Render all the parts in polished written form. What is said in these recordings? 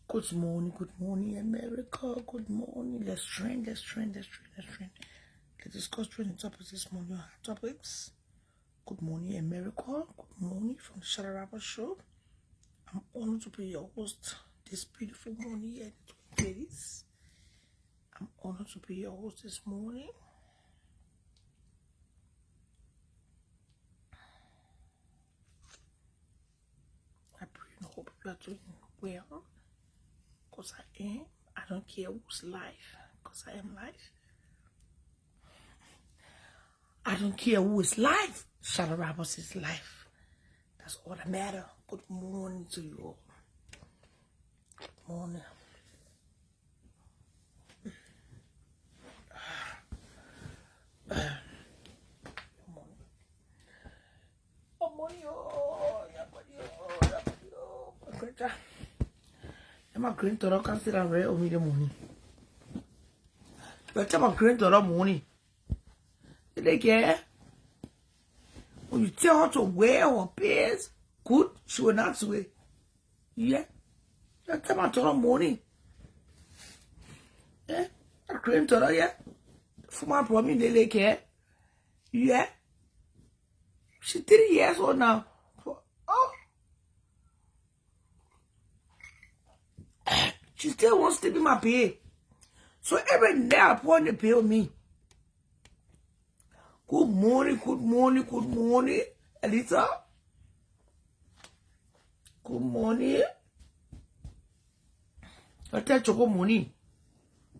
Good morning, America. Good morning. Let's trend. Let's discuss trending topics this morning. Topics. Good morning, America. Good morning from the SATTA show. I'm honored to be your host this beautiful morning here, ladies. I'm honored to be your host this morning. I pray and hope you are doing well. Because I am. I don't care whose life. Because I am life. I don't care who is life. SATTA is life. That's all that matters. Good morning to you all. Good morning. My granddaughter can sit and read on me the morning. But tell my granddaughter morning. Did they care? When you tell her to wear her pants, good, she will not wear. Yeah. That tell my daughter morning. Yeah. My granddaughter, yeah. For my brother, they care. Yeah. She's 3 years old now. Oh. She still wants to be my pay. So every day I put the pay on me. Good morning, Elisa. Good morning. I tell Choco morning.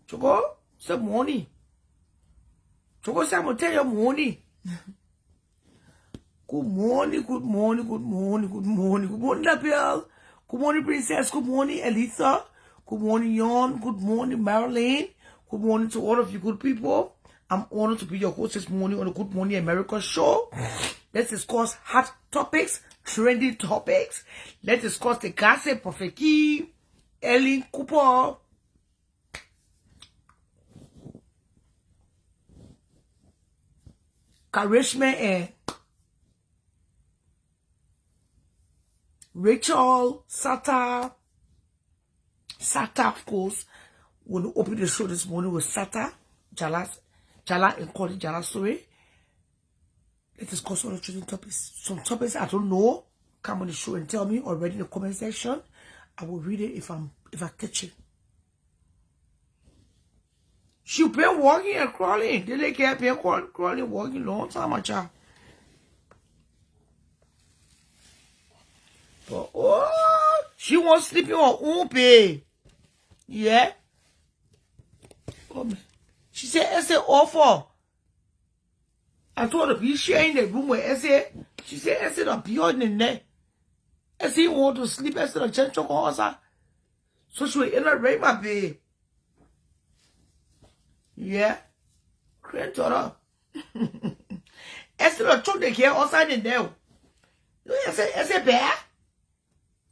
Choco, say morning. Choco, say I'm going to tell you morning. Good morning, Lapel. Good morning, Princess. Good morning, Elisa. Good morning, Yon. Good morning, Marilyn. Good morning to all of you good people. I'm honored to be your host this morning on the Good Morning America show. Let's discuss hot topics, trending topics. Let's discuss the gossip, Prophet Key, Ellen Cooper, Karishma, and Rachel, SATTA, of course. We'll open the show this morning with SATTA, Jala and calling Jala story. Let's discuss all the trending topics. Some topics I don't know. Come on the show and tell me already in the comment section. I will read it if I catch it. She been walking and crawling. They like her been crawling, walking long time, my child. But oh, she wants sleep in her own bed. Yeah. She said, I said, awful. I told her to be sharing the room with Essie. She said, Essie, the beyond in there. Essie want to sleep. Essie, the change of her. So she will enter my bed. Yeah. Granddaughter. Essie, the choke the care outside in there. Essie, bad.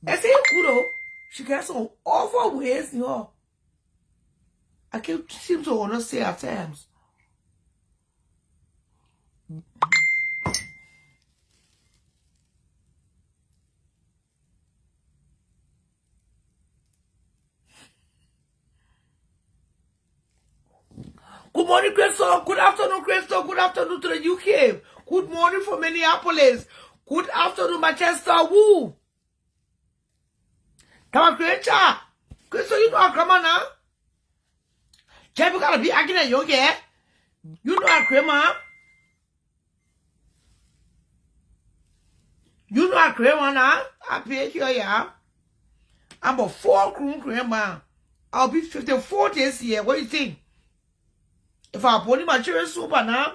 Essie, good. She gets some awful ways, you know. I can't seem to understand at times. Good morning, Crystal. Good afternoon, Crystal. Good afternoon to the UK. Good morning from Minneapolis. Good afternoon, Manchester. Woo. Come on, Crystal. Crystal, you know our grandma now? Jeff, gotta be acting at you, yeah? You know our grandma? You know our grandma now? I pay here, yeah? I'm a 4 grandma. I'll be 54 this year. What do you think? If I put my children super now,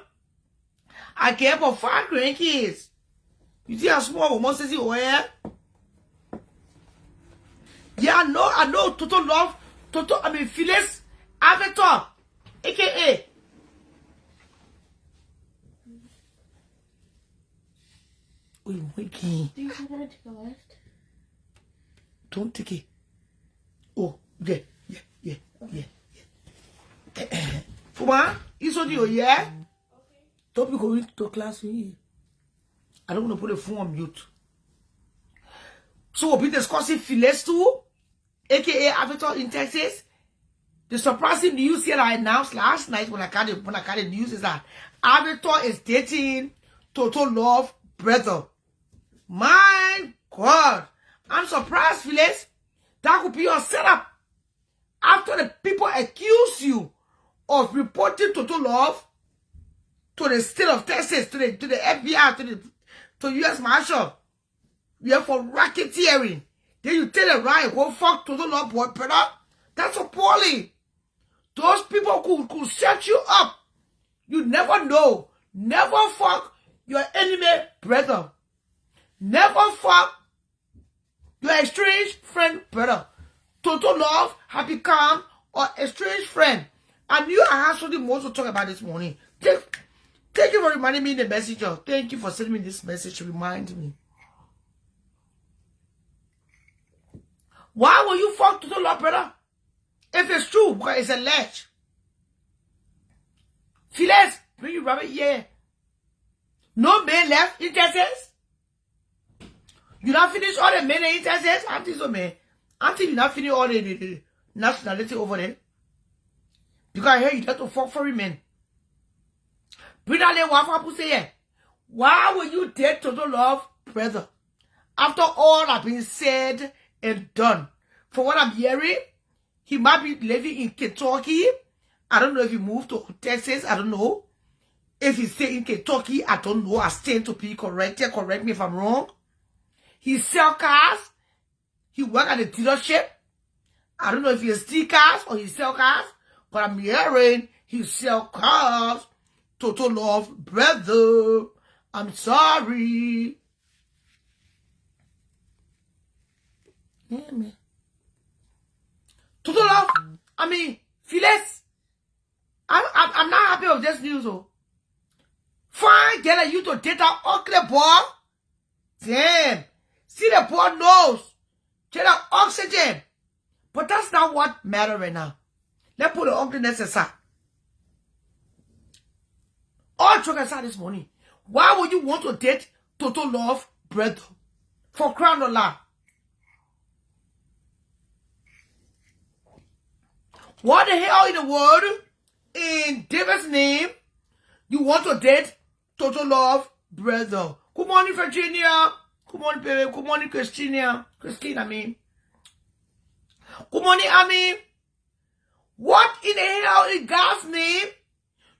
I care for 5 grandkids. You see how small one says you were? Yeah, I know total love, Phyllis Avatar, aka. Wait. Do you want to go left? Don't take it. Oh, yeah. Fuma, it's on you, yeah? Okay. Don't be going to class with you. I don't want to put the phone on mute. So we'll be discussing Phyllis too. aka Avatar in Texas. The surprising news here I announced last night when I got the news is that Avatar is dating Total Love brother. My God, I'm surprised, Phyllis. That could be your setup. After the people accuse you of reporting Total Love to the state of Texas, to the FBI, to U.S. Marshal, we are for racketeering. Then you tell the right, go fuck Total Love boy, brother. That's appalling. Those people could set you up. You never know. Never fuck your enemy brother. Never fuck your estranged friend brother. Total Love have become an estranged friend. I knew I had something more to talk about this morning. Thank you for reminding me in the messenger. Thank you for sending me this message to remind me. Why will you fuck Total Love brother? If it's true, because it's alleged. Phyllis, bring you rabbit here. No man left in Texas. You not finish all the men in Texas? I think so, man. I think you not finish all the nationality over there. Because I hear you have to fuck for men. Bring that little wife up say, why will you date Total Love brother? After all that been said and done. For what I'm hearing, he might be living in Kentucky. I don't know if he moved to Texas. I don't know. If he stay in Kentucky, I don't know. I stand to be corrected. Correct me if I'm wrong. He sell cars. He work at the dealership. I don't know if he steal cars or he sell cars. But I'm hearing he sell cars. Total Love brother. I'm sorry. Yeah, man. Total Love. I mean, Phyllis. I'm not happy with this news, though. Fine, get you to date that ugly boy. Damn. See the boy nose. Get that oxygen. But that's not what matters right now. Let's put the ugliness aside. All joke aside this morning. Why would you want to date Total Love brother? For crying out loud. What the hell in the world, in David's name, you want to date Total Love brother? Good morning, Virginia. Good morning, baby. Good morning, Christina. I mean. Good morning, Ami. What in the hell in God's name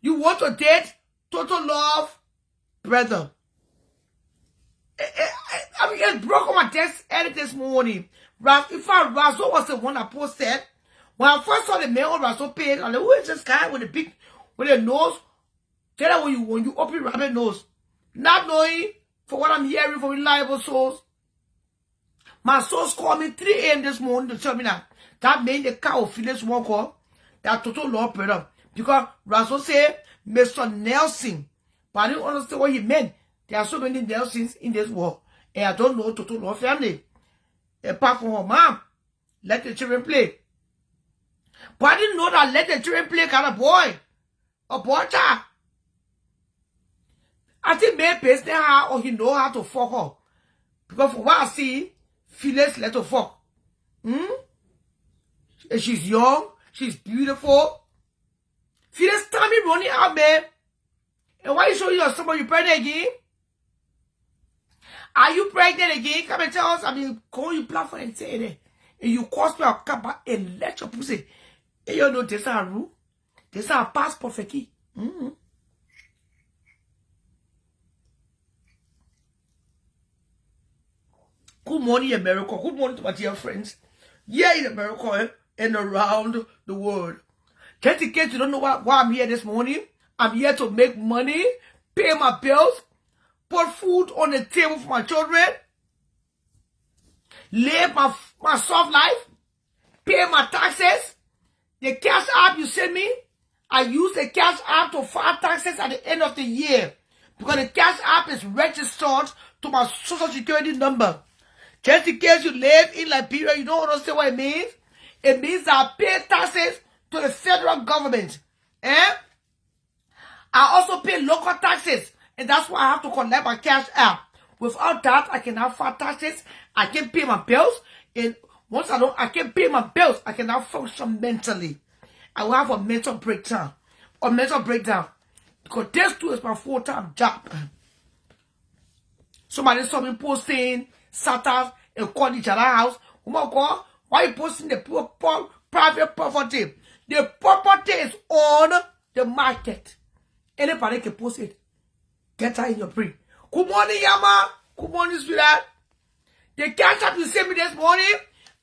you want to date Total Love brother? I mean, it broke on my desk edit this morning. In fact, Razo was the one that posted. When I first saw the mail on Razo page, I'm like, who is this guy with the nose? Tell that when you open rabbit nose. Not knowing, for what I'm hearing from reliable source. My source called me 3 a.m. this morning to tell me that made the cow Phyllis Walker, that Total Love brother. Because Razo said, Mr. Nelson. But I didn't understand what he meant. There are so many Nelsons in this world. And I don't know Total Love family. Apart from her mom, let the children play. But I didn't know that let the children play got a boy. A boy child. I think maybe basically her or he know how to fuck her. Because for what I see, Phyllis let her fuck. And she's young. She's beautiful. Phyllis, tell me running out, man. And why you show you somebody you pregnant again? Are you pregnant again? Come and tell us. I mean, call you platform and say it. And you cost me a cup and let your pussy. And you know, this is a rule. This is a passport for key. Good morning, America. Good morning to my dear friends. Yeah, in America and around the world. Just in case you don't know why I'm here this morning, I'm here to make money, pay my bills, put food on the table for my children, live my soft life, pay my taxes. The cash app you send me, I use the cash app to file taxes at the end of the year. Because the cash app is registered to my social security number. Just in case you live in Liberia, you don't understand what it means. It means that I pay taxes to the federal government. I also pay local taxes. And that's why I have to collect my cash app. Without that, I cannot file taxes. I can pay my bills. And Once I can pay my bills, I cannot function mentally. I will have a mental breakdown. Because this too is my full-time job. Somebody saw me posting SATTA and call each other house. Oh my God, why are you posting the private property? The property is on the market. Anybody can post it. Get her in your brain. Good morning, Yama. Good morning, sweetheart. The cash app you sent me this morning,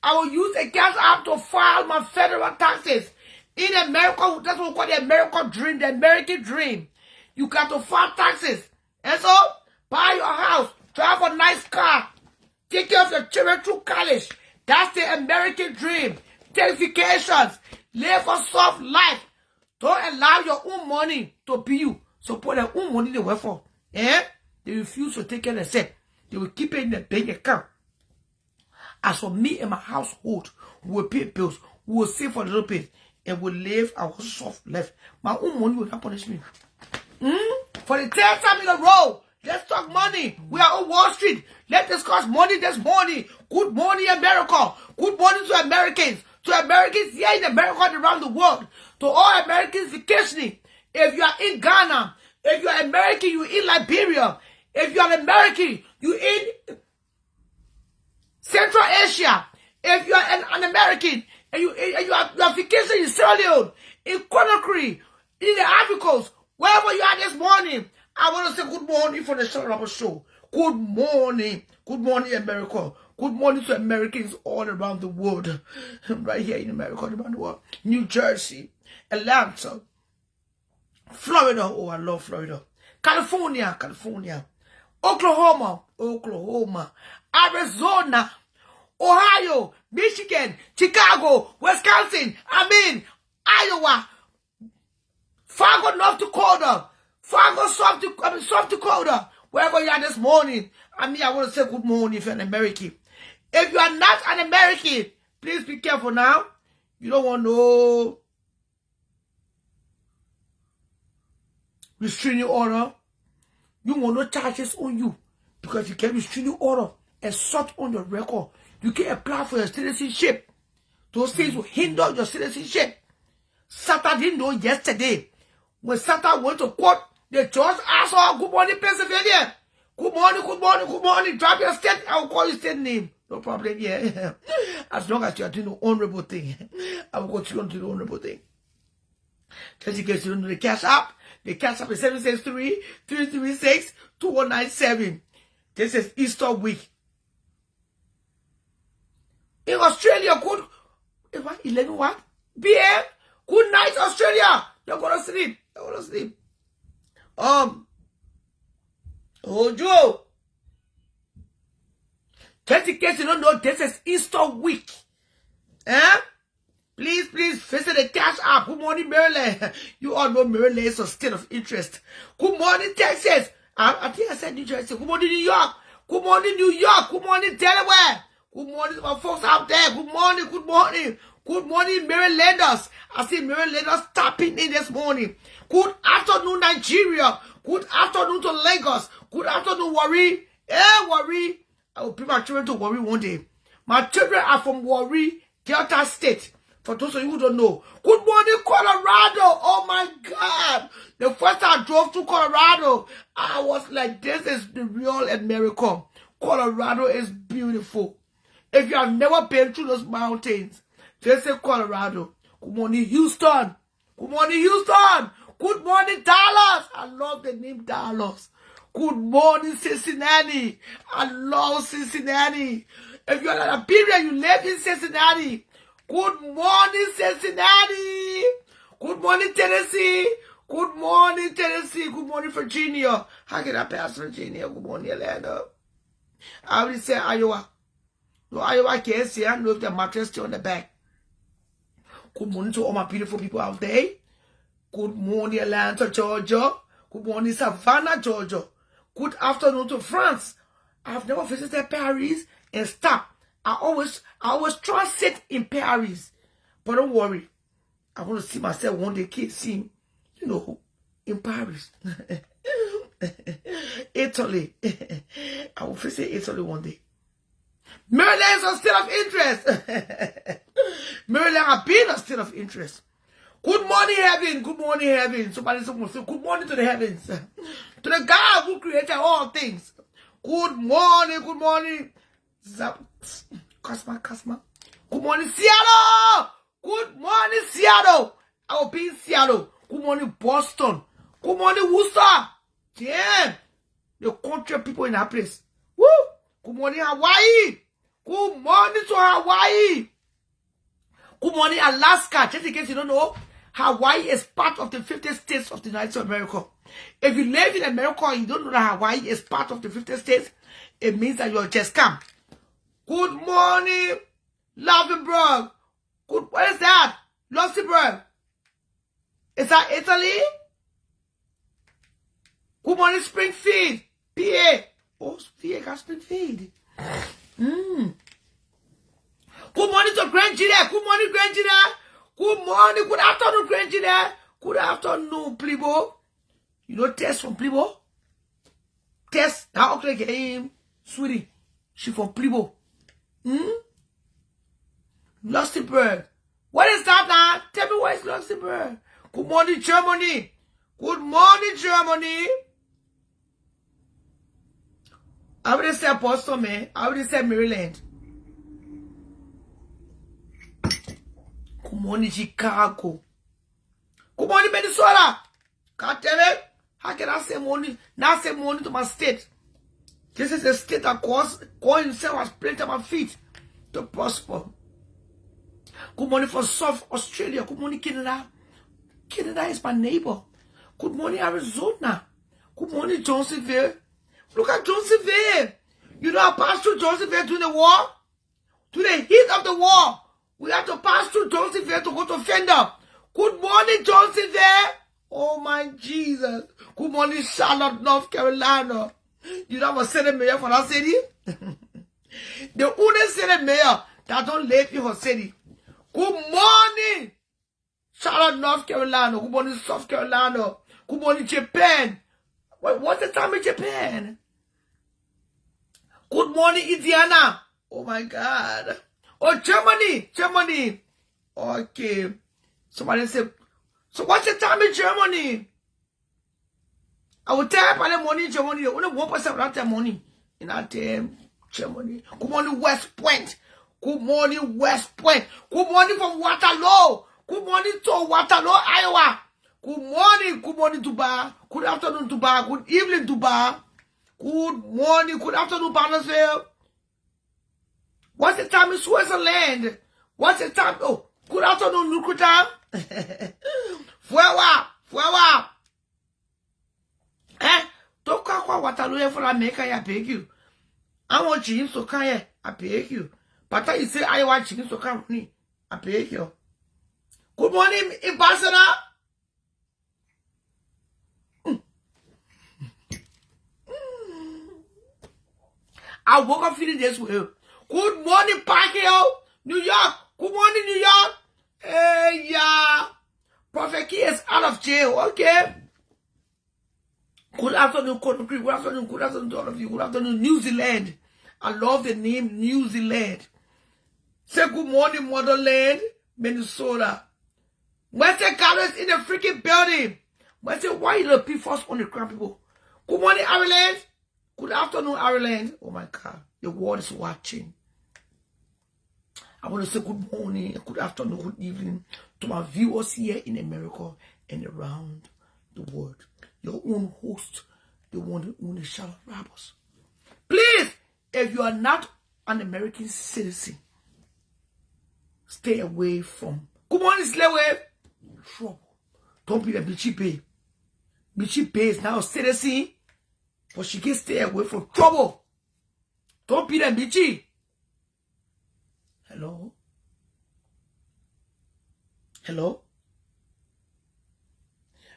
I will use the cash app to file my federal taxes. In America, that's what we call the American dream, the American dream. You got to file taxes. And so, buy your house, drive a nice car, take care of your children through college. That's the American dream. Take vacations, live a soft life. Don't allow your own money to be you. So put their own money they work for. Eh? They refuse to take care of themselves. They will keep it in the bank account. As for me and my household, we will pay bills, we will save for a little bit, and we will live our soft life. My own money will not punish me. For the 10th time in a row, let's talk money. We are on Wall Street. Let's discuss money this morning. Good morning, America. Good morning to Americans. To Americans here in America and around the world. To all Americans vacationing. If you are in Ghana, if you are American, you in Liberia. If you are American, you in Central Asia. If you are an American and you are vacationing in Sierra Leone, in Conakry, in the Ivory Coast, wherever you are this morning, I want to say good morning for the show. Good morning. Good morning, America. Good morning to Americans all around the world. Right here in America, around the world. New Jersey, Atlanta, Florida. Oh, I love Florida. California. Oklahoma. Arizona. Ohio, Michigan, Chicago, Wisconsin, Iowa, Fargo, North Dakota, South Dakota, wherever you are this morning. I want to say good morning if you're an American. If you are not an American, please be careful now. You don't want no restraining order. You want no charges on you. Because you get restraining order and sort on your record. You can apply for your citizenship. Those things will hinder your citizenship. SATTA didn't know yesterday. When SATTA went to court, the judge asked her, good morning, Pennsylvania. Good morning. Drop your state. I will call you state name. No problem, yeah. As long as you are doing the honorable thing, I will continue to do the honorable thing. Just in case you don't know the cash app is 763-336-2197. This is Easter week. In Australia, good 11 what? PM. Good night, Australia. You're gonna sleep. Joe. Just in case you don't know, this is Easter week. Please visit the cash app. Good morning, Maryland. You all know Maryland is a state of interest. Good morning, Texas. I think I said New Jersey. Good morning, New York. Good morning, New York. Good morning, Delaware. Good morning to my folks out there. Good morning, Marylanders. I see Marylanders tapping in this morning. Good afternoon, Nigeria. Good afternoon to Lagos. Good afternoon, Warri. Warri. I will bring my children to Warri one day. My children are from Warri, Delta State. For those of you who don't know. Good morning, Colorado. Oh my God. The first time I drove to Colorado, I was like, this is the real America. Colorado is beautiful. If you have never been through those mountains, just say Colorado. Good morning, Houston. Good morning, Dallas. I love the name Dallas. Good morning, Cincinnati. I love Cincinnati. If you're in Liberian, you live in Cincinnati. Good morning, Cincinnati. Good morning, Tennessee. Good morning, Virginia. How can I pass Virginia? Good morning, Atlanta. I already said Iowa. No, Iowa can't say. I know if the mattress still on the back. Good morning to all my beautiful people out there. Good morning, Atlanta, Georgia. Good morning, Savannah, Georgia. Good afternoon to France. I've never visited Paris and stopped. I always transit in Paris. But don't worry. I want to see myself one day, see, in Paris. Italy. I will visit Italy one day. Maryland is a state of interest. Maryland have been a state of interest. Good morning, heaven. Good morning, heaven. Somebody say good morning to the heavens. To the God who created all things. Good morning, good morning. Cosma. Good morning, Seattle. Good morning, Seattle. I will be in Seattle. Good morning, Boston. Good morning, Worcester. Damn. The country people in that place. Woo. Good morning, Hawaii. Good morning to Hawaii. Good morning, Alaska. Just in case you don't know, Hawaii is part of the 50 states of the United States of America. If you live in America and you don't know that Hawaii is part of the 50 states, it means that you're just scam. Good morning, Luxembourg. What is that? Luxembourg. Is that Italy? Good morning, Springfield. PA. Oh, PA got Springfield. Good morning to Grand-Gina. Good morning, Grand-Gina. Good morning. Good afternoon, Grand-Gina. Good afternoon, Plibo. You know Tess from Plibo? Tess, how can I get him? Sweetie, she from Plibo. Luxembourg. What is that now? Tell me where is Luxembourg. Good morning, Germany. Good morning, Germany. I would say Boston, man. I would say Maryland. Good morning, Chicago. Good morning, Minnesota. God damn it. How can I say morning? Now say morning to my state. This is a state that God himself has planted my feet to prosper. Good morning for South Australia. Good morning, Canada. Canada is my neighbor. Good morning, Arizona. Good morning, Johnsonville. Look at Johnsonville. You know I passed through Johnsonville during the war? To the heat of the war. We had to pass through Johnsonville to go to Fender. Good morning, Johnsonville. Oh my Jesus. Good morning, Charlotte, North Carolina. You know I'm a city mayor for that city? The only city mayor that don't live in her city. Good morning, Charlotte, North Carolina. Good morning, South Carolina. Good morning, Japan. Wait, what's the time in Japan? Good morning, Indiana. Oh my God. Oh, Germany. Okay. Somebody said, so what's the time in Germany? I will tell you about the money in Germany. Only 1% of that money in that Germany. Good morning, West Point. Good morning, West Point. Good morning from Waterloo. Good morning to Waterloo, Iowa. Good morning, Dubai. Good afternoon, Dubai. Good evening, Dubai. Good morning, good afternoon, Bannersville. What's the time in Switzerland? What's the time? Oh, good afternoon, Nukuta. Fuewa. Don't call Waterloo for America, I beg you. I want jeans to come here, I beg you. But you say I want jeans to come me, I beg you. Good morning, Ambassador. I woke up feeling this way. Good morning, Park Hill, New York. Good morning, New York. Hey, yeah. Prophet Key is out of jail, okay? Good afternoon, Cotton Creek. Good afternoon to all of you. Good afternoon, New Zealand. I love the name New Zealand. Say good morning, Motherland, Minnesota. Western Carolina in the freaking building. Western, why you the P-Force on the ground, people? Good morning, Ireland. Good afternoon, Ireland. Oh my God, the world is watching. I want to say good morning, good afternoon, good evening to my viewers here in America and around the world. Your own host, the one and only Charlotte Roberts. Please, if you are not an American citizen, stay away from. Good morning, Sleway. Trouble. Don't be a bitchy pay. Bitchy pay is now a citizen, but she can stay away from trouble. Don't be a bitchy. Hello?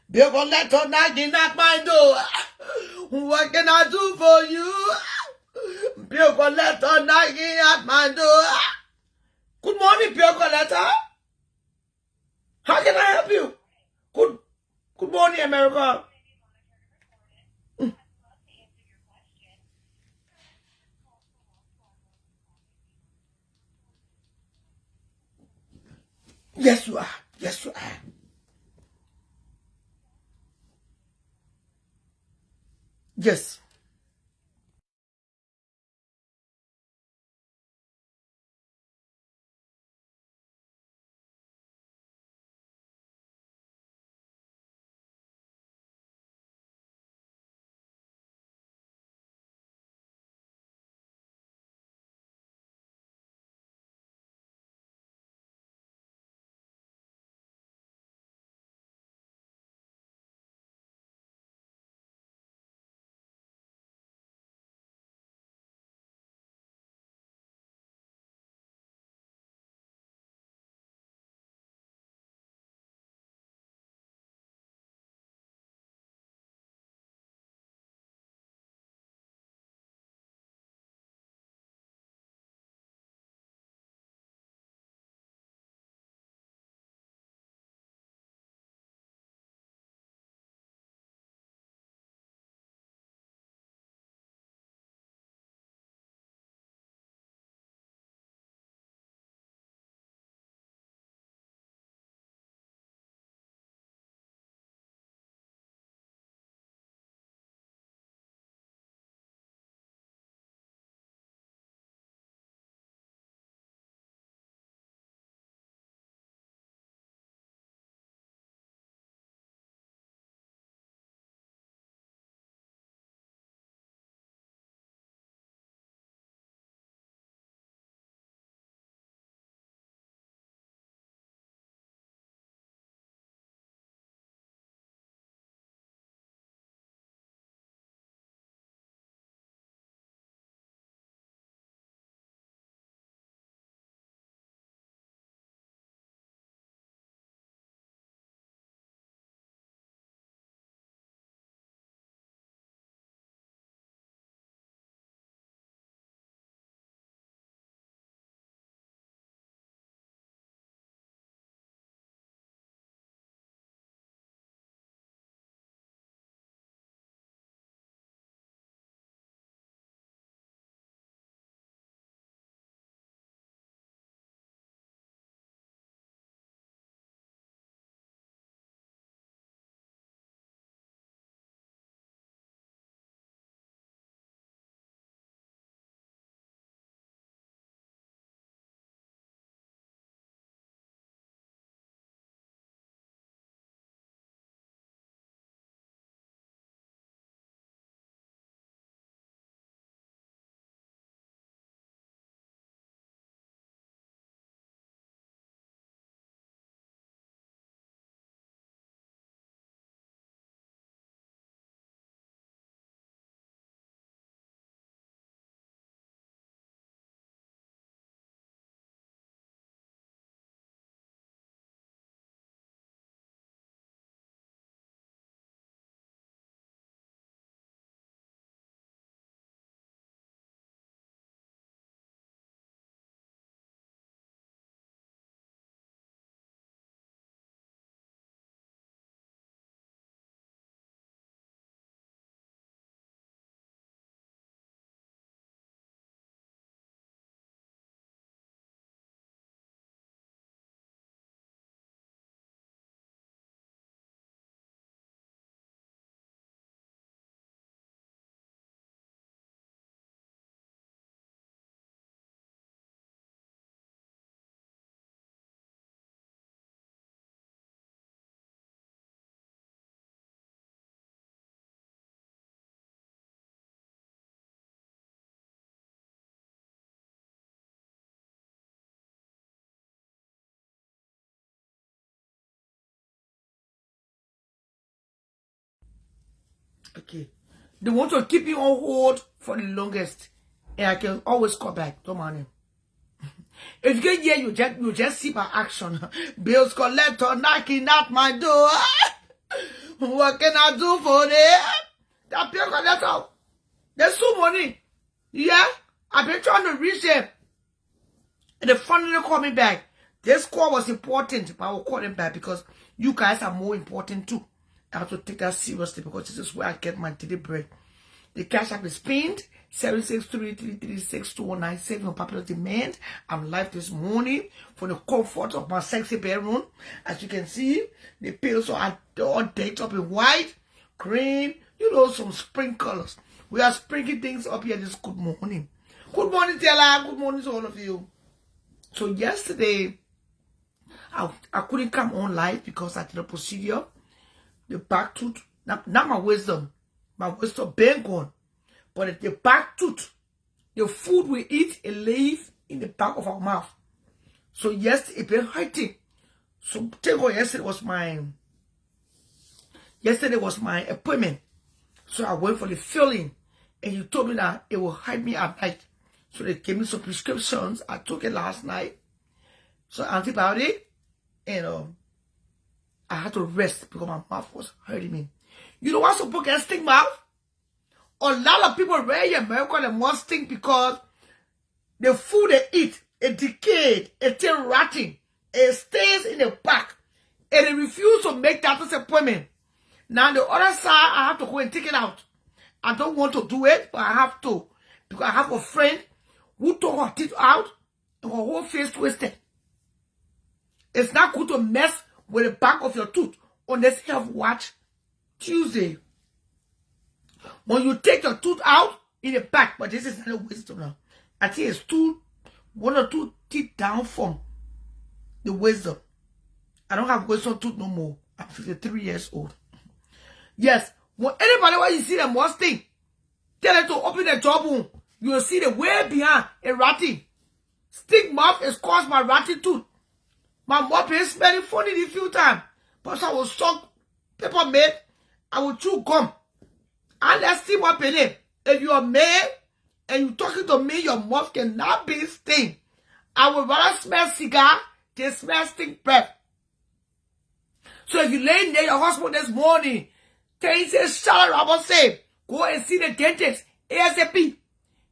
They're gonna let her knocking at my door. What can I do for you? They're gonna let her knocking at my door. Good morning, Pure Coletta. How can I help you? Good morning, America. Yes, you are. Yes, you are. Yes. Okay. They want to keep you on hold for the longest. And I can always call back. Don't mind him. If you get here, you just see my action. Bills collector knocking at my door. What can I do for them? That bill collector, there's so money. Yeah, I've been trying to reach them. And they finally call me back. This call was important, but I will call them back because you guys are more important too. I have to take that seriously because this is where I get my daily bread. The cash app is pinned. 763-336-2197 on popular demand. I'm live this morning from the comfort of my sexy bedroom. As you can see, the pillows are all decked up in white, green, some spring colors. We are sprinkling things up here this good morning. Good morning, Tella. Good morning to all of you. So yesterday, I couldn't come on live because I did a procedure. The back tooth, not my wisdom been gone. But the back tooth, the food we eat, it lives in the back of our mouth. So yes, it been hurting. So yesterday was my appointment. So I went for the filling, and you told me that it will hurt me at night. So they gave me some prescriptions. I took it last night. So antibiotic, and I had to rest because my mouth was hurting me. You know why some people get stink mouth? A lot of people right in America, they must stink because the food they eat, it decayed, it's still rotting, it stays in the back, and they refuse to make doctor's appointment. Now the other side, I have to go and take it out. I don't want to do it, but I have to. Because I have a friend who took her teeth out and her whole face twisted. It's not good to mess with the back of your tooth on this Health Watch Tuesday. When you take your tooth out in the back, but this is not a wisdom now. I think it's one or two teeth down from the wisdom. I don't have wisdom tooth no more. I'm 53 years old. Yes, when anybody when you see them most thing, tell them to open the jaw bone. You will see the way behind a ratty. Stick mouth is caused by ratty tooth. My mouth been smelling funny a few times. But I will suck peppermint. I will chew gum. And let's see what believe. If you are male and you talking to me, your mouth cannot be stink. I would rather smell cigar than smell stink breath. So if you lay near your husband this morning, things is Charlotte Robert say, go and see the dentist ASAP.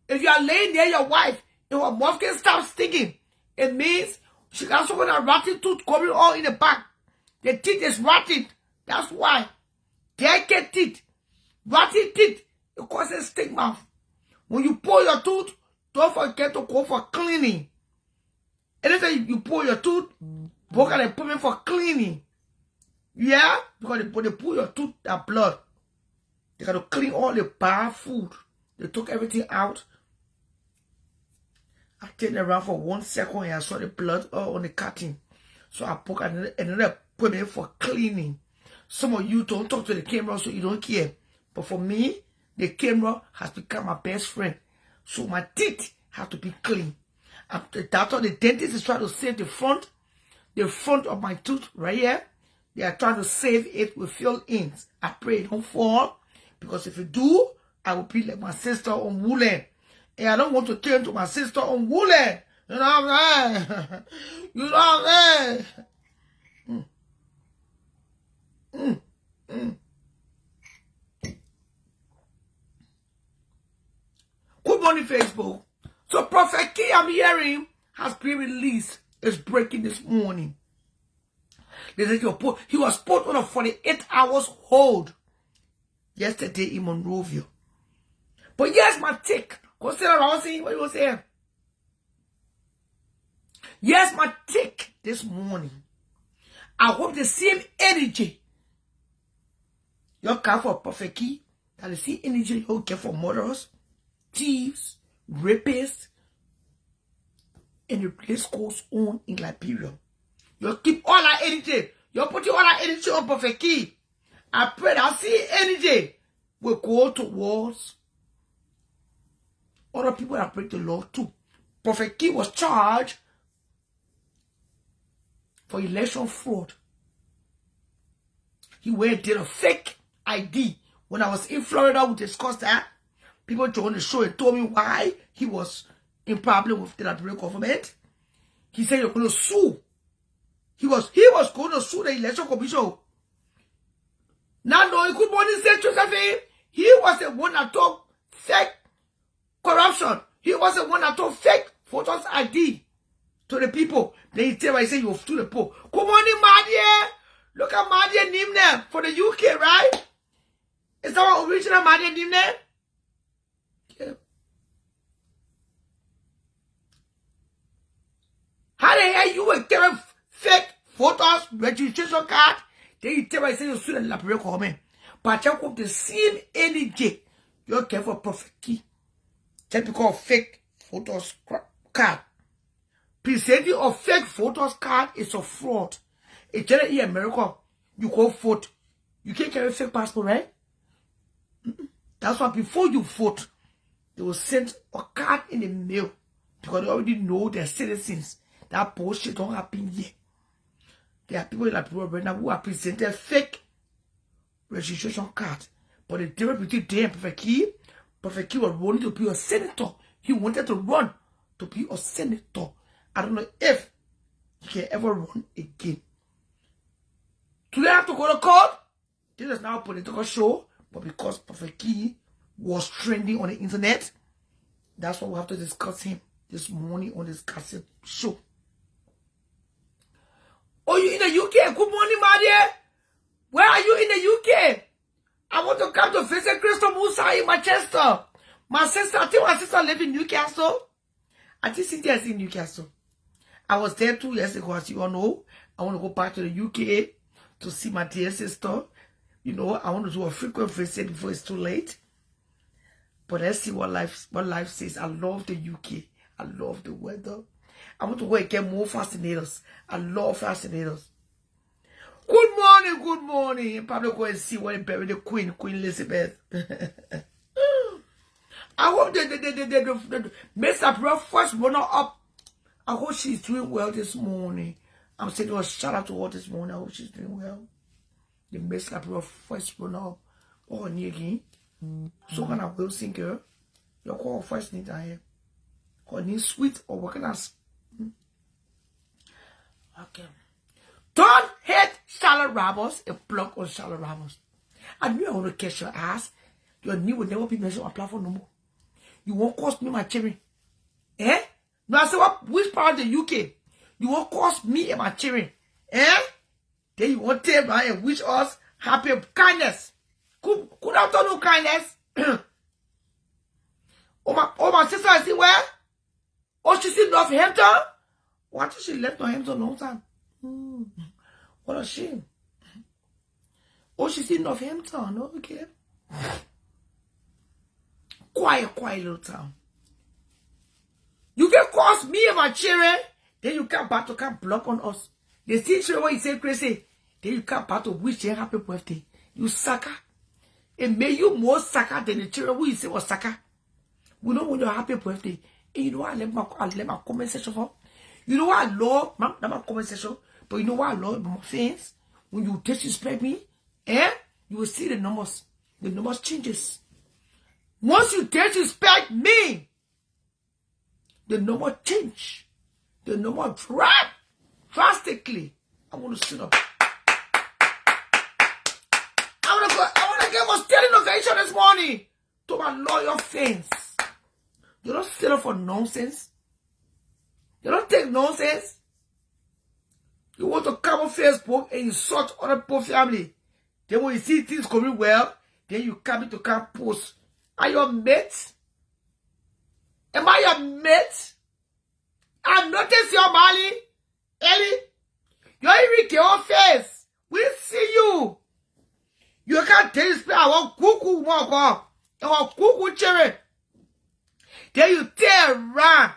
If you are laying near your wife, if her mouth can stop stinking, it means she got some kind of rotten tooth coming all in the back. The teeth is rotten. That's why. Delicate teeth. Rotten teeth. It causes stink mouth. When you pull your tooth, don't forget to go for cleaning. Anytime you pull your tooth, book an appointment for cleaning. Yeah? Because when they pull your tooth, that blood. They got to clean all the bad food. They took everything out. I turned around for 1 second and I saw the blood all on the cutting. So I booked another appointment for cleaning. Some of you don't talk to the camera so you don't care. But for me, the camera has become my best friend. So my teeth have to be clean. The doctor, the dentist is trying to save the front of my tooth right here. They are trying to save it with fill-ins. I pray it don't fall. Because if you do, I will be like my sister on Woolen. And I don't want to turn to my sister on Woolen. You know what I'm saying? You know what I'm saying? Good morning, Facebook. So Prophet Key, I'm hearing, has been released. It's breaking this morning. They said he was put on a 48 hours hold yesterday in Monrovia. But yes, my tick. Consider around saying what you were saying. Yes, my tick this morning. I hope the same energy you got for Prophet Key, that the same energy you get for murderers, thieves, rapists, and the place goes on in Liberia. You keep all that energy. You're putting all that energy on Prophet Key. I pray that same energy will go towards other people that break the law too. Prophet Key was charged for election fraud. He went and did a fake ID. When I was in Florida, we discussed that. People joined the show and told me why he was in problem with the Liberian government. He said you're going to sue. He was going to sue the election commission. Now knowing good morning, Josephine, he was the one that told fake corruption. He was the one that told fake voters ID to the people. Then he said you to the poll. Good morning, Madia. Look at Madia Nimne for the UK, right? Is that our original Madia Nimne? Yeah. How the hell you will carry fake photos, registration card? Then you tell me, say you student Liberian comment. But you hope the same any day. You care for Prophet Key. Just because of fake photos card. Presenting of fake photos card is a fraud. It's generally in America. You go vote. You can't carry fake passport, right? That's why before you vote, they will send a card in the mail. Because they already know they're citizens. That bullshit don't happen here. There are people in Liberia right now who are presented fake registration card. But the difference between them and Prophet Key was running to be a senator. He wanted to run to be a senator. I don't know if he can ever run again. Today I have to go to court. This is now a political show. But because Prophet Key was trending on the internet, that's why we have to discuss him this morning on this gossip show. Oh, you in the UK? Good morning, my dear. Where are you in the UK? I want to come to visit Crystal Musa in Manchester. My sister, I think my sister lives in Newcastle. I think Cynthia is in Newcastle. I was there 2 years ago, as you all know. I want to go back to the UK to see my dear sister. You know, I want to do a frequent visit before it's too late. But let's see what life says. I love the UK. I love the weather. I want to go and get more fascinators. I love fascinators. Good morning. Probably go and see where they buried the Queen Elizabeth. I hope the Miss April first runner up. I hope she's doing well this morning. I'm saying a shout out to her this morning. I hope she's doing well. The Miss April first runner up. Oh, again. So when I will sing girl, you call first need I have. Her name sweet or working as. Okay. Don't hate Charlotte Ramos and block on Charlotte Ramos. I knew I want to catch your ass. Your knee will never be mentioned on platform no more. You won't cost me my cherry. Eh? No, I say what? Which part of the UK? You won't cost me and my cherry. Eh? Then you won't tell me and wish us happy kindness. Could have done no kindness. my sister is where? Oh, she's in Northampton? Why did she left Northampton a long time? What a shame. Oh, she's in Northampton. Okay. Quiet little town. You can cost me and my children, then you come back to come block on us. They see children when you say crazy, then you come back to wish them happy birthday. You sucker. It made you more sucker than the children who you say was sucker. We don't want your happy birthday. And you know what I left my comment section for? You know what I love? Not my comment section, but you know what I love my fans? When you disrespect me, you will see the numbers. The numbers changes. Once you disrespect me, the number change. The number drop drastically. I want to sit up. I want to give a standing ovation this morning to my loyal fans. You don't sit up for nonsense. You don't take nonsense. You want to come on Facebook and insult other people's family. Then when you see things going well, then you come in to come post. Are you a mate? Am I your mate? I noticed your Mali. Ellie. You're even your face. We see you. You can't display our cuckoo walk off. Our cuckoo cherry. Then you tear around.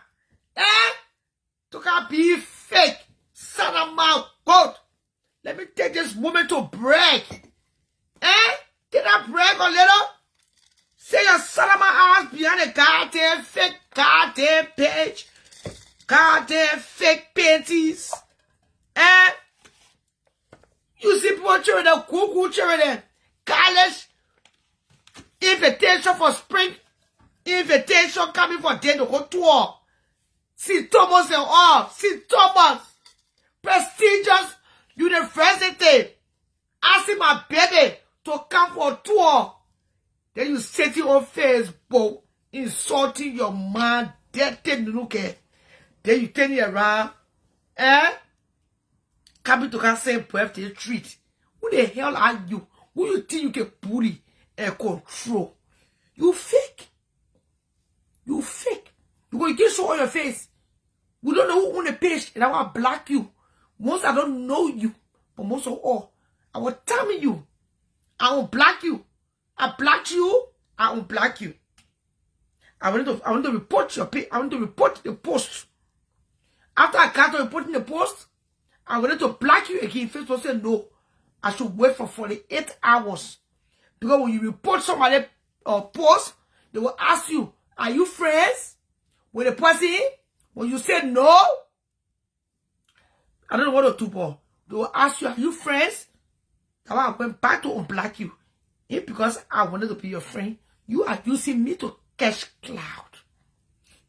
To come be fake. Son of my God. Let me take this moment to brag. Did I brag a little? Say your son of my ass behind a goddamn fake goddamn page. Goddamn fake panties. You see people cheering the cuckoo cheering the college. Invitation for spring. Invitation coming for them to go tour. See Thomas and all. See Thomas. Prestigious university. Asking my baby to come for a tour. Then you sitting on Facebook, insulting your man, dead thing to look at. Then you turn it around, coming to come say birthday treat. Who the hell are you? Who you think you can bully and control? You fake. You fake. You going to get show on your face. We don't know who on the page, and I will block you. Once I don't know you, but most of all, I will tell you, I will block you. I block you, I will block you. I want to report your page. I want to report the post. After I got to reporting the post, I wanted to block you again. Facebook said no. I should wait for 48 hours. Because when you report somebody post, they will ask you, are you friends with the person? When you say no, I don't know what to do, but they will ask you, are you friends? That's why I went back to unblock you. It's because I wanted to be your friend. You are using me to catch cloud.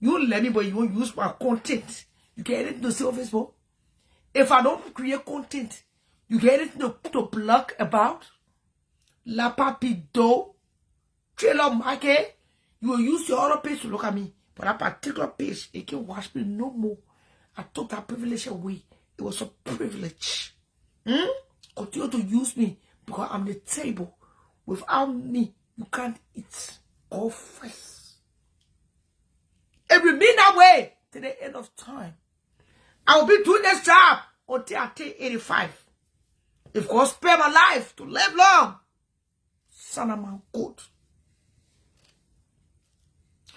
You let me, but you won't use my content. You get anything to say on Facebook? If I don't create content, you get anything to blog about? La Papido, trailer market, you will use your other page to look at me. But that particular page, it can't watch me no more. I took that privilege away. It was a privilege. Continue to use me because I'm the table. Without me, you can't eat. Go first. It will be that way to the end of time. I will be doing this job until I take 85. If God spare my life to live long, son of my God.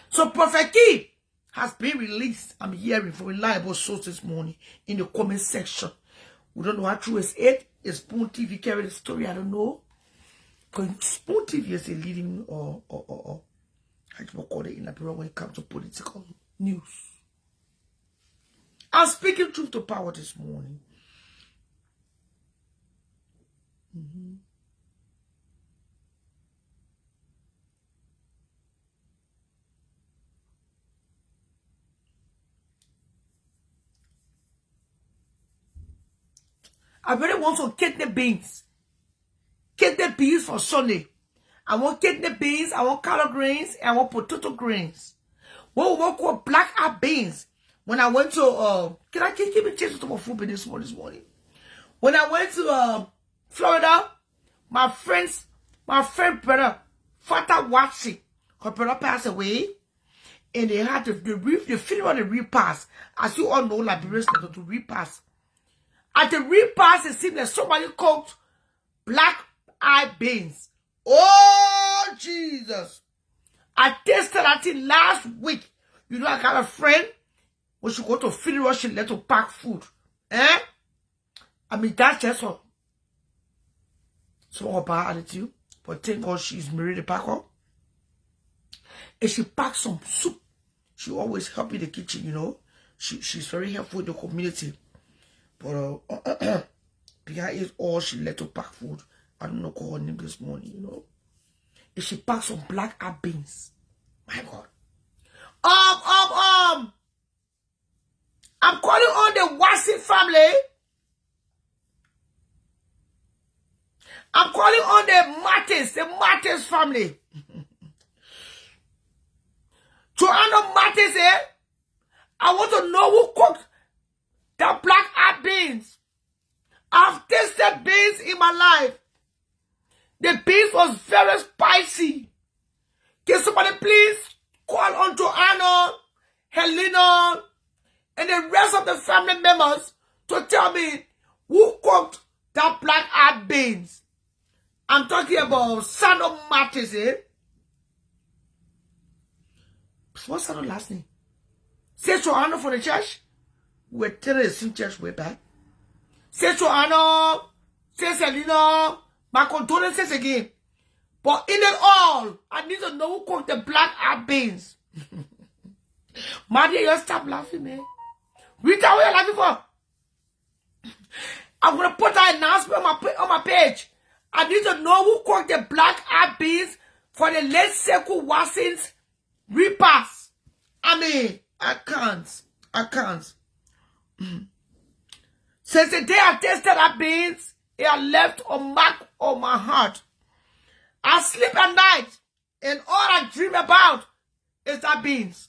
So Prophet Key has been released. I'm hearing from reliable sources this morning in the comment section. We don't know how true is it. Is Spoon TV carrying the story? I don't know. Because Spoon TV is a leading or how do you call it in Liberian when it comes to political news. I'm speaking truth to power this morning. I really want some kidney beans. Kidney beans for Sunday. I want kidney beans, I want collard greens, and I want potato greens. What we want called black eyed beans. When I went to can I keep me chasing to my food this morning? When I went to Florida, my friend brother, Fata Watsi, her brother passed away, and they had the funeral, the repast. As you all know, Liberians like to repast. At the repast, it seemed that somebody cooked black-eyed beans. Oh, Jesus. I tasted that thing last week. You know, I got a friend. When she go to funeral, she let her pack food. I mean, that's just her. Some of her bad attitude. But thank God she's married a packer. And she packed some soup. She always help in the kitchen, you know. She's very helpful in the community. But behind it all, she let her pack food. I don't know call her name this morning, you know. And she packed some black-eyed beans. My God. I'm calling on the Watson family. I'm calling on the Martins family. Joanna Martins, I want to know who cooked the black-eyed beans. I've tasted beans in my life. The beans was very spicy. Can somebody please call on Joanna, Helena, and the rest of the family members to tell me who cooked the black-eyed beans? I'm talking about Sandro Martins, What's Sandro's last name? Say Joanna for the church. We're telling the same church way back. Say Joanna, say Selena, my condolences again. But in it all, I need to know who cooked the black-eyed beans. My dear, you stop laughing, man. Rita, what are you laughing for? I'm going to put that announcement on my page. I need to know who cooked the black-eyed beans for the late Sekou Watson's repast. I mean, I can't. Since the day I tasted that beans, it had left a mark on my heart. I sleep at night, and all I dream about is that beans.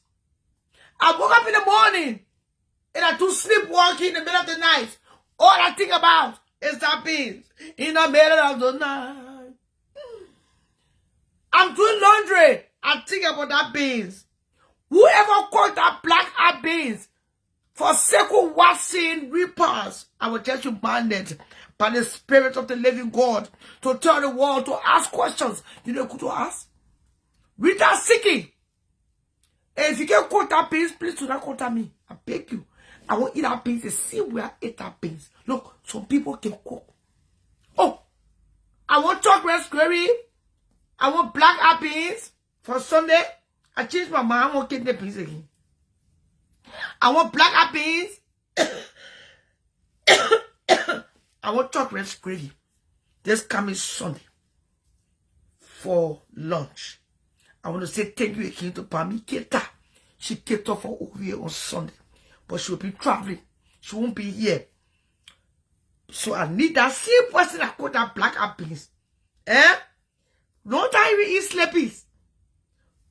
I woke up in the morning, and I do sleepwalking in the middle of the night. All I think about is that beans in the middle of the night. I'm doing laundry. I think about that beans. Whoever cooked that black-eyed beans For second washing reapers, I will just reminded by the Spirit of the living God to tell the world to ask questions. You know who to ask? Without seeking. And if you can quote that beans, please do not quote me. I beg you. I won't eat that beans and see where I eat that beans. Look, some people can cook. Oh, I want chocolate gravy. I want black beans for Sunday. I changed my mind. I won't get the beans again. I want black beans. I want chocolate gravy. This coming Sunday for lunch. I want to say thank you again to Pami Keta. She kept off for over here on Sunday. But she will be traveling. She won't be here. So I need that same person that got that black beans. Eh? Don't I even eat slappies?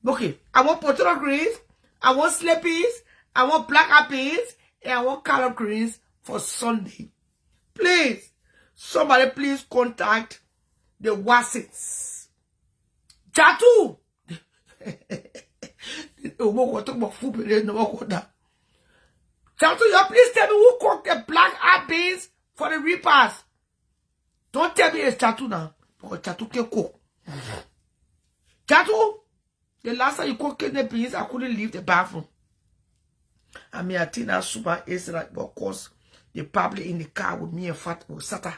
Okay. I want potato greens. I want slappies. I want black beans. And I want collard greens for Sunday. Please. Somebody please contact the Wassits. Chatu. Chatu, you please tell me who cooked the black beans for the reapers. Don't tell me it's Chatu now. Because Chatu can cook. Chatu, the last time you cooked the beans, I couldn't leave the bathroom. I mean, I think that super is right, but of course, they probably in the car with me and Fat or SATTA.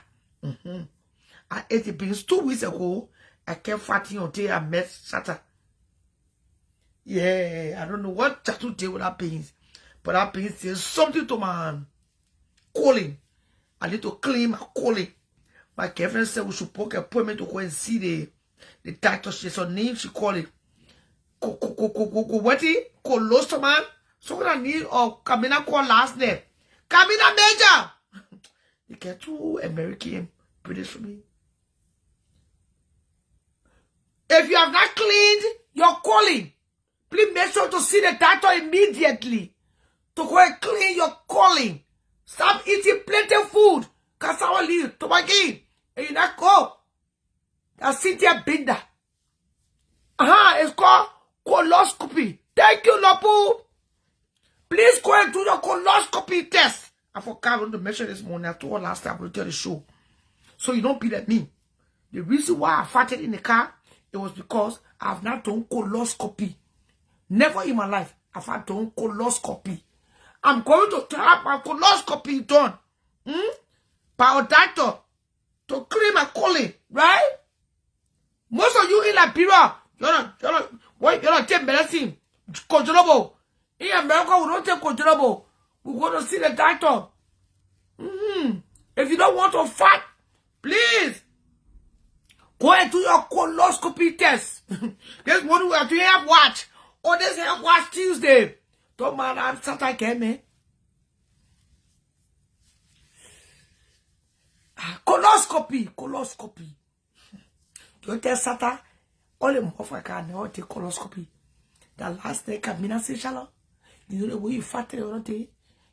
I ate the beans 2 weeks ago. I kept fatting until I met SATTA. Yeah, I don't know what Chatu did with that beans. But that beans says something to my colon. I need to clean my colon. My girlfriend said we should book an appointment to go and see the doctor. She's her name, she called it. What is colostoma? So I need or Camina call last name. Camina Major. You get too American British for me. If you have not cleaned your colon, please make sure to see the doctor immediately. To go and clean your colon. Stop eating plenty of food. Cassava leaf, tobacco, and you not go. That's Cynthia Binder. It's called coloscopy. Thank you, Lopu. Please go and do your coloscopy test. I forgot to mention this morning. I told last time to tell the show. So you don't be like me. The reason why I farted in the car, it was because I have not done coloscopy. Never in my life have I done coloscopy. I'm going to have my coloscopy done. By a doctor. To clean my colon. Right? Most of you in Liberia, you're not take medicine. Controllable. In America, we don't take controllable. We go to see the doctor. If you don't want to fat, please go and do your coloscopy test. This morning we are doing health watch. Or this health watch Tuesday. Don't mind, I'm SATTA again, man. Coloscopy. You tell SATTA, all the motherfuckers know take coloscopy. The last day, Camina say, Shalom. You know the way you fatted or not, you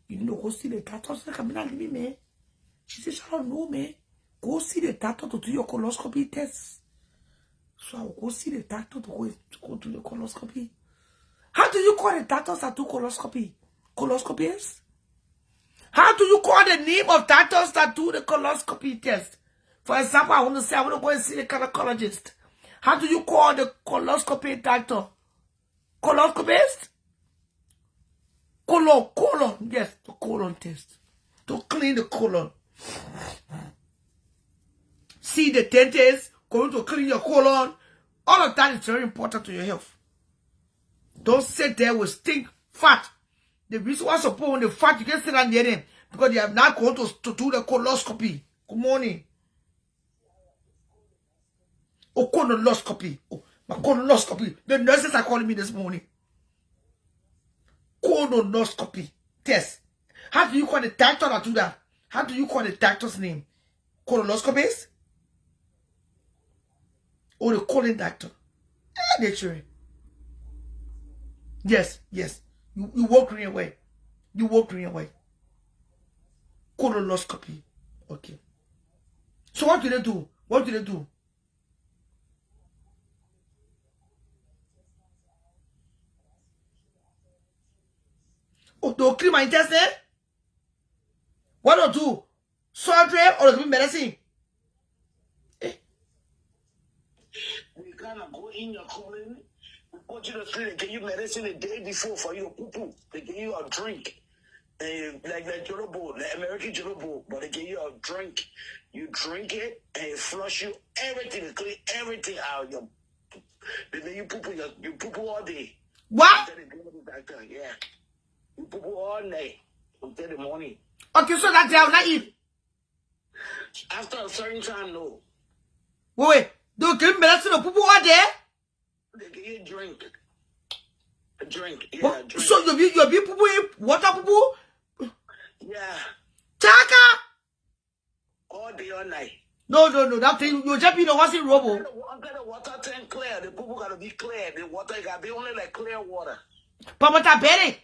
know, go see the doctor. So Camina leave me, man. She said, Shalom, no, man. Go see the doctor to do your coloscopy test. So I will go see the doctor to go do the coloscopy. How do you call the doctors that do coloscopy? Coloscopists? How do you call the name of doctors that do the coloscopy test? For example, I want to say I want to go and see the gynecologist. How do you call the coloscopy doctor? Coloscopist? Colon. Yes, the colon test. To clean the colon. See the dentist, going to clean your colon. All of that is very important to your health. Don't sit there with stink fat. The reason why suppose when the fat, you can sit down near them because they have not gone to do the coloscopy. Good morning. Oh, colonoscopy. Oh, my colonoscopy. The nurses are calling me this morning. Colonoscopy test. How do you call the doctor that do that? How do you call the doctor's name? Colonoscopist? Or the colon doctor? Naturally. Yes. You walk in your way. Colonoscopy. Okay. So what do they do? Oh, they'll clean my intestine? What or do? Surgery or give me medicine? We gonna go in your calling. We put you to sleep. They give you medicine the day before for you to poo-poo. They give you a drink. Like Jolobo, the American Jolobo, but they give you a drink. You drink it and it flush you everything, to clean everything out. Then you poo-poo all day. What? Yeah. You poo-poo all night until the morning. Okay, so that day I will not eat. After a certain time, no. Wait. Don't give me medicine or poo-poo all day? They give you a drink. A drink. Yeah, What? a drink. So you be poo-poo, water poo-poo? Yeah. Chaka? All day, all night. No. That thing, you just be the one in robo. Until the water tank clear, the people gotta be clear. The water gotta be only like clear water. Pamata Betty.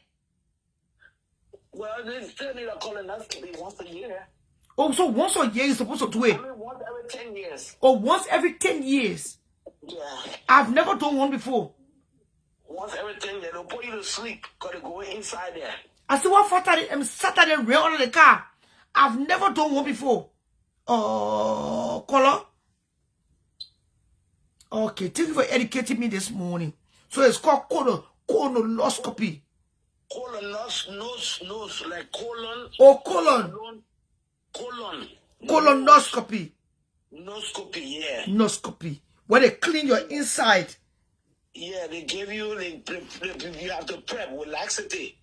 Well, they still need a colonoscopy once a year. Oh, so once a year you're supposed to do it? I mean, once every 10 years. Or once every 10 years? Yeah. I've never done one before. Once every 10 years, they'll put you to sleep because they go inside there. I said, what Saturday rail under the car? I've never done one before. Color? Okay, thank you for educating me this morning. So it's called colonoscopy. Nose, like colon. Oh, colon. Colon. Colonoscopy. Noscopy, yeah. Noscopy. Where they clean your inside. Yeah, they give you, you have to prep with laxity.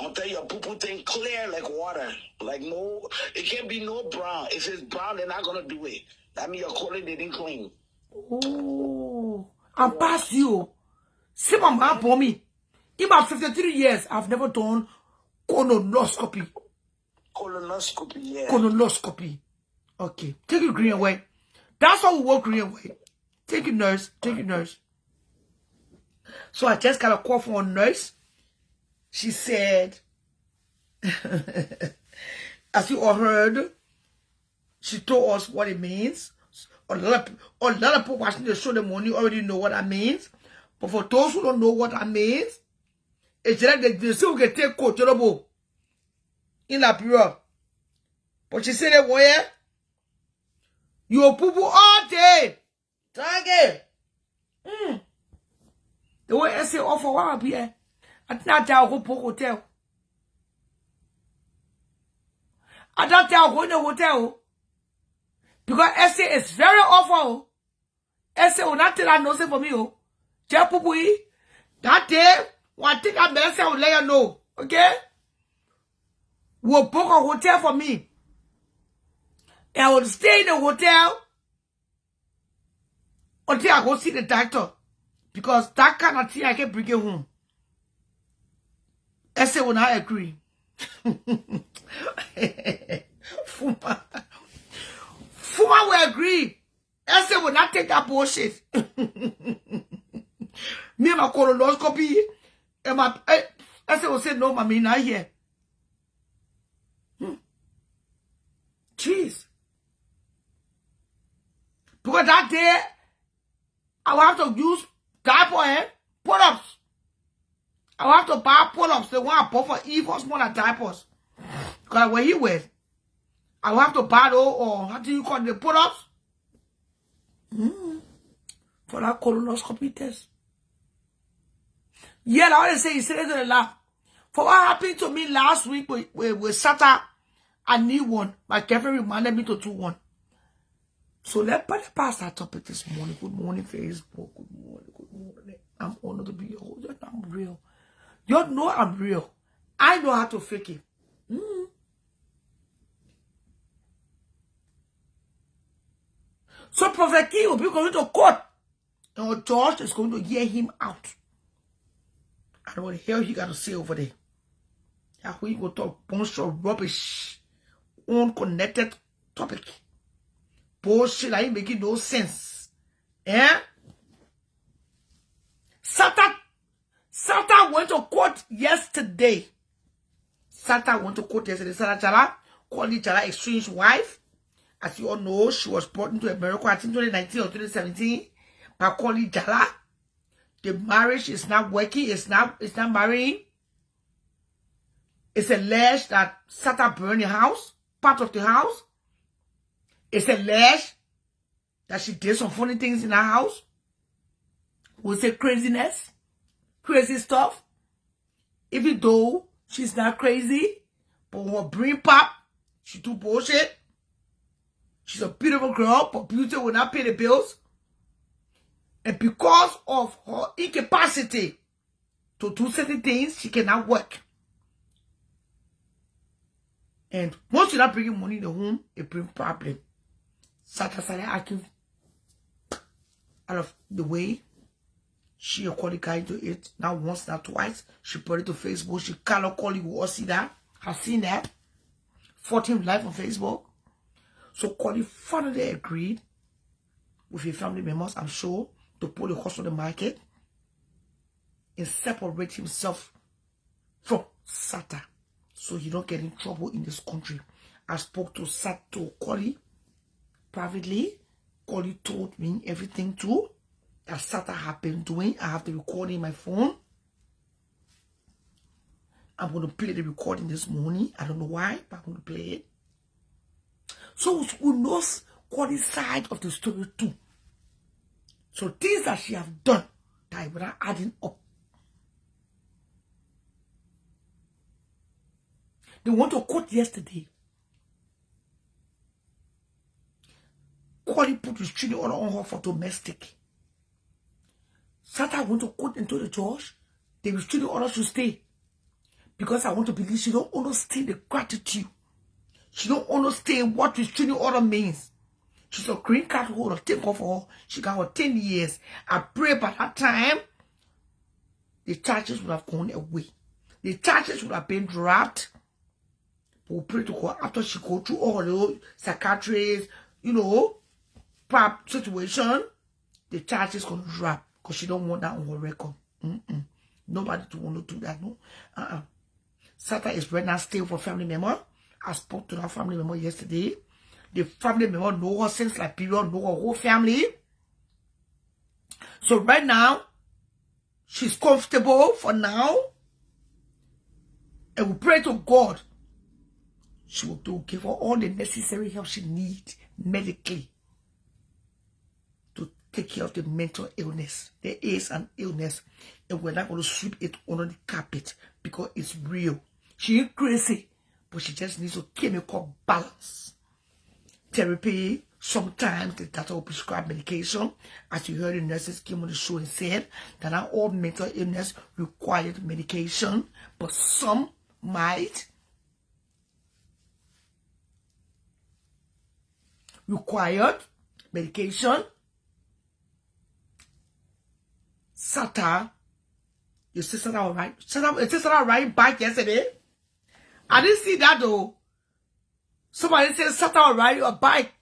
Until your poo-poo thing clear like water. Like no, it can't be no brown. If it's brown, they're not going to do it. That means your colon didn't clean. Oh, I'm past you. See my mom for me. In my 53 years, I've never done colonoscopy. Colonoscopy, yeah. Colonoscopy. Okay. Take it green away. That's how we work green away. Take it, nurse. Take it, nurse. So I just got a call from a nurse. She said, as you all heard, she told us what it means. A lot of people watching the show the morning already know what that means. But for those who don't know what that means, it's like they still get take coach in Liberia. But she said that where you poo-poo all day. Target. The way I say offer what be here. I don't tell go hotel. I don't tell go in the hotel. Because SA is very awful. SA will not tell that no say for me. Tell poo-poo that day, one thing I better say I will let you know. Okay? Will book a hotel for me. And I will stay in the hotel until I go see the doctor. Because that kind of thing I can bring it home. SA will not agree. Fuma will agree. SA will not take that bullshit. Me and my colonoscopy, and my SA will say, no, mommy, not here. Jeez. Because that day, I will have to use diaper, pull-ups. I will have to buy pull-ups. The one I bought for Eve was more than diapers. Because when he went, I will have to buy those, or how do you call it, the pull-ups? For that colonoscopy test. Yeah, I want to say, he said it to the laugh. For what happened to me last week with SATTA, I need one. My girlfriend reminded me to do one. So let's pass that topic this morning. Good morning, Facebook. Good morning. I'm honored to be your host. I'm real. You know I'm real. I know how to fake it. So Prophet King will be going to court. And a judge is going to hear him out. I don't know what the hell he got to say over there. How he go talk a bunch of rubbish. Unconnected topic. Bullshit that ain't making no sense. Eh? SATTA went to court yesterday. SATTA went to court yesterday. SATTA Jala called Jala estranged wife. As you all know, she was brought into America, I think 2019 or 2017, by calling Jala. The marriage is not working, it's not marrying. It's alleged that SATTA burned the house, part of the house. It's alleged that she did some funny things in her house. We say craziness, crazy stuff. Even though she's not crazy, but when her brain pop, she do bullshit. She's a beautiful girl, but beauty will not pay the bills. And because of her incapacity to do certain things, she cannot work. And once you're not bringing money in the home, it brings problem. SATTA started acting out of the way. She called the guy to it. Not once, not twice. She put it to Facebook. She cannot call you. We all see that. Have seen that. Fought him live on Facebook. So Collie finally agreed with his family members, I'm sure, to put the horse on the market and separate himself from SATTA so he don't get in trouble in this country. I spoke to Collie privately. Collie told me everything too that SATTA have been doing. I have the recording in my phone. I'm going to play the recording this morning. I don't know why, but I'm going to play it. So we know Collie's side of the story too. So things that she have done that were not adding up. They went to court yesterday. Collie put restraining order on her for domestic. SATTA went to court and told the judge the restraining order should stay. Because I want to believe she don't understand the gratitude. She don't understand what restraining order means. She's a green card holder. Think of her. She got her 10 years. I pray by that time, the charges would have gone away. The charges would have been dropped. We'll pray to God after she go through all the psychiatrists, situation. The charges going to drop because she don't want that on her record. Nobody to want to do that, no. SATTA is right now staying for family member. I spoke to that family member yesterday. The family member know her since Liberian, know her whole family. So right now, she's comfortable for now. And we pray to God. She will give her all the necessary help she needs medically to take care of the mental illness. There is an illness. And we're not going to sweep it under the carpet because it's real. She ain't crazy. But she just needs a chemical balance. Therapy, sometimes the doctor will prescribe medication. As you heard, the nurses came on the show and said that not all mental illness required medication, but some might require medication. SATTA, you see SATTA all right? SATTA right back yesterday. I didn't see that though. Somebody said SATTA will ride a bike.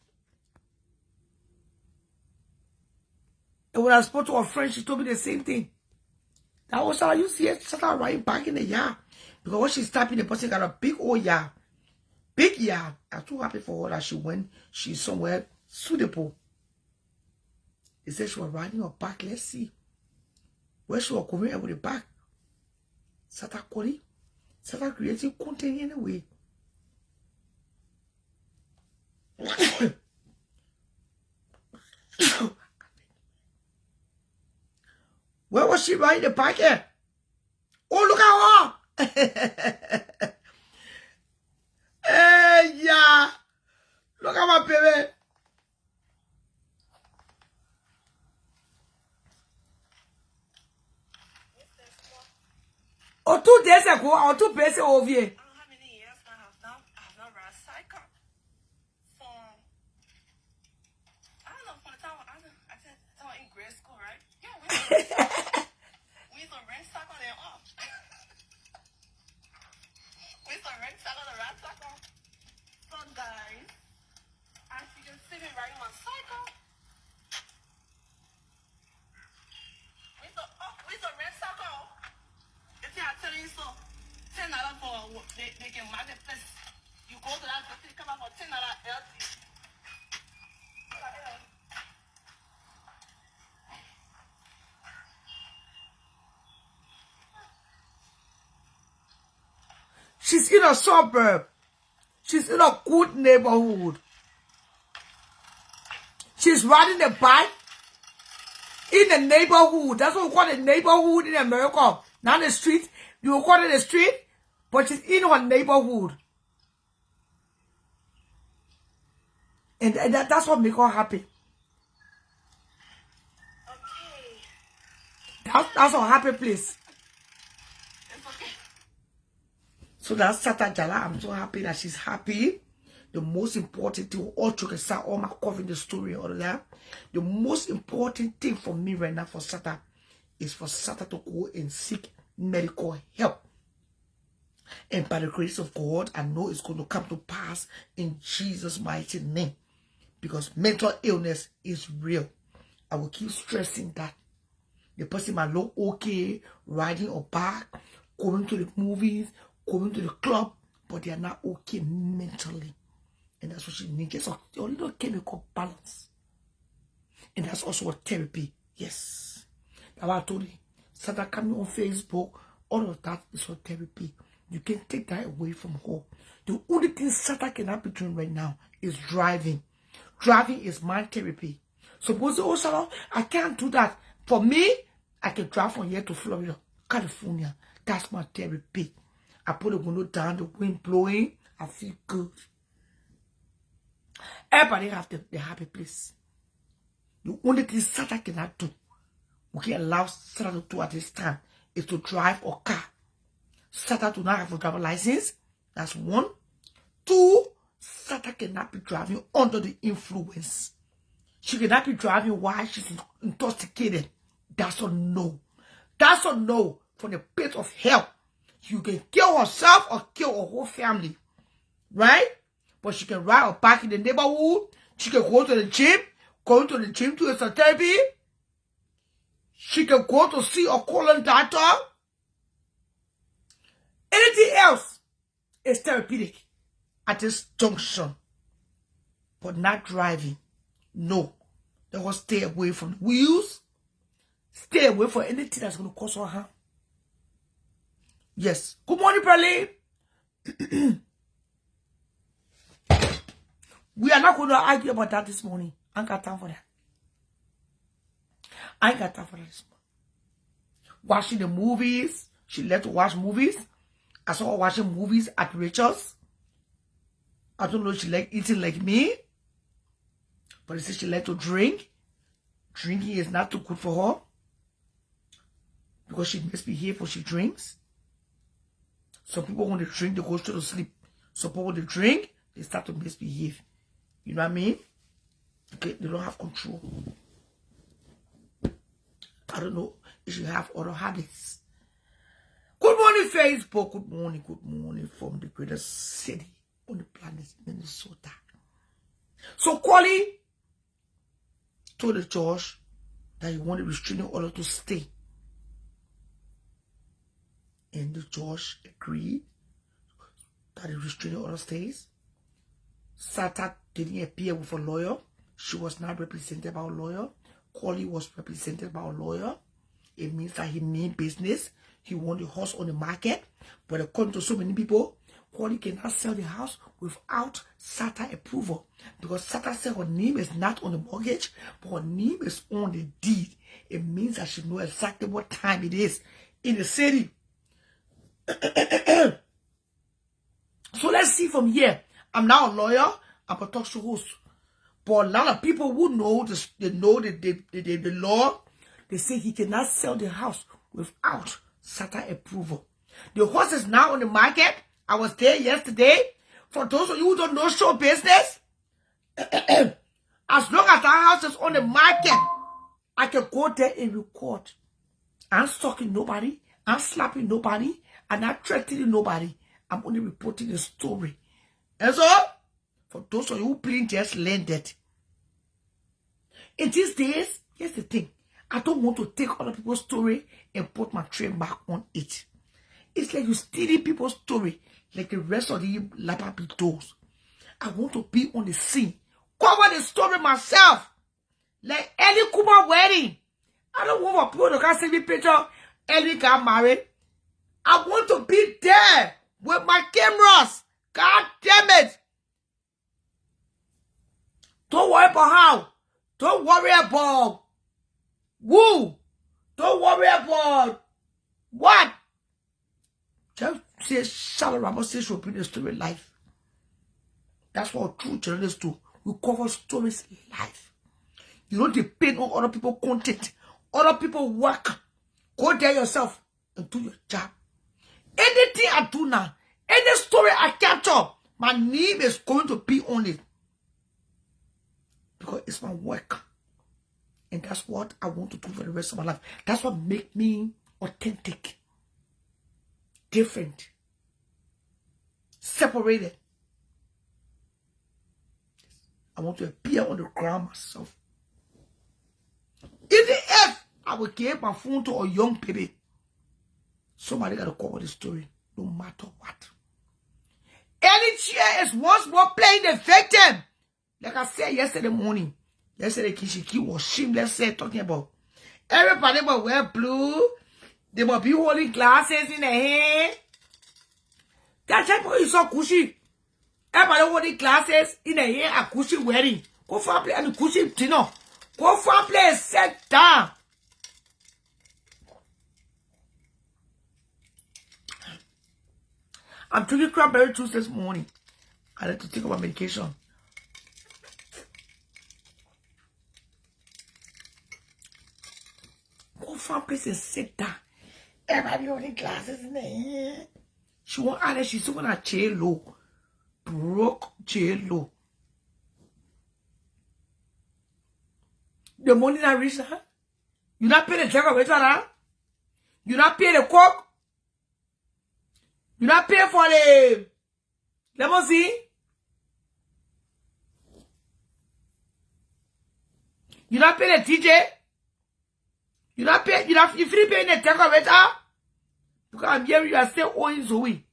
And when I spoke to her friend, she told me the same thing. That was how you see it. SATTA riding back in the yard. Because when she's tapping, the person got a big old yard. Big yard. I'm too happy for her that she's somewhere suitable. They said she was riding her back. Let's see. Where she was coming with the back. SATTA Collie. SATTA creating content anyway. Where was she riding the bike at? Oh, look at her! Hey, yeah! Look at my baby! Oh, 2 days ago, or 2 days over here. How many years I have not run cycle. I don't know, from the time I said in grade school, right? Yeah, we used to rent cycle there off. We used to rent cycle the ride cycle. So guys, as you can see me riding my cycle. We used to rent cycle. I tell you so, $10 for they can market place. You go to that place, come out for $10 LT. She's in a suburb. She's She's in a good neighborhood. She's riding a bike in the neighborhood. That's what we call the neighborhood in America. Not the street. You will call it the street, but she's in her neighborhood. And that's what makes her happy. Okay. That's her happy place. It's okay. So that's SATTA Jala. I'm so happy that she's happy. The most important thing, all joke aside, all my covering the story, all of that. The most important thing for me right now for SATTA is for SATTA to go and seek medical help. And by the grace of God, I know it's going to come to pass in Jesus' mighty name. Because mental illness is real. I will keep stressing that. The person might look okay, riding or back, going to the movies, going to the club, but they are not okay mentally. And that's what she needs. Just a little chemical balance. And that's also a therapy. Yes. That's why I told you. SATTA coming on Facebook, all of that is for therapy. You can take that away from her. The only thing SATTA cannot be doing right now is driving. Driving is my therapy. Suppose, oh, SATTA, I can't do that. For me, I can drive from here to Florida, California. That's my therapy. I put the window down, the wind blowing. I feel good. Everybody have the happy place. The only thing SATTA cannot do, we can allow SATTA to do at this time, is to drive a car. SATTA do not have a driver license. That's one. Two, SATTA cannot be driving under the influence. She cannot be driving while she's intoxicated. That's a no. That's a no from the pit of hell. You can kill herself or kill her whole family. Right? But she can ride or back in the neighborhood. She can go to the gym. Going to the gym to a therapy. She can go to see a colon doctor. Anything else is therapeutic at this junction. But not driving. No. They will stay away from the wheels. Stay away from anything that's going to cause her harm. Yes. Good morning, Berlin. We are not going to argue about that this morning. I ain't got time for that. I ain't got time for that this morning. Watching the movies. She left to watch movies. I saw her watching movies at Rachel's. I don't know if she like eating like me. But it says she like to drink. Drinking is not too good for her. Because she misbehaves when she drinks. Some people when they drink, they go straight to sleep. Some people when they drink, they start to misbehave. You know what I mean? Okay, they don't have control. I don't know if you have other habits. Good morning, Facebook. Good morning from the greatest city on the planet, Minnesota. So, Quali told the judge that he wanted restraining order to stay. And the judge agreed that the restraining order stays. SATTA didn't appear with a lawyer. She was not represented by a lawyer. Quali was represented by a lawyer. It means that he mean business. He won the house on the market. But according to so many people, Quali cannot sell the house without SATTA approval. Because SATTA said her name is not on the mortgage, but her name is on the deed. It means that she knows exactly what time it is in the city. So let's see from here. I'm now a lawyer. I'm a talk show host. But a lot of people who know this, they know the law. They say he cannot sell the house without SATTA approval. The house is now on the market. I was there yesterday. For those of you who don't know show business, as long as that house is on the market, I can go there and record. I'm stalking nobody. I'm slapping nobody. I'm not threatening nobody. I'm only reporting the story. And so, for those of you who please just landed. In these days, here's the thing. I don't want to take other people's story and put my trademark on it. It's like you stealing people's story like the rest of the lapapitos. I want to be on the scene. Cover the story myself. Like Ellie Kuma wedding. I don't want for people to come see me picture. Ellie got married. I want to be there with my cameras. God damn it. Don't worry about who. Don't worry about what. Just say Charlotte Ramos says she'll bring the story life. That's what true journalists do. We cover stories live. You don't depend on other people's content. Other people work. Go there yourself and do your job. Anything I do now, any story I capture, my name is going to be on it. Because it's my work. And that's what I want to do for the rest of my life. That's what makes me authentic. Different. Separated. I want to appear on the ground myself. Even if I will give my phone to a young baby, somebody got to cover the story, no matter what. Any chair is once more playing the victim. Like I said yesterday morning. Yesterday, Kishiki was shameless talking about everybody must wear blue. They must be holding glasses in their hand. That's why you saw Kushi. Everybody holding glasses in their hand and Kushi wearing. Go for a play and Kushi dinner. Go for a play and sit down. I'm drinking cranberry juice this morning. I had to take my medication. Go for a place and sit down. Everybody holding glasses in their hand. She won't add she's still gonna chair low. Broke chair low. The money not reach her. You not pay the check with her. You not pay the coke. You not pay for the limousine. You not pay the TJ. You not pay. You free paying the check with her. Because I'm hearing you are still owing Zoe.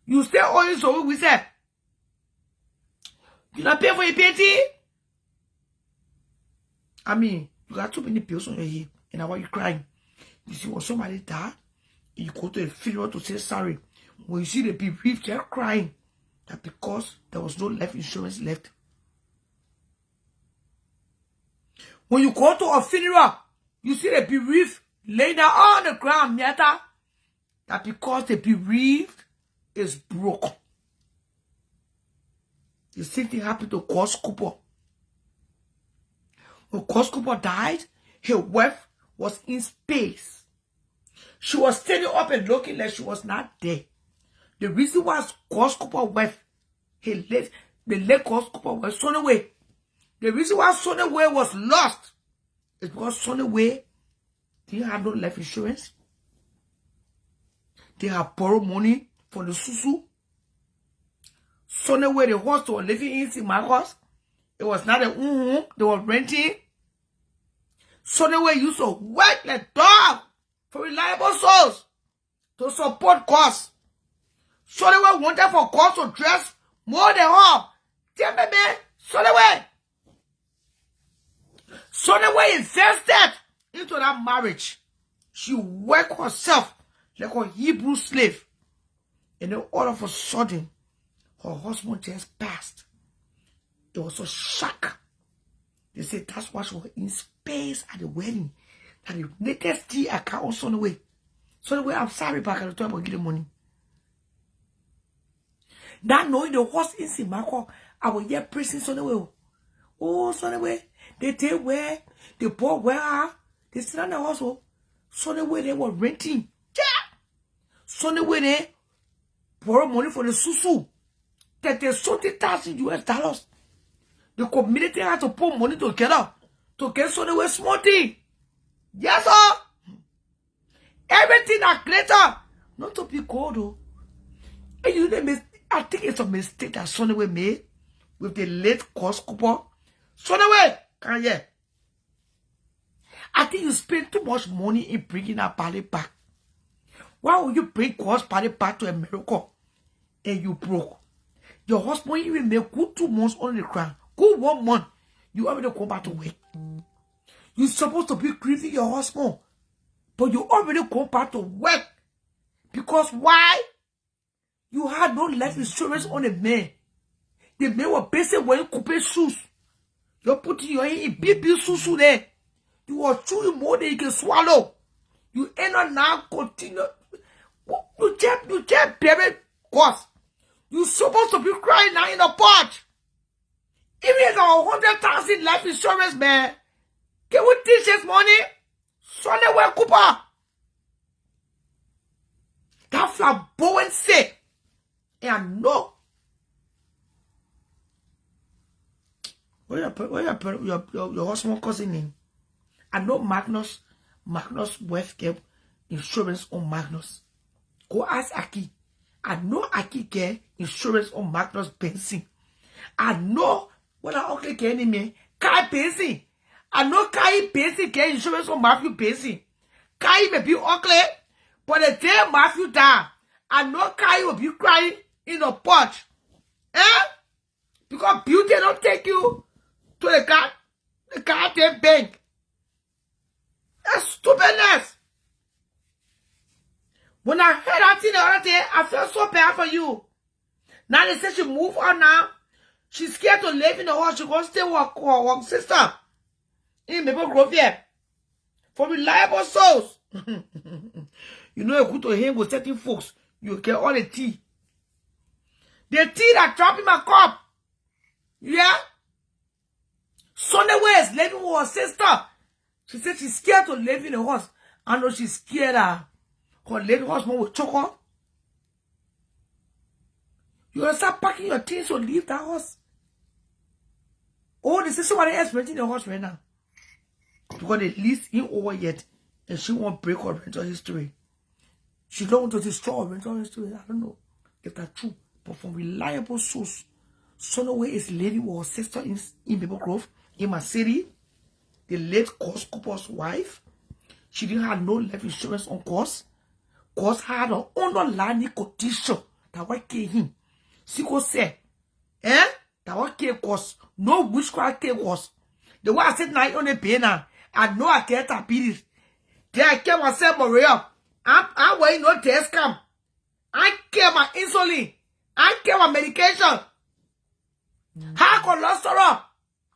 You still owing Zoe, we said. You not pay for your petty? I mean, you got too many pills on your head. And now why you crying? You see when somebody died, you go to a funeral to say sorry. When you see the bereaved, you're crying. That's because there was no life insurance left. When you go to a funeral, you see the bereaved laying down on the ground, Miata. That because the bereaved is broke. The same thing happened to Cos Cooper. When Cos Cooper died, her wife was in space. She was standing up and looking like she was not there. The reason why Cos Cooper's wife, the late Cos Cooper was Sonaway. The reason why Sonaway was lost is because Sonaway didn't have no life insurance. They have borrowed money from the Susu. Sonaway, the horse they were living in St. Marcos. It was not a they were renting. Sonaway used to work like dog for reliable souls to support costs. Sonaway wanted for costs to dress more than her. Tell me, man, Sonaway invested into that marriage. She worked herself like a Hebrew slave. And then all of a sudden, her husband just passed. It was a shock. They said that's why she was in space at the wedding. That the latest T account on Sonaway. Sonaway, I'm sorry, but I can't talk about getting money. Not knowing the horse in St. Marco, I will hear praising Sonaway. Oh, Sonaway, they take where, they bought where, they sit on the horse. Sonaway, they were renting. Yeah. Sonaway, they borrow money for the Susu. That they sold $30,000. The community had to put money together to get Sonaway small thing. Yes, sir. Everything that greater. Not to be called, though. And you know, I think it's a mistake that Sonaway made with the late Cos Cooper. Sonaway, can you? I think you spend too much money in bringing that party back. Why would you bring Cos party back to America and you broke? Your husband even made good 2 months on the ground. Good 1 month. You already come back to work. You're supposed to be grieving your husband. But you already come back to work. Because why? You had no life insurance on the man. The man was basically wearing coupe shoes. You're putting your hand in big susu there. You are chewing more than you can swallow. You end up now continue. You just baby course. You supposed to be crying now in the porch. Even if our 100,000 life insurance, man. Can we teach this money? Sunday where Cooper. That flamboyant say. And no. Where your husband cousin name? I know Magnus wife kept insurance on Magnus. Go ask Aki. I know Aki get insurance on Magnus Benson. I know what I okay get any me. Kai Benson. I know Kai Benson get insurance on Matthew Benson. Kai may be ugly, but the day Matthew die, I know Kai will be crying in the porch. Because beauty don't take you to the goddamn bank. That's stupidness. When I heard that thing the other day, I felt so bad for you. Now they say she move on now. She's scared to live in the house. She gonna stay with her sister in Maple Grove here. For reliable souls. You know, you go to him with certain folks. You get all the tea. The tea that drop in my cup. Yeah? Sunday West living with her sister. She said she's scared to live in the house. I know she's scared that her late husband will choke her. You gonna start packing your things to leave that house. Oh, this is somebody else renting the house right now. Because the lease ain't over yet. And she won't break her rental history. She don't want to destroy her rental history. I don't know if that's true. But from reliable source, Sonaway is living with her sister in Maple Grove, in my city. The late Cos Cooper's wife. She didn't have no life insurance on Cos. Cos had her underlying condition that what came him. She could say, that what came Cos. No witchcraft came Cos. The one I said now on the pain now. I know I can't beat it. Then I came myself Maria. I'm waiting no test come. I care my insulin. I care my medication. High cholesterol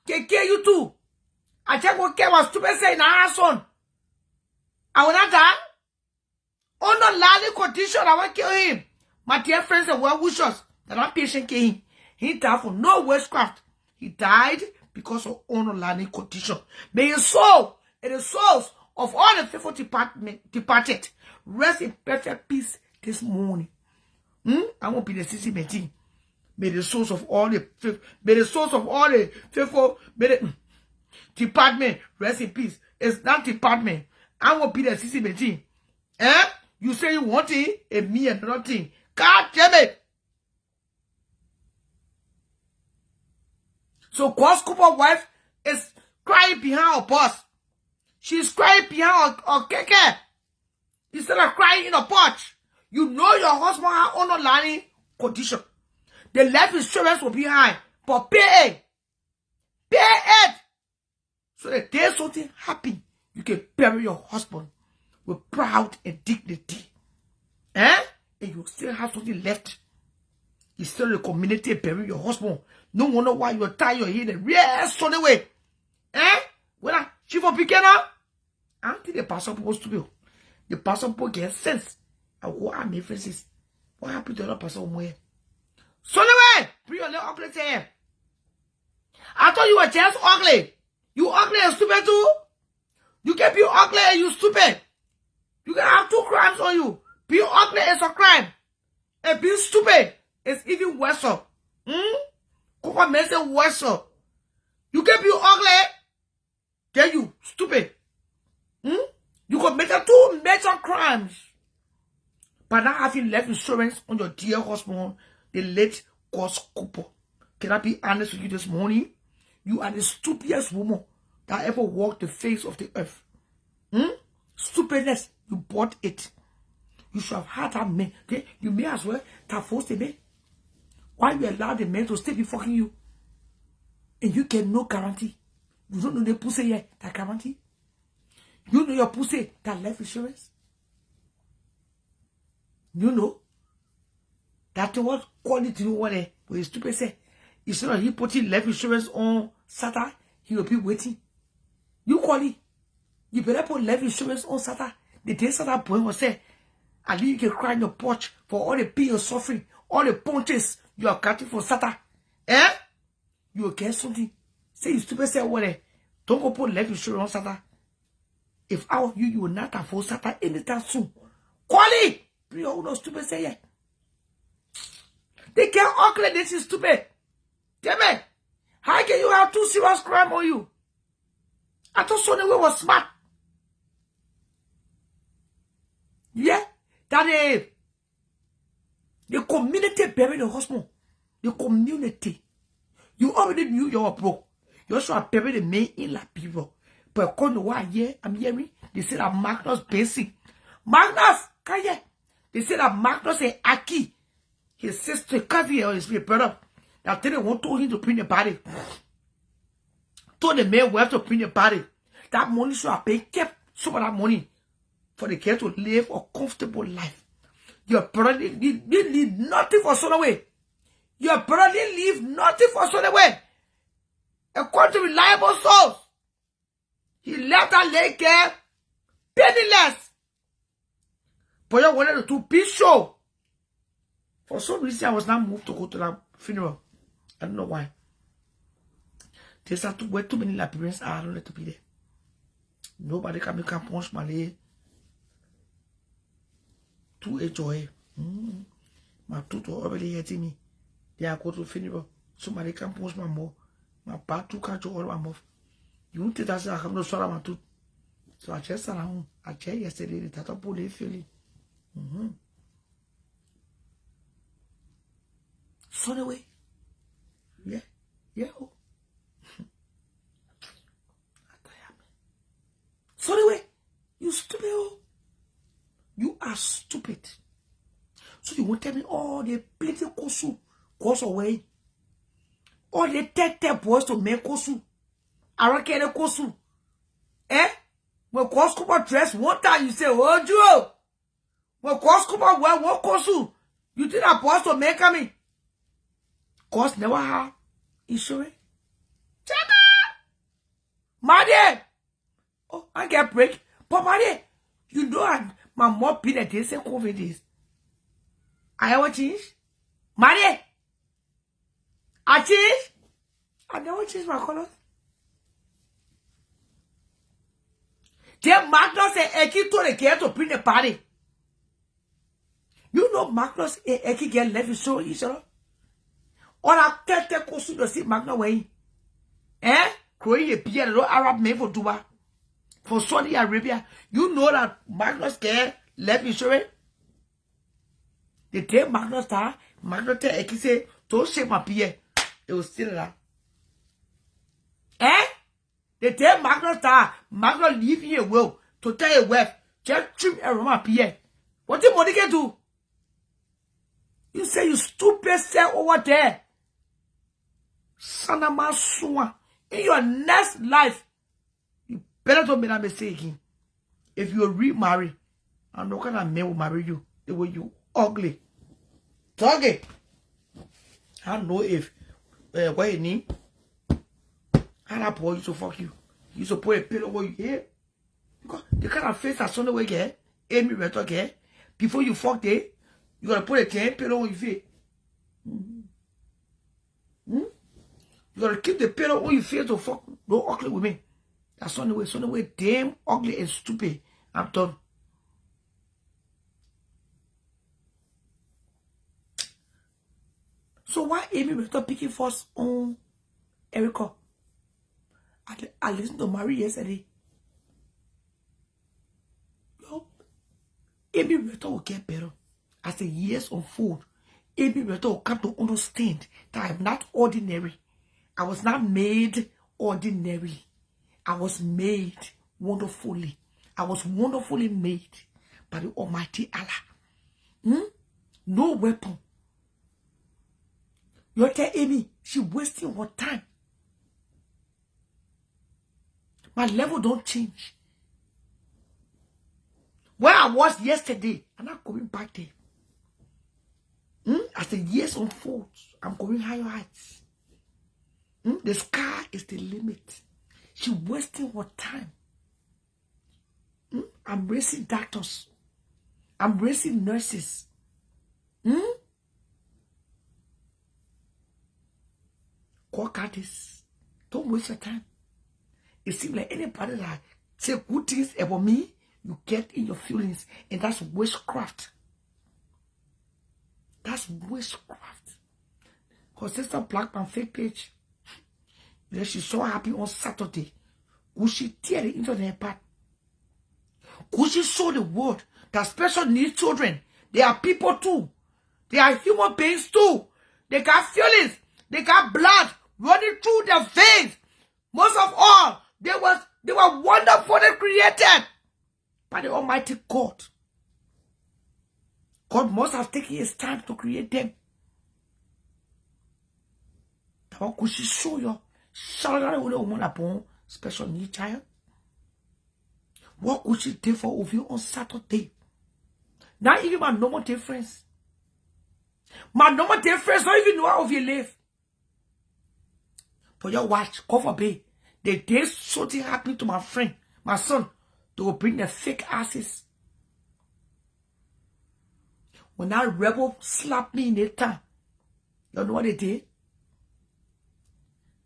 can kill you too. I just want to care my stupid say in our son. I will not die. Underlying condition, I will kill him. My dear friends and well wishers, that patient came. He died for no witchcraft. He died because of underlying condition. May his soul and the souls of all the faithful departed rest in perfect peace this morning. I won't be the CC meeting. May the souls of all the faithful department rest in peace. It's not department. I won't be the CC meeting. You say you want it, and me and nothing. God damn it. So Cos Cooper's wife is crying behind her boss. She's crying behind her keke. Instead of crying in a porch. You know your husband has underlying condition. The life insurance will be high. But pay it. Pay it. So that there's something happen. You can bury your husband with pride and dignity. And you still have something left. You still in the community bury your husband. No wonder why you tie your head and rest on the way. When she for beginner, I don't think the pastor supposed to be. The pastor supposed to get sense. And what are my friends? What happened to the pastor somewhere? So anyway, bring your little ugly here. I thought you were just ugly. You ugly and stupid too. You can be ugly and you stupid. You can have 2 crimes on you. Being ugly is a crime. And being stupid is even worse. Coco makes it worse. You can be ugly, then you stupid. You can make 2 major crimes. But not having life insurance on your dear husband, the late Cos Cooper. Can I be honest with you this morning? You are the stupidest woman that ever walked the face of the earth. Stupidness, you bought it. You should have had that man. Okay? You may as well have forced the man. Why you allow the man to still be fucking you? And you get no guarantee. You don't know the pussy yet, that guarantee. You know your pussy, that life insurance. You know. That's what quality you want. But you stupid say. Instead of he putting life insurance on SATTA, he will be waiting. You call it. You better put life insurance on SATTA. The day SATTA boy will say, at least you can cry in your porch for all the pain and suffering, all the punches you are catching for SATTA. Eh? You will get something. Say you stupid, say what? Don't go put life insurance on SATTA. If I were you, you will not afford SATTA anytime soon. Call it. You are not stupid, say yeah. They can't ugly, this is stupid. Tell me, how can you have 2 serious crime on you? I thought Sonny was smart. Yeah, that is the community buried the husband. The community. You already knew you were broke. You also have buried the main in-law people. But according to what I'm hearing, they said that Magnus basic. Magnus, can you? They said that Magnus and Aki, his sister, cousin, or his brother, that they won't told him to print the body. Told the man we have to print the body. That money should have been kept, some of that money, for the kids to live a comfortable life. Your brother didn't leave nothing for Sonaway. Your brother didn't leave nothing for Sonaway. According to reliable source, he left that lake there penniless. But you wanted to do peace show. For some reason, I was not moved to go to that funeral. I don't know why. There's where too many Liberians are. I don't need to be there. Nobody can punch my leg. Too a joy. My tooth already hurting me. They are going to funeral. Somebody can punch my mouth. My back too can't all my mouth. You won't take that I have no swallow my tooth. So I just sat home. I checked yesterday. The tata pulled it feeling. So anyway. Yeah. Yeah. So anyway, you stupid. You are stupid. So you won't tell me all the plenty kosu course away. All the 30 boys to make kosu. I reckon the kosu. Eh? When Coscuba dress one time, you say, oh, Joe. When Coscuba wear one kosu, you think that boys to make me? Cos never have insurance. Maddy! Oh, I get break. But Maddy, you know my mom been at this and COVID is. I ever change? Maddy! I change? I never change my colors. Then Magnus and Eki told the girl to bring the party. You know Magnus and Eki get left is so easy. Or I can't take Kosu to see Magnus way. Eh? Growing a beer, no Arab man for Dubai. For Saudi Arabia. You know that Magnus get left insurance? The day Magnus tell Eki say, don't shake my beer. It was still that. Eh? The day Magnus leave here will to tell your wife, just trim around my beer. What the money can do? You say you stupid self over there. Sanama Sua. In your next life, you better don't make that mistake again. If you remarry, I'm not gonna man will marry you the way you ugly. Target. I don't know if what you need. How that boy used to fuck you. You used to put a pillow over your head. Because the kind of face that Sunday way get, Amy Reto get, before you fuck it, you gotta put a 10 pillow on your face. You gotta keep the pillow on your face to fuck. Don't ugly with me. That's Sunday way damn ugly and stupid. I'm done. So why Amy Reto picking first on Erica? I listened to Mary yesterday. Yo, Amy Reto will get better. As the years unfold, Amy Reto will come to understand that I'm not ordinary. I was not made ordinarily. I was made wonderfully. I was wonderfully made by the Almighty Allah. No weapon. You tell Amy, she wasting her time. My level don't change. Where I was yesterday, I'm not going back there. As the years unfold, I'm going higher heights. The sky is the limit. She wasting her time. I'm raising doctors. I'm raising nurses. Work at this. Don't waste your time. It seems like anybody that say good things about me, you get in your feelings, and that's witchcraft. That's witchcraft. Her sister blocked my fake page. Then she's so happy on Saturday. Could she tear the internet apart? Could she show the world that special needs children, they are people too. They are human beings too. They got feelings. They got blood running through their veins. Most of all, they were wonderfully created by the Almighty God. God must have taken his time to create them. What could she show you? Special need child. What could she do for of you on Saturday? Not even my normal day friends. My normal day friends don't even know how of you live. For your watch, cover bay. The day something happened to my friend, my son, they will bring the fake asses. When that rebel slapped me in the time, you know what they did?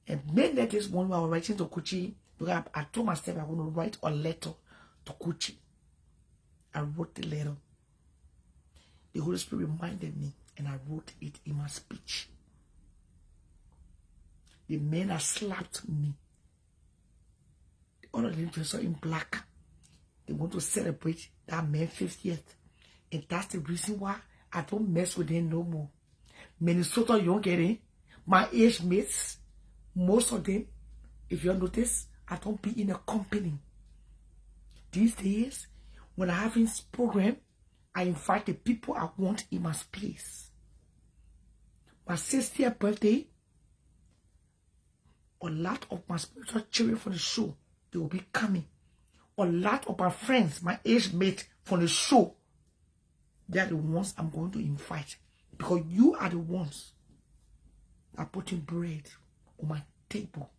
And mainly this morning I was writing to Kuchi, because I told myself I'm going to write a letter to Kuchi. I wrote the letter. The Holy Spirit reminded me, and I wrote it in my speech. The men that slapped me, all of them dressed in black. They want to celebrate that man's 50th. And that's the reason why I don't mess with them no more. Minnesota, you don't get it. My age mates, most of them, if you notice, I don't be in a company. These days, when I have this program, I invite the people I want in my space. My 60th birthday, a lot of my spiritual children from the show, they will be coming. A lot of my friends, my age mates from the show, they are the ones I'm going to invite. Because you are the ones that are putting bread on my table.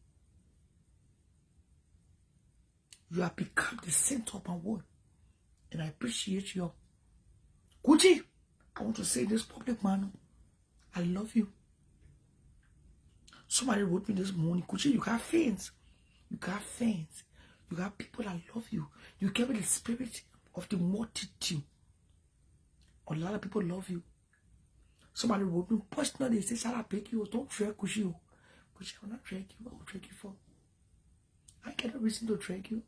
You have become the center of my world. And I appreciate you. Gucci, I want to say this public man, I love you. Somebody wrote me this morning, Gucci, you got fans. You got fans. You got people that love you. You carry the spirit of the multitude. A lot of people love you. Somebody wrote me personally, they say, shall I beg you? Don't drag Gucci. Gucci, I will not drag you. I will drag you for. I get a reason to drag you.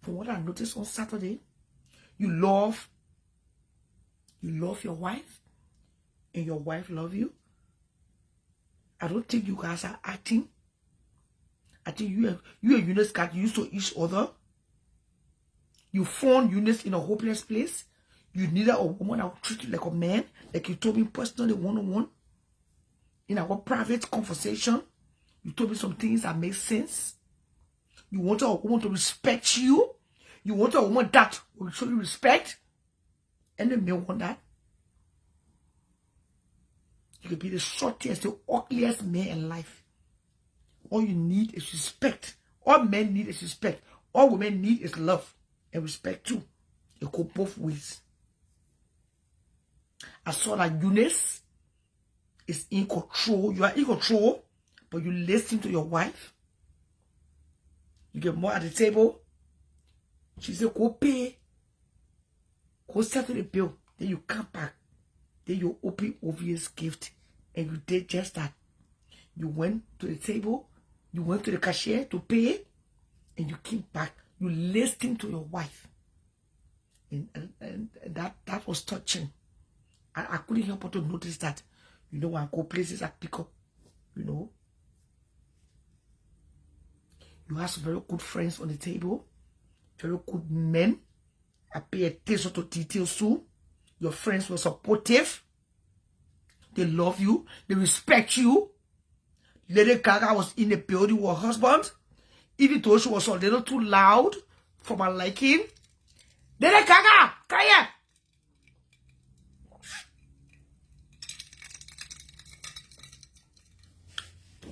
From what I noticed on Saturday, you love your wife, and your wife love you. I don't think you guys are acting. I think you and Eunice got used to each other. You found Eunice in a hopeless place. You needed a woman that would treat you like a man, like you told me personally one-on-one. In our private conversation, you told me some things that make sense. You wanted a woman to respect you. You wanted a woman that will show you respect. And the men want that. You could be the shortest, the ugliest man in life. All you need is respect. All men need is respect. All women need is love and respect too. It go both ways. I saw that Eunice is in control. You are in control, but you listen to your wife. You get more at the table. She said, go pay. Go settle the bill. Then you come back. Then you open obvious gift. And you did just that. You went to the table. You went to the cashier to pay. And you came back. You listened to your wife. And that was touching. I couldn't help but to notice that. You know, when I go places, I pick up. You know. You have some very good friends on the table. Very good men. I pay attention to details too. Your friends were supportive. They love you. They respect you. Lady Gaga was in the building with her husband. Even though she was a little too loud for my liking. Lady Gaga, come here.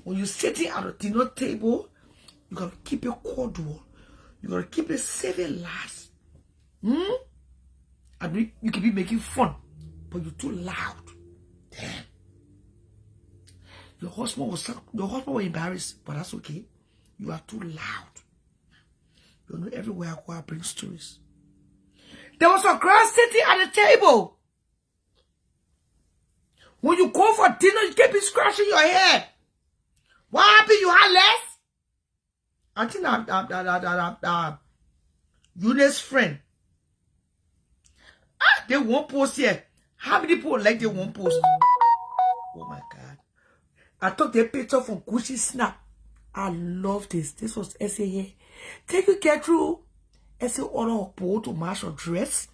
When you're sitting at a dinner table You gotta keep it cordial. You gotta keep it safe and last. I mean, you can be making fun, but you're too loud. Damn. Your husband was embarrassed, but that's okay. You are too loud. You know, everywhere I go, I bring stories. There was a girl sitting at the table. When you go for dinner, you can't be scratching your head. What happened? You had less? I think Eunice's friend. They won't post here. How many people like they won't post? Oh my God. I took the picture from Gucci Snap. I love this. This was SA here. Thank you, Gertrude. SA order her bowl to match her dress.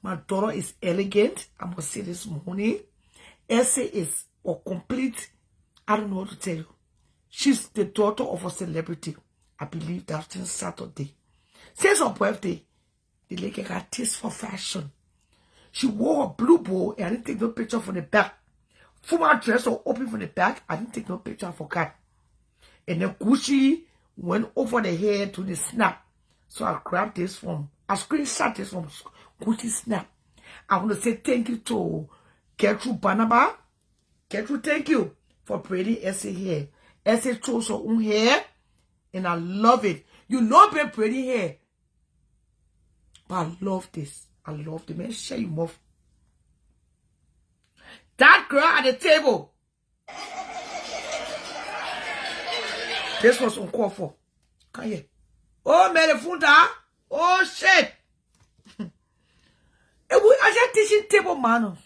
My daughter is elegant. I must say this morning. SA is a complete. I don't know what to tell you. She's the daughter of a celebrity. I believe that's since Saturday. Since her birthday, the lady got taste for fashion. She wore a blue bow and I didn't take no picture from the back. For my dress was open from the back. I didn't take no picture, I forgot. And then Gucci went over the head to the snap. So I grabbed this from, I screenshot this from Gucci Snap. I want to say thank you to Gertrude Banaba. Gertrude, thank you for braiding SA hair. SA chose her own hair. And I love it. You love braiding hair. But I love this. I love the man. Share you more. That girl at the table. This was uncalled for. Come here. Oh, Melefunda. Oh, shit. I just teaching table manners.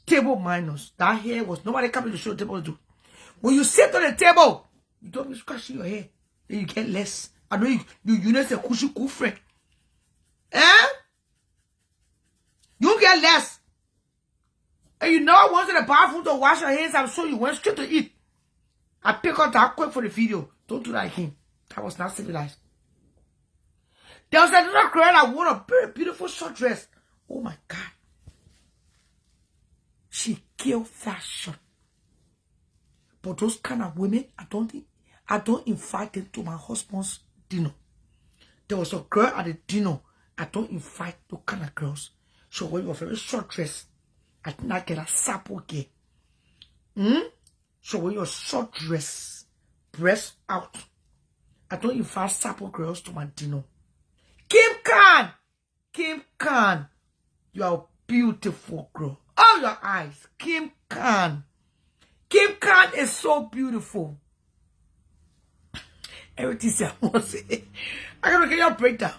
Table manners. That hair was nobody coming to show the table to do. When you sit on the table, you don't be scratching your hair. Then you get less. I know you use a cushy cool friend. You get less. And you know I went to the bathroom to wash your hands. I'm sure you went straight to eat. I pick up that quick for the video. Don't do that again. That was not civilized. There was another girl that wore a very beautiful short dress. Oh my God. She killed fashion. But those kind of women, I don't invite them to my husband's dinner. There was a girl at the dinner. I don't invite those kind of girls. So when you have a very short dress, I think I get a sapo gay. So when you're short dress, breast out, I don't invite sapo girls to my dinner. Kim Khan, you are a beautiful girl. Oh, your eyes, Kim Khan is so beautiful. Everything I want to say. I gotta get your breakdown.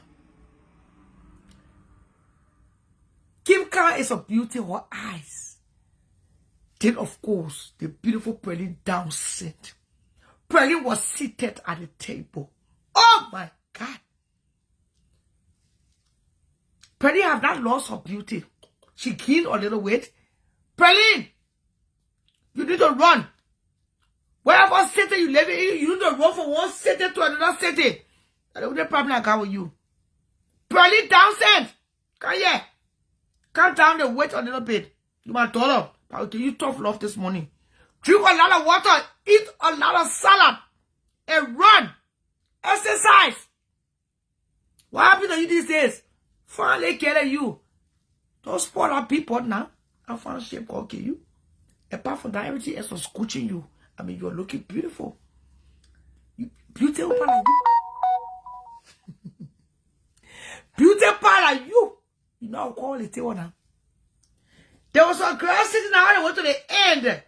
Kim Khan is a beauty, her eyes. Then, of course, the beautiful Pearline down sit. Pearline was seated at the table. Oh my God. Pearline have not lost her beauty. She gained a little weight. Pearline, you need to run. Wherever city you live in, you need to run from one city to another city. That's the only problem I got with you. Pearline downstairs. Come here. Calm down the weight a little bit. You my daughter. I'll give you tough love this morning. Drink a lot of water. Eat a lot of salad. And run. Exercise. What happened to you these days? Finally getting you. Don't spoil our people now. I found shape okay you. Apart from that, everything else was coaching you. I mean, you're looking beautiful. You beautiful like you. Beautiful like you. You know how quality one now. There was a girl sitting down and went to the end.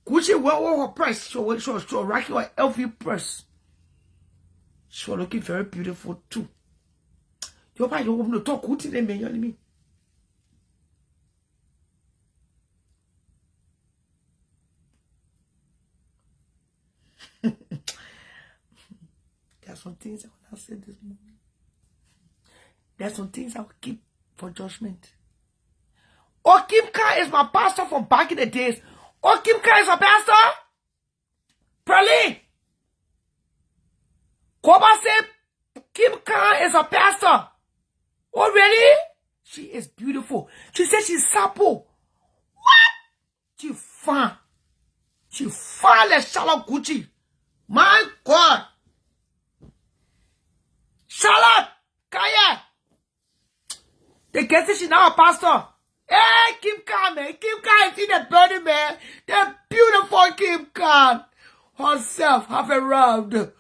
Gucci went over her purse. She was rocking her LV purse. She was looking very beautiful too. You're probably going to talk Gucci then, man. You know what I mean? There are some things I will not say this morning. There are some things I will keep for judgment. Oh, Kim Khan is my pastor from back in the days. Oh, Kim Khan is a pastor? Pearline. Koba said Kim Khan is a pastor. Oh, really? She is beautiful. She said she's sapo. What? She fine. She fine like Charlotte Gucci. My God. can see she now a pastor. Hey, Kim Khan, man. Kim Khan is in the building, man. The beautiful Kim Khan herself have arrived.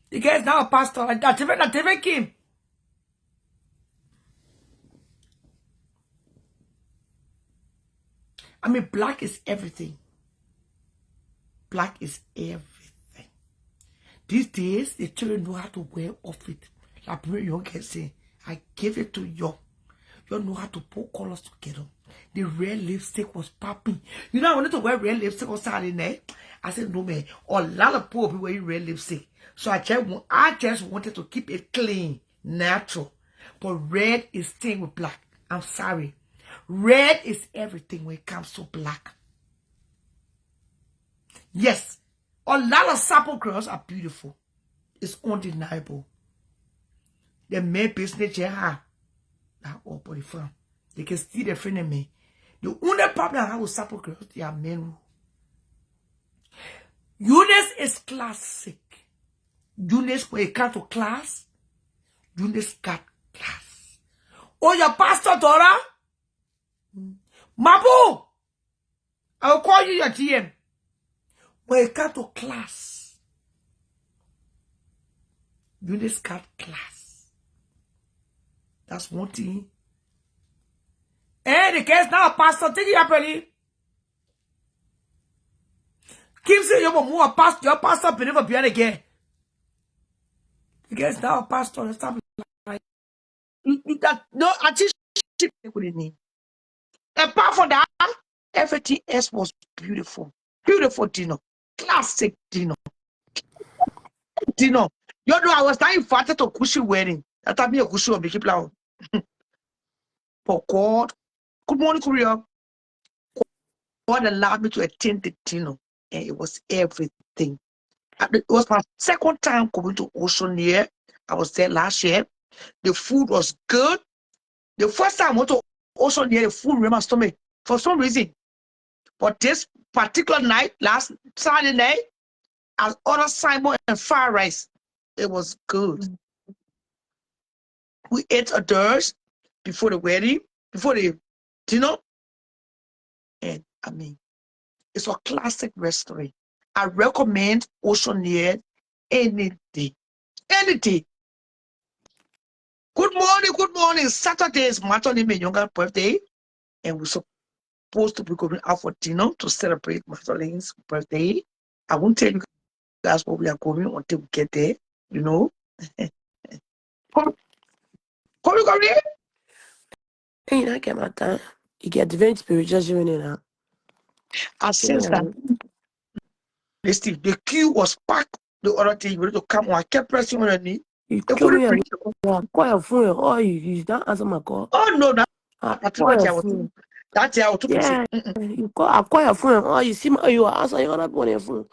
The guy is now a pastor. Like that, different Kim. I mean, black is everything. Black is everything. These days, the children know how to wear off it. Like you can say, I gave it to you. You know how to put colors together. The red lipstick was popping. You know, I wanted to wear red lipstick on Saturday night. I said, no, man. A lot of poor people wearing red lipstick. So I just wanted to keep it clean, natural. But red is staying with black. I'm sorry. Red is everything when it comes to black. Yes, a lot of Sapo girls are beautiful. It's undeniable. The main business they have, that all body firm. They can steal their friend and me. The only problem I have with Sapo girls, they are men. Eunice is classic. Eunice, when it comes to class, Eunice got class. Oh, your pastor, Dora? Mabu! I will call you your GM. When it comes to class, Eunice got class. That's one thing. And the case now, pastor, take it up, really. Keep saying you're more pastor, your pastor, but never be again. The case now, pastor, stop like that. No, I teach with the name. Apart from that, everything else was beautiful. Beautiful dinner. Classic dinner. Dinner. You know, I was not invited to Kushi wedding. That time me a Kushi on Biki Plow. For God. Good morning, Korea. God allowed me to attend the dinner. And it was everything. It was my second time going to Oceania. I was there last year. The food was good. The first time I went to Oceania, the food in my stomach for some reason. But this particular night, last Saturday night, I ordered Simon and fried rice. It was good. We ate a dish before the wedding, before the dinner. And I mean, it's a classic restaurant. I recommend Oceania any day. Any day. Good morning, good morning. Saturday is Martin Younger birthday. And we're supposed to be going out for dinner to celebrate Martha's birthday. I won't tell you guys where we are going until we get there, you know. Come here. Hey, you get my time. You get divine spiritual journey now. I sense that listen, the queue was packed the other day. You ready to come on? I kept pressing on your knee. You If call we me preach, quite a phone. Oh, you don't answer my call. oh no, that's Quite what a I was. phone. That's how I took Yeah, it. you call. I quite a phone. Oh, you see my. You answer your other on your phone. You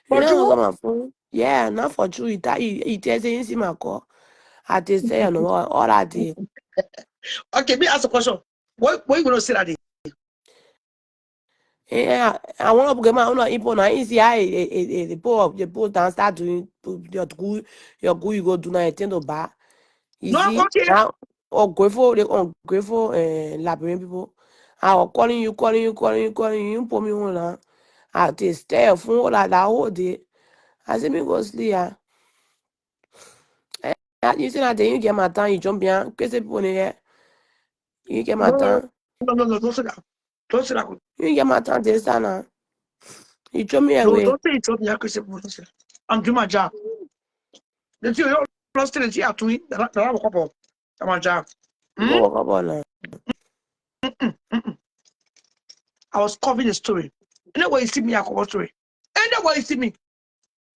But don't you, answer my phone. Yeah, not for true. He tells you see my call. I just say you know all that day. okay, me ask a question. What you gonna say that day? Yeah, I want to get my own info now. You see, the poor down start doing your good. You go do now. Attend to bar. You No, I see, got here. now ungrateful, Liberian people. I was calling you, you put me on now. I just stay phone all that whole day. I said, me go sleep. You see that day, you get my time, you jump in, cause people in here, you get my No, time. don't say that. Don't say that. You get my time, this time now. You jump me No, away. don't say it. Don't say that. I'm doing my job. The thing you lost it. The to me. That's a couple. That's my job. You go walk up on now. I was covering the story. Anyway, you see me, I cover story. Anyway, you see me,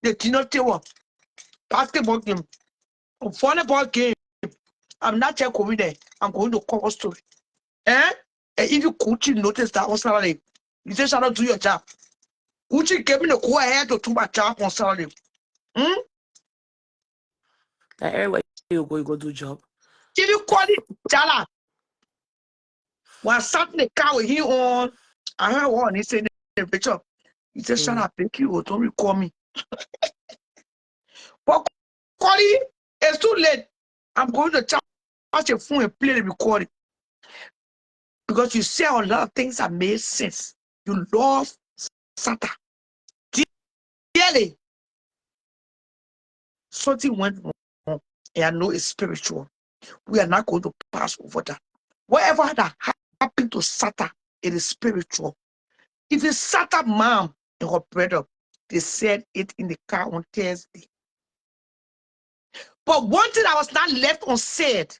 they did not tell what basketball game, a volleyball game. I'm not just going there. I'm going to cover story. Eh? And if you coach, notice that on Saturday, you just shall do your job. Gucci gave me the go ahead to do my job on Saturday. Hmm? Now everywhere you go do job. If you call it Jala, when I sat in the car with him on, I heard one, he said, the picture. He said, shut up, thank you, don't recall me. But calling, it's too late. I'm going to charge your phone and play the recording. Because you say a lot of things that made sense. You love SATTA dearly. Something went wrong, and I know it's spiritual. We are not going to pass over that. Whatever that happened to SATTA, it is spiritual. If it's SATTA mom and her brother, they said it in the car on Thursday. But one thing that was not left unsaid,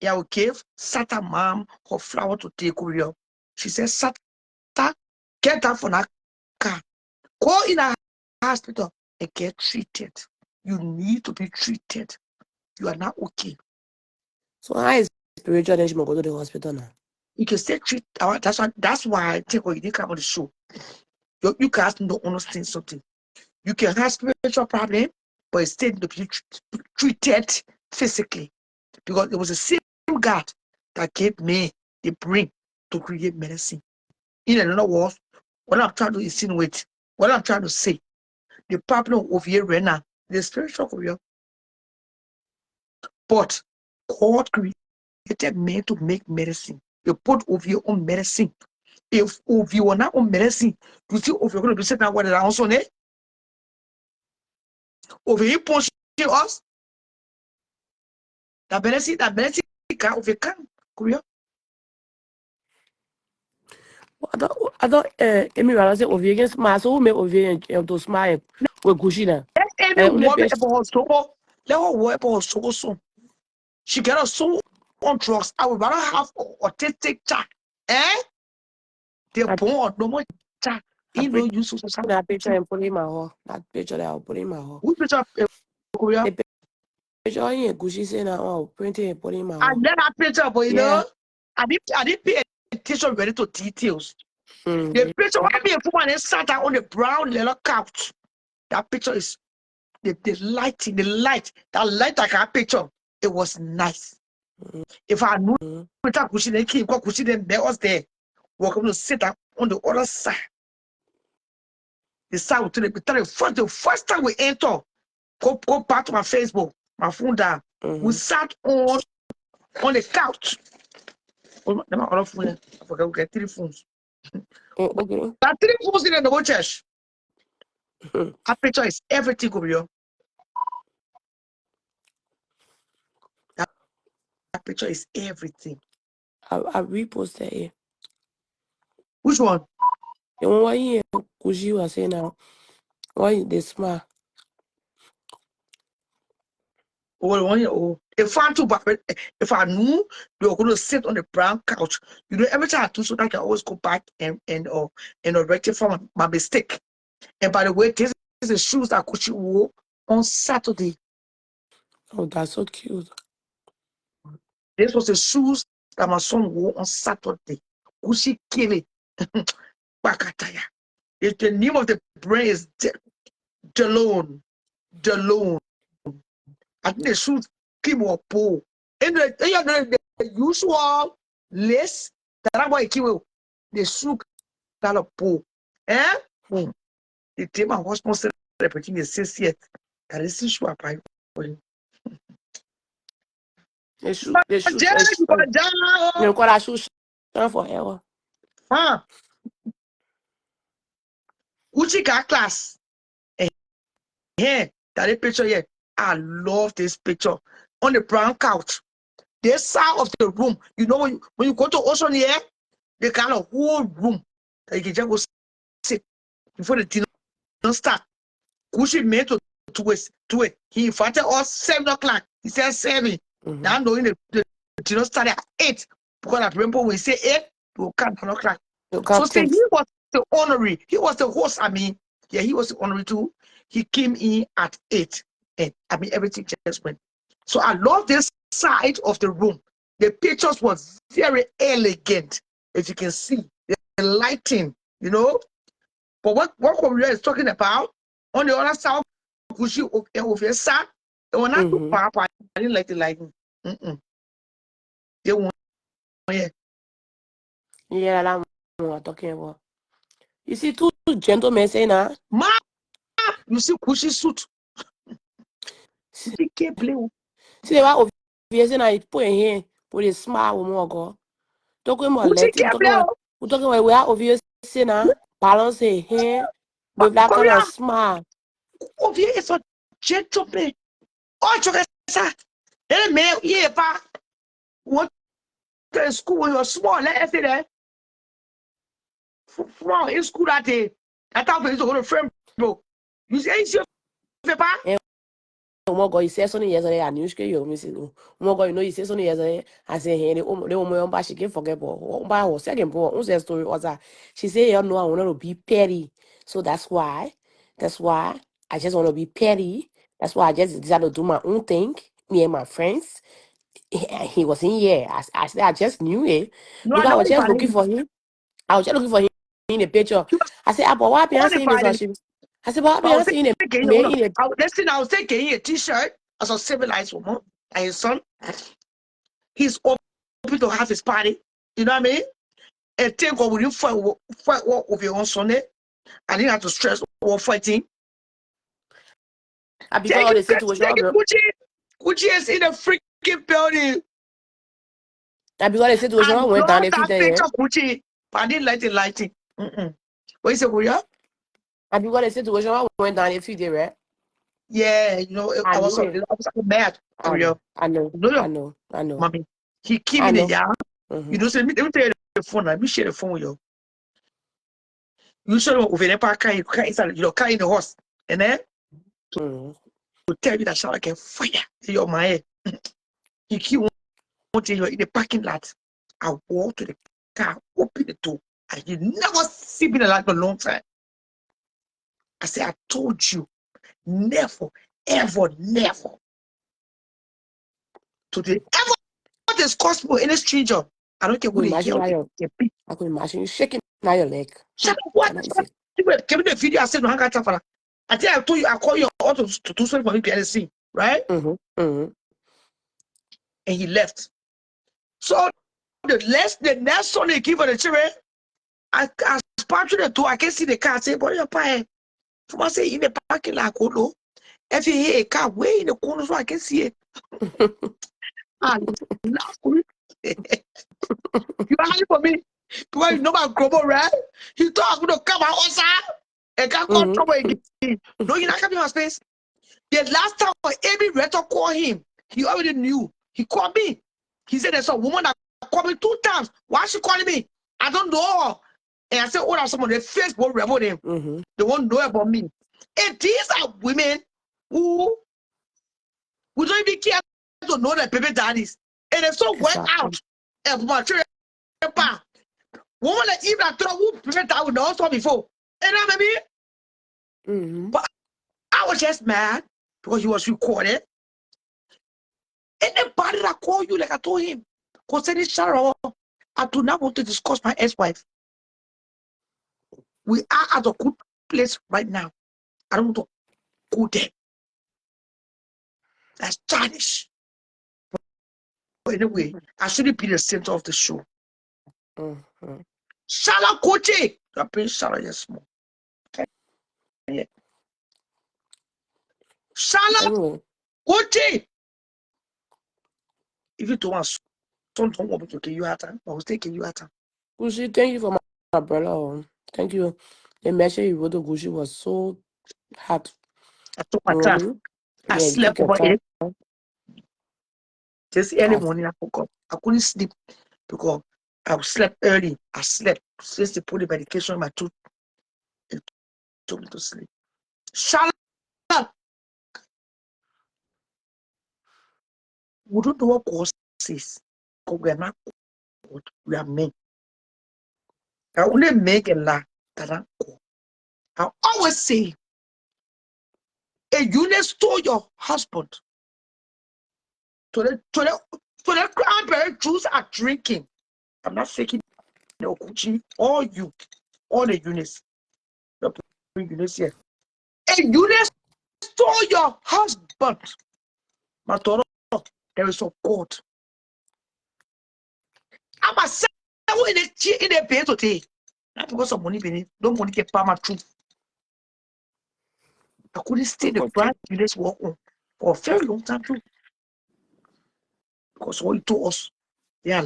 I will give SATTA mom her flower to take away. She said, SATTA, get down from that car. Go in a hospital and get treated. You need to be treated. You are not okay. So how is spiritual then she must go to the hospital now? You can still treat. That's why I think when you didn't come on the show, you guys don't understand something. You can have spiritual problem, but it's still to be treated physically, because it was the same God that gave me the brain to create medicine. In another words, what I'm trying to insinuate, what I'm trying to say, the problem of here right now, the spiritual career, but God created men to make medicine. You put over your own medicine. If over you are not on medicine, you see over you're going to be sitting what around on it. Over you punch us. That medicine can over can career. I thought Amy Rana say over against my so me over to smile with Gushina. Let's every woman about so let her work about so. She get us so on drugs. I would rather have autistic chat. They're born no more chat. You know, use social. That picture and put in my home. That picture that I'll put in my home. Which picture career? The picture in Gushi say now I'll print it and put in my home. And then that picture, but you know, I didn't pay attention really to details. The picture when me and woman sat down on the brown leather couch. That picture is the lighting, the light that got picture. It was nice. If I knew Peter Kushi then came, Kushi then there was there. We're going to sit down on the other side. The side to the first time we enter, go back to my Facebook, my phone down. We sat on the couch. Oh, my other phone. I forgot we get 3 phones. Okay. That 3 phones in the whole church. That picture is everything over here. That picture is everything. I reposted it. Which one? The one here Gushi was saying now. Why they smile? Oh, the one here. Oh, if I knew they were going to sit on the brown couch, you know, every time I do so, I can always go back and rectify my mistake. And by the way, this is the shoes that Gucci wore on Saturday. Oh, that's so cute. This was the shoes that my son wore on Saturday. Gucci Kili. Bakataya. The name of the brand is Delone. I think the shoes came up pool. And the usual lace that I'm going to kill the shoe that a pool. The team of hospital representing the 60th. That is issue up. They shoot. You call that shoot forever. Gucci got class. That picture here. I love this picture on the brown couch. This side of the room. You know when you go to Ocean here, they got a whole room that you can just go sit before the dinner start. Gucci made to it. He invited us 7 o'clock. He said 7. Now knowing the dinner started at 8. Because I remember when we say 8, we'll come 10 o'clock. So say he was the honorary. He was the host. I mean, yeah, he was the honorary too. He came in at 8. And I mean, everything just went. So I love this side of the room. The pictures was very elegant, as you can see. The lighting, you know. But what Korea is talking about, on the other side, Gucci over here, sir, they were not too powerful. I didn't like the lighting. They were, yeah. Yeah, that's what I'm talking about. You see, two gentlemen saying that. Ma, You see Kushi suit. Kushi can't play. See the one obvious and I put in here, put a smile more go. Talking more Kushi let can't play. we're talking about we are obvious sinner, balance a hand with that kind of smile. Ovie is a gentleman. Oh, Chokesa. Hey, man, yeah, pa. What the school when you're small, let's say that. From in school that day. I thought it was a friend, bro. You say, it's your pa? Oh my God, you said something yesterday, and you scare you, Miss. Oh my God, you know, you said something yesterday. I said, hey, the woman, but she can't forget. But her second boy, who's that story was that she said, you know, I want to be petty. So that's why I just want to be petty. That's why I just decided to do my own thing, me and my friends. He was in here. I said, I just knew it No, I because I know was the just looking party. for him. I was just looking for him in the picture. You was I said, but what happened? I on the seen this party. worship. I said, but what But I happened? was I seen taking man you. in the. Listen, I was taking a t-shirt as a civilized woman. And his son, he's open to have his party. You know what I mean? And take what we fight what of your own son. I didn't have to stress or fighting. Because Take of it, the situation, take it, Gucci. Gucci is in the freaking building. because the situation I went down love a few that days. picture, Gucci. But I didn't like the lighting. What is it, Guya? And because the situation went down a few days, right? Yeah, you know, I I was knew it. mad. I Guya. know. I know. You know, I know. I know. mommy. He came I in the know. yard. Mm-hmm. You know, say, let me tell you the phone. Let me share the phone with you. You should know over there, you know, carrying the horse. And then Mm-hmm. to tell you that shower can fire in your mind. He keep wanting you in the parking lot. I walk to the car, open the door, and you never see me like a long time. I say, I told you, never, ever, never to the ever discuss with any stranger. I don't care I who could they imagine hear. now your. I could imagine you shaking now your leg. Shut up, what? And I said, Give me the video. I said, no, hang out for. I think I told you, I call you auto to do something for me behind the scene, right? mm-hmm. Mm-hmm. And he left. So the next one they give for the children, I spark to the door. I can see the car. I say, boy, you're pie. From I say in the parking lot, no. If you hear a car way in the corner, so I can see it. And laugh. You are happy for me. Because you know my global, right? He thought I was going to come out outside and can't call trouble again. No, you're not coming in my space. The last time Amy Reto called him, he already knew. He called me. He said there's a woman that called me 2 times. Why is she calling me? I don't know her. And I said, oh, that's someone on Facebook rebel them. Mm-hmm. They won't know about me. And these are women who don't even care to know their baby daddies. And they so went Exactly. out. And my children, woman like even I thought who baby dad would know before. And I mean, Mm-hmm. but I was just mad because he was recorded. Anybody that call you, like I told him, concerning Sharon, I do not want to discuss my ex-wife. We are at a good place right now. I don't want to go there. That's childish. But anyway, I shouldn't be the center of the show. Mm-hmm. Shala Koche. You're paying Shala, yes, small. Yeah. Shala Anyway, Koche. If you don't want son, don't want me to kill you at time, I was taking you at time. Gucci, thank you for my brother. Thank you. The message you wrote to Gucci was so hard. I took my time. Mm-hmm. I Yeah, you slept took your over time. it. Just early Yes. morning, I woke up. I couldn't sleep because I slept early. I slept since they put the medication in my tooth. It took me to sleep. Shala, we don't know what God says. Because we are not God. We are men. I only make a lie that I'm God. I always say, a unit stole your husband to the cranberry juice are drinking. I'm not faking the Okuchi or you, all the units. You're putting units here. A unit stole your husband. Matoro, there is a God. I'm a seven in a bed today. Not because of money, Benny. Don't money get my truth. I couldn't stay the brand village walk on for a very long time too. Because what he told us, they are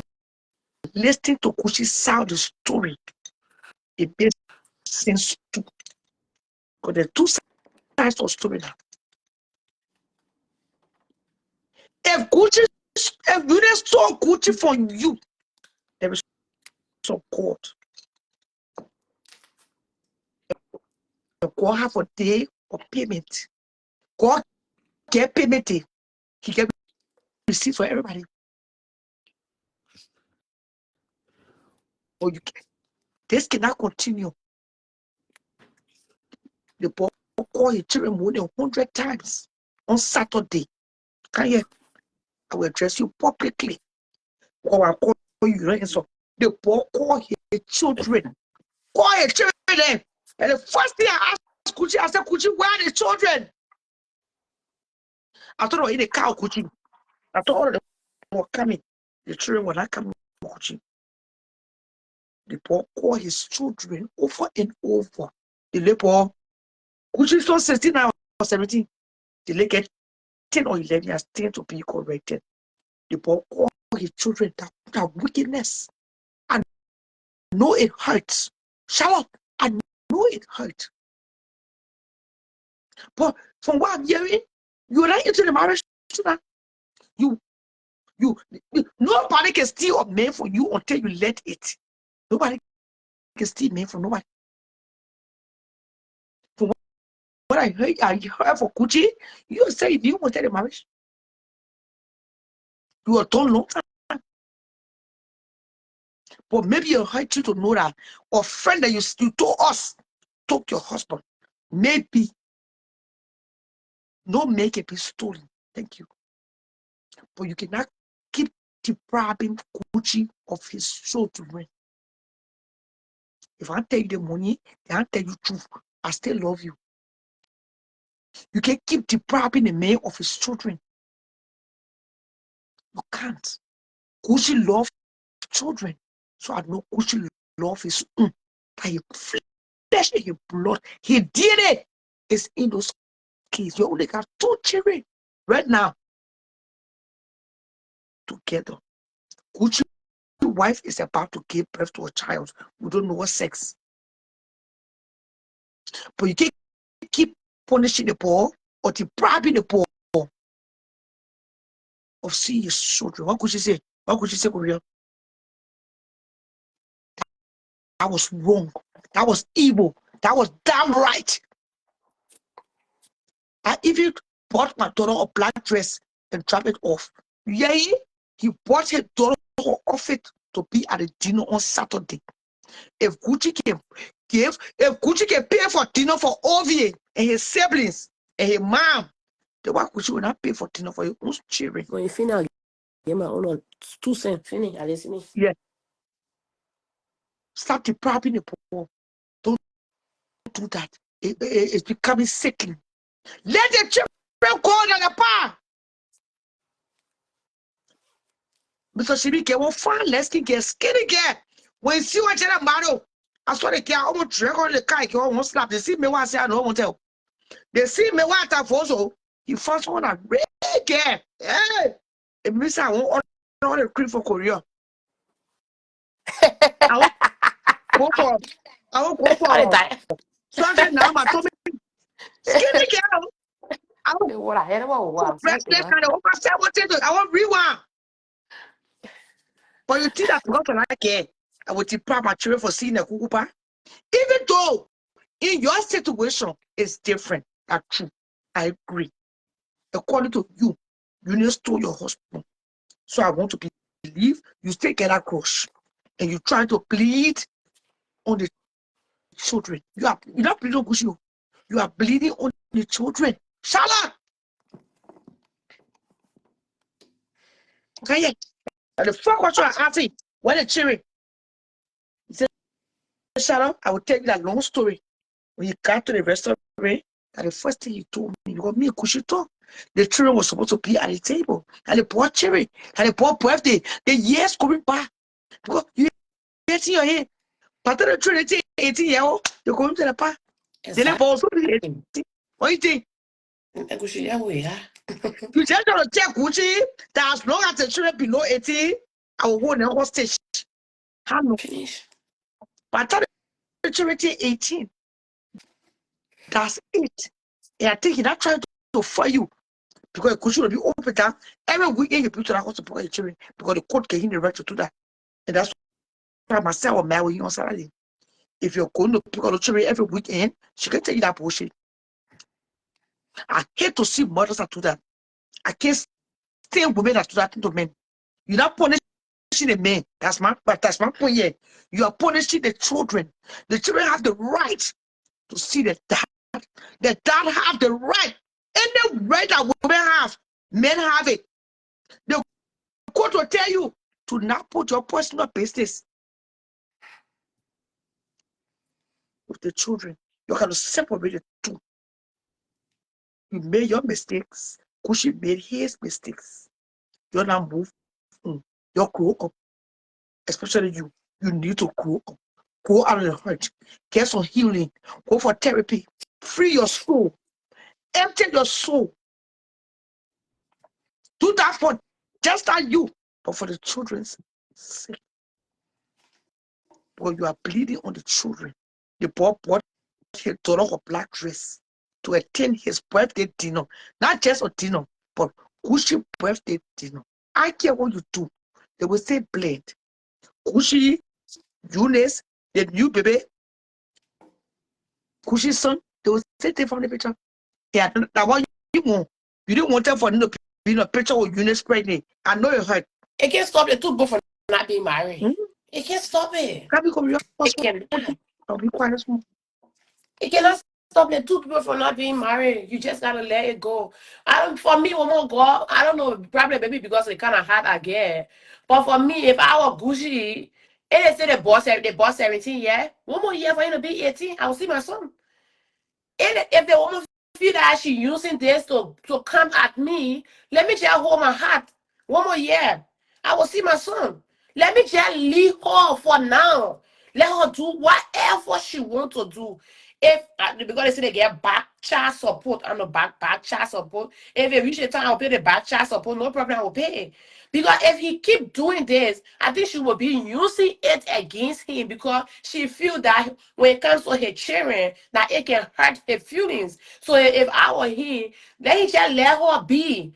listening to Kuchi's side the story. It makes sense too. Because the two sides of story now. If you just saw Kuchi from you, there is some court. The court have a day of payment. God get payment. He get receipt for everybody. Or you can, this cannot continue. The boy call his children more than 100 times on Saturday. Can you? I will address you publicly. Or I'll call you ransom. The boy call his children. Call his children. And the first thing I asked Kuchi, I said, Kuchi, where are the children? I thought in the car, Kuchi. I thought all of them were coming. The children were not coming, Kuchi. The boy called his children over and over. The labor, Kuchi is not 16 now or 17. The late get 10 or 11 years, 10 to be corrected. The boy called his children that wickedness. I know it hurts. Charlotte, I know it hurts. But from what I'm hearing, you're not into the marriage tonight. Nobody can steal a man from you until you let it. Nobody can steal man from nobody. From what I heard for Kuchi, you say you didn't want the marriage. You are done long time. But maybe you hurt you to know that a friend that you told us took your husband. Maybe no make it be stolen. Thank you. But you cannot keep depriving Kuchi of his children. If I tell you the money, I tell you truth. I still love you. You can keep depriving the man of his children. You can't. Kuchi loves children. So I know Kuchi love his own. By his flesh and his blood. He did it. It's in those kids. You only got 2 children right now together. Kuchi's wife is about to give birth to a child. We don't know what sex. But you can't keep punishing the poor or depriving the poor of seeing his children. What could she say? What could she say, Korea? That was wrong. That was evil. That was damn right. I even bought my daughter a black dress and dropped it off. Yeah, he bought his daughter off it to be at a dinner on Saturday. If Gucci can pay for dinner for Ovi and his siblings and his mom, then why Gucci will not pay for dinner for your own children? When you finish, get my own 2 cents. Finish. I listen. Yeah. Stop depriving the poor. Don't do that. It's becoming sickening. Let the children go on the power. Because she get one fine, let's get skinny girl. When you see what you're about, I saw the girl almost drag on the car, you almost slap. They see me what I say, I don't want to tell. They see me what I also. You first want a red girl. Hey, it means I won't order the cream for Korea. I won't go for. So I said, now my tummy skinny girl. I want breastless kind of I want rewind. But you think that's not like it. I would deprive my children for seeing a kukupa. Even though in your situation it's different. That's true. I agree. According to you, you need to stole your husband. So I want to believe you still get that crush. And you try to plead on the children. You're not bleeding on you. You are bleeding on the children. Shala! Okay, and the first question I asked him, when the children? He said, Shala, I will tell you that long story. When you got to the restaurant, and the first thing he told me, because me and Kushi talk, the children were supposed to be at the table. And the poor children, and the poor birthday, the years going by. Because you get in your head. But the children 18 years old, they go into the park. They never also be 18. What do you think? I go share yeah we yeah. You just don't check Gucci that as long as the children below 18, I will go in the hostage. How no? Finish. But tell the children 18. That's it. And I think he's trying to fire you because Gucci will be open down every weekend. You put to that hospital for your children because the court gave him the right to do that. And that's why myself will marry you on Saturday. If you're going to pick up the children every weekend, she can tell you that bullshit. I hate to see mothers that do that. I can't stand women that do that to men. You're not punishing the men. That's my point here. You are punishing the children. The children have the right to see the dad. The dad have the right. Any right that women have, men have it. The court will tell you to not put your personal business with the children. You have to separate the two. You made your mistakes. Kushi made his mistakes. You're not moving. You're grow up. Especially you. You need to grow up. Go out of the hurt. Get some healing. Go for therapy. Free your soul. Empty your soul. Do that for just not you, but for the children's sake. Because you are bleeding on the children. The boy bought his daughter a black dress to attend his birthday dinner. Not just a dinner, but Gucci birthday dinner. I care what you do. They will say blend. Gucci, Eunice, the new baby, Gucci's son, they will say they from the picture. Yeah, that what you want. You didn't want them for to be in a picture with Eunice pregnant. I know you heard. It can't stop the two both from not being married. It can't stop it. Can we come here? It can. I'll be quiet. It cannot stop the two people from not being married. You just gotta let it go. For me, one more girl, I don't know, probably maybe because it kind of hard again. But for me, if I were Gucci, and they say they bought 17 years, one more year for him to be 18, I will see my son. And if the woman feel that she using this to come at me, let me just hold my heart. One more year, I will see my son. Let me just leave her for now. Let her do whatever she want to do. If because they say they get back child support, I'm the back child support. If it reach a time I'll pay the back child support, no problem, I will pay. Because if he keep doing this, I think she will be using it against him because she feel that when it comes to her children, that it can hurt her feelings. So if I were him, let him just let her be.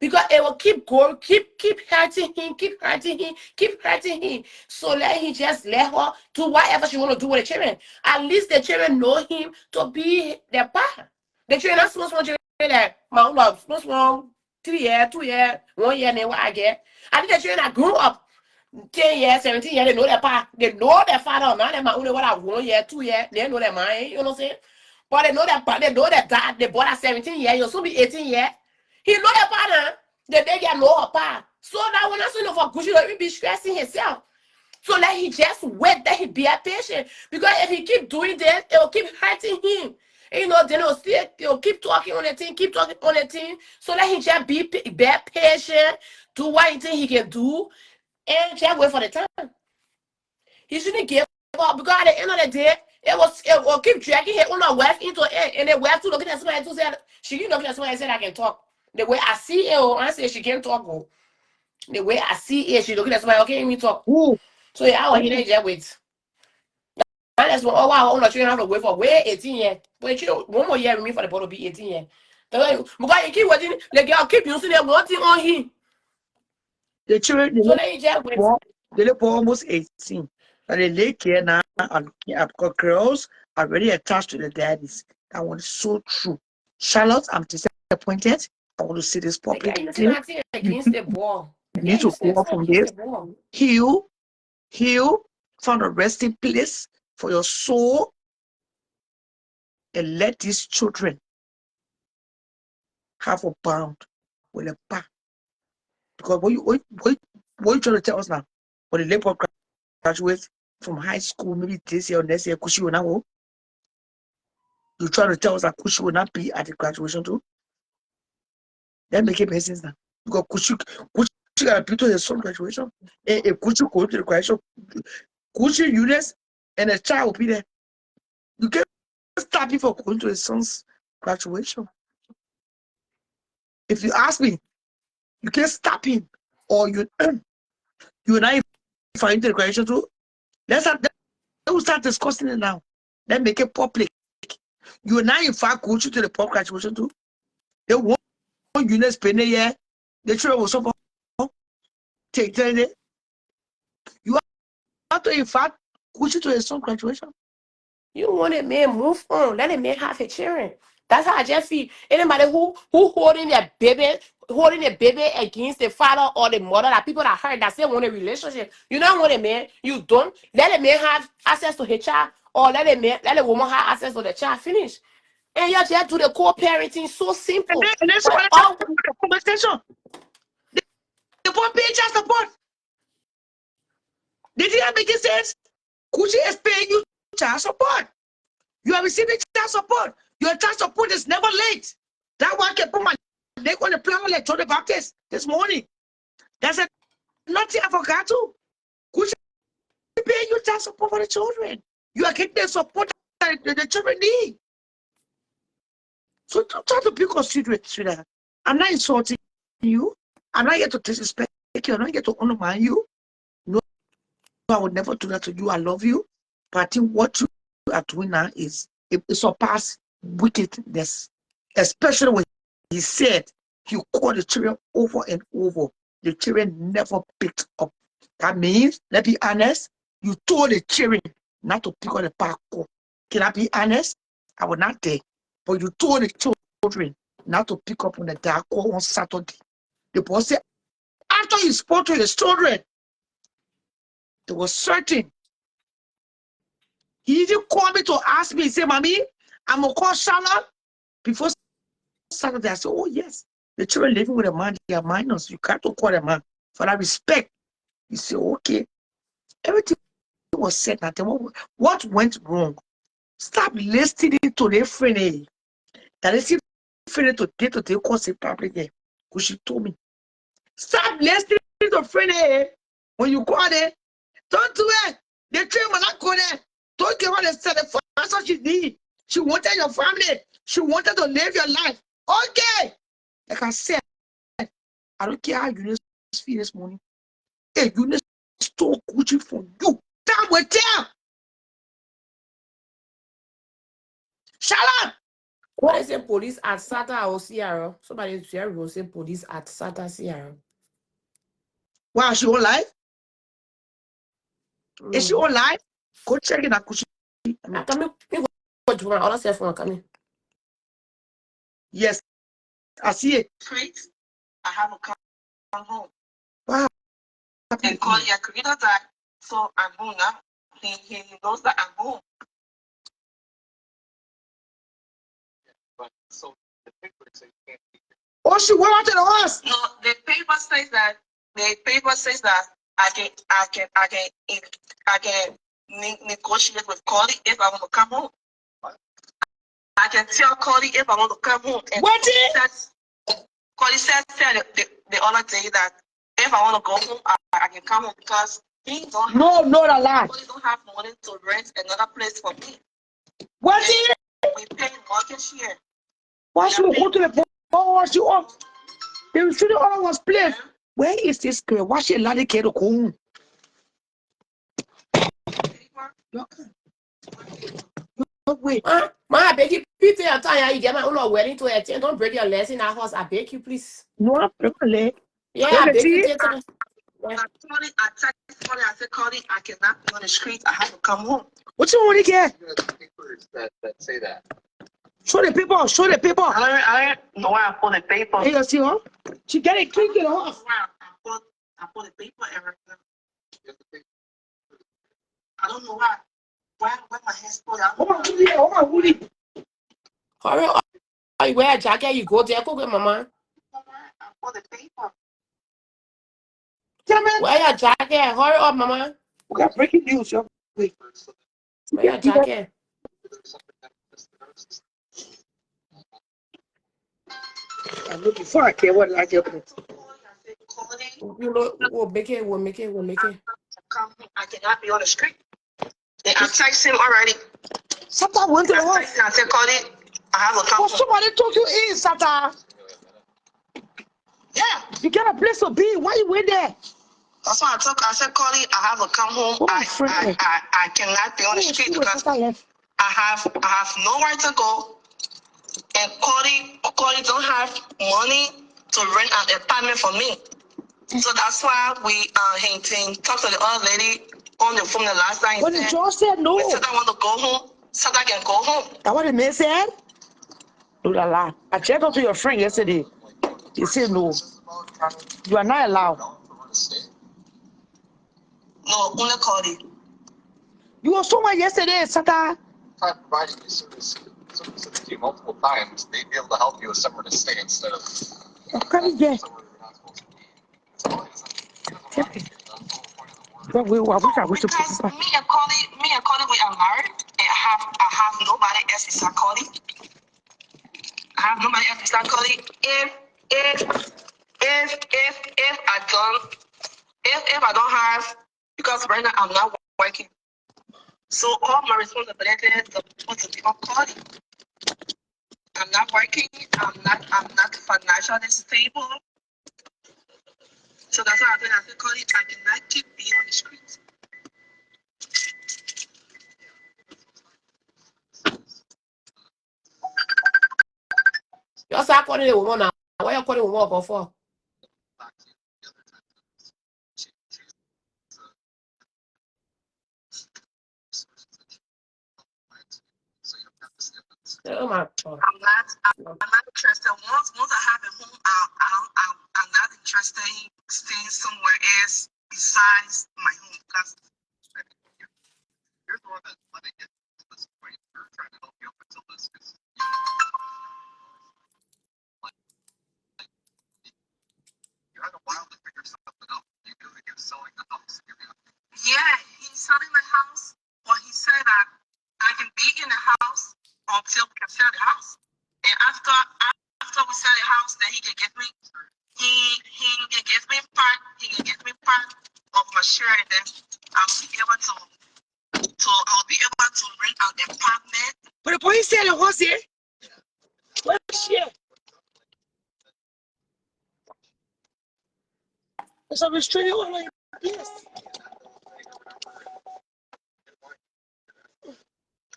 Because it will keep going, keep hurting him, keep hurting him, keep hurting him. So let her do whatever she want to do with the children. At least the children know him to be their pa. The children are small children that my love, small 3 years, 2 years, 1 year, and what I get. I think the children that grew up 10 years, 17 years, they know their pa, they know their father, man. They might only what I 1 year, 2 years, they know their mind, you know what I'm saying? But they know that pa, they know that dad, they bought at 17 years, you'll soon be 18 years. He know their partner, the baby know her pa. So that when I say no for Gucci, he'll be stressing himself. So let he just wait, let he be a patient. Because if he keep doing this, it will keep hurting him. You know, then he'll keep talking on the thing, keep talking on the thing. So let him just be patient, do what he think he can do, and just wait for the time. He shouldn't give up because at the end of the day, it will keep dragging her on her wife into it, and the wife to look at somebody to say she can look at somebody and say I can talk. The way I see it, I say she can't talk. Oh. The way I see it, she looking at somebody, okay, let me talk. Ooh. So yeah, I want to just wait. That's what I want to have to wait for. Wait 18 years. Wait, one more year with me for the boy to be 18 years. Because you keep waiting, the girl keep using that one thing on him. The children, So let you just wait. they live for almost 18. And they lay care now, and because girls are already attached to the daddies. That one is so true. Charlotte, I'm disappointed. I want to see this publicly. Against the ball. You need to go from this. Heal, find a resting place for your soul, and let these children have a bond with a pa. Because what you trying to tell us now? When the labor graduate from high school, maybe this year or next year, Kushi will not go. You trying to tell us that Kushi will not be at the graduation too? That make it sense now. Because Kushi got to be to his son graduation. And if Kushi go to the graduation, Kushi, Eunice, and a child will be there. You can't stop him from going to his son's graduation. If you ask me, you can't stop him, or you're not inviting the graduation too. Let's start discussing it now. Let's make it public. You're not invite Gucci to the pub graduation too. They want you to spend a year. The children will suffer. Take it. You have to invite Gucci to his son graduation. You want a man move on. Let a man have his children. That's how I just feel. Anybody who holding their baby against the father or the mother, that people that hurt, that say want a relationship. You don't want a man. You don't. Let a man have access to his child, or let a woman have access to the child. Finish. And you just do the co-parenting so simple. And then But someone have a conversation. They won't pay child support. Did you make it sense? Gucci is paying you child support. You are receiving child support. Your child support is never late. That one can put my neck on the plan like John the Baptist this morning. That's a nothing I forgot to. Gucci paying you child support for the children. You are getting the support that the children need. So try to be considerate, sweetheart. I'm not insulting you. I'm not here to disrespect you. I'm not here to undermine you. No, I would never do that to you. I love you. But I think what you are doing now is it surpass wickedness. Especially when he said you called the children over and over. The children never picked up. That means, let's be honest, you told the children not to pick up the park. Can I be honest? I was not there. But you told the children not to pick up on the dark on Saturday. The boss said, after you spoke to his children, they were certain. He didn't call me to ask me. He said, Mommy, I'm going to call Charlotte. Before Saturday, I said, oh, yes. The children living with a man, they are minors. You can't call them man. For that respect, he said, okay. Everything was said. What went wrong? Stop listening to their friend. That is friend to cause a problem here. Because she told me. Stop listening to friend when you call there. Don't do it. The train will not go there. Don't give her the that's what she did. She wanted your family. She wanted to live your life. Okay. Like I said, I don't care how you feel this morning. Hey, you stole Gucci for you. That will tell. Shut up. what is it? Police at SATTA or CRO? Somebody will say police at SATTA CRO. Wow, she alive? Is she alive? Go check it out. I come in. Go to my other cell phone. Come in. Yes, I see it. Streets, I have a come home. Wow. And call your creator that, so I'm home now. He knows that I'm home. So the paper says you can't be here. Oh, she went out to the house. No, the paper says that I can negotiate with Cody if I want to come home. I can tell Cody if I want to come home. And What Cody said the other day that if I want to go home, I can come home because he don't have, no, not a lie. Cody don't have money to rent another place for me. What We pay mortgage here. Why should we go to the oh, she off? They should all was place. Where is this girl? Why she allowed the kid to go home? Wait. I beg you, people are tired. You get my own wedding to attend. Don't break your legs in our house. I beg you, please. No, I'm really. Yeah, I beg you. I text Cody. I said, Cody, I cannot be on the street. I have to come home. What you want to get? The papers that say that. Show the people. Show the people. I don't know why I put the paper. Hey, you see her? She get it clean off. I put the paper everything. I don't know why. Where my hands put out. Hurry up. You wear a jacket, you go there, go with mama. I put the paper. Wear your jacket. Hurry up, mama. We got breaking news. Wait. Wear your jacket. I'm looking for a care what like your You know, we'll make it. Come, I cannot be on the street. I text him already. Sometimes went to the house. I said, Cody, I have to come Oh, home. somebody took you in, SATTA. Yeah. You get a place to be. Why you wait there? That's why I said, Cody, I have to come home. Oh, my friend. I cannot be on the street because I have nowhere to go. And Cody don't have money to rent an apartment for me. So that's why we talked to the other lady on the phone the last time. But the judge said no. We said I want to go home. Said I can go home. That's what the man said? Do la la. I checked up to your friend yesterday. He said no. You are not allowed. No, only Cody. You were somewhere yesterday, SATTA. Try providing you service with you multiple times, they'd be able to help you with somewhere to stay instead of Come here. somewhere you're not supposed to be. It's always But we I wish to put Because this back. me and Cody, we are married. And I have nobody else besides Cody. I have nobody else besides Cody. If I don't have, because right now I'm not working. So all my responsibility is supposed to be on Cody. I'm not working. I'm not financially stable. So that's why I said, Cody, I cannot keep being on the streets. You start calling the woman now. Why you calling the woman go for? Oh my God. I'm not interested. Once I have a home, I'm not interested in staying somewhere else besides my home. Because you're the one that's letting it to this point. We're trying to help you up until this because you had a while to figure something out. You knew that he was selling the house. yeah, he's selling the house, but he said that I can be in the house until we can sell the house. And after we sell the house, then he can give me part of my share, and then I'll be able to rent out the apartment. But the police said the horse here. What shit? It's a restraining order. Yes.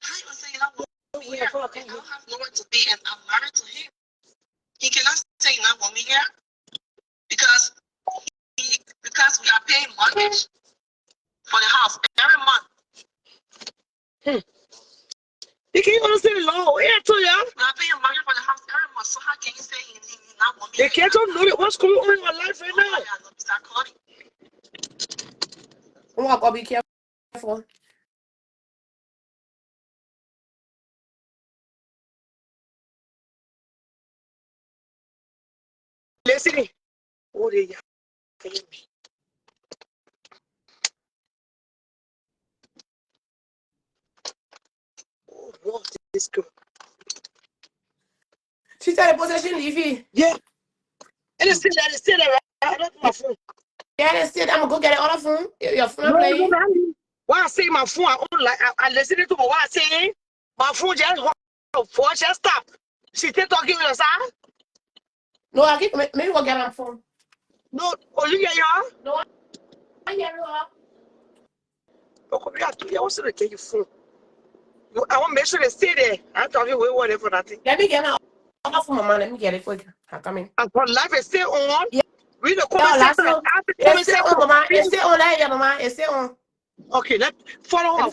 How you gonna say you don't want me here? I don't have nowhere to be, and I'm married to him. He cannot say you don't want me here because we are paying mortgage for the house every month. You can't understand the law. Yeah, to ya. We are paying mortgage for the house every month. So how can you say he not want me They here? can't know what's going on in my life right now. Start calling. Oh my God, be careful. Listen. Oh, they oh, Lord, this girl. She said the possession leave. Yeah. And they say that right. I don't my phone. Yeah, they said I'm gonna go get the other phone. Your phone No, playing. no. Why I say my phone? I listen to what I say. My phone just phone just stop. She still talking with us, huh? No, I keep maybe we'll get my phone. No, oh, you get y'all? No, I get it all. Oh, we got 2 years to get your phone. I want to make sure they stay there. I'm talking with whatever nothing. Let me get my other phone, mama. Let me get it for you. I'm coming. And for life is still on. Yeah. Read the Yeah, comment last section. one. After the It's comment still section. on, mama. It's still on that, yeah, mama. It's still on. Okay, follow her.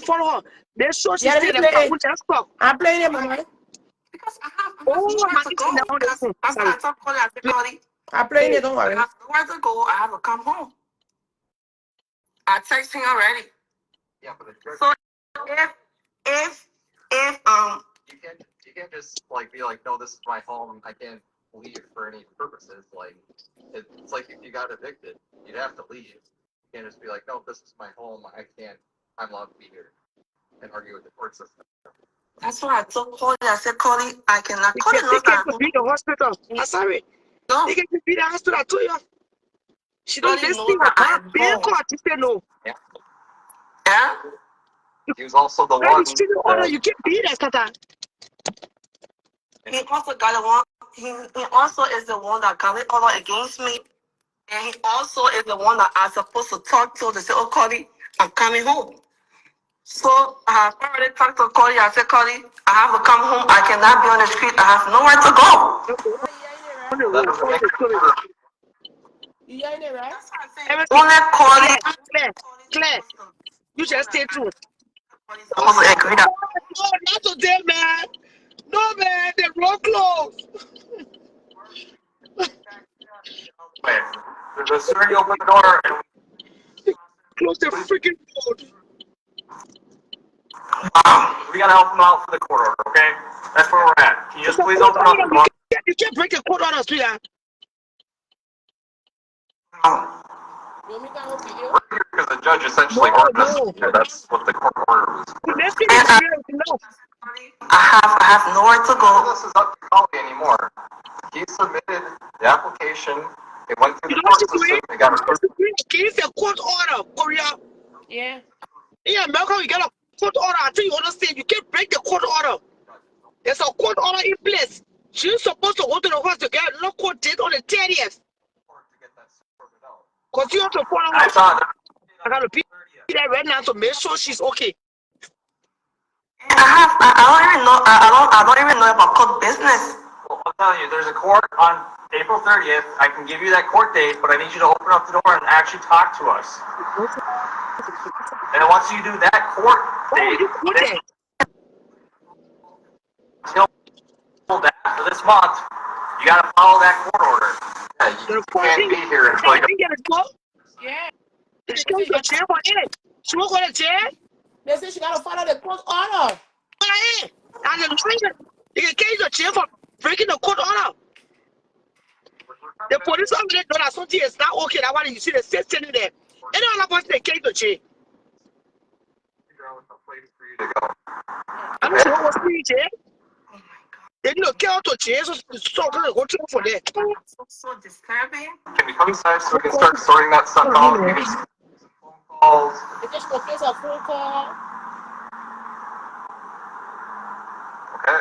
They show she Yeah, let me stay there. play We it. just talk. I'm playing it, mama. Because I have Oh, nowhere my to is go. down the phone. That's why I told Cody, I said, Cody, I'm playing it. Don't I worry. have nowhere to go. I have to come home. I text him already. Yeah, but So if you can't just like be like, no, this is my home. I can't leave for any purposes. Like it's like if you got evicted, you'd have to leave. You can't just be like, no, this is my home. I'm allowed to be here and argue with the court system. that's why I told Cody, I said, Cody, I cannot. They Cody knows can't that. be the hospital. I'm sorry. No, They can't be the hospital. I told you. She don't Cody listen. knows that I am Be in home. court. She said no. Yeah? He was also the That one is still order. that You can't be there, Tata. He also got the one. He also is the one that got it order against me, and he also is the one that I'm supposed to talk to say, "Oh, Cody, I'm coming home." So I have already talked to Cody. I said, "Cody, I have to come home. I cannot be on the street. I have nowhere to go." On the road, on the road. You hearing it, right? Only Cody. Claire, you just stay true. Supposed to agree that. No, not today, man. No, man, the road closed. Wait, the sooner you open the door, and Close the freaking road. we gotta help him out for the court order, okay? That's where we're at. Can you just please open up the door? You can't break the code on us, sweetheart. You want me to come over here? We're here because the judge essentially ordered us No. here. That's what the court order was for. Let's get experience, no. I have nowhere to None of go. this is up to Colby anymore. He submitted the application. It went through You the know what court she's doing? system. It got approved. It's a court order, Korea. Yeah. In America, we get a court order. I think you understand. You can't break the court order. There's a court order in place. She's supposed to go to the house to get a court date on the 30th. Because you have to follow I up. thought I got to be there right now to make sure she's okay. I don't even know about court business. well, I'll tell you, there's a court on April 30th. I can give you that court date, but I need you to open up the door and actually talk to us. And once you do that court date, You put there. until after this month, you got to follow that court order. Yeah, you can't be here until you. Get it, go. Yeah. She goes to jail for it. She won't go to jail. They say she gotta follow the court order. And the reason you can get to jail for breaking the court order. The police officer know that something is not okay. That's why you see the state standing there. Any other person they came to jail. I don't know what's in jail. They didn't care to jail, so they go to for that. So disturbing. Can we come inside so we can start sorting that stuff out? Maybe some phone calls. They say she gonna place a phone call. Okay.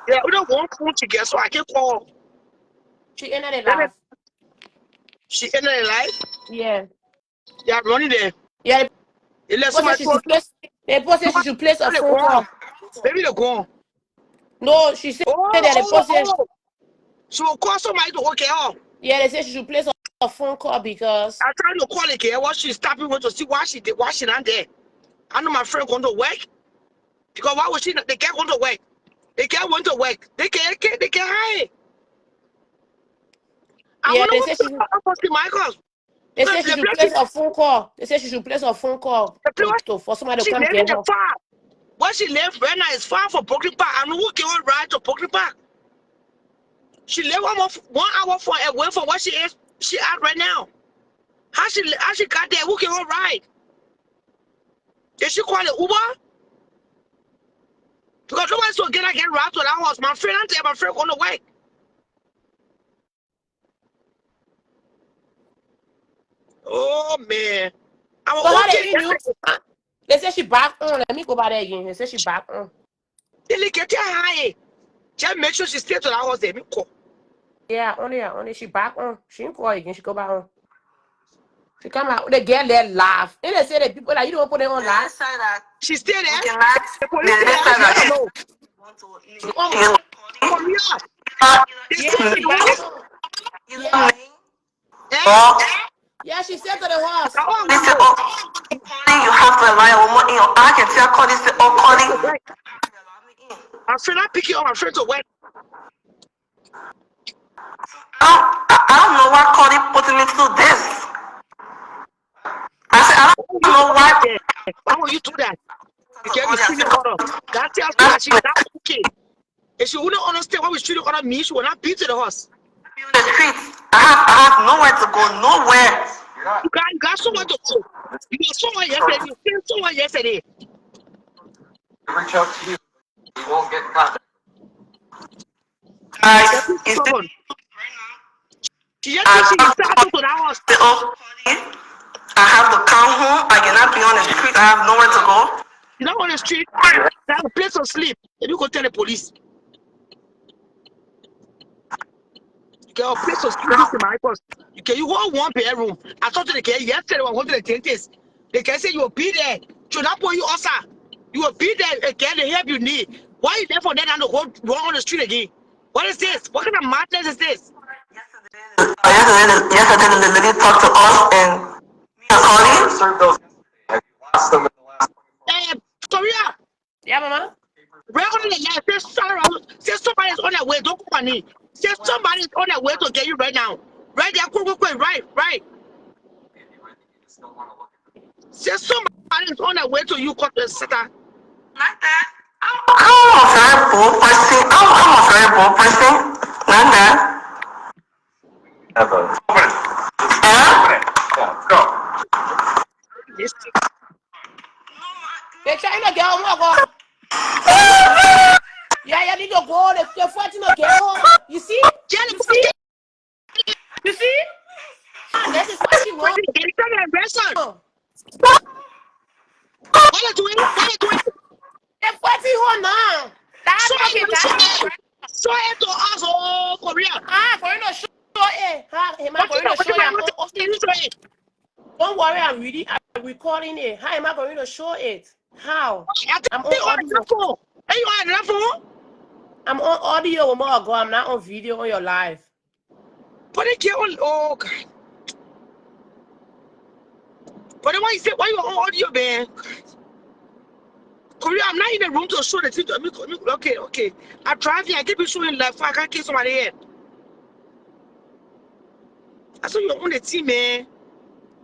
Yeah, we don't want phone together, so I can call. She ended it live. She ended the life. Yeah. Yeah, running there. Yeah. It let They somebody said she should place a phone call. Maybe they're gone. No, she said that the person. She will call somebody to okay off. Yeah, they said she should place a phone call because. I tried to call again while she's stopping to see why she did, why she not there. I know my friend going to work. Because why was she not? They can't go to work. They can't went to work. They can't hide. Yeah, they said she should. They said she should place a phone call. They said she should place a phone call for somebody to come get her. Where she left right now is far from Brooklyn Park. I know who can ride to Brooklyn Park. She left 1 hour away from where she is. She at right now. How she got there? Who can ride? Did she call the Uber? Because nobody's so get right to that house. My friend, I tell my friend on the way. Oh man. They said she back on. Let me go by there again. They said she back on. They get her high. Just make sure she stays to that house there. Yeah, only she back on. She didn't call again. She go back on. She come out. The girl there laugh. And they say that people like you don't put it on live. She stay there. The police Yeah, she said to the horse. You have to allow a woman in your I can tell Cody say, oh Cody. I'm afraid I pick you up, I'm afraid to wait. I don't know why Cody put me through this. I said I don't know why. Why would you do that? You can't be treating her. That tells me that she's not okay. If she wouldn't understand what we treating her me, she will not beat to the horse. In the streets. I have nowhere to go, nowhere. You got somewhere to go. You got somewhere yesterday. You sent somewhere yesterday. Reach out to you. You won't get caught. Guys, she just thinks she's starting to that house. I have to come home. I cannot be on the street. I have nowhere to go. You're not on the street. That's a place to sleep. And you go tell the police. You can place some security in my house. You hold one bedroom. I talked to the girl yesterday when I went to the dentist. The girl said you will be there. Should not put you outside. You will be there and get the help you need. Why you there for that and go run on the street again? What is this? What kind of madness is this? Yesterday the lady talked to us and me and Connie Served those. Have you lost them in the last 24 hours? Korea, Yeah, mama. right on the left, say somebody is on their way. Don't come on in. Say somebody is on their way to get you right now. Right there, quick, right. Maybe I think you just don't want to look at them. Say somebody is on their way to you, come to SATTA. like that. I'm a very bold person. Not that. Have a open it. Huh? Open it. Yeah, let's go. This They trying to get home. Yeah, you need to go. They're fighting to get home. You see? Jenny, You see? You see? That is what she wants. get it done and arrested. What are you doing? They're fighting her now. That fucking guy. Show it to us, oh, Korea. Going to show it. Am I going to show you? Don't worry, I'm recording it. How am I going to show it? How? I'm on audio. Hey, you on that phone? I'm on audio, more ago. I'm not on video on your live. But it can't on. Oh God. But why you say why you on audio, man? Korea, I'm not in the room to show the thing to me. Okay. I drive here. I keep showing live. I can't kill somebody here. I saw you on the team, man.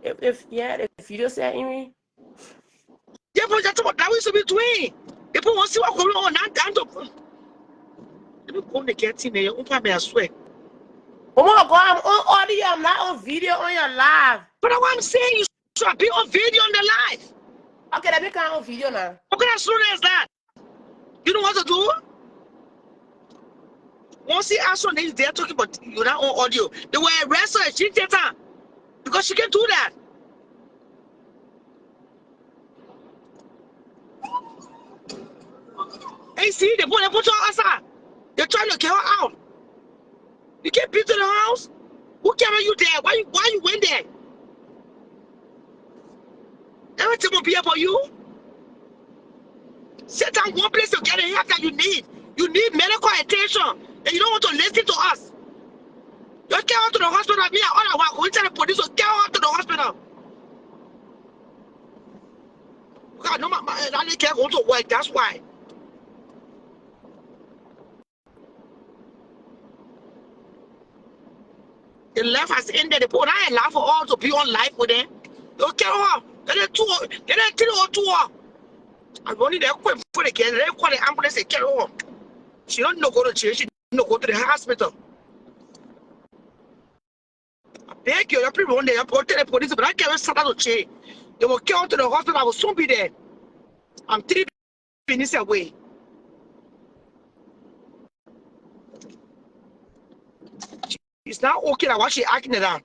If the video set me. Yeah, but that's what that we should be doing. People want to see what going on. Not down to. Let me go and get in there. I swear. Oh my God, I'm on audio. I'm not on video on your live. But what I'm saying, you should be on video on the live. Okay, let me come on video now. What kind of story is that? You know what to do? Once the action is there talking about you're not on audio, they were arrested. She did that because she can do that. Hey, see, they put her outside. They're trying to get her out. You can't beat to the house. Who carried you there? Why you went there? Everything will be here for you. Sit down one place to get the help that you need. You need medical attention, and you don't want to listen to us. You get her to the hospital. Me, all I want, we tell the police to get her to the hospital. God, no, I can't go to work. That's why. The life has ended. The people I laugh for all to be on life with them. Don't get her. Get it 3 or 2. I'm running there quick for the kid. They call the ambulance and get her. She don't know go to church. She don't go to the hospital. I beg you, every one day I go to the police, but I can't start to change. They will get her to the hospital. I will soon be there. I'm 3 minutes away. It's not okay that why she acting it out.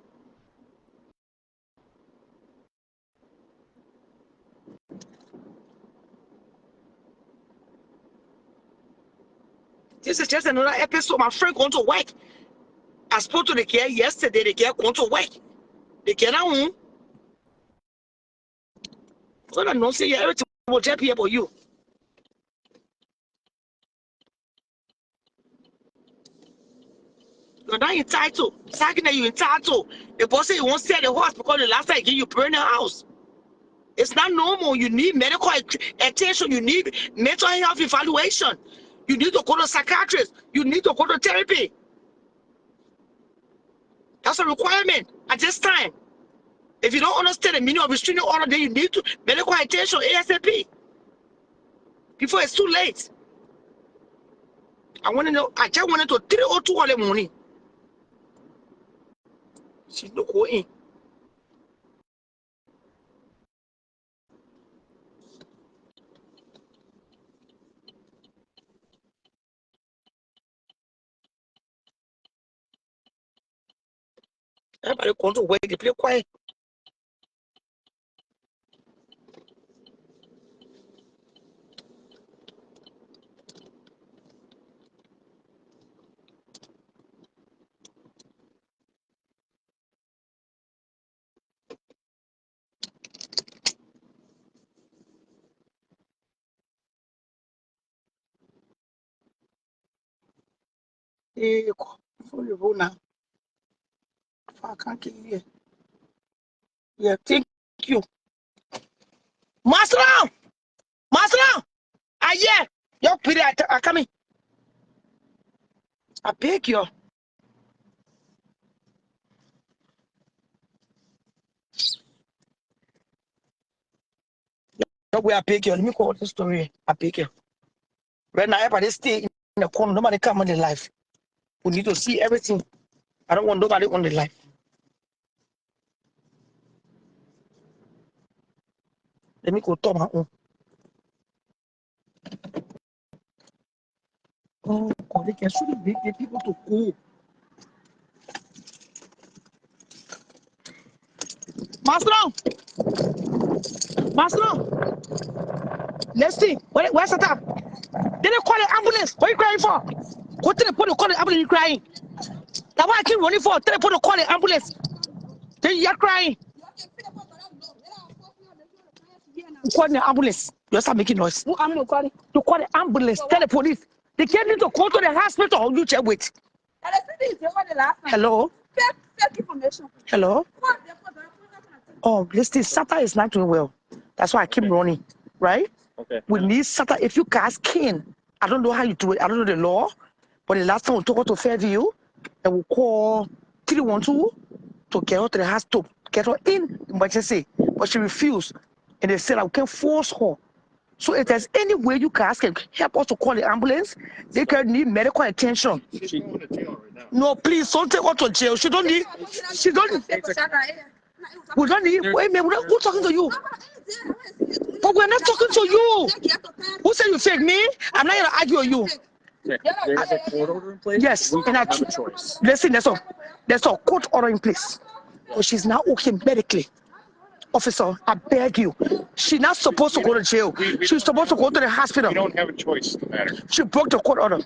This is just another episode. My friend going to work. I spoke to the girl yesterday. The girl going to work. The girl now home. So I don't say everything will just be about you. You're not entitled. Second that you're entitled. The boss say you won't sell the horse because the last time he give you burn the house. It's not normal. You need medical attention. You need mental health evaluation. You need to go to a psychiatrist. You need to go to therapy. That's a requirement at this time. If you don't understand the meaning of restraining order, then you need to medical attention ASAP before it's too late. I just wanted to 3:02 in the morning. She's not going. Everybody going to work, they play quiet. Eh, for you now. I can't kill you. Yeah, thank you. Master! Master! Ah, yeah. Your period, I come in. I beg you. No way I beg you. Let me call the story. I beg you. Right now, everybody stay in the corner. Nobody come on the life. We need to see everything. I don't want nobody on the life. Let me go talk my own. Oh, God, they can shoot big the people to go. Master! Master! Let's see. Where's the top? They didn't call the ambulance. What are you crying for? What did they put to call the ambulance? You crying? That's why I keep running for. They put to call the ambulance. Then you're crying. Call the ambulance. You start making noise. Who am I calling? To call the ambulance. Tell the police. They can't need to go to the hospital. You check with. Hello. Fake information. Hello. Oh, listen, SATTA is not doing well. That's why I keep running. Right? Okay. We need SATTA. If you guys can, I don't know how you do it. I don't know the law. But the last time we took her to Fairview, and we call 312 to get her to the hospital, get her in emergency. But she refused. And they said, I can't force her. So if there's any way you guys can help us to call the ambulance, they can need medical attention. She's going to jail right now. No, please don't take her to jail. She don't need. We don't need. Wait a minute, who's talking to you? But we're not talking to you. Who said you fake me? I'm not going to argue with you. There's a court order in place. Yes, We and I have a choice. listen. There's a court order in place, but she's now okay medically. Officer, I beg you. She's not supposed to go to jail. She's supposed to go to the hospital. We don't have a choice in the matter. She broke the court order.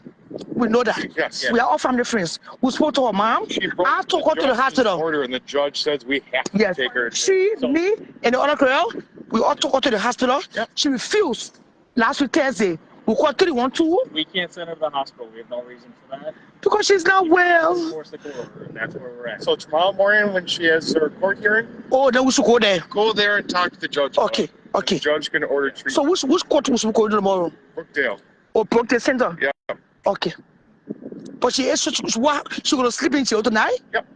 We know that. Yes. We are all family friends. We spoke to her mom. I took her to the hospital. Order, and the judge says we have to Yes. take her. Me, and the other girl, we all took her to the hospital. Yep. She refused. Last week Thursday, we called 312 We can't send her to the hospital. We have no reason for that. because she's not well. Enforce the court order, and that's where we're at. So tomorrow morning, when she has her court hearing, Oh, then we should go there. go there and talk to the judge. Okay. Okay. The judge can order treatment. So which court we should go to tomorrow? Brookdale. Or Brookdale Center? Yeah. Okay. But she gonna sleep in jail tonight? Yep.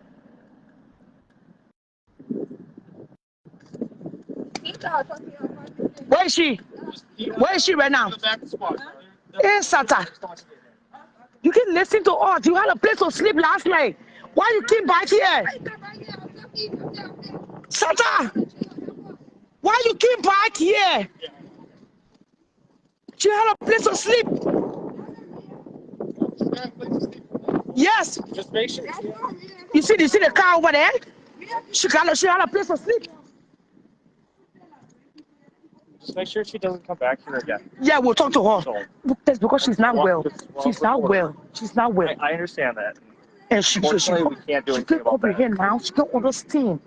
Where is she? Where is she right now? In SATTA. You can listen to us. You had a place to sleep last night. Why you came back here? SATTA! Why you came back here? She had a place to sleep. Yes. Just make sure. You see the car over there? She had a place to sleep. Just make sure she doesn't come back here again. Yeah, we'll talk to her. So, That's because she's not well. She's not well. She's not well. I understand that. And she Unfortunately, we can't do she anything can't about that. comprehend now. She can't understand.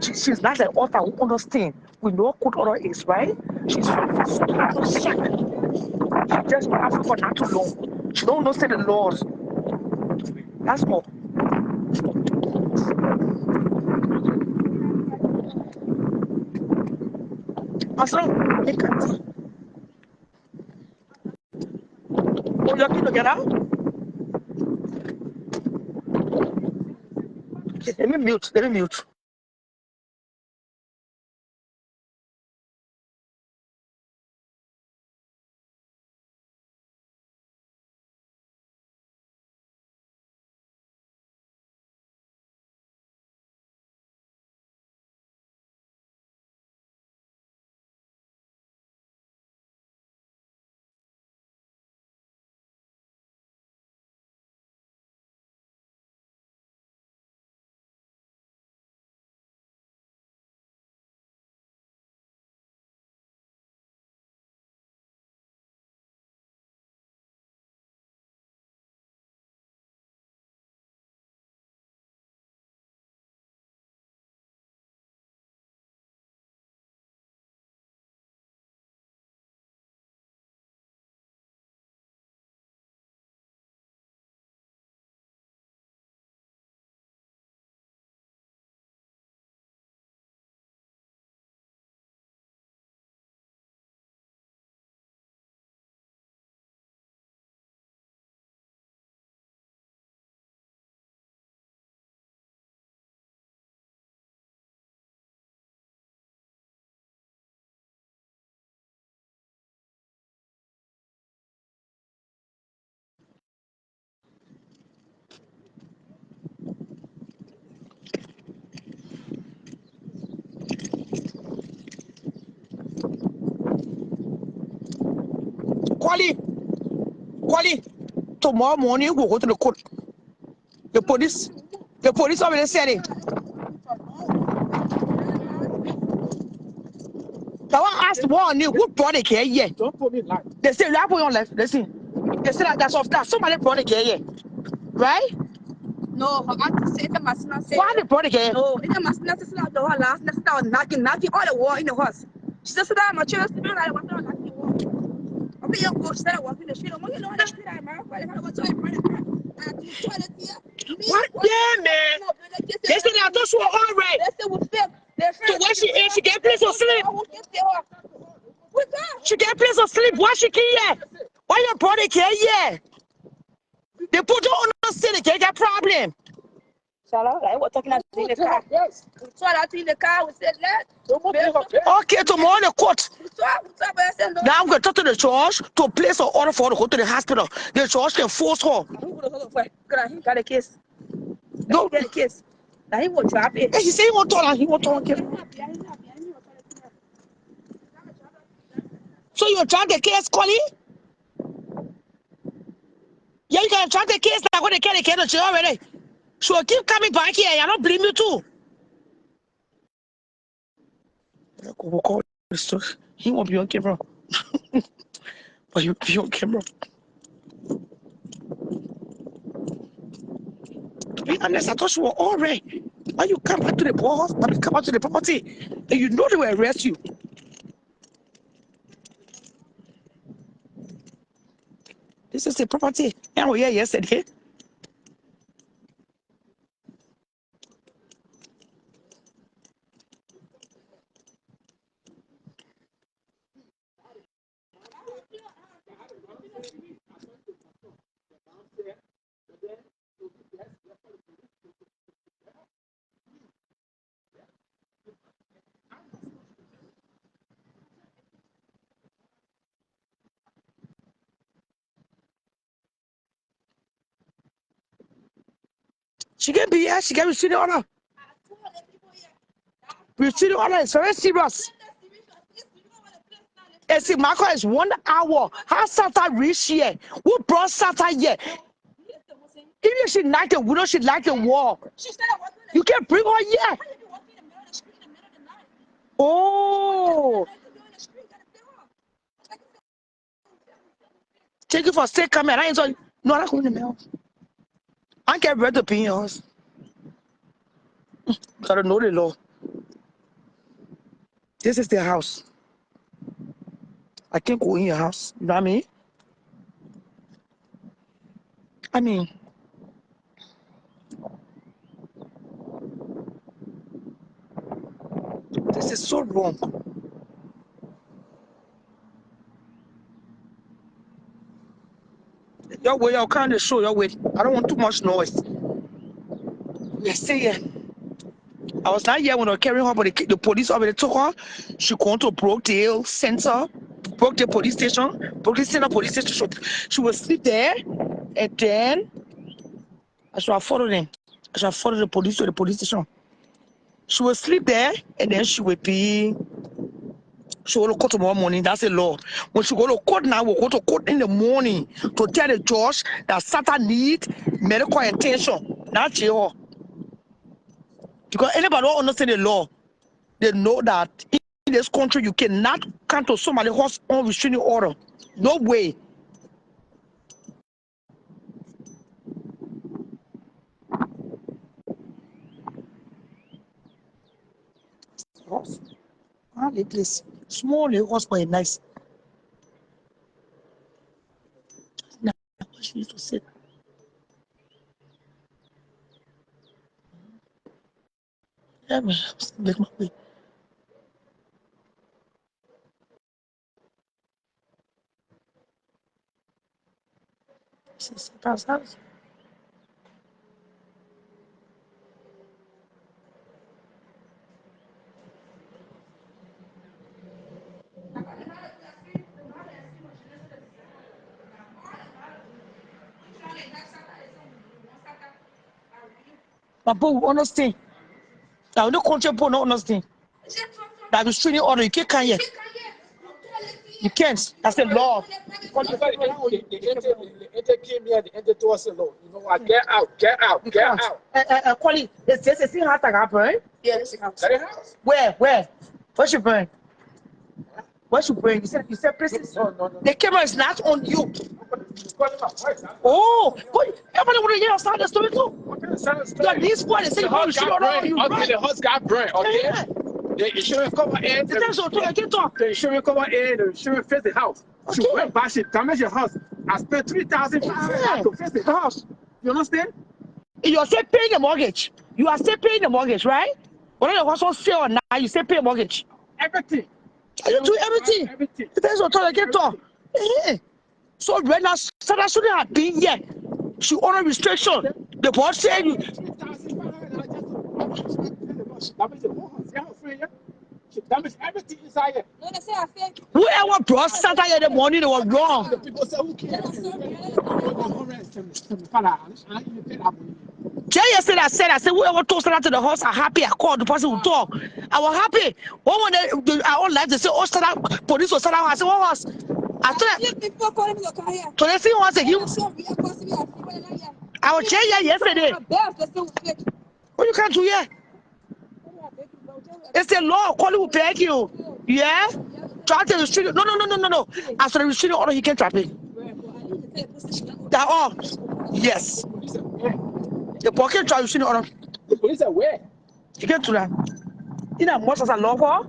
She's not like author who understand. We know what court order is, right? She's shocked. She just asked for not too long. She don't understand the laws. That's all. Also, they can't. Oh, you're going to get out? Okay, let me mute. Let me mute. Quali, tomorrow morning we'll go to the court. The police already said it. Now I asked one who brought the care here. Don't put me in line. They say you have on left. Listen. They say that that's somebody brought the care here. Right? No, her auntie said, Masina said. Why they brought the care? No, it must not sit out the whole last next door, knocking all the wall in the house. She said, I'm a church, I want to knock the wall. Okay, you go, said I was in the street. You know, that's what I'm what Yeah, man. They said that those were all right. They said, we fake. So why she get place to sleep? She get place to sleep. Why she here? Why your brother care here? They put you on the city, they got problem. Salah, I was talking in the car. Yes. We saw that in the car. We said, Okay, tomorrow the court. Now I'm going to talk to the judge to place an order for her to go to the hospital. The judge can force her. He got a case. No. Get a case. Now he won't drop it. And he said he won't talk. He won't talk. So you drop the case, Collie? Yeah, you can drop the case now. When they get the case to jail already. So keep coming back here. I don't blame you too. He won't be on camera. But he'll be on camera. To be honest, I thought you were all right. Why you come back to the boss? I mean, come back to the property. And you know they will arrest you. This is the property. And we here yesterday. She can be here. She can receive the order. Receive the order is very serious. And see, Marco is 1 hour. How SATTA reach here? Who brought SATTA here? Even if she like the window, she like the wall. You can bring her here. Oh. Thank you for staying coming. I enjoy. No, I'm not going to mail. I can't read the opinions. Gotta know the law. This is their house. I can't go in your house. You know what I mean, this is so wrong. Your way, I'll kind of show your way. I don't want too much noise. We're saying. I was not here when I was carrying her, but the police already took her. She gone to Brookdale Center, Brookdale Police Station, Brookdale Center Police Station. She will sleep there, and then I should have followed them. I should have followed the police to the police station. She will sleep there, and then she will go to court tomorrow morning. That's the law. When she go to court now, we'll go to court in the morning to tell the judge that SATTA need medical attention, not jail. Because anybody who understands the law, they know that in this country you cannot come to somebody who's on restraining order. No way. House. Ah, the place. Small house, but nice. Now, she used to sit. Let me make my way. This is SATTA's house. But people understand. Now, the country people don't understand. That restraining order, you can't here. You can't. That's the law. The enter came here, the enter to us alone. You know what? Get out, get out, You get can't. out. Quali, it's just a thing house that got burned. Yes. That is house. Where? Where should burn? Where should burn? You said places. No. The camera is not on you. But Oh, but everybody want to hear outside the story too. The this one is saying, "Oh, shoot on you, okay, right?" the house got burnt, okay? Yeah. The insurance cover in. The thing's on talk. I can't talk. The insurance cover in. The insurance fix the house. She Okay. went back. She damaged your house. I spent $3,500 to fix the house. You understand? You are still paying the mortgage. You are still paying the mortgage, right? Whether the house was sale or not, you still pay mortgage. Everything. You do everything. Everything. The thing's on talk. I can't talk. So right now, Sarah shouldn't have been here. She under restriction. The boss said you. She damaged everything inside here. No, they say I fair. Whoever brought Santa here in the morning, they were wrong. People say, who cares? Jay yesterday I said, whoever told Santa to the house, I'm happy. I called the person who talk. I was happy. One day, our own life, they say, oh, Santa, police was Santa. I said, what was? I told them, People calling me to come here. so they see once again. I was Jay here yesterday. What you can't do here? It's the law. Calling will beg you. Yeah? Try to restrict. No. After the restraining order, he can't trap it. That all. Yes. The pocket try restraining order. The police are where? You can't do that. You know, most as a law for,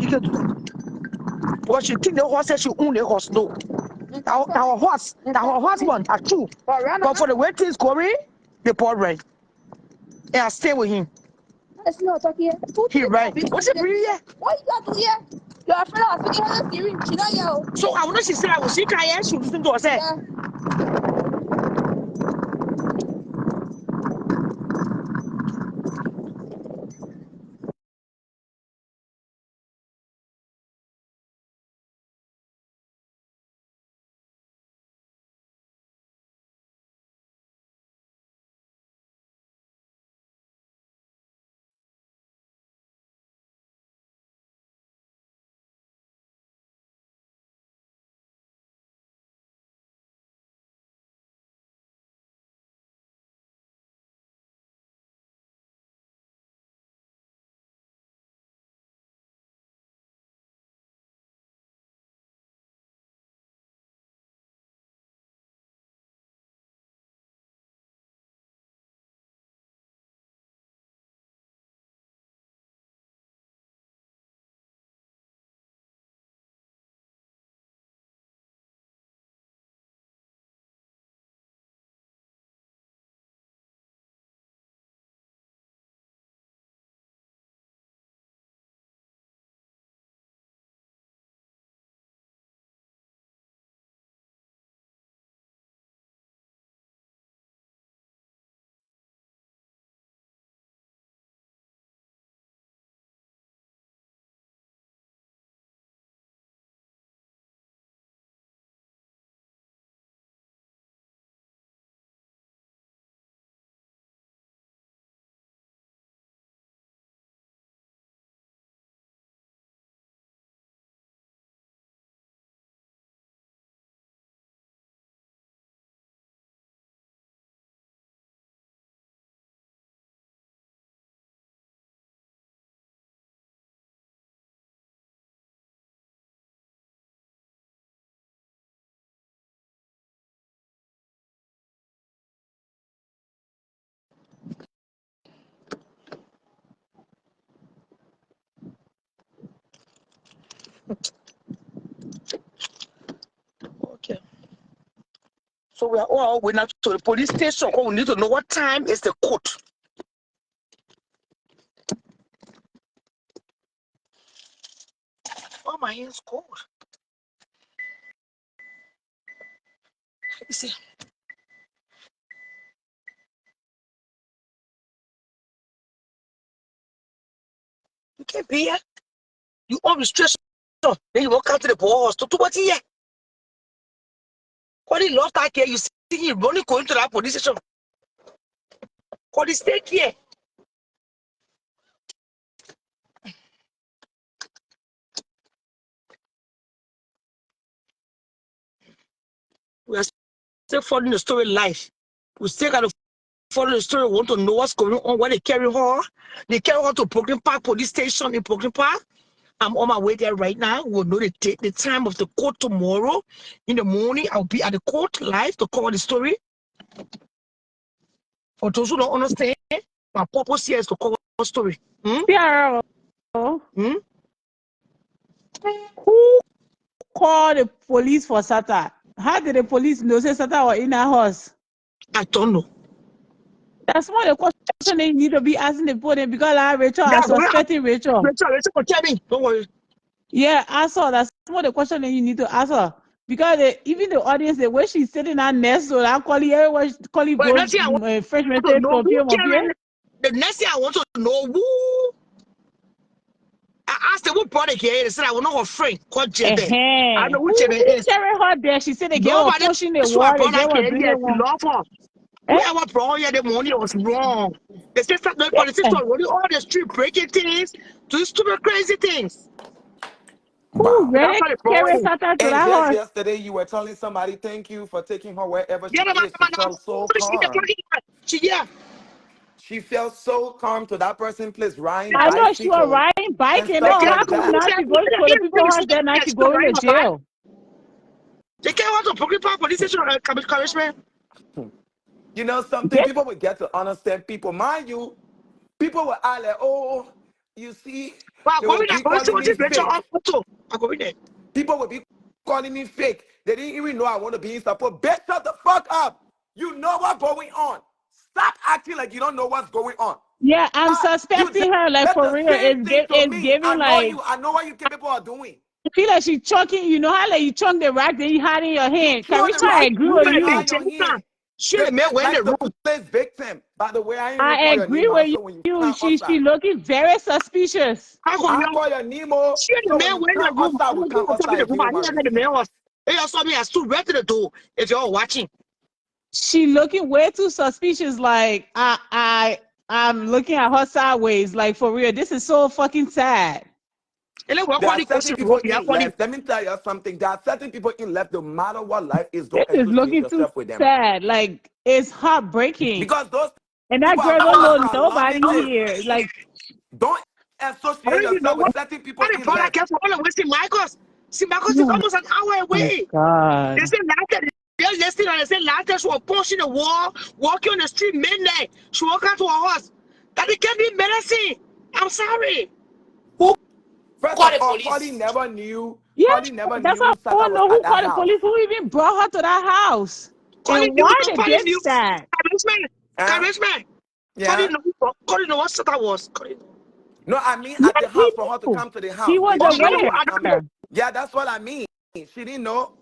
you can't do that. Because she think the horse says she own the horse. No. Our horse, our husband are true. But for the way things going, they pour right. And I stay with him. It's not talking here. He right. What's it bring here? What you got to here? Your friend was speaking her theory. She not here. So I know she said I was sick. I she listen to us. Yeah. Okay. So we are all waiting to the police station. We need to know what time is the court. Oh, my hands cold. Let me see. You can't be here. You on restriction. Then you walk out to the boss. To what here? What he lost that here? You see him running going to that police station. What is stake here? We are still following the story live. We still got to follow the story. We want to know what's going on. Where they carry her. They carry her to Brooklyn Park Police Station in Brooklyn Park. I'm on my way there right now. We'll know the time of the court tomorrow. In the morning, I'll be at the court live to cover the story. For those who don't understand, my purpose here is to cover the story. Yeah. Hmm? Who called the police for SATTA? How did the police know say SATTA was in her house? I don't know. That's one of the question they need to be asking the police because I Rachel, Yeah, I suspecting Rachel. Rachel, tell me. Don't worry. Yeah, I saw that's one of the question that you need to ask her. Because even the audience, the way she's sitting on nest, so I'm calling everyone, calling But go next thing I want freshman to know who my carried. The next thing I want to know who. I asked them who brought the girl. They said I will know her friend called Jebe. I know who Who Jebe is. carried her there? She said the girl was Nobody pushing the that's why I wall, the brought that girl was girl bringing here. She one. love her. Whoever brought her here the morning was wrong. They said the politicians are running all the street breaking things, doing stupid crazy things. Who Wow. really That's why they brought carried her. SATTA to And that just horse? yesterday, you were telling somebody, thank you for taking her wherever Yeah, she is. She felt so calm. yeah. She felt so calm to that person, please, riding I know she was bicycle riding bike and and They stuff all. can't How like come that. now she goes to the people house there, now she going to jail? They can't want to Brooklyn Park Police Station encouragement. You know something? Yeah. People will get to understand people. Mind you, people will act like, oh, you see, But I'm they will going be to calling me this Rachel fake. photo. I'm going there. People will be calling me fake. They didn't even know I want to be in support. Bitch, shut the fuck up. You know what's going on. Stop acting like you don't know what's going on. Yeah, I'm You suspecting her like did for the real. same thing to It's me. I giving know like you. I know what you capable of doing. I feel like she chunking. You know how like you chunk the rock, then you hide in your You hand. throw the Carisha, I rock, agree You with then better you be hide you. your hand. She The the man bitch in likes the to room. play victim. By the way, I ain't even I call your agree name out. with So when you you. come She outside, looking very suspicious. How come I you? call your Nemo. She the So when man you in the come room. outside, I'm we not going come to tell me outside the and room. give you I my didn't know the man receipt. was. Hey, you saw me. I stood right to the door. If you're watching. She looking way too suspicious. Like I'm looking at her sideways. Like for real, this is so fucking sad. And then we're There are calling certain question. people We are in calling. left. Let me tell you something. There are certain people in left. No matter what life is, This don't is associate looking too yourself with them sad. Like it's heartbreaking. because those And that people are girl going don't know through a nobody lonely days. here. Like Don't I associate don't even know yourself with what. certain people Why they in brought that left. girl from all the way to Marcos? See, Marcos is oh almost an hour my away. They God. said last time, they're listening and they said last time she was punching the wall, walking on the street midnight. She walked out to her house. That they can't be medicine. I'm sorry. Who First called of the all, Polly police? never knew. Yeah, Polly never that's why knew I Sata want to was know at who that called the house. police, who even brought her to that house. Calling And you, why no, they calling get you. sad. Huh? Charisma. Yeah. Calling know what that was. Calling. No, I mean Yeah, at the he house for her to knew. come to the He house. was Did Oh, she I know don't she know. was I don't coming? know. aware. Yeah, that's what I mean. She didn't know.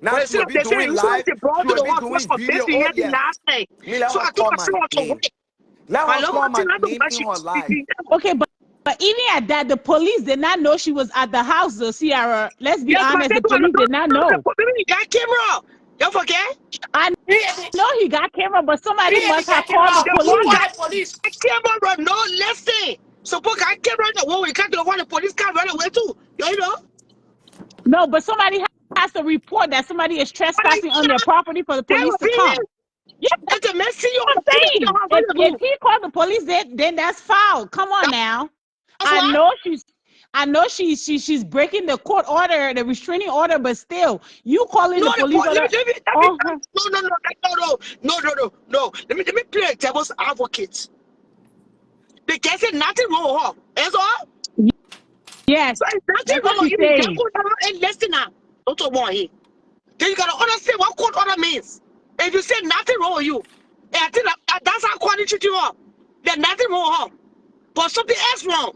Now But she instead will of be they say, doing you should live. they brought She to will the be house was doing for video. basically Oh here the yes. last night. Me let So her I took call her my to name. wait. Let I her love call her my thing. I don't name know in her life. Okay, but even at that, the police did not know she was at the house, though, Ciara. Let's be yes, but honest, they the don't police did not know. maybe you got camera. Don't forget. I He even, know he got camera, but somebody he even must have got camera. called the The Who boy police. called got the police? camera, no listen. So boy got camera the one we got the one the police can't run away too. You know? No, but somebody has to report that somebody is But I trespassing on their property for the they police will to be here. come. Yeah, If the man see you, I'm see the saying. house, what you If do? he called the police, then that's foul. Come on now. That's I what? know she's breaking the court order, the restraining order, but still, you calling No, the the police boy, order let me, on her. no. Let me play a devil's advocate. The guy said nothing wrong with her. That's all. Yes, So it's nothing that's wrong what with she's you. You can't saying. go down and listen now. Don't talk about him. Then you gotta understand what court order means. If you say nothing wrong with you, and I think that's how quality treat you up. There's nothing wrong with her. But something else wrong.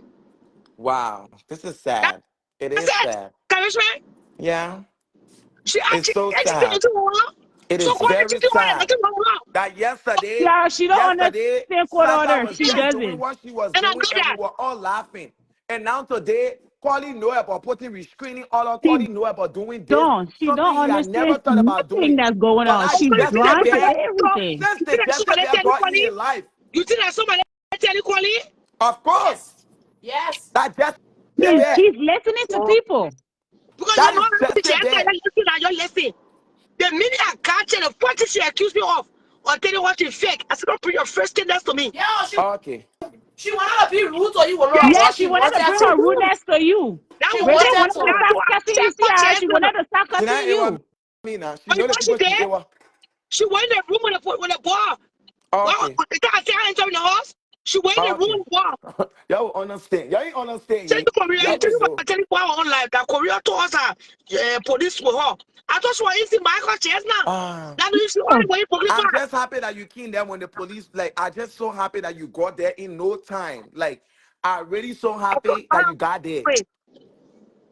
Wow, this is That's sad. It is it. sad. Congressman, Yeah, she it's actually so sad. anything wrong with her. It So is quality very treat you up, sad nothing wrong with her. that yesterday, Yeah, she don't understand court Sata order. was She just doing doesn't. what she was And I doing, know and we that. were all laughing. And now today, calling no about putting restraining order, She calling no about doing this, don't. She something don't he had never understand thought about nothing doing. that's going But on. that She's Also, you think that blind to Jezebel, everything. since the somebody Jezebel tell you got in quality? his life, You think that somebody tell you quality? of course, Yes. Yes. that He's Jezebel, listening to people. Because you that know is how to chance Jezebel. you're listening listen. The minute I catch her, the what she accused me of, or tell you what is fake, I said, don't bring your first thing next to me. Yeah, Okay. she wanted to be rude to you, Yes, Yeah, or she she wanted to wanted bring she her to. do. rudeness to you. That She was When that wanted when was she to. that started to cussing you, check see her, her she chest. wanted to start She cussing not even you. me now. She But you know know the what she people she did? ever. She went in the room with the ball. Well, Okay. the guy said I enter in the house. She went in the room Okay. with the ball. Y'all understand. Y'all ain't understand, Tell yeah. you Korea, Y'all you tell will you know. what tell you why on live that Korea told us police with her. I thought she was easy my chest now. Ah. That means she Oh, only way police I'm back. just happy that you came there when the police, like, I just so happy that you got there in no time. Like, I really so happy that you got there.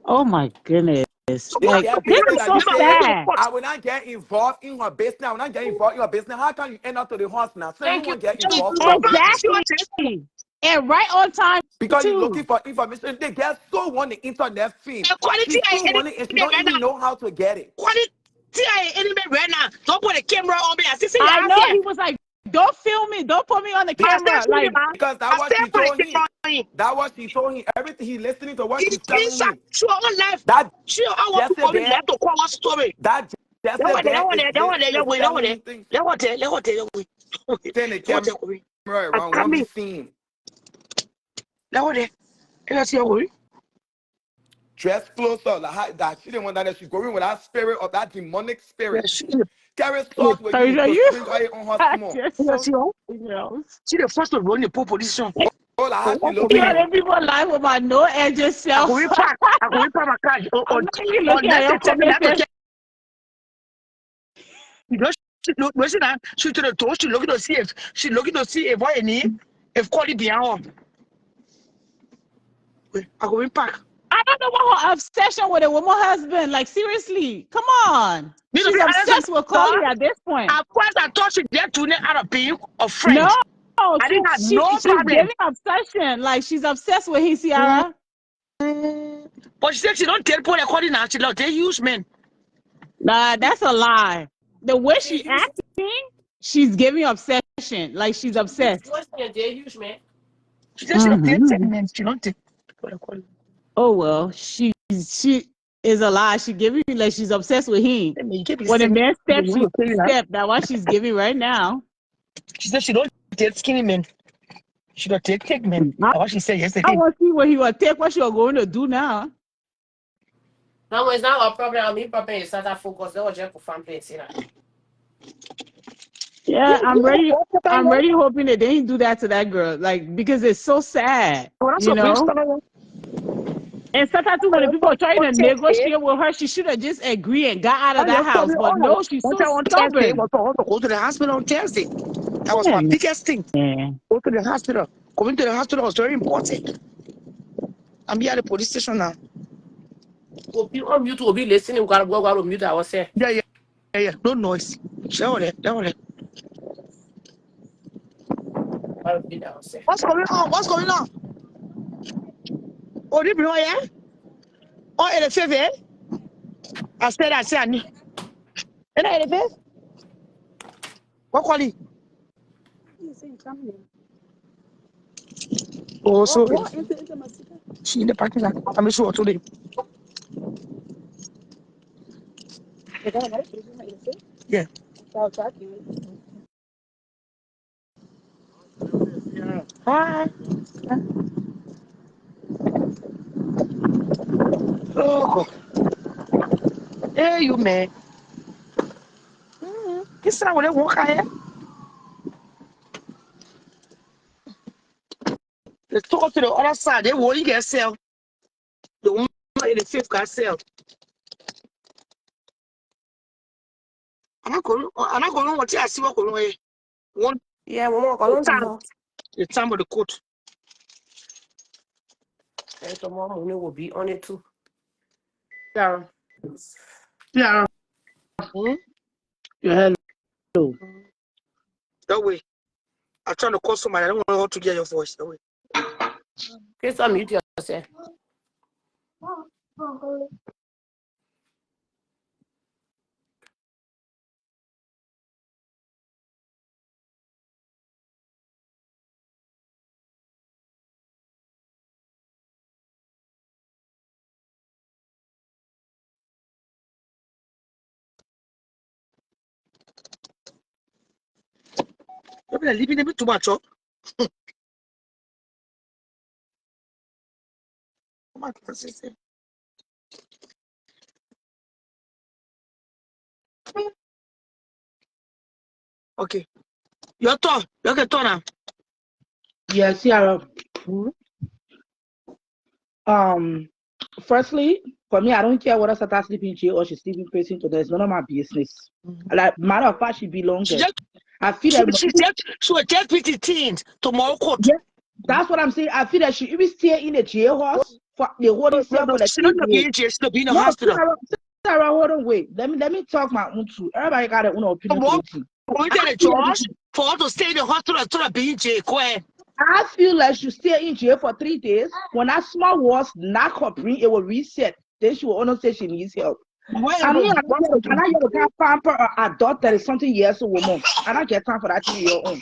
oh my goodness. So They Like, get this pissed is that so you never say, go to the sad. court. I will not get involved in her business. I will not get involved in her business. How can you end up to the house now? So you Thank you. won't get She involved in her business. Exactly. And right on time, Because you're looking too. for information. They get so on the internet feed. Quality She's so I on it and she any don't right even now. know how to get it. Quality I any right now. Don't put a camera on me. I see you I have know here. he was like, don't film me. Don't put me on the I camera. still shoot him, Like, man. Because that I what still she put a told him. camera on him. That what she told him. Everything he listening to what she's He telling shot him. she on life. That She all want to call me Jezebel, left to call one story. that That one there, that Jezebel one is there, that one there, listening, that is one there, that one telling there. me things. That one there, that one there, that one there. Turn the That one camera there, I around. come Won't be in. seen. That one there. You see how we? Dress closer. Like that she didn't want that. She's going with that spirit of that demonic Yeah, spirit. she Carry salt with you Teresa, to you sprinkle it on her are small. just you so see how? else. She the first to run the pole position. Oh, like how she You looking are now. the people live about no edge I go yourself. repack. I go repack my car. I'm not even looking at Unless your they tell me comment not to section. get. You know, listen, she to the door. She looking to see if what you need. If quality behind her. I go repack. I don't know what her obsession with a woman has been. Like, seriously, come on. Me to She's be honest with obsessed with you, Carly at this point. at first I thought she get to out of being a No, friend. I didn't have no she's problem. giving obsession. Like, she's obsessed with his Ciara. But she said she don't tell people according now. She don't they use men. Nah, that's a lie. The way She she used acting, she's giving obsession. Like, she's obsessed. what's the day, huge man. She said she don't tell Mm-hmm. men. She don't tell people according. Oh well, she is a lie. She giving like she's obsessed with him. Let me give you When a same. man steps, You she will tell you that. step. That's what she's giving right now. She said she don't tell skinny men. She don't take men. I, That's what she said I yesterday. want to see what he will take. What she will going to do now? No, it's not a problem. I mean, problem is that I focus. They were just for fun place, you know. Yeah, I'm ready. I'm really hoping that they didn't do that to that girl. Like because it's so sad, Oh, that's you what brings know. her. And sometimes when the people are trying to negotiate with her, she should have just agreed and got out of that house. But no, she's so On Thursday, stubborn. was for her to go to the hospital on Thursday. That was Yeah, my biggest thing. man. Go to the hospital. Going to the hospital was very important. I'm here at the police station now. Will be on mute, will be listening. We gotta go on mute. I was saying, Yeah. No noise. Show it. I'll be there. I was saying. What's going on? Oh, you bring here? Oh, in the favor. I said, I need. And I in the favor. What quality? Oh, so she in the parking lot. I'm sure today. Yeah. Hi. Oh, hey, you man. This time when they walk here, they talk to the other side. They won't get sell. The woman in the fifth got sell. I'm not going to watch I see what going on here. One Yeah, we want to time, go. the time of the court. And tomorrow morning will be on it too. Yeah. Yeah. Hmm? Yeah, hello. That way. I'm trying to call somebody. I don't know how to get your voice. That way. Okay, so mute yourself. Probably leaving them too much. Oh. Okay. Your turn. You can turn now. Yes, yeah. Firstly, for me, I don't care whether Sata sleeping jail or she's sleeping facing to. It's none of my business. Like matter of fact, she belongs there. I feel that She will just with the teens tomorrow court. yeah, that's what I'm saying. I feel that she even stay in the jailhouse for the whole this year for like She not be in jail. She not be in the hospital. Sarah, hold on, wait. Let me talk my own too. Everybody got their own opinion. We tell the judge for her to stay in the hospital to not be in jail. I feel like she stay in jail for 3 days. When that small was knock her brain, it will reset. Then she will only say she needs help. I mean, I can't pamper or adopt that is something years old woman. I don't get time for that thing your own.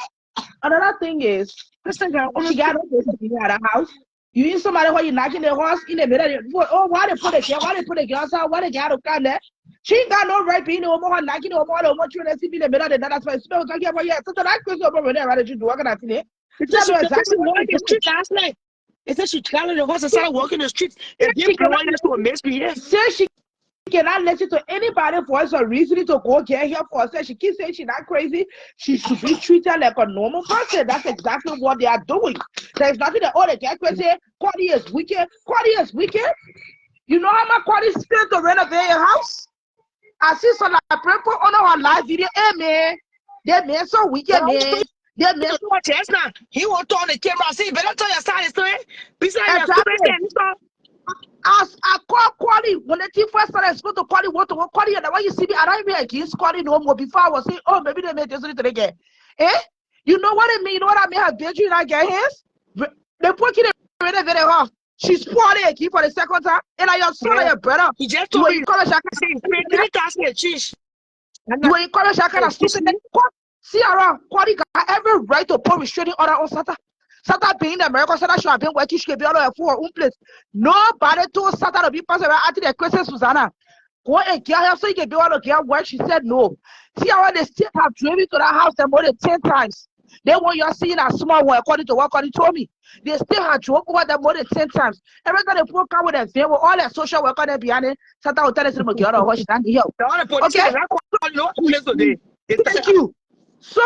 Another thing is, she got no place to be at the house. You need somebody who you knocking the horse in the middle. Oh, why they put the girl? Why they put the girls out? Why they got to come there? She ain't got no right being no more knocking no more. No more trying to see me in the middle of the night. That's why I'm talking about. Yeah, so that question over there. Why did you do? What can I feel? It's exactly what the street last night. It said she carried the horse and started walking the streets. If you can want to misbehave, say she cannot listen to anybody voice or reasoning to go get help for herself. She keeps saying she's not crazy. She should be treated like a normal person. That's exactly what they are doing. There's nothing that all the get crazy. Quadi is wicked. Quadi is wicked. You know how much Quadi spent to renovate your house? I see some like people on our live video. Hey man, that man so wicked, man. That man so much now. He won't turn the camera. See, better tell your side story. Besides, as I call Quali when the team first started supposed to Quali want to work Quali, and when you see me, I don't even against Quali no more. Before I was saying, oh, maybe they made this again. Eh? You know what I mean? You know what I mean? Her bedroom I get his. They put it in the very off. She's Quali again for the second time, and I am sorry, your brother. He just told me. You encourage that kind of stupid. See around Quali got every right to put restraining order on SATTA. SATTA being the American SATTA should have been working, she could be all over for her own place. Nobody told SATTA to be passing around after the question, Susanna. Go and get her so you can be able to get work. She said no. See how they still have driven to that house more than 10 times. They want you seeing a small one according to what Connie told me. They still have drove over them more than 10 times. Every time they put come with a van with all their social worker there behind it, SATTA will tell us to get her she can't help. Okay? Thank you. So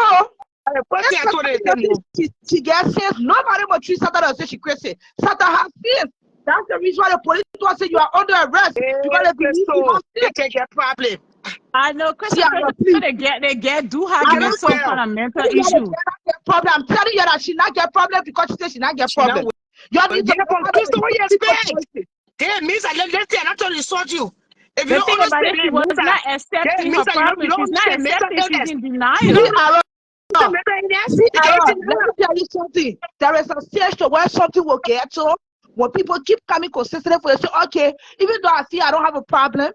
she gets sense. Nobody will treat SATTA and say she crazy. SATTA has sense. That's the reason why the police will say you are under arrest. You gotta believe you have sense. Take your problem. I know, Christopher. They do have some kind of mental issue. Problem. I'm telling you that she not get problem because she says she not get problem. You need to Crystal, what you expect? Damn, means I let's say I'm not trying to insult you. If you don't understand it, she was not accepting her problem. She's not accepting. She's in denial. Let me tell you something. There is a stage to where something will get to. When people keep coming consistently for you, say, okay, even though I see I don't have a problem,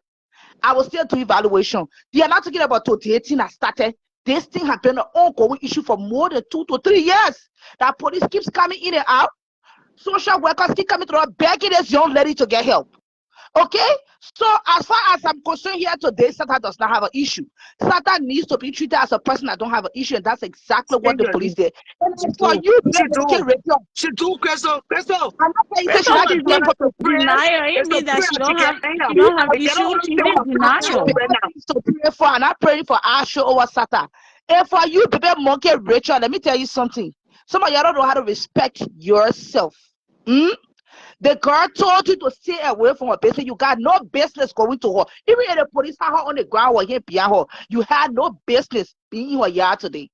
I will still do evaluation. They are not talking about 2018 I started. This thing has been an ongoing issue for more than 2 to 3 years. That police keeps coming in and out. Social workers keep coming to her begging this young lady to get help. Okay? So as far as I'm concerned here today, SATTA does not have an issue. SATTA needs to be treated as a person that don't have an issue, and that's exactly what the police did. And for you, she do, Crystal. I'm not saying she's not denial. It means that she don't have issue. She's in denial. To pray for, and I'm praying for Asha over SATTA. And for you, baby monkey Rachel, let me tell you something. Some of you don't know how to respect yourself. The girl told you to stay away from her business. You got no business going to her. Even if the police had her on the ground or here behind her, you had no business being in her yard today.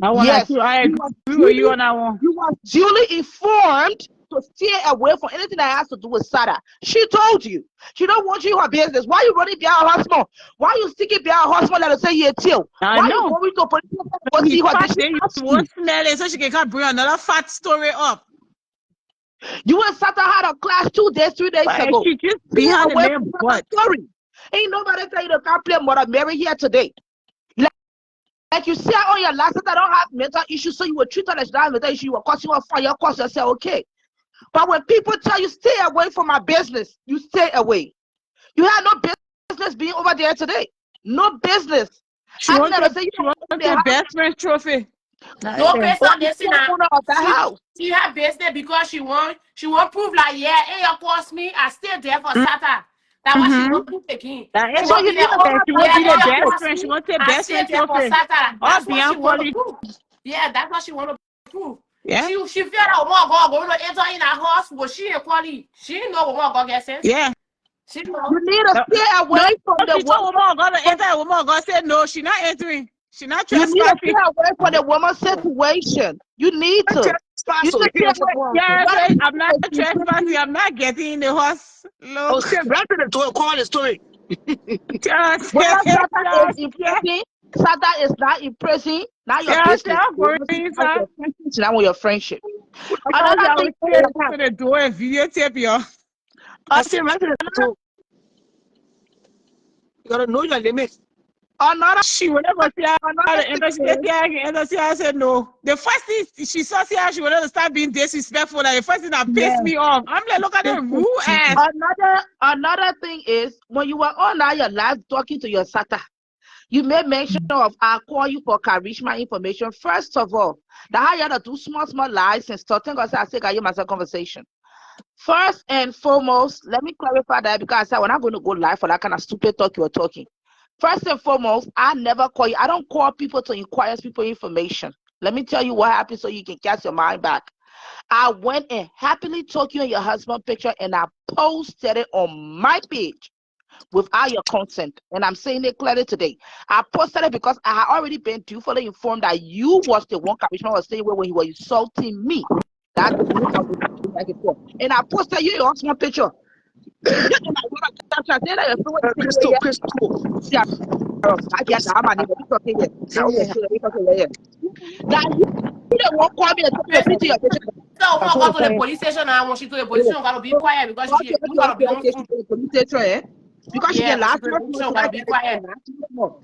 Yes, I agree with you on that one. You were duly informed to stay away from anything that has to do with SATTA. She told you. She don't want you in her business. Why you running behind her husband? Why you sticking behind her husband that say you're till? Why you going to police to see her? You won't smell it so she can bring another fat story up. You and SATTA had a class 2 days, 3 days ago. She just behind the man butt. Sorry. Ain't nobody tell you to come play Mother Mary here today. Like you said on your last SATTA don't have mental issues, so you will treat her as that mental issue. You will cause you a fire, cause yourself okay. But when people tell you stay away from my business, you stay away. You have no business being over there today. No business. She I wants never say you don't own the a house. best friend trophy. No, based on You this, still owner of that house. she had business because she want prove like, yeah, hey, you cost me, I stay there for SATTA. That's what she Mm-hmm. want proof again. That She is So want you be need like, to oh, own her she to won't yeah, be hey, the have you best it. cost friend. She me, wants a I best stay friend there for trophy. SATTA. Or That's what she beyond want to quality. prove. Yeah, that's what she want to prove. Yeah. She feel like woman going to enter in her house, but she ain't quality. She ain't know woman gonna get sense. Yeah. She know. You need to No, stay no, away from the she told woman. woman gonna enter. A woman gonna say no. She not entering. She not You need to stay trespassing. away from the woman situation. You need to. You should stay away. Yeah, I What say I'm I'm not saying is trespassing. I'm not getting in the horse. Look, whether SATTA is yeah, in prison, SATTA is not in prison, not your yeah, business. going Not inside. your friendship, not your friendship. I Another thing was is, straight to the door and videotape you. uh, You gotta know your limits. another She will never see how another to thing enter. She is, said, yeah, I can enter. I said, no. The first thing she saw, see how she will never start being disrespectful. Like, the first thing that pissed yeah. me off. I'm like, look at them rude ass. Another thing is when you were on now your live talking to your SATTA, you made mention of I'll call you for charisma information. First of all, the how you had to do small lies and stuff. Thank God I say I hear myself conversation. First and foremost, let me clarify that because I said we're not going to go live for that kind of stupid talk you were talking. First and foremost, I never call you. I don't call people to inquire people information. Let me tell you what happened so you can cast your mind back. I went and happily took you and your husband picture and I posted it on my page without your consent. And I'm saying it clearly today. I posted it because I had already been dutifully informed that you was the one Karishma was saying when he was insulting me. That and I posted you your husband picture. And I wrote a caption saying that you're so Crystal. now you don't want to call me and tell me to put your picture. So woman go to the police station now. When she to the police station, gotta be quiet because Okay, you gotta be on. she go to police station, eh? Because she Yeah, can when she last to the much police more station, so that gotta be quiet. more.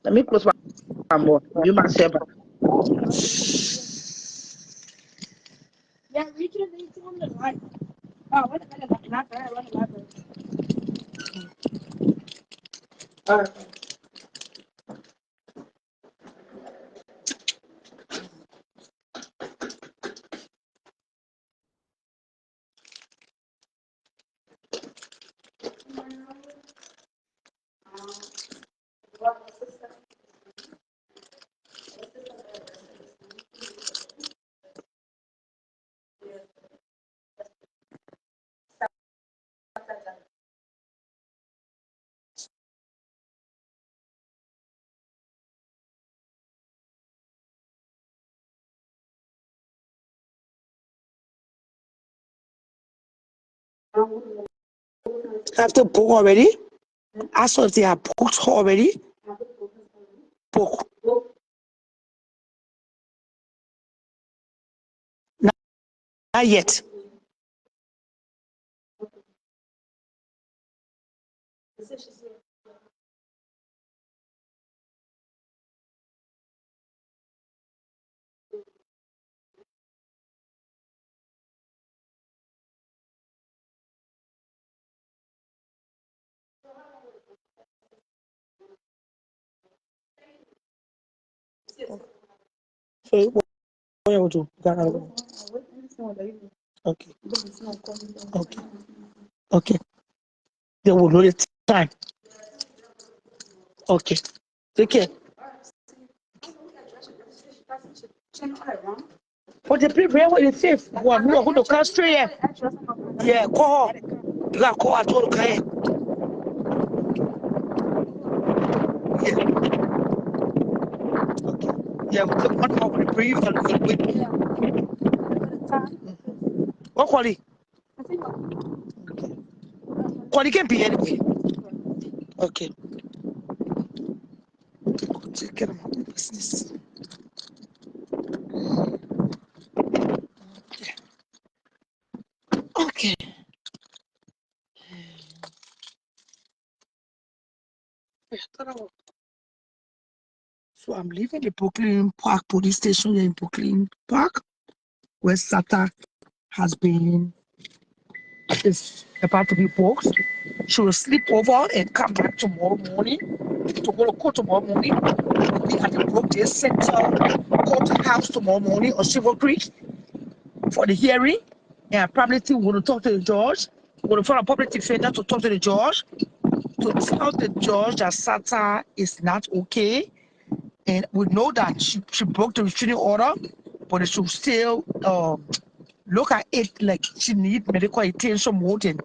Let me close my more. You myself. Yeah, Richard, they told me like, oh, wait a minute, not bad, what a Have to book already? I saw they are booked already. Book. Not yet. So what you do? Okay. Okay. Okay. They will know the time. Okay. Take care. But the people where it's safe. One, we are going to come straight here. Yeah, call her. You got to call her. Told her. Yeah. Okay. Yeah, we took 1 hour for the brief and for the wait. What quality? Quality can be anyway. Okay. Take care of my own business. Okay. So I'm leaving the Brooklyn Park police station here in Brooklyn Park, where SATTA has been is about to be booked. She will sleep over and come back tomorrow morning to go to court tomorrow morning. We'll be at the Brookdale Center courthouse tomorrow morning on Silver Creek for the hearing. And I probably think we're going to talk to the judge. We're going to find a public defender to talk to the judge, to tell the judge that SATTA is not okay. And we know that she broke the restraining order, but they should still look at it like she needs medical attention more than,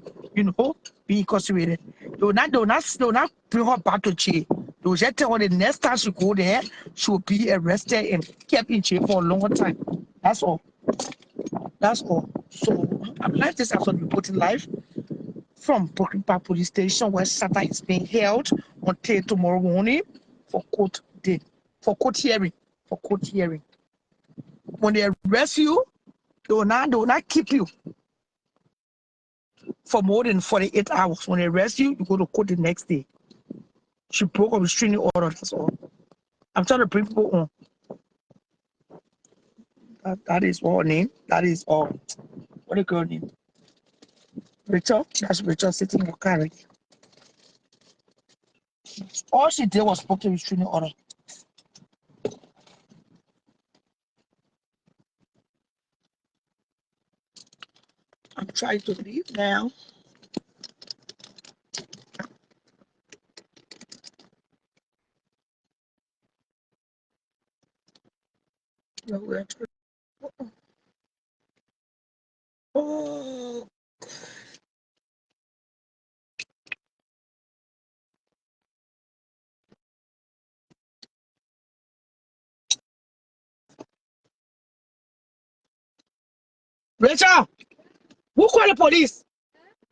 be incarcerated. They will not bring her back to jail. They will just tell her the next time she go there, she will be arrested and kept in jail for a longer time. That's all. That's all. So I'm like this after reporting live from Brooklyn Park Police Station, where SATTA is being held until tomorrow morning for court day, for court hearing. When they arrest you, they will not keep you for more than 48 hours. When they arrest you, you go to court the next day. She broke a restraining order, that's all. I'm trying to bring people on. That is all her name. That is all. What a girl name? Rachel. That's Rachel sitting in her car already. All she did was broke a restraining order. I'm trying to leave now. Oh, Rachel, who called the police?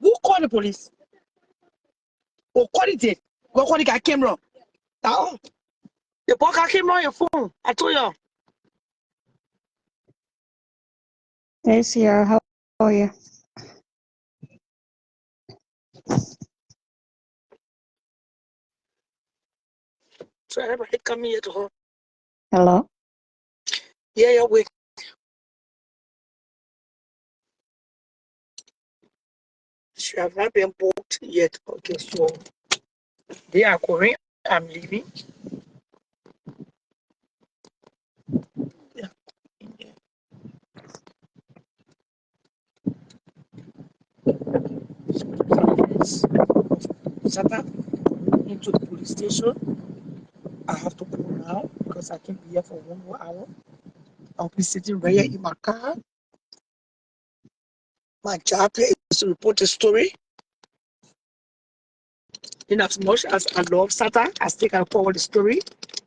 Who called the police? Oh, call it. Go call the guy camera. Oh, the boy got camera on your phone. I told you. Hey, Sierra, how are you? So everybody come here to her. Hello? Yeah, wait. She have not been booked yet. Okay, so they are going. I'm leaving. Yeah. SATTA into the police station. I have to go now because I can't be here for 1 more hour. I'll be sitting right here in my car. My job here is to report the story. In as much as I love SATTA, I still can forward the story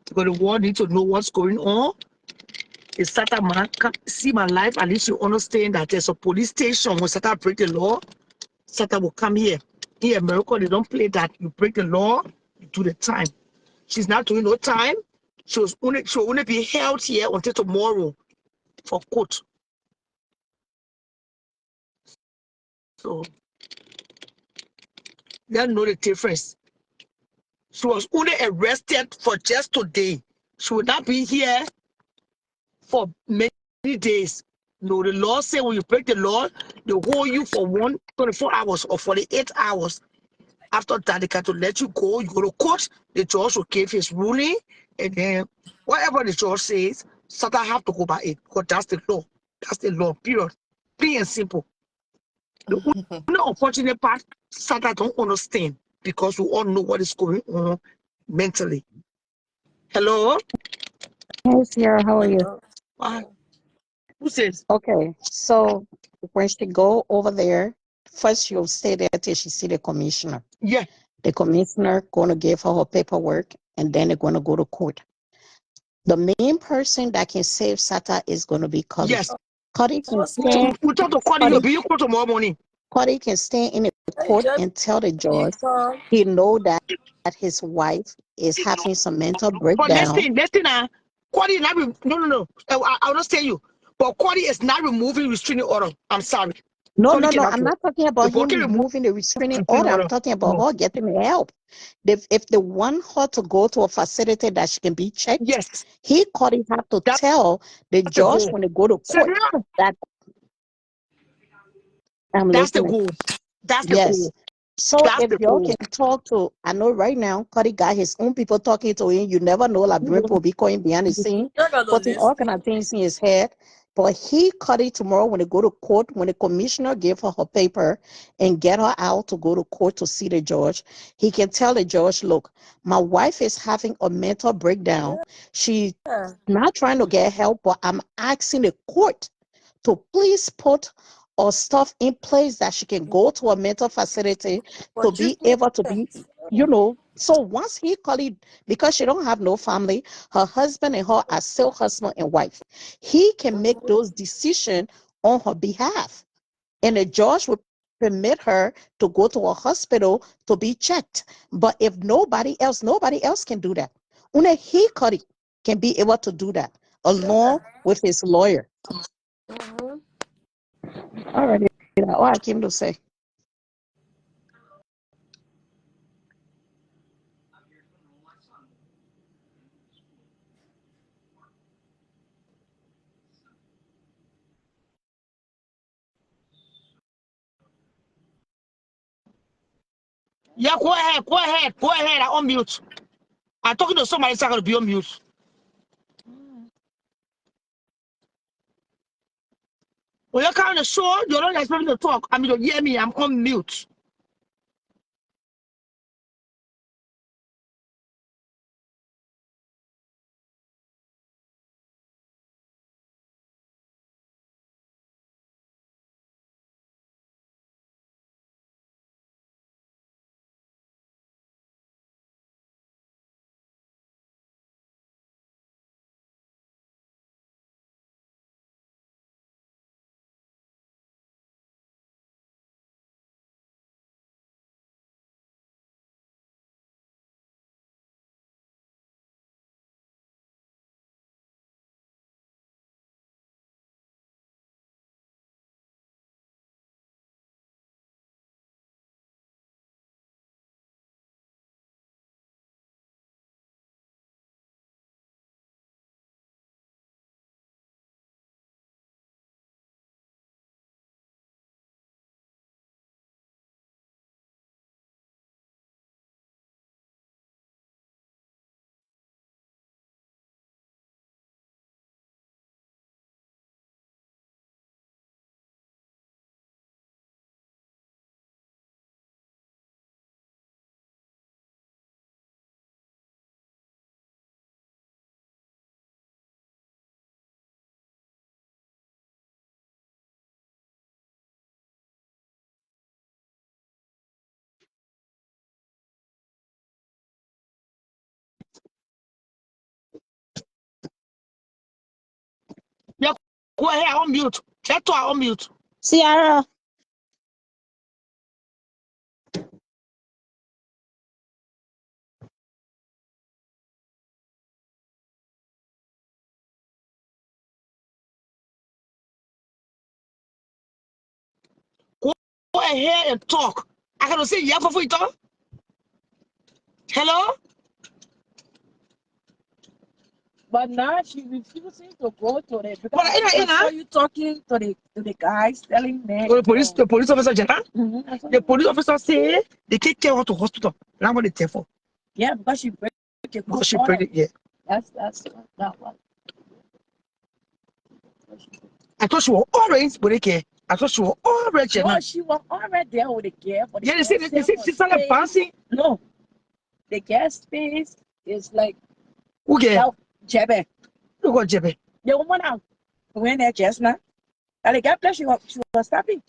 because the world needs to know what's going on. If SATTA man can see my life, at least you understand that there's a police station. When SATTA break the law, SATTA will come here. In America, they don't play that. You break the law, you do the time. She's not doing no time. She'll only be held here until tomorrow for court. So, they know the difference. She was only arrested for just today. She will not be here for many days. No, the law says when you break the law, they hold you for 24 hours or 48 hours. After that, they can to let you go. You go to court. The judge will give his ruling, and then whatever the judge says, SATTA have to go by it because that's the law. That's the law. Period. Plain and simple. The only unfortunate part, SATTA don't understand because we all know what is going on mentally. Hello? Hey, Sierra, how are you? Who says? Okay, so when she go over there, first she'll stay there till she see the commissioner. Yeah. The commissioner going to give her paperwork, and then they're going to go to court. The main person that can save SATTA is going to be Cuddy. Yes. Cuddy can stay. We talk to Cuddy. He'll be in court tomorrow morning. Cuddy can stay in the court and tell the judge he know that his wife is having some mental But breakdown. listen, Cuddy is not. No. I'll not say you. But Cuddy is not removing restraining order. I'm sorry. No, Cuddy I'm cannot not talking about The him boy can removing the restraining restraining order. I'm order. talking about No. her getting help. If they want her to go to a facility that she can be checked, Yes. he Cuddy have to tell the That's the judge goal. when they go to So court that I'm that's the listening. goal. That's the Yes. goal. So That's if the y'all cool. can talk to, I know right now, Cuddy got his own people talking to him. You never know, like Brent will be going behind the scene, You're gonna putting all listen. kind of things in his head. But he, Cuddy, tomorrow when they go to court, when the commissioner gave her paper and get her out to go to court to see the judge, he can tell the judge, look, my wife is having a mental breakdown. She's Yeah. not trying to get help, but I'm asking the court to please put or stuff in place that she can go to a mental facility For to be treatment. able to be, you know. So once he called it, because she don't have no family, her husband and her are still husband and wife. He can make those decisions on her behalf. And the judge would permit her to go to a hospital to be checked. But if nobody else can do that. Only he can be able to do that along with his lawyer. Mm-hmm. All right. All I came to say. Yeah, go ahead, go ahead, go ahead. I'm on mute. I'm talking to somebody, so I'm gonna be on mute. When you come on the show, you're not expecting to talk. I mean, you hear me, I'm on mute. Yeah, go ahead, I'm on mute. Get to on mute. Ciara, Go ahead and talk. I can say yeah for it. Hello? But now she refusing to go to the because But I saw you talking to the guys telling them. the police officer, Jenna, the You. police officer say they take care of her to hospital. That's what they tell for. Yeah, because she break a Because court she order. pregnant, yeah. That's that one. I thought she was orange, but they care. I thought she was orange, Jenna. No, she was already there with the girl, but the Yeah, they girl say for she started space. passing. No, the girl's face is like Who get? that Jebe. Who got Jebe? The woman out went there just now. And the girl she was stopping.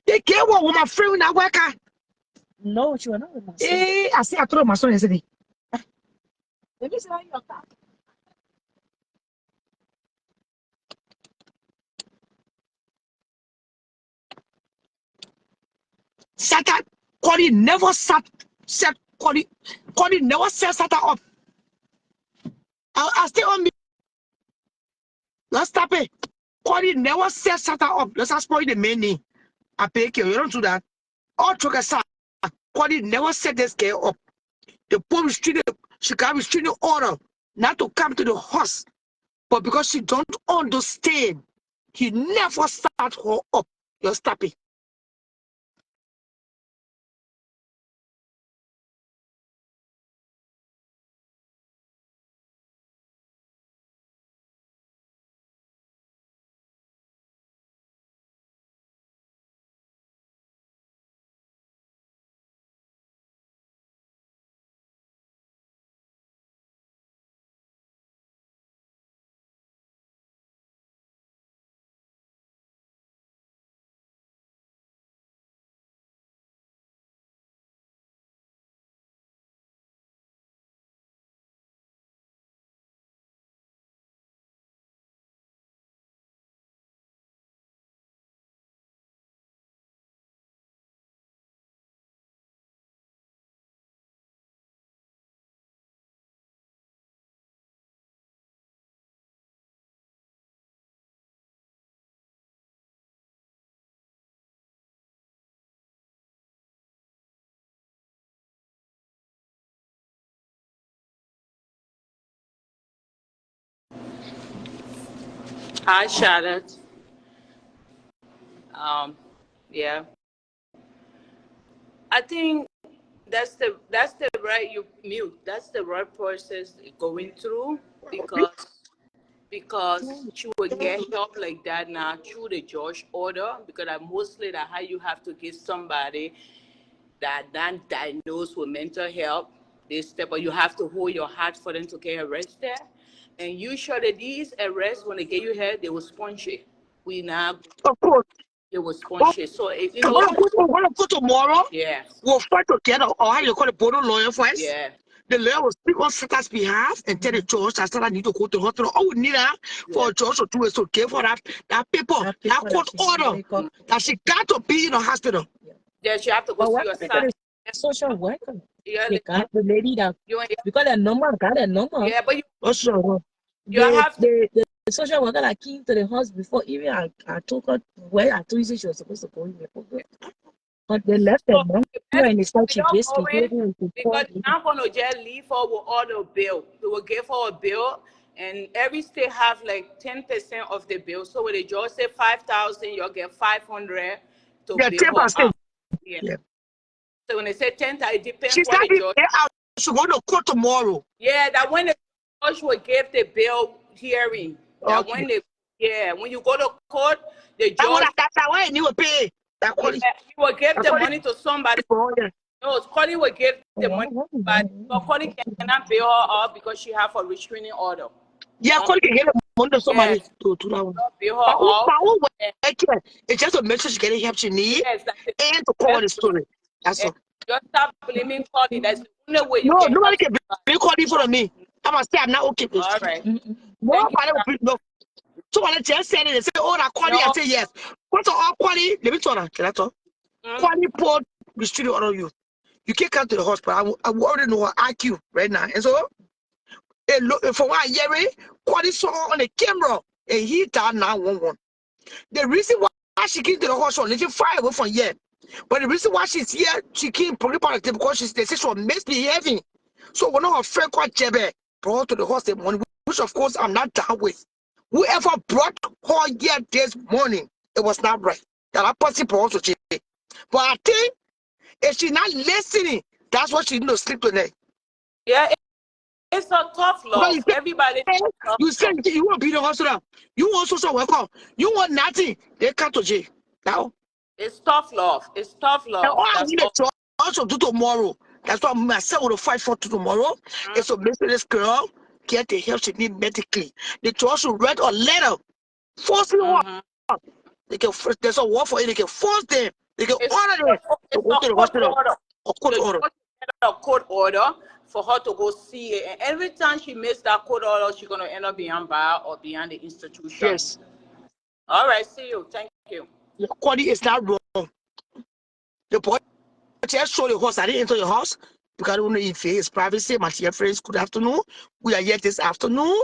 They care what with my friend when I work at. No, she was not with my son. I see I told my son yesterday. Let me see how your car. SATTA, Cody never set Cody never set SATTA up. I stay on me. Let's stop it. Cody never set SATTA up. Let's spoil the main name. I pay you. You don't do that. All took a side. Cody never set this girl up. The poor restraining, she got restraining order not to come to the house. But because she don't understand, he never start her up. You stop it. Hi, Charlotte. Yeah, I think that's the right you mute. That's the right process going through because she will get help like that now through the judge order because I mostly that how you have to give somebody that not diagnosed with mental health this step, but you have to hold your heart for them to get arrested. And usually these arrests when they get you here, they will sponge it. We now Of course. they will sponge it. So if, you I'm know, gonna go tomorrow. yeah, We'll fight together, or how you call the board lawyer first. yeah, The lawyer will speak on SATTA's behalf and tell the judge that SATTA need to go to the hospital. All we need her for yeah. a judge to do is to give her that paper, that court order that she got to be in the hospital. Yes, you have to go But see what your happened son. to the social worker? Yeah, They got the lady that you, because the number got a number. yeah, but What's wrong? you have to. The social worker that came to the house before even I took her where I told you she was supposed to go in the program. But they left the So number you better and they said when she you're just going behaving to because call you're not gonna just leave her with all the bill. They will give her a bill, and every state have like 10% of the bill. So when they just say 5,000, you'll get 500 to Yeah, bill her 10%. up. Yeah. Yeah. So when they say 10,000, it depends She's what not the even judge. out. She's going to court tomorrow. Yeah, that when the judge will give the bill hearing, that Okay. when they, yeah, when you go to court, the That's judge, why you will pay. That yeah, quality. he will give That the quality. money to somebody. Yeah. No, Connie will give the money, but Connie cannot bail her out because she have a restraining order. Yeah, quality can get the money to somebody Yes, to that one. bail her But out. who And it's just to make sure she's getting help she need yes, that's it. and to cover the story. That's And all. just stop blaming Connie. That's the only way you No, can nobody help can be calling in front of me. I must say I'm not okay with somebody. All this. right. No, Thank you. I don't no. So when I just said it, they say, oh, that quality, I No. say yes. What's all quality? Let me tell you. Can I talk? Quality put restricted on you. You can't come to the hospital. I already know her IQ right now. And so, look for one year, quality saw on the camera, and he died 911. The reason why she came to the hospital, let you far away from here. But the reason why she's here, she came probably because they say she was misbehaving. So one of her friend called Jebe brought her to the hospital morning, which of course I'm not down with. Whoever brought her here this morning, it was not right. That person brought her to jail. But I think if she's not listening, that's what she need to sleep tonight. Yeah, it's a tough Because love. Everybody needs tough you say love. you want to be in the hospital, you want social worker, you want nothing, they come to jail. Now, It's tough love. It's tough and all love. I That's need all. to also do tomorrow, that's what myself will fight for tomorrow, is to make sure this girl get the help she need medically. They should also write a letter, forcing her. Mm-hmm. They can, there's a word for it, they can force them, they can It's order them to it's go a to the court hospital. order. A court The order. judge get a court order for her to go see it. And every time she makes that court order, she's gonna end up behind bar or behind the institution. Yes. All right, see you. Thank you. The quality is not wrong. The boy just show the horse. I didn't enter your house because I don't know if it's privacy. My dear friends, good afternoon. We are here this afternoon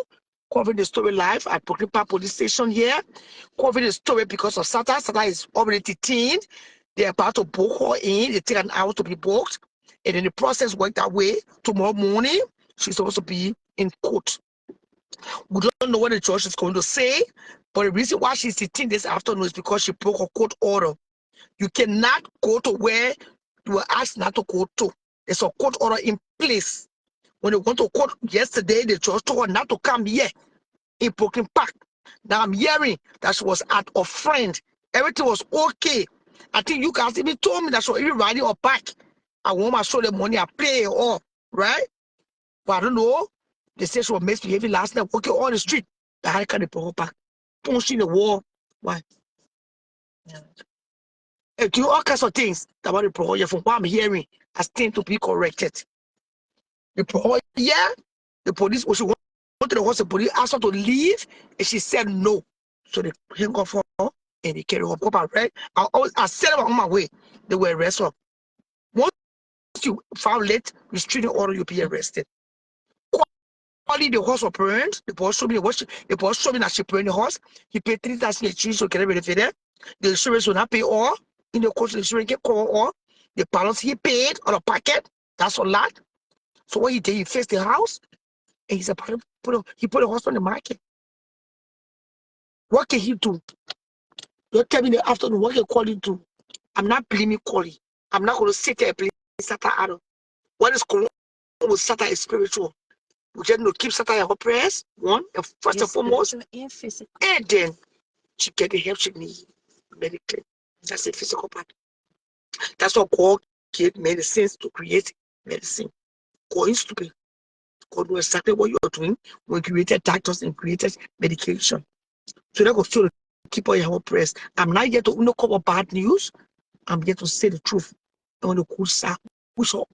covering the story live at Brooklyn Park Police Station here. Covering the story because of SATTA. SATTA is already detained. They're about to book her in. They take an hour to be booked. And then the process worked that way. Tomorrow morning, she's supposed to be in court. We don't know what the judge is going to say, but the reason why she's detained this afternoon is because she broke her court order. You cannot go to where you were asked not to go to. There's a court order in place. When they went to court yesterday, the judge told her not to come here in Brooklyn Park. Now I'm hearing that she was at a friend. Everything was okay. I think you guys even told me that she was even riding her back. I want to show the money I pay her all, right? But I don't know. They said she was misbehaving last night, walking on the street. The high can bring her back, punching the wall. Why? Do all kinds of things about the project from what I'm hearing as things to be corrected. The project, yeah, the police, when she went to the hospital, the police asked her to leave, and she said no. So they hang off her and they carry her up, right? I said I'm on my way. They were arrested her. Once you violate restraining order, you'll be arrested. Only the horse was burned. The boss showed me the boss showed me that she burned the horse. He paid 3,000 each to get rid of it. The insurance will not pay all. In the course, the insurance can cover all. The balance he paid on a packet, that's a lot. So what he did, he fixed the house and he said, he put the horse on the market. What can he do? Don't tell me in the afternoon what can Colin do? I'm not blaming Colin. I'm not going to sit there and blame SATTA Adam. What is going on with SATTA is spiritual. We just know keep SATTA in her prayers, one, and first and foremost, and physical. and then she get the help she needs medically. That's the physical part. That's what God gave medicines to create medicine. God is stupid. God knows exactly what you are doing when you created doctors and created medication. So that goes to keep on your prayers. I'm not here to cover bad news. I'm here to say the truth. I want to cool sir. Wish all,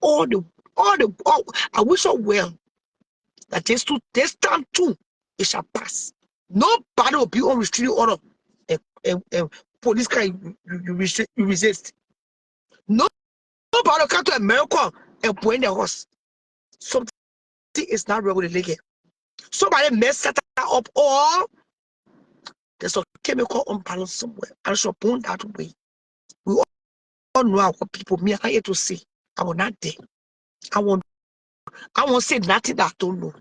I wish all well that this time too, it shall pass. Nobody will be on restraining order. Police can you resist. Nobody will come to America and point their horse. Something is not real with the leg. Somebody messed that up, or there's a chemical imbalance somewhere. I shall point that way. We all know our people. Me, I here to say, I will not there. I won't say nothing that I don't know.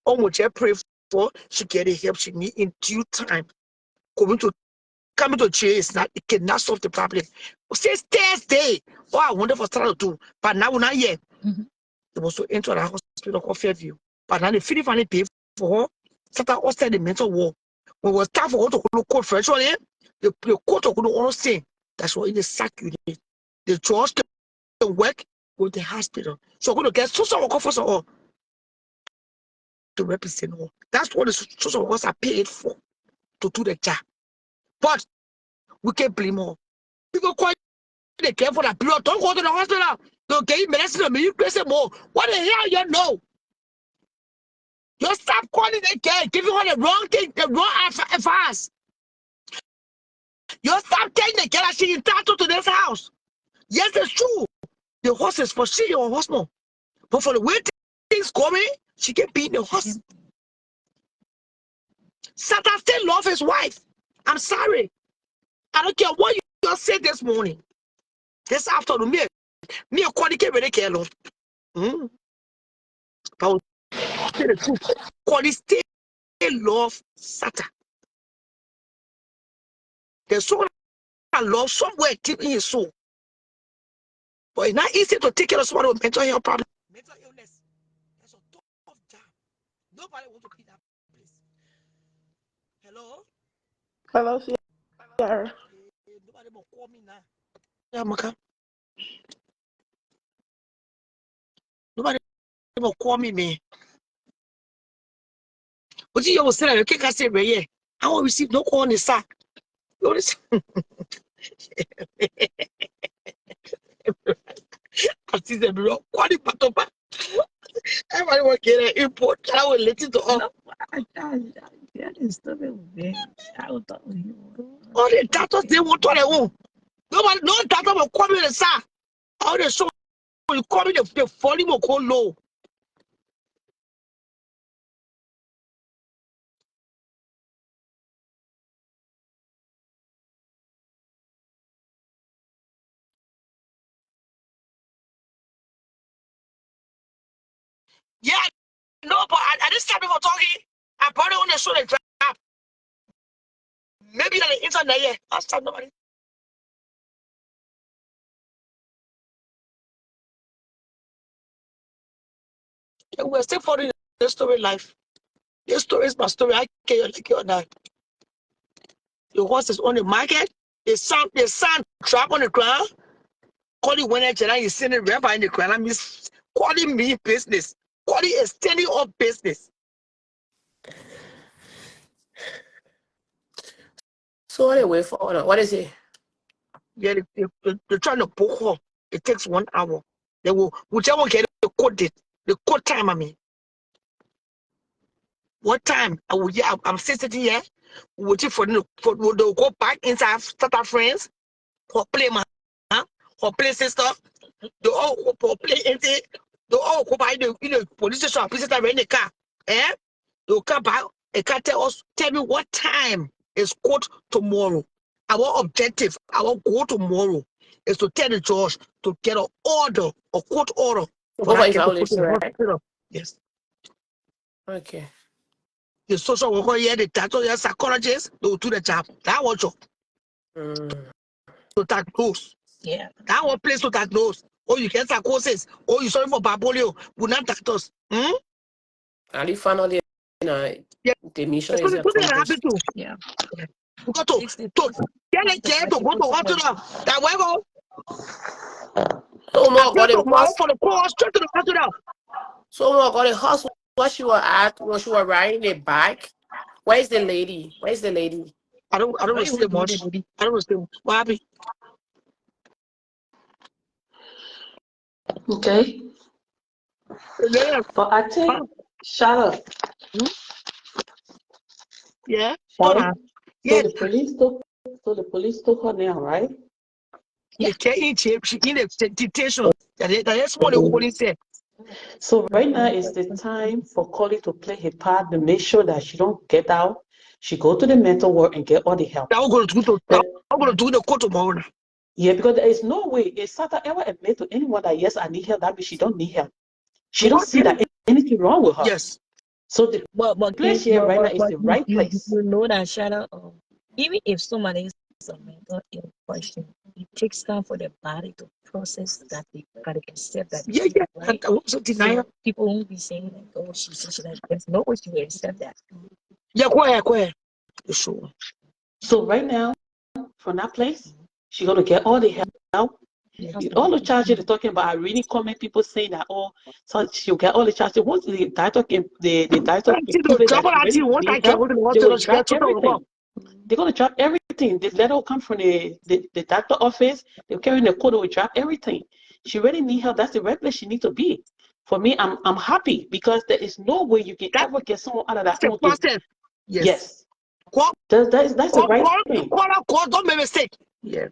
What you pray for, she get the help she need in due time. Coming to jail is not, it cannot solve the problem. Since Thursday, I wonder for trying to do, but now we're not yet. It was to enter the hospital called Fairview. But now they finally pay for her. SATTA outside the mental ward. When it was time for her to go to court virtually, the court could not say that's what in the sack you need. The judge can work with the hospital. So I'm going to get social worker for all to represent her. That's what the social workers are paid for, to do the job. But we can't blame her. People quite they care for that period. Don't go to the hospital. Don't get medicine. You crazy more. What the hell you know? You stop calling the girl, giving her the wrong thing, the wrong advice. You stop telling the girl that she's entitled to this house. Yes, it's true. The horse is for she or husband. But for the way things going, she can beat the horse. SATTA still love his wife. I'm sorry. I don't care what you said this morning. This afternoon, me a quality really care long. But I'll say the truth. Quality still love SATTA. There's so much love somewhere deep in his soul. But it's not easy to take care of someone with mental health problems. Mental illness. That's a tough job. Nobody wants to be that place. Hello? Hello, Sierra. Nobody will call me now. Yeah, Maka. Nobody will call me, man. But you will say, okay, I say, yeah. I will receive no call on the sack. You understand? I see the bureau. Quality patopa. Everybody will get an import. I will let it to all. I didn't stop it with me. I will talk with you. All the doctors, they won't tell their own. Nobody, no doctor will call me the sack. All the show will call me the volume will go low. Yeah, no, but I didn't stop people talking. I brought it on the show the drop. Maybe on the internet, yeah. I'll stop nobody. Yeah, we're still following the story life. This story is my story. I care like you or not. The horse is on the market. The sun drop on the ground. Calling when I you send the rapper in the ground. I miss calling me business. Calling is standing up business. So what wait for? What is it? Yeah, they're trying to book her. It takes 1 hour. They will, whichever one get the court date, the court time, I mean. What time? I will, yeah, I'm sitting here, waiting for them to go back inside, start our friends, for play, man, for play sister. They all go play into, they all go by the police station, police station, in the car. Eh? They'll come back and can tell me what time is court tomorrow. Our objective, our goal tomorrow is to tell the judge to get an order, a court order for Both her of you care are to only go to the right? hospital. Yes. Okay. The social worker here, the doctor, the psychologist, they will do the job. That was job Mm. to diagnose. Yeah. That one place to diagnose. Oh, you get psychosis. Oh, you sorry for bipolar. Will not diagnose. And if finally, Yeah. the mission It's is going to happen accomplished. too. Yeah. We got to get a care to go to hospital. That way go. So I more pray got a tomorrow horse. for the call straight to the hospital. So more got a horse. What she was at when she was riding a bike. Where's the lady? Where's the lady? I don't Not say even much. baby. I don't say much. What happened? Okay. Yeah. But I think, Charlotte, Yeah. Charlotte, so Yeah. the police took her now, right? Yeah. She in a detention. That is what the police said. So right now is the time for Collie to play her part to make sure that she don't get out. She go to the mental ward and get all the help. I'm going to do the court tomorrow. Yeah, because there is no way if SATTA ever admit to anyone that yes, I need help, that means she don't need help. She don't see that anything wrong with her. Yes. So the place here right now is the right place. You know that, Shadow, even if somebody is a mental ill question, it takes time for the body to process that they gotta accept that. Yeah. Right? I also deny her. So people won't be saying like, oh, she's like, there's no way to accept that. Yeah, go ahead. Sure. So right now, from that place, she's gonna get all the help. All the charges they're talking about are really common. People saying that, oh, so she'll get all the charges. Once the doctor can prove it that she really need help, they will drop everything. They're gonna drop everything. The letter will come from the doctor office. They'll carry in the court. They will drop everything. She really need help. That's the right place she needs to be. For me, I'm happy because there is no way you can ever get someone out of that home. Yes. That's the right thing. Don't make mistake. Yeah.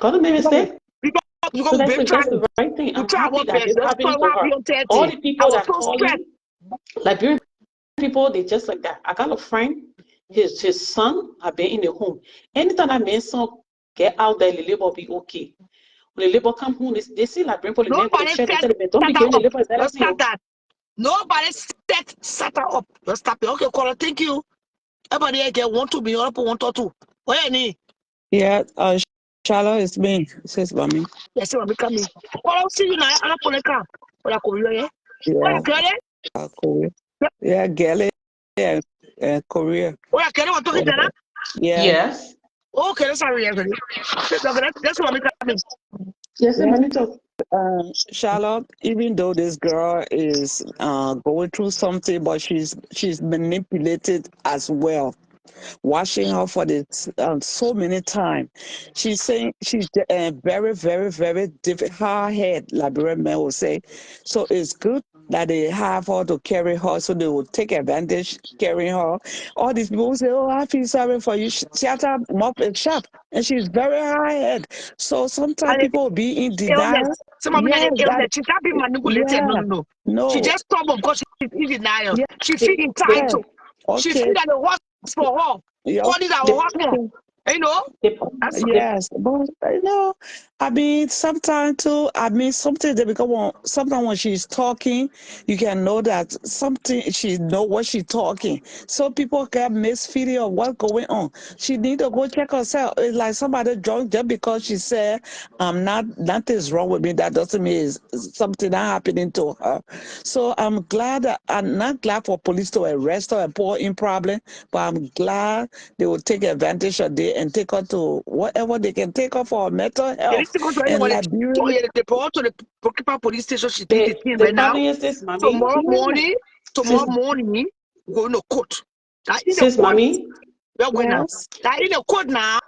Don't make mistake. So that's the right thing. I'm happy that this happening to her. All the people that calling, Liberian people, they just like that. I got a friend, his son have been in the home. Anytime that man's son get out there, the labor be okay. When the labor come home, they see Liberian people, the man go to church, they tell them, don't be giving the labor that thing. Nobody set SATTA up. Just stop it. Okay, caller, thank you. Everybody get 1 2 million, 1 2. Where you need? Yeah, Charlotte, it's me. Says Mommy. Yes, Mommy coming. Well, I'll see you now. I'm going to come. What I call you, Yeah. Korea. Yeah, Gale and Korea. What I can do it. Yeah. Yes. Okay, that's how we are. That's Mommy coming. Yes, Mommy talk. Charlotte, even though this girl is going through something, but she's manipulated as well. Watching her for this so many times. She's saying she's very, very, very hard head, Liberian men will say. So it's good that they have her to carry her, so they will take advantage carrying her. All these people say, oh, I feel sorry for you. Shut up, mop and shop. And she's very hard head. So sometimes people will be in denial. Some of them she's not being manipulated. No. She just stubborn because she's in denial. Yeah. She feels entitled. Okay. She feels that the worst for her. What is our husband? You know? Yes, but I mean, sometimes too, something they become, sometimes when she's talking, you can know that something, she know what she's talking. So people get misfeeling of what's going on. She need to go check herself. It's like somebody drunk just because she said, nothing's wrong with me. That doesn't mean it's something that happening to her. So I'm not glad for police to arrest her and put her in problem, but I'm glad they will take advantage of it and take her to whatever they can take her for mental health. And Liberia, they brought to the Pokemon police station. She did the thing right now. Tomorrow morning, we're going to court. Sis, Mommy? We're going now. That in the court now.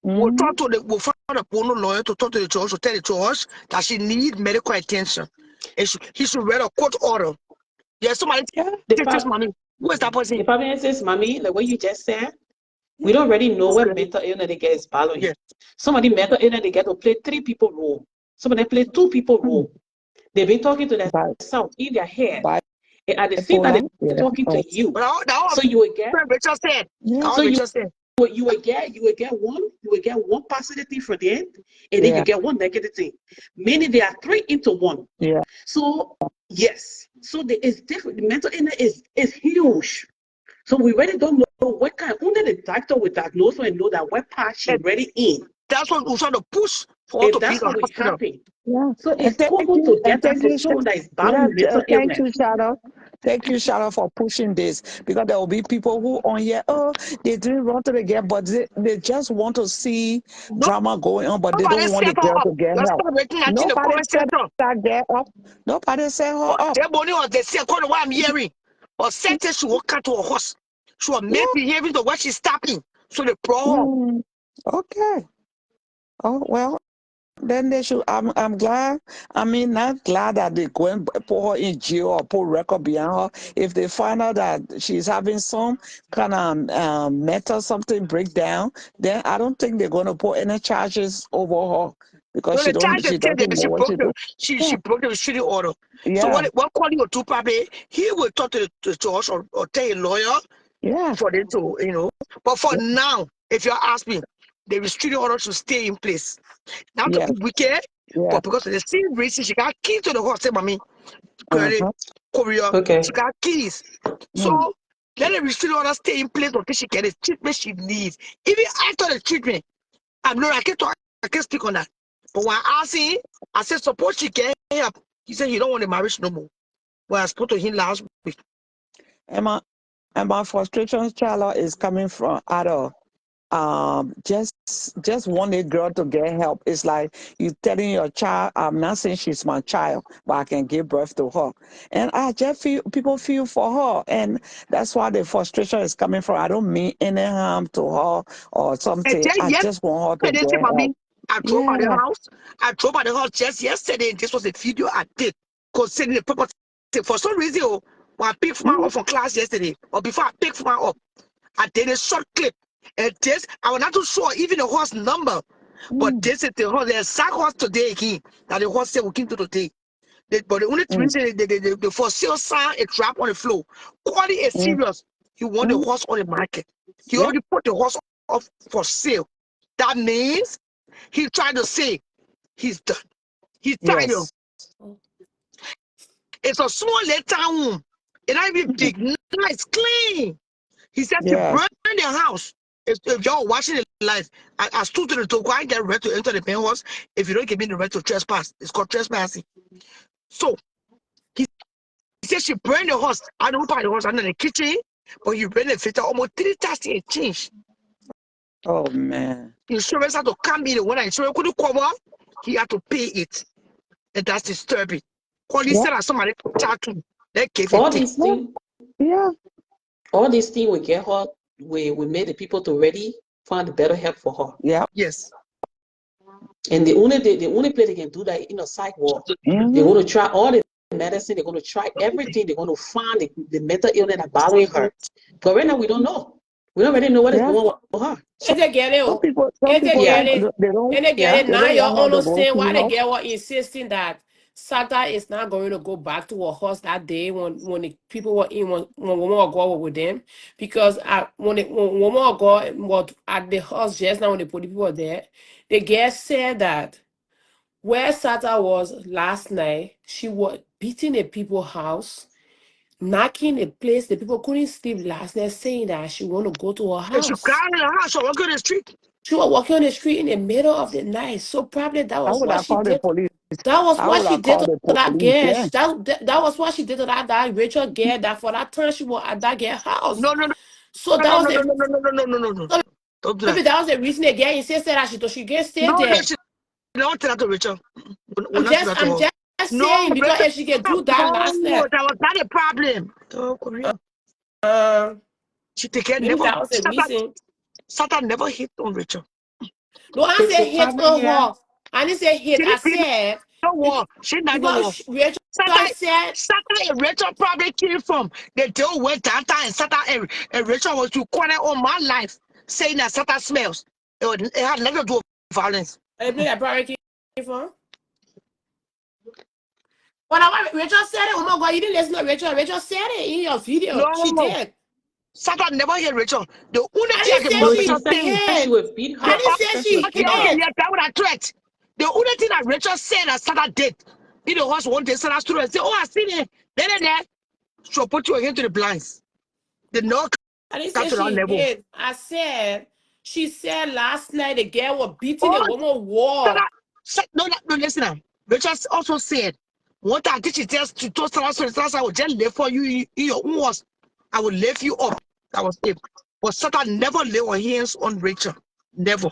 We'll talk to we'll find a lawyer to talk to the judge, to tell the judge that she needs medical attention. And he should read a court order. Yes, somebody take this money. Who is that person? The problem is, Mommy, like what you just said, we don't already know what mental illness they get is following. Yes. Somebody mental illness they get to play 3 people role. Somebody play 2 people role. They've been talking to themselves in their head. And at the same time, they're talking to you. So you will get. Rachel said. So you will get one positive thing for them, and then you get one negative thing. Meaning there are three into one. Yeah. So yes, so it's different. The mental illness is huge. So we really don't know what kind. Only the doctor will diagnose her and know that what part she's really in. That's what we're trying to push for If to be that's the what will hospital. happen. Yeah. So And it's thank common you. to And get that thank for you. someone that is Yeah. battling mental Thank illness. you, Shadow. Thank you, Shadow, for pushing this, because there will be people who on here, oh, they didn't run to the girl, but they just want to see drama going on, but they Nobody don't want the set her girl up. to get You're help. still making that in the Nobody comment set section. that girl up. Nobody set her up. They money or they say according to what I'm hearing. Or said that she walk out to a horse. She was Yeah. misbehaving to what she's stopping. So they pro her. Okay. Oh well. Then they should. I'm glad. I mean, not glad that they go and put her in jail or put record behind her. If they find out that she's having some kind of mental something breakdown, then I don't think they're going to put any charges over her, because So she the charge don't. is She said doesn't that know what she do. she broke the restraining order. So Yeah. what calling your two papi, he will talk to the judge or tell a lawyer Yeah. for them to, you know. But for now, if you ask me, the restraining order should stay in place. Not to Yeah. be wicked, Yeah. but because of the same reason she got keys to the horse, say, mommy, credit, Uh-huh. Korea, Okay. she got keys. Mm. So let the restraining order stay in place until she get the treatment she needs. Even after the treatment, I can't speak on that. But when I asked him, I said, suppose she get help. He said he don't want the marriage no more. Well, I spoke to him last week. And my frustration, Charlotte, is coming from out of just want a girl to get help. It's like you telling your child, I'm not saying she's my child, but I can give birth to her. And I just feel people feel for her, and that's why the frustration is coming from. I don't mean any harm to her or And something. then I just want her to yesterday, get help. mommy, I drove by the Yeah. house. I drove by the house just yesterday, and this was a video I did concerning the property. For some reason, when I picked my up from class yesterday, or before I picked my up, I did a short clip. And this, I was not too sure even the horse number, but this is the horse, the exact horse today again, that the horse said we came to today. But the only reason the for sale sign a trap on the floor. Quality is serious. He want the horse on the market. He Yeah. already put the horse up for sale. That means he tried to say he's done. He's tired. Yes. It's a small little town. It ain't even big, nice, clean. He said to Yes. burn the house. If y'all watching it live, I stood to the door. I get ready to enter the penthouse. If you don't give me the right to trespass, it's called trespassing. So he said she burned the horse. I don't buy the horse under the kitchen, but you benefit almost 3,000 and change. Oh man. Insurance had to come in when insurance couldn't cover, he had to pay it. And that's disturbing. Call he Yeah. said somebody talking. They gave All it take. these things, Yeah. all these things we get her. We made the people to ready find better help for her. Yeah. Yes. And the only place they can do that in a psych ward. They're going to try all the medicine. They're going to try everything. They're going to find the mental illness that bothering her. But right now we don't know. We don't really know what is Yeah. going on with her. If they get Some it, people if they Yeah. get it, they don't if they get Yeah. it, they now don't you want her to go understand see why the help. girl was insisting that SATTA is not going to go back to her house that day when the people were in when woman or girl were with them, because when woman or girl was at the house just now when the police people were there, the girl said that where SATTA was last night, she was beating the people's house, knocking the place. The people couldn't sleep last night, saying that she want to go to her If you house. cry in the house or walk on the street, She was walking on the street in the middle of the night. So probably that I was would what have she called the did. police. That was I what would she have did called to the that police. girl. Yeah. That was what she did to that Rachel girl. That for that time she was at that girl house. no, no, no, So no, that no, was no, no, the no, no, no, no, no, no, no. so Don't do maybe that. that was the reason the girl insisted that she can stay No, no, there. she don't tell that to Rachel. We're I'm not do just that to I'm her. just No, saying because Rachel, if she can do that last no, night, that was not a problem. Oh, Korea. uh, She take care, maybe never, that was the reason. Satan never hit on Rachel. No, I It's said a hit family on here. her. I didn't say hit. She I didn't be said no war. She not no because war. Rachel Satan, said Satan and Rachel probably came from. They deal with that time. Satan and Rachel was to corner on my life, saying that Satan smells. It had nothing to do with violence. I play that probably came from. But I Rachel said it. Oh my God, you didn't listen to Rachel. Rachel said it in your video. She No, did. SATTA never hear Rachel. The only I thing I didn't can say more No, she she Rachel said saying. she did. would beat I her. didn't She say said she she would beat Okay, her. did. yeah, that would have threat. The only thing that Rachel said that SATTA did, in the house one day, SATTA stood and said, "Oh, I seen it." Then, she'll put you again to the blinds. The no I didn't come say to that she level. did. I said she said last night the girl was beating Oh, a woman wall. no, listen now. Rachel also said, what I did, she just to toast SATTA, I would just live for you in your own house. I will lift you up. That was it. But SATTA never lay her hands on Rachel. Never.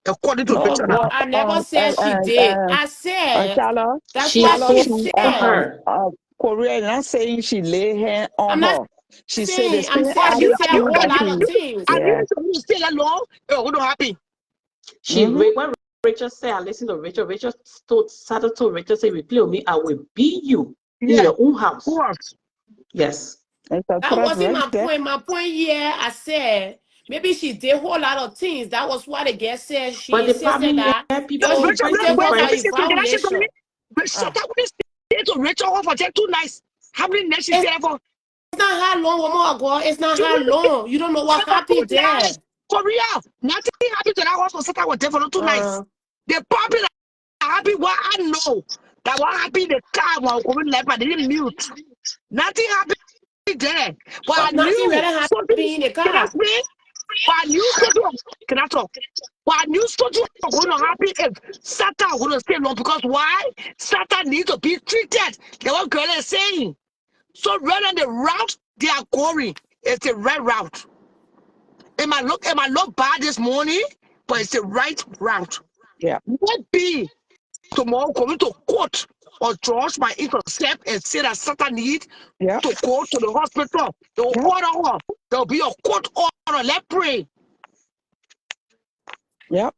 According to No, Rachel now. I never said she did. I said Charlotte, that's She what she told said. her. Korea not saying she lay hand I'm on not her. She said the saying. I'm same saying she said a attitude whole that lot of she, things. I yeah. need to stay alone. Oh, what happy? When Rachel said, I listened to Rachel. Rachel started to Rachel say, "Replay with me. I will beat you in Yeah. your own house." Who else? Yes. It's a That threat wasn't right my there. point. My point here, I said maybe she did a whole lot of things. That was what the girl said. She But the insisted problem that here, yo, she people Rachel, beat find her things wait, cause let of me very say a something. Can I say violation. something? But Shatta wouldn't stay to Rachel off for just 2 nights. How many nights she It's stayed for? not how long, woman ago. It's not She how wouldn't stay long. You don't know what for two happened there. nights. For real. Nothing happened to that house for Shatta was there for 2 nights. The problem happy what I know. That what happened in the car while coming left, but they didn't mute. Nothing happened there. But I But nothing knew really happened something. in the Can I car. speak? But I knew something. Can I talk? But I knew something was going to happen if SATTA was going to stay long. Because why? SATTA needs to be treated. The one girl is saying. So rather than the route they are going, it's the right route. It might look bad this morning, but it's the right route. Yeah. What be tomorrow coming to court or George might intercept and say that SATTA need Yeah. to go to the hospital. They will Yeah. order her. There will be a court order. Let's pray. Yeah.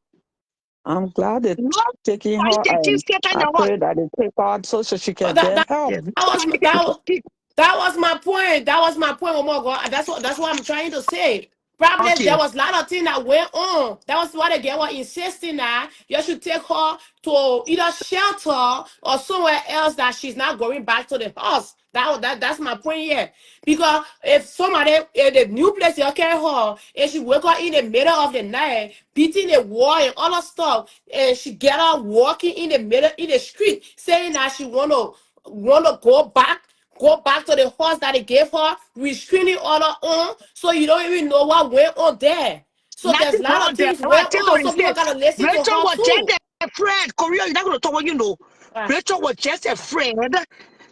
I'm glad they're taking Nobody her, can keep and scattering I the house. pray that they take her so she But can get help. Yeah, that was nobody can keep. that was my point. That was my point. Oh my God, that's what I'm trying to say. Probably there Okay. was a lot of things that went on. That was why the girl was insisting that you should take her to either shelter or somewhere else that she's not going back to the house. That's my point here. Because if somebody in the new place you carry her and she wake up in the middle of the night, beating the wall and all that stuff, and she get out walking in the middle in the street, saying that she wanna go back to the horse that they gave her, restraining order on, so you don't even know what went on there. So there's a Nothing lot of wrong there. things What I went tell you on. So is people this. gotta listen to Rachel her was just too. a friend. Korea, you're not going to talk what you know. Right. Rachel was just a friend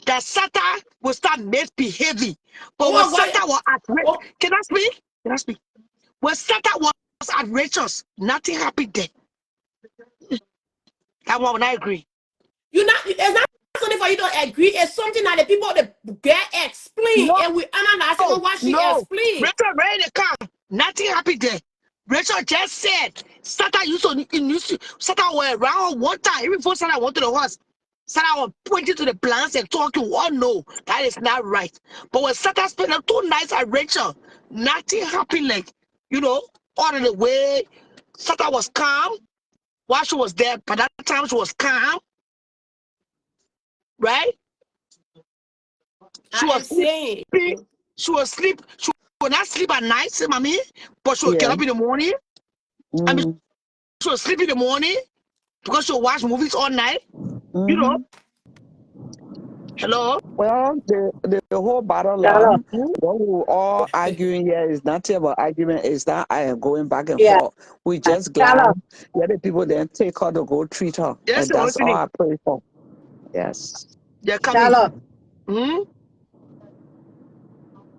that SATTA will start misbehaving. But when Oh my SATTA was at God. can I speak? Can I speak? When SATTA was at Rachel's, nothing happened there. That one, I agree. You're not. It's not something for you to agree. It's something that the people the get explain, No, and we analyze on what she no. explained. Rachel ran in the car. Nothing happened there. Rachel just said SATTA SATTA were around one time, even before SATTA went to the house. SATTA was pointing to the plants and talking. Oh no, that is not right. But when SATTA spent 2 nights at Rachel, nothing happened. Like, all of the way. SATTA was calm while she was there. By that time, she was calm, right? She I am was saying, sleeping. She was sleep. She would not sleep at night, say, mommy, but she would get Yeah. up in the morning. I mean, she would sleep in the morning because she would watch movies all night. You know, Mm-hmm. hello? Well, the whole battle Charlotte. line, what we all arguing here is nothing about argument. Is that I am going back and Yeah, forth. We just glad Charlotte. the other people then take her to go treat her, Yes, and they're that's all listening. I pray for. Yes. They're coming. Charlotte. Hmm?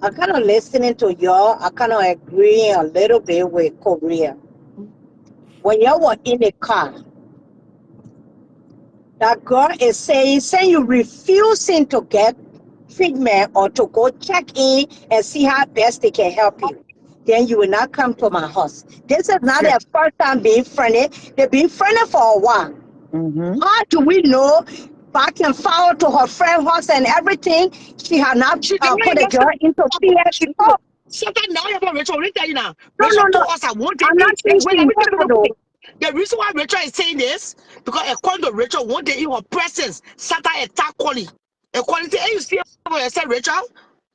I kind of listening to y'all. I kind of agree a little bit with Korea. When y'all were in the car, that girl is saying you refusing to get treatment or to go check in and see how best they can help you. Then you will not come to my house. This is not Yeah. their first time being friendly. They've been friendly for a while. Mm-hmm. How do we know back and forward to her friend house and everything? She had not She never put a even girl said, into fear before. Sometimes now you have Rachel. Let me tell you now. No, Rachel no, no. told us I want to I'm not eat. saying Wait, she let me never though. wait. The reason why Rachel is saying this, because according to Rachel, one day in her presence, SATTA attack Collie. According to you see what I said, Rachel,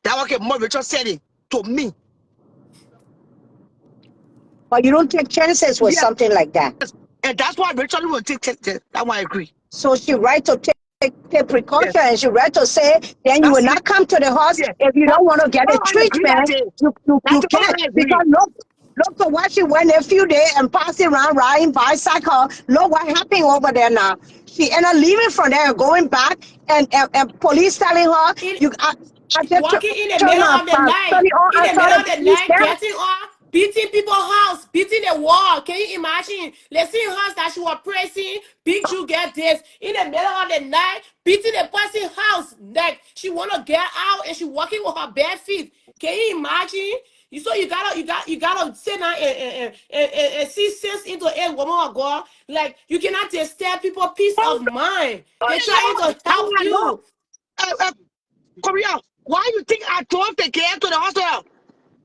that was okay, more Rachel said it. to me. But you don't take chances with Yes, something like that. and that's why Rachel will take chances. That's why I agree. So she right to take Yes, precaution, and she right to say, then you will that's it. not come to the horse Yes, if you but don't want to get a I agree that treatment. day. You That's all can't, I agree. because look to what she went a few days and passing around riding bicycle. Look what happened over there now. She ended up leaving from there and going back, and police telling her In you. I just walking in the turn middle my of the night, study on. in I the saw middle the of the police night, there. getting on, beating people's house, beating the wall. Can you imagine? Let's see house that she was praising. Big Jew get this in the middle of the night, beating the person's house. Like she wanna get out and she walking with her bare feet. Can you imagine? So you gotta sit down and see sense into a woman or God. Like you cannot disturb people peace of mind. They're trying to help I know. you. Korea, why you think I drove the girl to the hospital?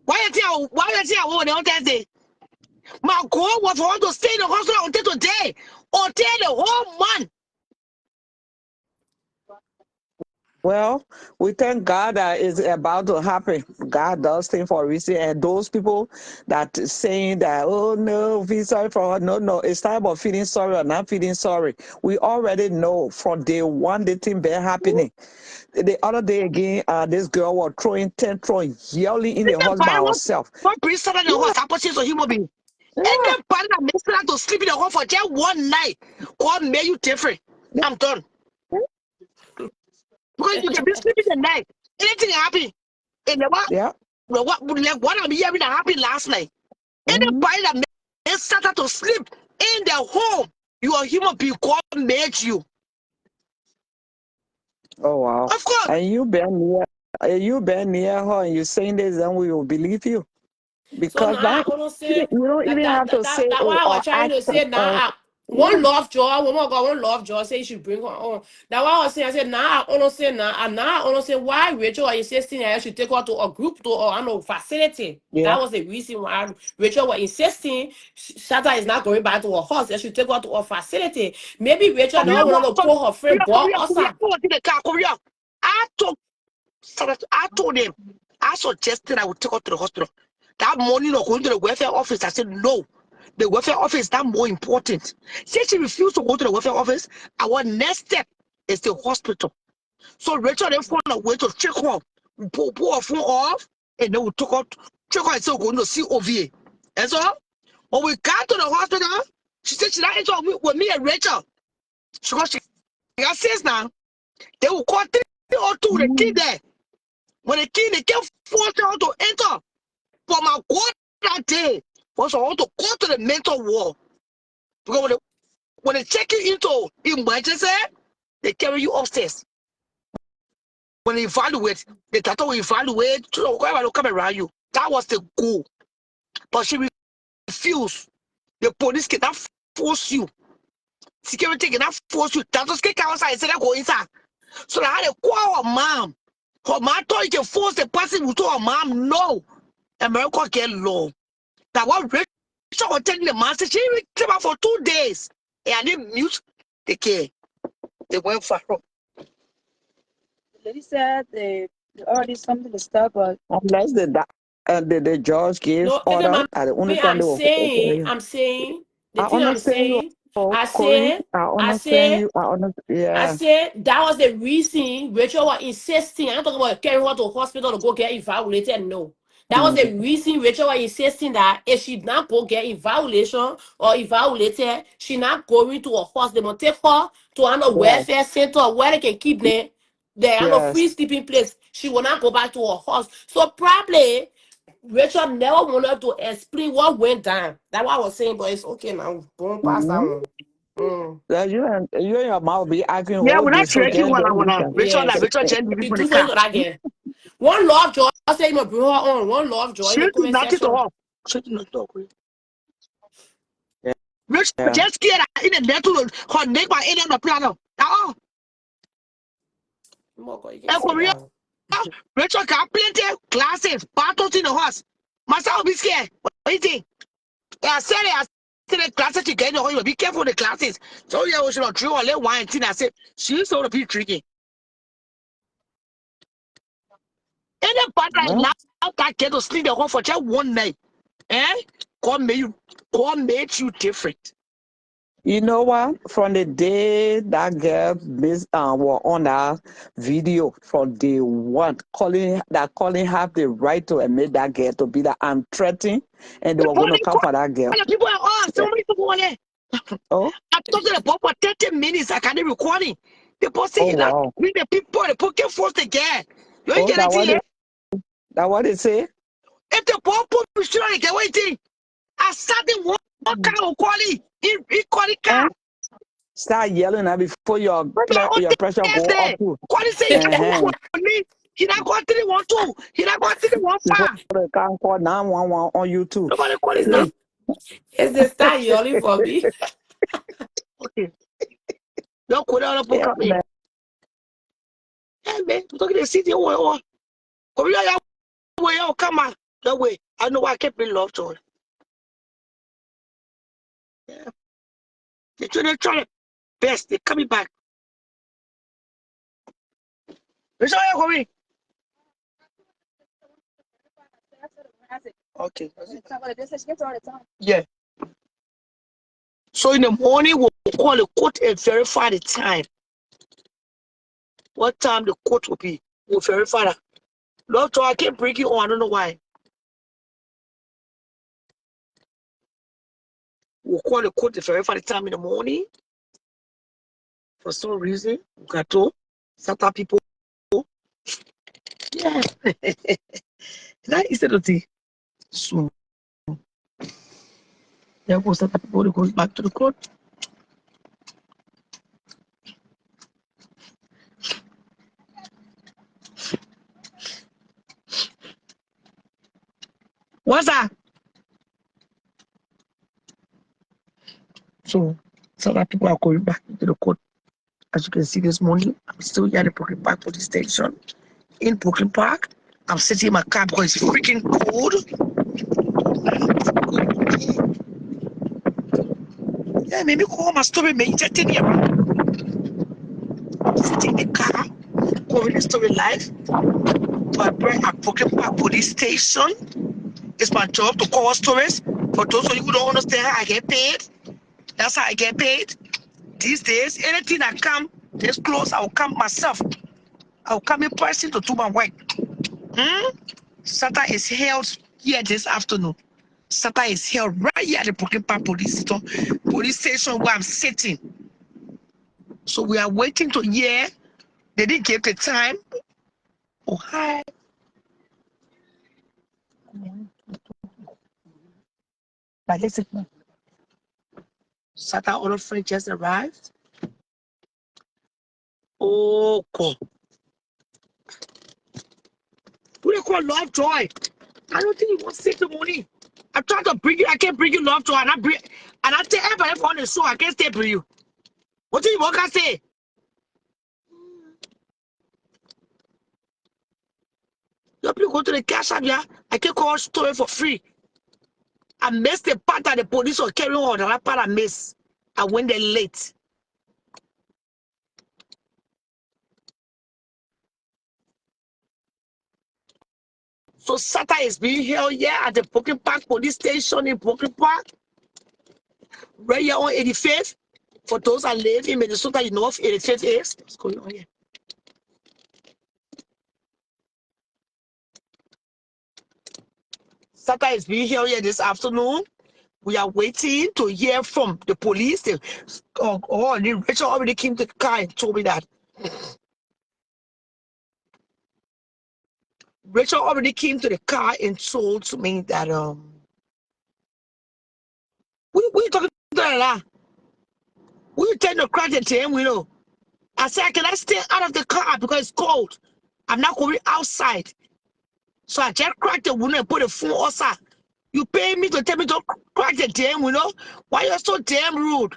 Why you think I went on Thursday? My goal was for her to stay in the hospital until today, until the whole month. Well, we thank God that it's about to happen. God does things for a reason. And those people that saying that, oh no, feel sorry for her. No, it's time about feeling sorry or not feeling sorry. We already know from day one the thing been happening. The other day again, this girl was throwing tantrum, yelling in the Anybody house by herself. what bring someone in the Yeah, house opposite a human being? yeah, Anybody that makes her to sleep in the home for just one night, God made you different. I'm done. Because you can be sleeping the night. Anything happen. And yeah. what I'm hearing that happened last night. Mm-hmm. Anybody that makes Satan to sleep in the home, you are human being. God made you. Oh wow. Of course. And you been near her and you saying this, then we will believe you. So Because now I that understand you don't that even have to say that oh why I or was trying to action. say now Yeah. one love joy, woman got one love joy, say you should bring her on. That why I was saying I said now I understand now I understand why Rachel was insisting that I should take her to a group to or I know facility. Yeah. That was the reason why Rachel was insisting Shatta is not going back to her house. They should take her to a facility. Maybe Rachel Korea, now wanted to pull her friend boy outside. Korea, the car, Korea. I told him, I suggested I would take her to the hospital. That morning of going to the welfare office, I said, no, the welfare office is that more important. Since she refused to go to the welfare office, our next step is the hospital. So Rachel then found a way to check her, pull her phone off, and then we took her, check her and said, we're going to see OVA. And so, when we got to the hospital, she said she not enter with me and Rachel. She got 6 now. They will call 302 the key there. When the key, they can't force her to enter. For my God that day, was I want to go to the mental ward. Because when they check you into emergency, they carry you upstairs. When they evaluate, they thought will evaluate to whoever will come around you. That was the goal. But she refused. The police cannot force you. Security cannot force you. That was kick outside and say that go inside. So they had to call her mom. Her mom thought you can force the person who told her mom no. America get law. That what Rachel was telling the master, she came out for 2 days. And they mute the kid. They went for her. The lady said they already something to stop, but Unless the judge gives No, listen, order, that the only mommy, time they will follow you. I'm saying, the I thing I'm understand you, saying, I Corey. said, I I understand said, you. I Yeah. said that was the reason Rachel was insisting. I'm not talking about carrying her to hospital to go get evaluated. No. That was Mm. the reason Rachel was insisting that if she not go get evaluation or evaluated, she not going to a hospital. They take her to a Yes. welfare center where they can keep them. They have no Yes. free sleeping place. She will not go back to her house. So probably Rachel never wanted to explain what went down. That's what I was saying, but it's okay now. Don't pass that Mm-hmm. one. Mm. That you and your mouth be arguing Yeah, all we're day. not So drinking just one don't on be one. Rachel, like Yes. Rachel, Jen, leaving She for the do something car. to that girl. One love joy. I say you bring her on. One love joy She in the did comment nothing to section. her. She did not talk. yeah. Rachel Yeah. just scared in the net to her neck by any on the piano. Oh, Moko, you can and say Korea, that. Rachel got plenty of glasses, bottles in the house. Myself will be scared. What do you think? Yeah, I said the glasses you get in the house, be careful with the glasses. So yeah, we should not drink or let wine. I said, she used to be drinking. Anybody Well, that girl to sleep the home for just one night. God made you different. You know what? From the day that girl were on that video, from day one, Colin have the right to admit that girl to be that I'm threatening, and they were going to come for that girl. People are so many people on there. Oh, I talked to the boy for 30 minutes. I can't recording. The boy saying that wow. with the people, the boy can't force the girl. You ain't Oh, get it, that what they say? if the boy put me sure I get waiting, I sat in one car of quality. He call it car. Start yelling at before your pressure go up too. Quality say he not me. He not got 312. He not got 315. Before the car call 911 on you too. Nobody call it now. Is they start yelling for me? Okay. Don't call out the come in. Hey man, look at the city. Oh, yeah, way, oh, come on. That way. I know I kept in love to her. Yeah. They're trying to best. They're coming back. It's all right for me. Okay. Yeah. So in the morning, we'll call the court and verify the time. What time the court will be. We'll verify that. Love to I can't bring you on. I don't know why. We'll call the court to verify the time in the morning. For some reason, we got to SATTA people. Yeah. That is the thing. So, there goes SATTA people. They goes back to the court. What's that? So, SATTA people are going back to the court. As you can see this morning, I'm still here at the Brooklyn Park Police Station. In Brooklyn Park, I'm sitting in my car because it's freaking cold. Yeah, maybe call my story, man. Just tell me about. I'm sitting in the car, calling the story live. So I bring at Brooklyn Park Police Station. It's my job to call stories. For those of you who don't understand how I get paid, that's how I get paid. These days, anything that come this close, I'll come myself. I'll come in person to do my work. SATTA is held here this afternoon. SATTA is held right here at the Brooklyn Park Police Station where I'm sitting. So we are waiting to hear. They didn't give the time. Oh, hi. But listen, SATTA all of friend just arrived. Oh, God. Who they call Love Joy? I don't think he wants to take the money. I'm trying to bring you. I can't bring you Love Joy. And I tell everybody on the show, I can't stay for you. What do you want to say? You people go to the cash app, yeah? I can call story for free. I missed the part that the police were carrying on. That part I missed. I went there late. So SATTA is being held here at the Brooklyn Park Police Station in Brooklyn Park. Right here on 85th. For those that live in Minnesota, you know what 85th is. What's going on here? SATTA is being held here this afternoon. We are waiting to hear from the police. Rachel already came to the car and told me that. Rachel already came to the car and told me that we talking to her. We tend to crack the team, we know. I said, can I stay out of the car because it's cold? I'm not going outside. So I just cracked the window and put the phone outside. You pay me to tell me to crack the damn window? Why you so damn rude?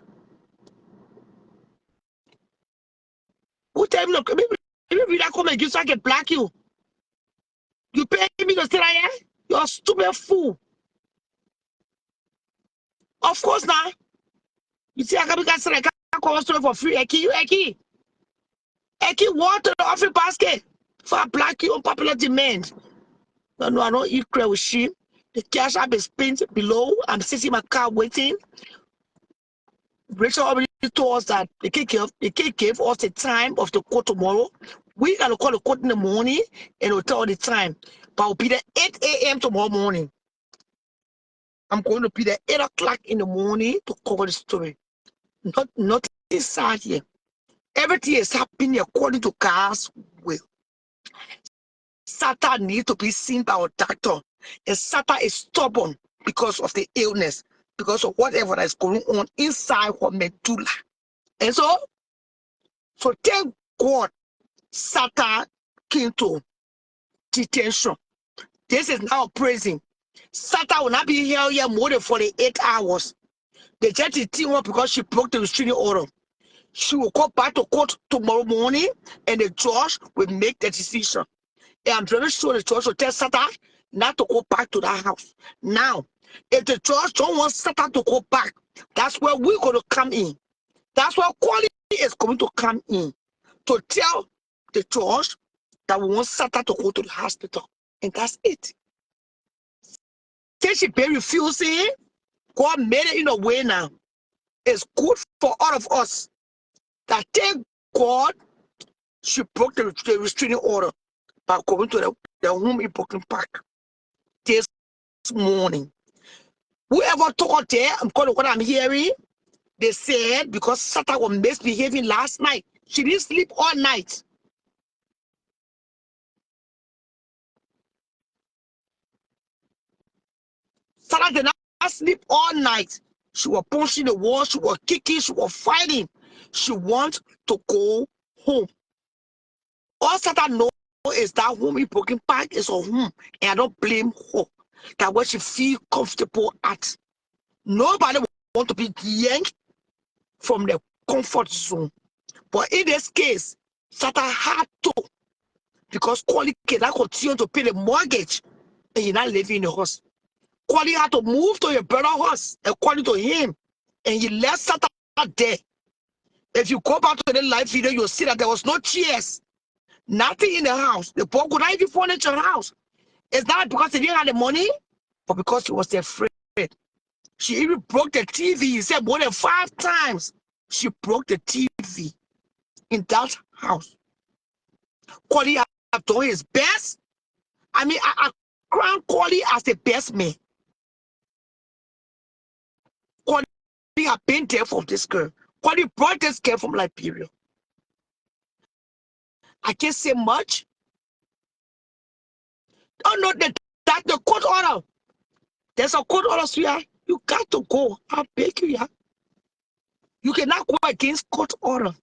Who tell me to maybe that come again so I can black you? You pay me to stay here? You're a stupid fool. Of course now. You see, I can't call story for free. Eki, walk to the office basket for a black you on popular demand. No, I don't eat crab with sheep. The cash app is pinned below. I'm sitting in my car waiting. Rachel already told us that the cake gave us the time of the court tomorrow. We gotta call the court in the morning and it'll tell the time. But I'll be there 8 a.m. tomorrow morning. I'm going to be there 8 o'clock in the morning to cover the story. Not inside here. Everything is happening according to God's will. SATTA needs to be seen by our doctor. And SATTA is stubborn because of the illness, because of whatever that is going on inside her medulla. And so thank God SATTA came to detention. This is now praising. SATTA will not be here more than 48 hours. The judge detained her because she broke the restraining order. She will go back to court tomorrow morning and the judge will make the decision. And I'm very sure the judge will tell SATTA not to go back to that house. Now, if the judge don't want SATTA to go back, that's where we're going to come in. That's where quality is going to come in to tell the judge that we want SATTA to go to the hospital. And that's it. Since she been refusing, God made it in a way now. It's good for all of us that thank God she broke the restraining order by going to the home in Brooklyn Park this morning. Whoever talked there, I'm calling what I'm hearing, they said because SATTA was misbehaving last night. She didn't sleep all night. SATTA did not sleep all night. She was punching the wall, she was kicking, she was fighting. She wants to go home. All SATTA knows is that home in Brooklyn Park is her home. And I don't blame her. That's where she feels comfortable at. Nobody want to be yanked from the comfort zone. But in this case, SATTA had to, because Kwali cannot continue to pay the mortgage and you're not living in the house. Kwali had to move to your brother's house according to him, and he left SATTA there. If you go back to the live video, you'll see that there was no chairs, nothing in the house. The boy could not even furnish the house. It's not because he didn't have the money, but because he was afraid. She even broke the TV. He said more than 5 times she broke the TV in that house. Kwali have done his best. I mean, I crown Kwali as the best man. Kwali have been there for this girl. Kwali brought this girl from Liberia. I can't say much. Oh no, that the court order. There's a court order, sweetheart. You got to go. I beg you, yeah. You cannot go against court order.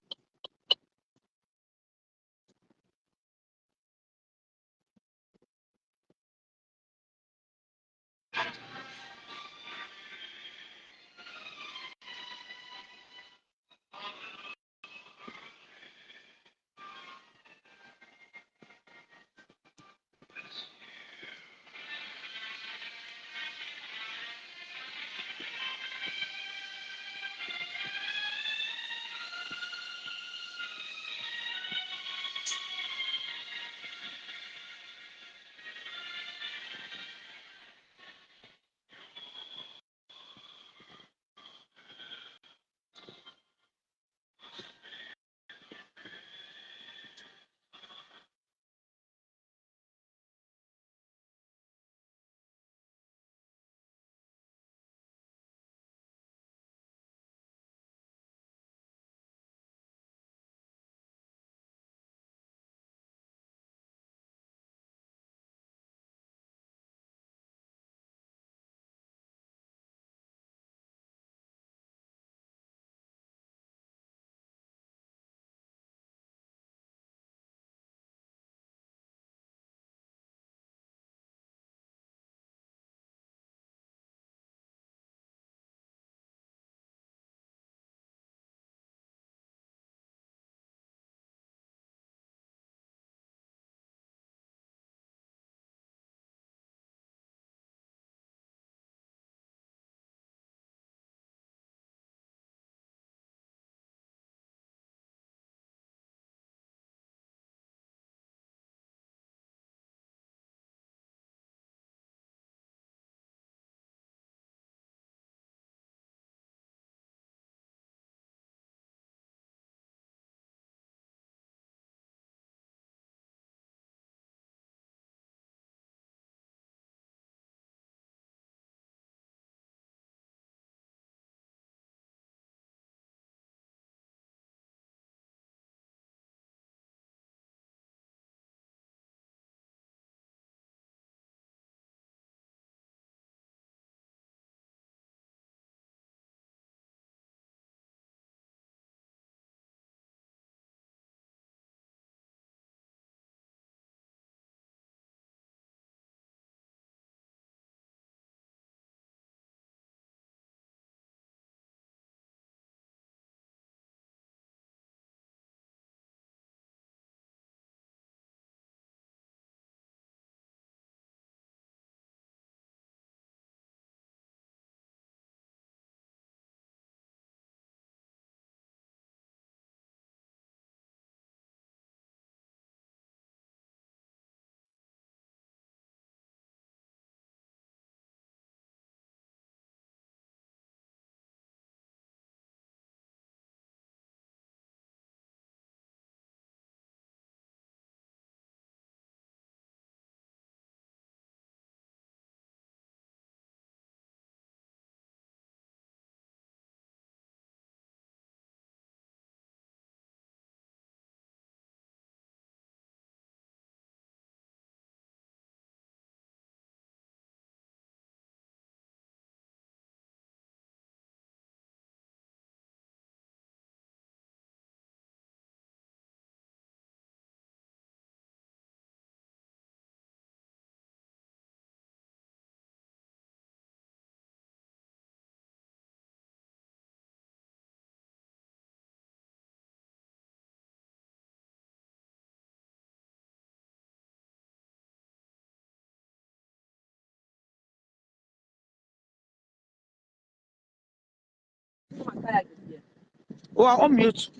Oh, I'm on mute.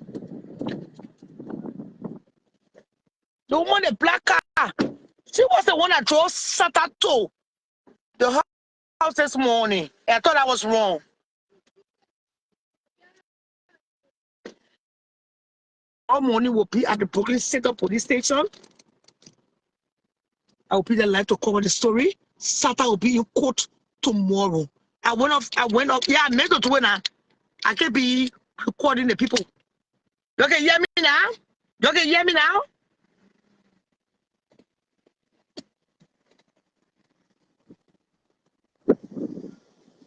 The woman in the black car, she was the one that drove SATTA to the house this morning. I thought I was wrong. All morning will be at the Brooklyn Center Police Station. I will be the live to cover the story. SATTA will be in court tomorrow. I went off. Yeah, I meant to do it now. I can't be recording the people. You can hear me now? You can hear me now?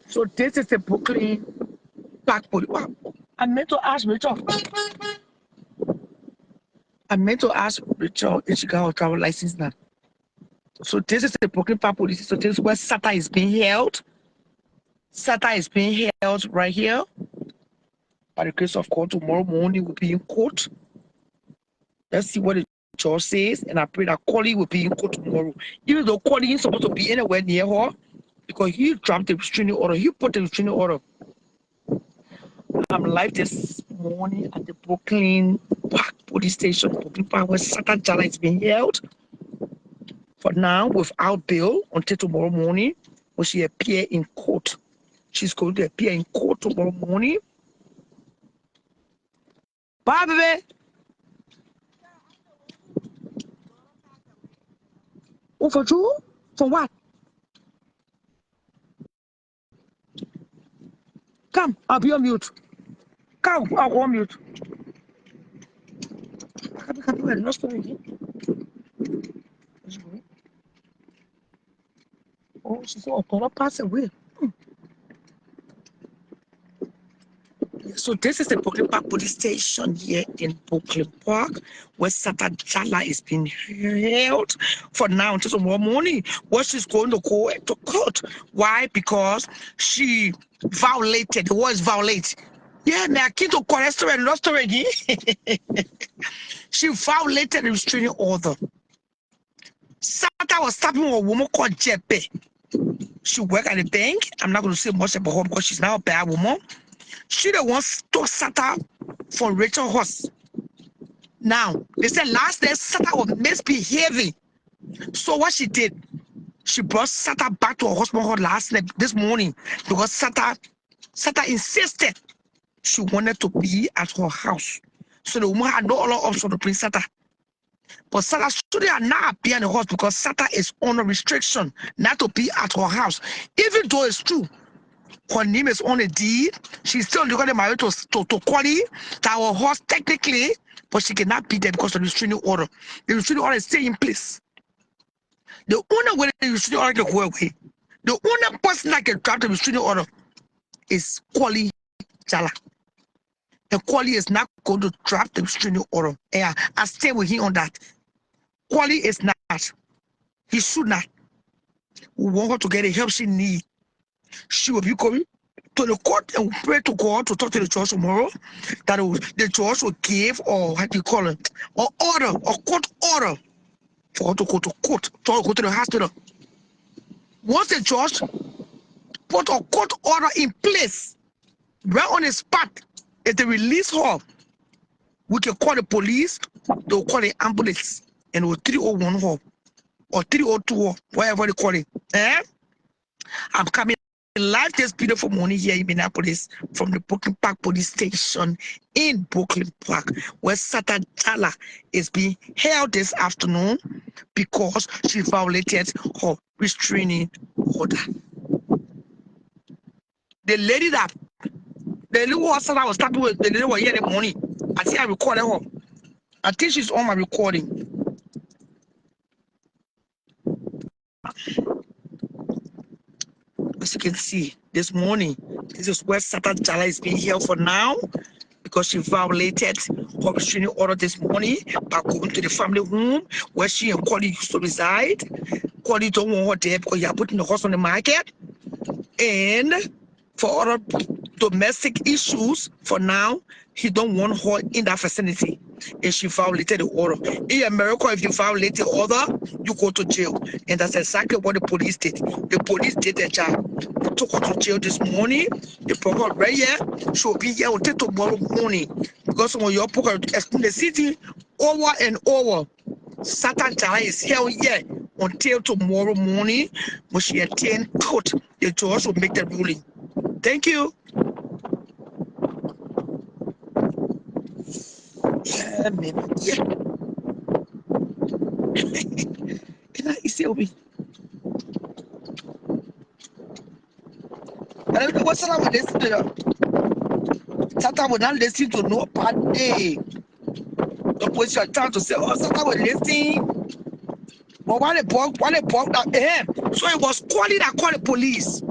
So this is the Brooklyn Park Police. Wow. I meant to ask Rachel. If she got her travel license now. So this is the Brooklyn Park Police. So this is where SATTA is being held. SATTA is being held right here. By the grace of God, tomorrow morning will be in court. Let's see what the judge says, and I pray that Collie will be in court tomorrow. Even though Collie is supposed to be anywhere near her, because he dropped the restraining order, he put the restraining order. I'm live this morning at the Brooklyn Park Police Station, Brooklyn Park, where SATTA Jala is being held for now without bail until tomorrow morning when she appear in court. She's going to appear in court tomorrow morning. Bye, baby. Oh, for you? For what? Come, I'll be on mute. Come, I'll go on mute. Oh, she said, oh, pass away. So this is the Brooklyn Park Police Station here in Brooklyn Park, where SATTA Jala is being held for now until tomorrow morning, where she's going to go to court. Why? Because she violated, the word is violate. Yeah, me I came to correct her and lost her again. She violated the restraining order. SATTA was stopping a woman called Jeppe. She worked at the bank. I'm not going to say much about her because she's now a bad woman. She the one took SATTA for Rachel Horse. Now, they said last day SATTA was misbehaving. So what she did, she brought SATTA back to her husband's house this morning because SATTA insisted she wanted to be at her house. So the woman had no other option to bring SATTA. But SATTA shouldn't not be in the house because SATTA is on a restriction not to be at her house. Even though it's true, her name is on a deed. She's still legally married to Kwali, that our horse technically, but she cannot be there because of the restraining order. The restraining order is still in place. The only way the restraining order can go away, the only person that can drop the restraining order is Kwali Jala. And Kwali is not going to drop the restraining order. Yeah, I stay with him on that. Kwali is not. He should not. We want her to get the help she needs. She will be coming to the court and pray to God to talk to the judge tomorrow that the judge will give, or how do you call it, or order, or court order for her to go to court, to go to the hospital. Once the judge put a court order in place, right on the spot, if they release her, we can call the police, they'll call the ambulance, and we'll 301 her, or 302 her, whatever they call it. I'm coming live this beautiful morning here in Minneapolis from the Brooklyn Park Police Station in Brooklyn Park, where SATTA Jala is being held this afternoon because she violated her restraining order. The lady who SATTA was talking with, the lady was here in the morning. I think I recorded her. I think she's on my recording. As you can see, this morning, this is where SATTA Jala is being held for now because she violated her restraining order this morning by going to the family home where she and Collie used to reside. Collie don't want her there because you are putting the horse on the market. And for other domestic issues. For now, he don't want her in that vicinity. And she violated the order. In America, if you violate the order, you go to jail. And that's exactly what the police did. The police did their job. They took her to jail this morning. They put her right here. She will be here until tomorrow morning. Because some of your people explain the city over and over. SATTA Jala is held here until tomorrow morning when she attend court. The judge will make the ruling. Thank you. Yeah, man. Yeah. You see me. I don't know what SATTA would listen to. SATTA would not listen to no party. Don't waste your time to say, oh, SATTA would listen. But why they bought that? So it was calling that called the police.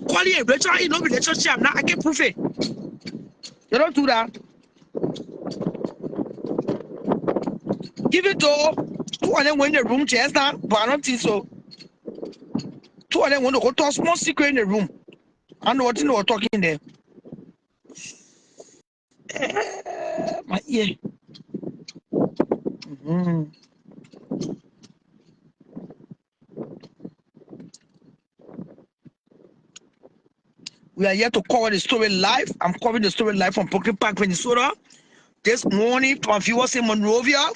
Calling a relationship. Now I can prove it. You don't do that. Give it to 2 of them went in the room just now, but I don't think so. 2 of them want to go to a small secret in the room. I know what you know we're talking there. My ear. We are here to cover the story live. I'm covering the story live from Brooklyn Park, Minnesota. This morning, my viewers in Monrovia,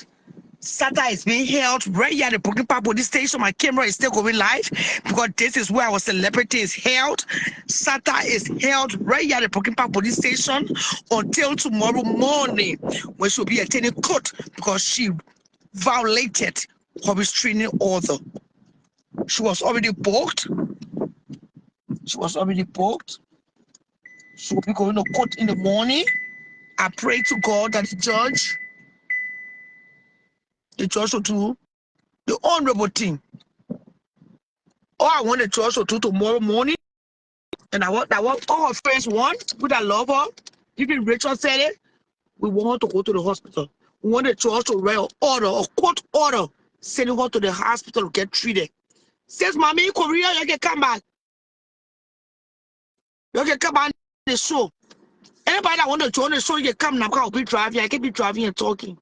SATTA is being held right here at the Brooklyn Park police station. My camera is still going live because this is where our celebrity is held. SATTA is held right here at the Brooklyn Park police station until tomorrow morning when she'll be attending court because she violated her restraining order. She was already booked. She will be going to court in the morning. I pray to God that the judge will do the honorable thing. All I want the judge to do tomorrow morning, and I want all her friends want, with I love her. Even Rachel said it, we want her to go to the hospital. We want the judge to write an order, a court order, sending her to the hospital to get treated. Says, Mommy, in Korea, you can come back. You can come back on the show. Anybody that want to join the show, you can come now. I'll be driving. I can be driving and talking.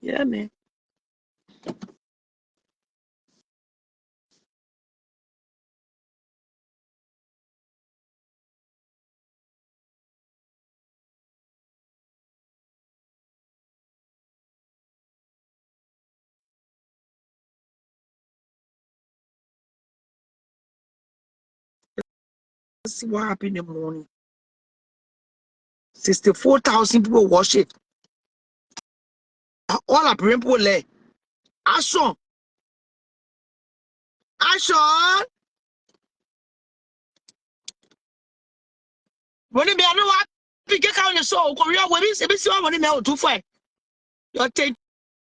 Yeah, man. Let's see what happened in the morning. 64,000 people watch it. All our people there. Action. When you know what? Pick a count the show. Korea, when you see what money now too far. You're thank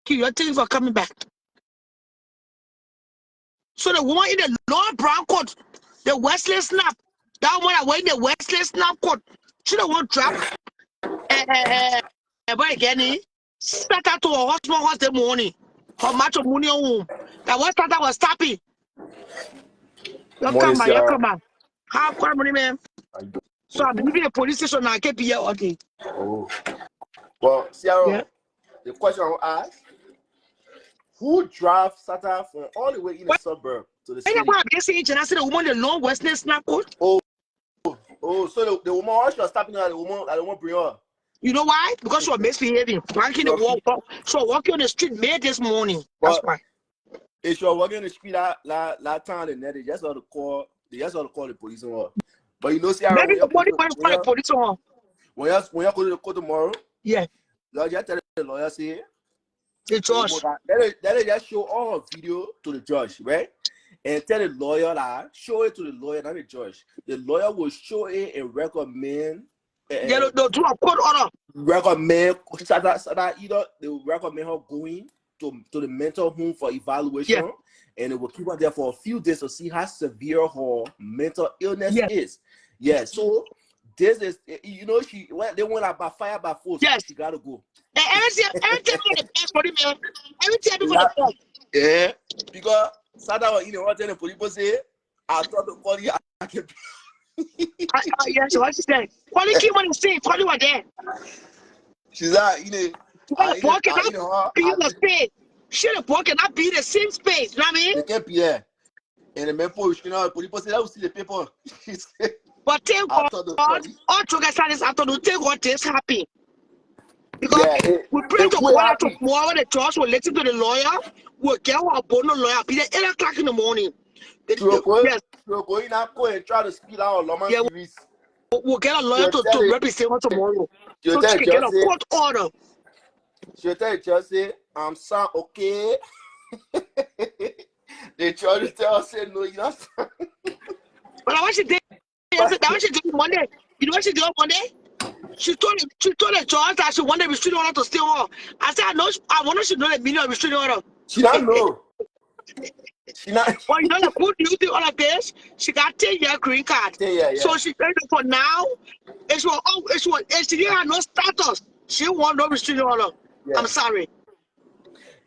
you for coming back. So the woman in the Lord Brown court, the Wesley Snap, that one I went the Wesley Snap court. She don't want trap. But again, SATTA to a hospital the morning. How much of money on home? That was SATTA was tapping. You come back. How come money, man? So I'm leaving the police station now. I can't be here all day. Oh. Well, Sierra, the question I will ask, who drive SATTA from all the way in the suburb to the city? I said the woman the long Western Snap code. Oh, so the woman, why she was tapping her, the woman bring her? You know why? Because she was misbehaving. Walking the walk. She was walking on the street made this morning. That's why. If she was walking on the street that time, they just want to call the police on her. But you know, Sierra, when you go to the court tomorrow, yeah, you just tell the lawyer, say, the judge. They just show all her video to the judge, right? And tell the lawyer that, show it to the lawyer, not the judge. The lawyer will show it and recommend. They'll do a court order. Recommend SATTA either they will recommend her going to the mental home for evaluation, and it will keep her there for a few days to see how severe her mental illness is. Yeah, so this is, you know, they went out by fire by force. Yes, she gotta go. Everything for the best for the man. Everything for the best. Yeah, because SATTA was in the water and the police say, I thought to call you. Yes, what she said. Quality came on the scene. Quality was there. She's like, you know, The boy cannot be in the I space. She the boy cannot be in the same space. You know what I mean? they can't be there. And the man for you know, people say that will see the paper. She said, But thank I God, thought the all together this afternoon, thank God things happy. Because yeah, we pray to quite God that happy. tomorrow the judge will listen to the lawyer. We'll get our bono lawyer. Be there 8 o'clock in the morning. Yes. She'll go in and go and try to speed out Loma Yeah, series. we'll get a lawyer to represent her tomorrow. She'll So she tell can get a Jesse, court order. she'll tell Jesse, I'm sorry, okay. They try to tell us, say, no, you're not sorry. But what she did, that what she did Monday. You know what she did on Monday? She told the judge that she wanted restraining order to stay on. I said, I want she know the meaning of restraining order. She don't know. She not. Well, you know the good news in all of this, she got 10-year green card. Yeah. So she said for now, if she didn't have no status, she want no restraining order. Yeah. I'm sorry.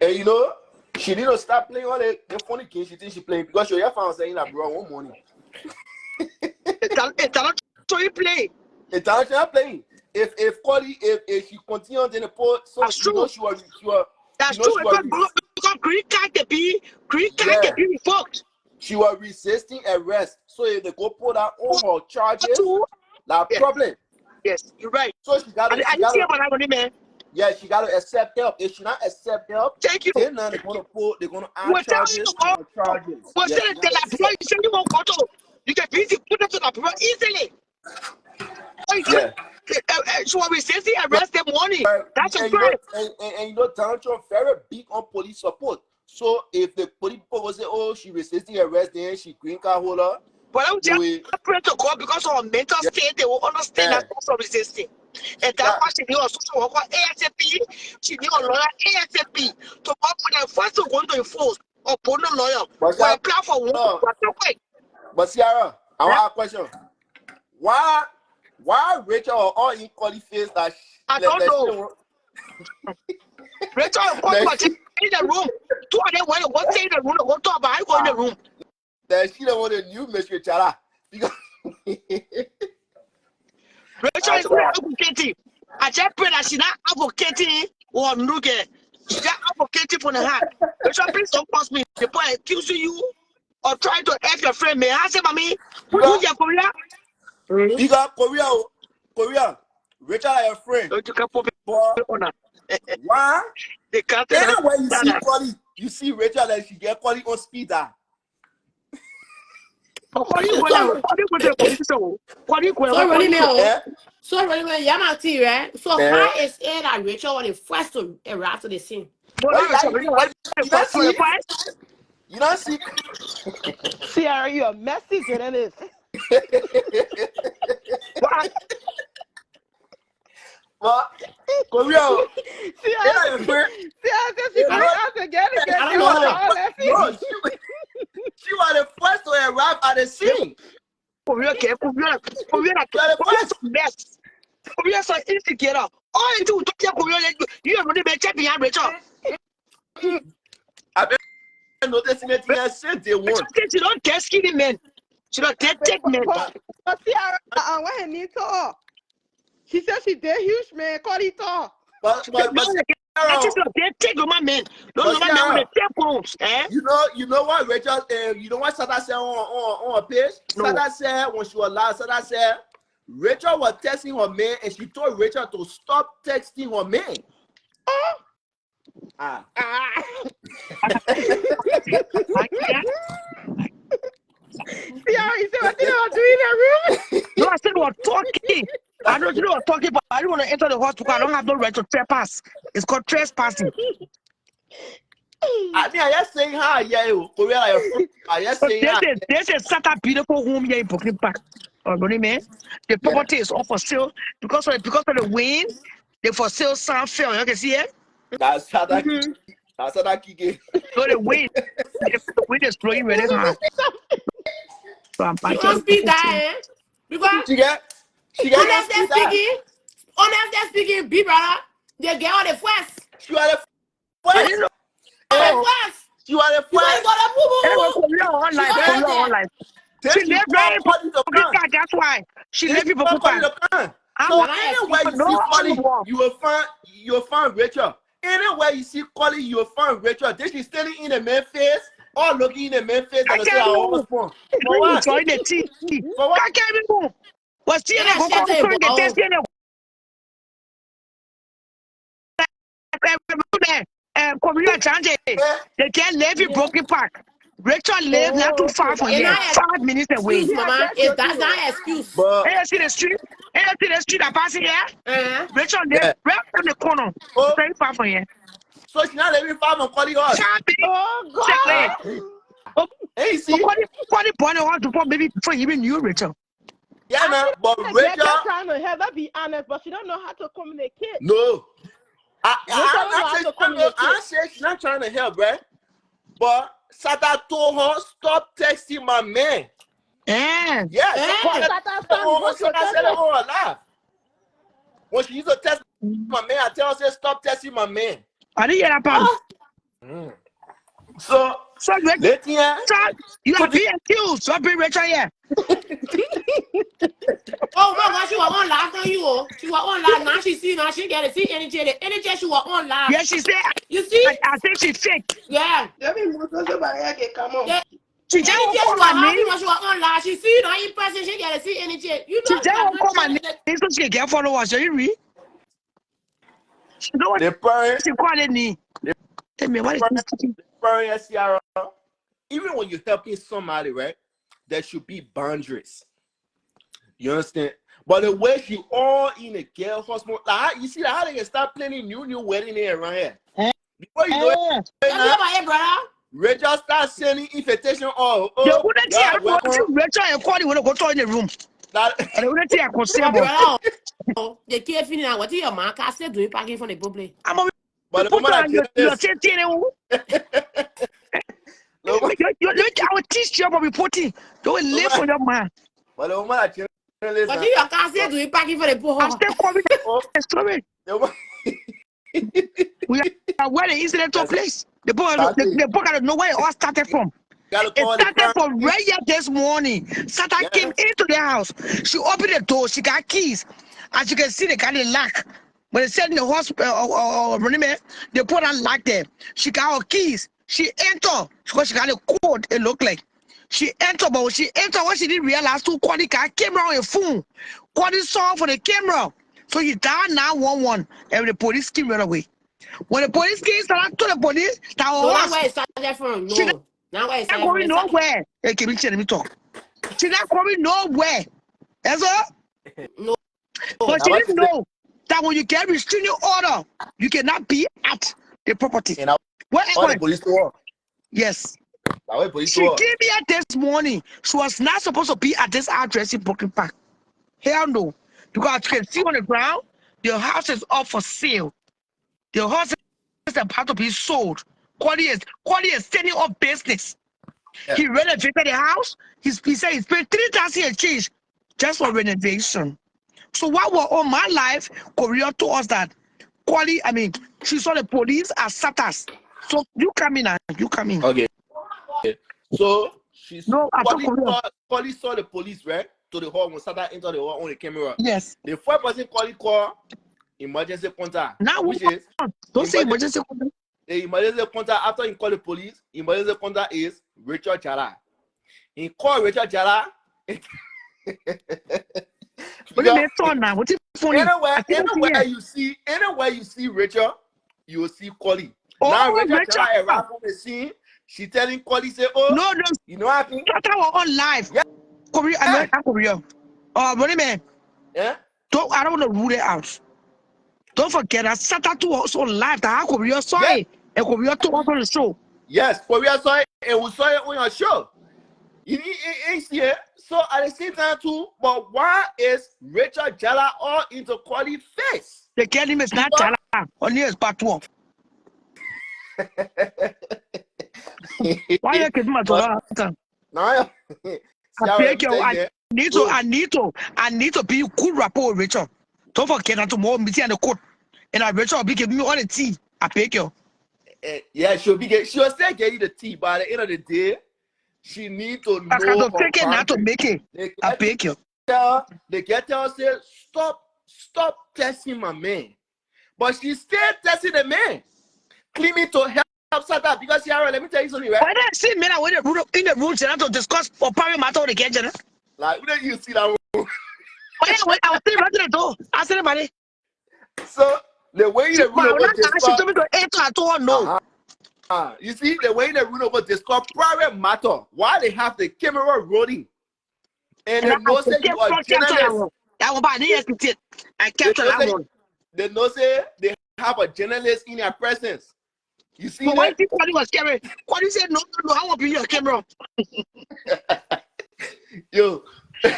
And you know, she need to stop playing all the funny games she thinks she playing because she found saying that bro one morning. It's not so you play. It's not playing. If she continues in the port, so That's true. You know she was That's true. Because green card can be revoked. She was resisting arrest. So if they go put her on her charges, that problem. Yes, you're right. So she got man. Yeah, she got to accept help. If she not accept help, thank you. Then now they're gonna add charges. What's you can put them to the blood easily. Yeah. So we say arrest them morning. That's a crime. And you know, Donald Trump very big on police support. So if the police people will say, "Oh, she resisting arrest," then she green card holder. But I would just pray to God because of our mental state, they will understand that that's not resisting. And that's why she knew a social worker ASAP. She knew a lawyer ASAP to come with the first one to enforce or put no lawyer. But apply for one. But Sierra, I want a question. Why Rachel or all equally face that? I don't know. Rachel, in the room. Two of them went to stay in the room. Go talk about. I go in the room. That she don't want a new Mr. Chala because Rachel is not advocating. I just pray that she's not advocating or look at. She's not advocating for the heart. Rachel, please don't cost me. The boy accusing you or trying to help your friend. May I say, mommy, who is your Korea? Because Korea, Rachel are your friend. Why? Anyway, you see Quali, you see Rachel that she get Quali on speeder. So really, Yamati, right? So how is it that Rachel was the first to arrive to the scene? You don't see. Sierra, you're messy than this. What? Korea. Sierra, she could have again. I don't know. She was the first to arrive at the scene. Korea, mess. Korea, so insecure. All you do, you already been checking out Rachel. I been noticing that you said they won. She don't get skinny men. She don't take men. But Sierra, when he needs to, she said she did huge man. Call it all. But I just don't take my men. Those men with the temples. You know what Rachel? You know what SATTA said on her page? SATTA said when she was last, SATTA said Rachel was texting her man and she told Rachel to stop texting her man. Sierra, you said what did I do in that room? No, I said we were talking. I don't know what talking, but I don't want to enter the hospital. I don't have no right to trespass. It's called trespassing. I mean, I just saying hi, Korea. I just saying hi. There's a SATTA beautiful home here in Brooklyn Park. Man, the property is all for sale because of the wind. The for sale sign fell. You can see it. That's SATTA. That's SATTA kicking. So the wind is blowing really hard. So she must be dying because honestly speaking, big brother, they get all the first. She was the first. The first. She was the first. Online. She Then she live call very Collie to broken come. back. That's why she Then live she in call broken Collie back. to come. I'm So not anywhere you no see on the Collie, wall. you'll find Rachel. Anywhere you see Collie, you'll find Rachel. Then she's standing in the man's face or looking in the man's face I and say, can't "I move. husband." It's For when you what? join the team. For what? I can't move. Was she And go I share call to the test oh. community change. They can't live in broken park. Rachel live not too Oh, okay. far from And here, I 5 minutes away. excuse, Me, I mama. test If you that's too. not excuse. But And you see the street? And you see the street that passing here? Uh-huh. Rachel live yeah. right on the corner. Oh, Very far from here. so she's not living far from Collie house. 5 minutes. Oh Ah, Exactly. God. Oh, hey, you but see? Connie born in house before maybe before you even knew Rachel. Yeah, I now, mean, but I get Rachel, that trying to help. Let's be honest, but she don't know how to communicate. no. Rachel don't know I how say to I communicate. say she's not trying to help, right? But SATTA told her, stop texting my man. Yeah. Yes, Oh, Satan, stop. What you SATTA tell said it her? on her live. When she used to text my man, I tell her, say, stop texting my man. I didn't hear that part. Oh, So, So Rachel, let me you so are being accused. So bring Rachel here. oh my God, she was on live on you. Oh. She was on live. Now she see, now she get to see any day. Any day she was on live. Yeah, she said, You see? I think she fake. Yeah. let me move somebody else can come on. Yeah. She just Any won't day she call was my name. happy when she was on live. She see now in person, she get to see any day. You She know, just I'm won't not call my trying name to. so she can get followers. You read? She know what The parent, she called me. Tell me, what is this talking? parent, Sierra, even when you're helping somebody, right, there should be boundaries. You understand? But the way she all in a girl husband, like you see how they can start planning new wedding there around here. Before you know it, Tell me about it, brother. Rachel start sending invitation. The wouldn't see yeah, I go to welcome. Rachel and call you when I go to in the room. That, And the wouldn't see I go say My about. brother, oh, they can't finish now. What is your man? I said, do you packing for the public? I'm a but the put woman on that your this, tete. I will teach you about reporting. Don't live for your man. but the woman that this, What is your car said, do you packing for the I poor? still coming oh, the story. the woman, We are where the incident took yes, place. The book exactly. out of nowhere it all started from. Gotta It call the started parent. from right here this morning. Satan came Yeah, into the house. She opened the door. She got keys. As you can see, they got a lock. When they said in the hospital, they put a lock there. She got her keys. She entered because she got a code, it looked like. She entered, but when she entered, what she didn't realize, two quality car camera on her phone. Quality saw for the camera. So he dialed 911 and the police came right away. When the police came, started to the police, that So now was where it started from? she No. Now where it not started from? going nowhere. Hey, can let me talk. She's not going nowhere. That's all. No. But now she what didn't you say? know that when you get restraining order, you cannot be at the property. And now Where all the police to work. yes. Now the police to She work. came here this morning. She was not supposed to be at this address in Brooklyn Park. Hell no. Because you can see on the ground, the house is up for sale. The house is about to be sold. Quality is standing up business. Yeah. He renovated the house. He said he spent 3,000 and change just for renovation. So what was all my life, Korea told us that she saw the police as SATTAs. So you come in and you come in. Okay. So No, I told Korea. Collie saw the police, right? To the hall when SATTA entered the hall on the camera. Yes. The first person Collie called emergency contact, Now which is don't say emergency contact. the emergency contact after he called the police. Emergency contact is Richard Jala. He called Richard Jala. What do you mean son now? What's it funny? Anywhere you see Richard, you will see Collie. Oh, Now Richard Richard. Jala arrived on the scene. She telling Collie, say, oh, No, you know what happened? SATTA was on live. Yeah. Korea, American Korea. Oh, what do you mean? Yeah. I don't want to rule it out. Don't forget that SATTA too also live. That Korea saw it. And Korea too also the show. Yes, Korea saw it and we saw it on your show. You ain't see it. So at the same time too, but why is Richard Jala all into Collie's face? The girl name is not Jala. Only is part one. Why you kidding my daughter? No, I need to be good rapport with Richard. Don't forget that tomorrow meeting and the court. And I Richard will be giving me all the tea. I beg you. Yeah, she'll still get you the tea, but at the end of the day, She need to I got know to her pick it, not to boundaries. make it. I pick you. They get her say, stop testing my man. But she still testing the man. Claiming to help SATTA because Yara, let me tell you something, right? Why don't see men are in the room to discuss for private matter with the kitchen? Like, when you see that room? Why I was still right to the door. I said, buddy. So the way the rule over she told me to enter at all, no. You see, the way the rule over discuss private matter, why they have the camera rolling. And they know say you are journalist. I captured that one. They know say they have a journalist in their presence. You see but when that? people was scary, what you said, no, I won't be your camera. Yo.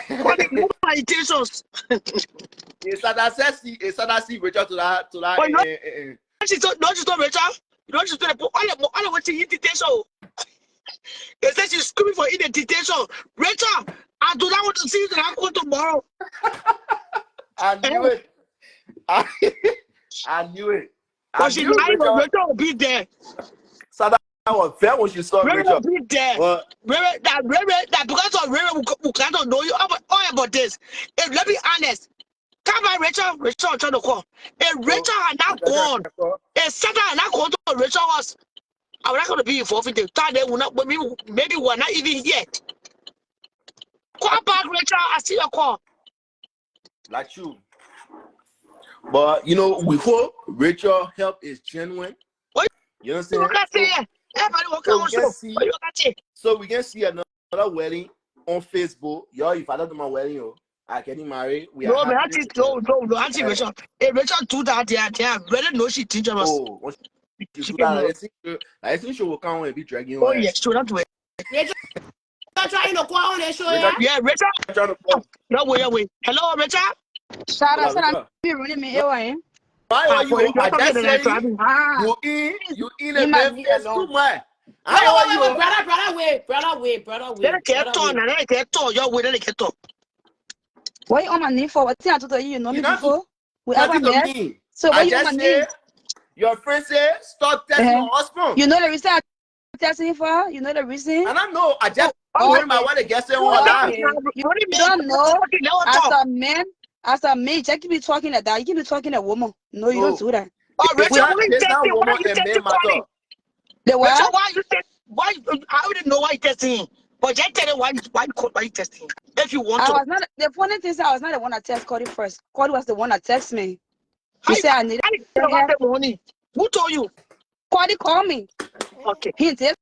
What no my intentions. It's SATTA see Rachel to that. She told Rachel. She told all what she detention. They said she's screaming for detention. Rachel, I do not want to see you that I'm going tomorrow. I knew it. I knew it. But she lied, Rachel will be there. SATTA was fair when she saw Rachel. Will be there. That because of Rachel, we cannot know you all about this. And let me be honest. Come on, Rachel trying to call. And Rachel had not gone. And SATTA had not gone to Rachel was. I'm not going to be involved in the time they will not, maybe we're not even yet. Call back, Rachel. I see your call. Like you. But, you know, we hope Rachel help is genuine. What you know what I'm saying? So we can see another wedding on Facebook. Yo, if I don't do my wedding, I getting married. No, Auntie Rachel. If Rachel do that, they are really know she dangerous. Oh, once she do that, I think she will come and be dragging you. Oh, yes, she will not do it. Rachel trying to call on the show, yeah? Yeah, Rachel. Trying to call. No, wait. Hello, Rachel. SATTA, be running me away. Why are you? I just said you in a Memphis too much. Brother, wait. Let it get on. Your way, let it get on. Why you on my knee for? What thing I told you? You know me before? We ever met? So why I you on just my knee? said your friend said stop testing your husband. You know the reason I'm testing for? You know the reason? And I know. I just told him I want to get them on that. You don't know. As a man, just keep talking like that. You keep be talking a woman. No, you don't do that. Oh, Rachel, why you testing? Why you testing? The what? Rachel, why you testing? Why? I wouldn't know why you testing. But just tell me why you testing. If you want to. I was not. The funny thing is, I was not the one that texted Cody first. Cody was the one that texted me. He said I needed money. Who told you? Cody called me. Okay. He did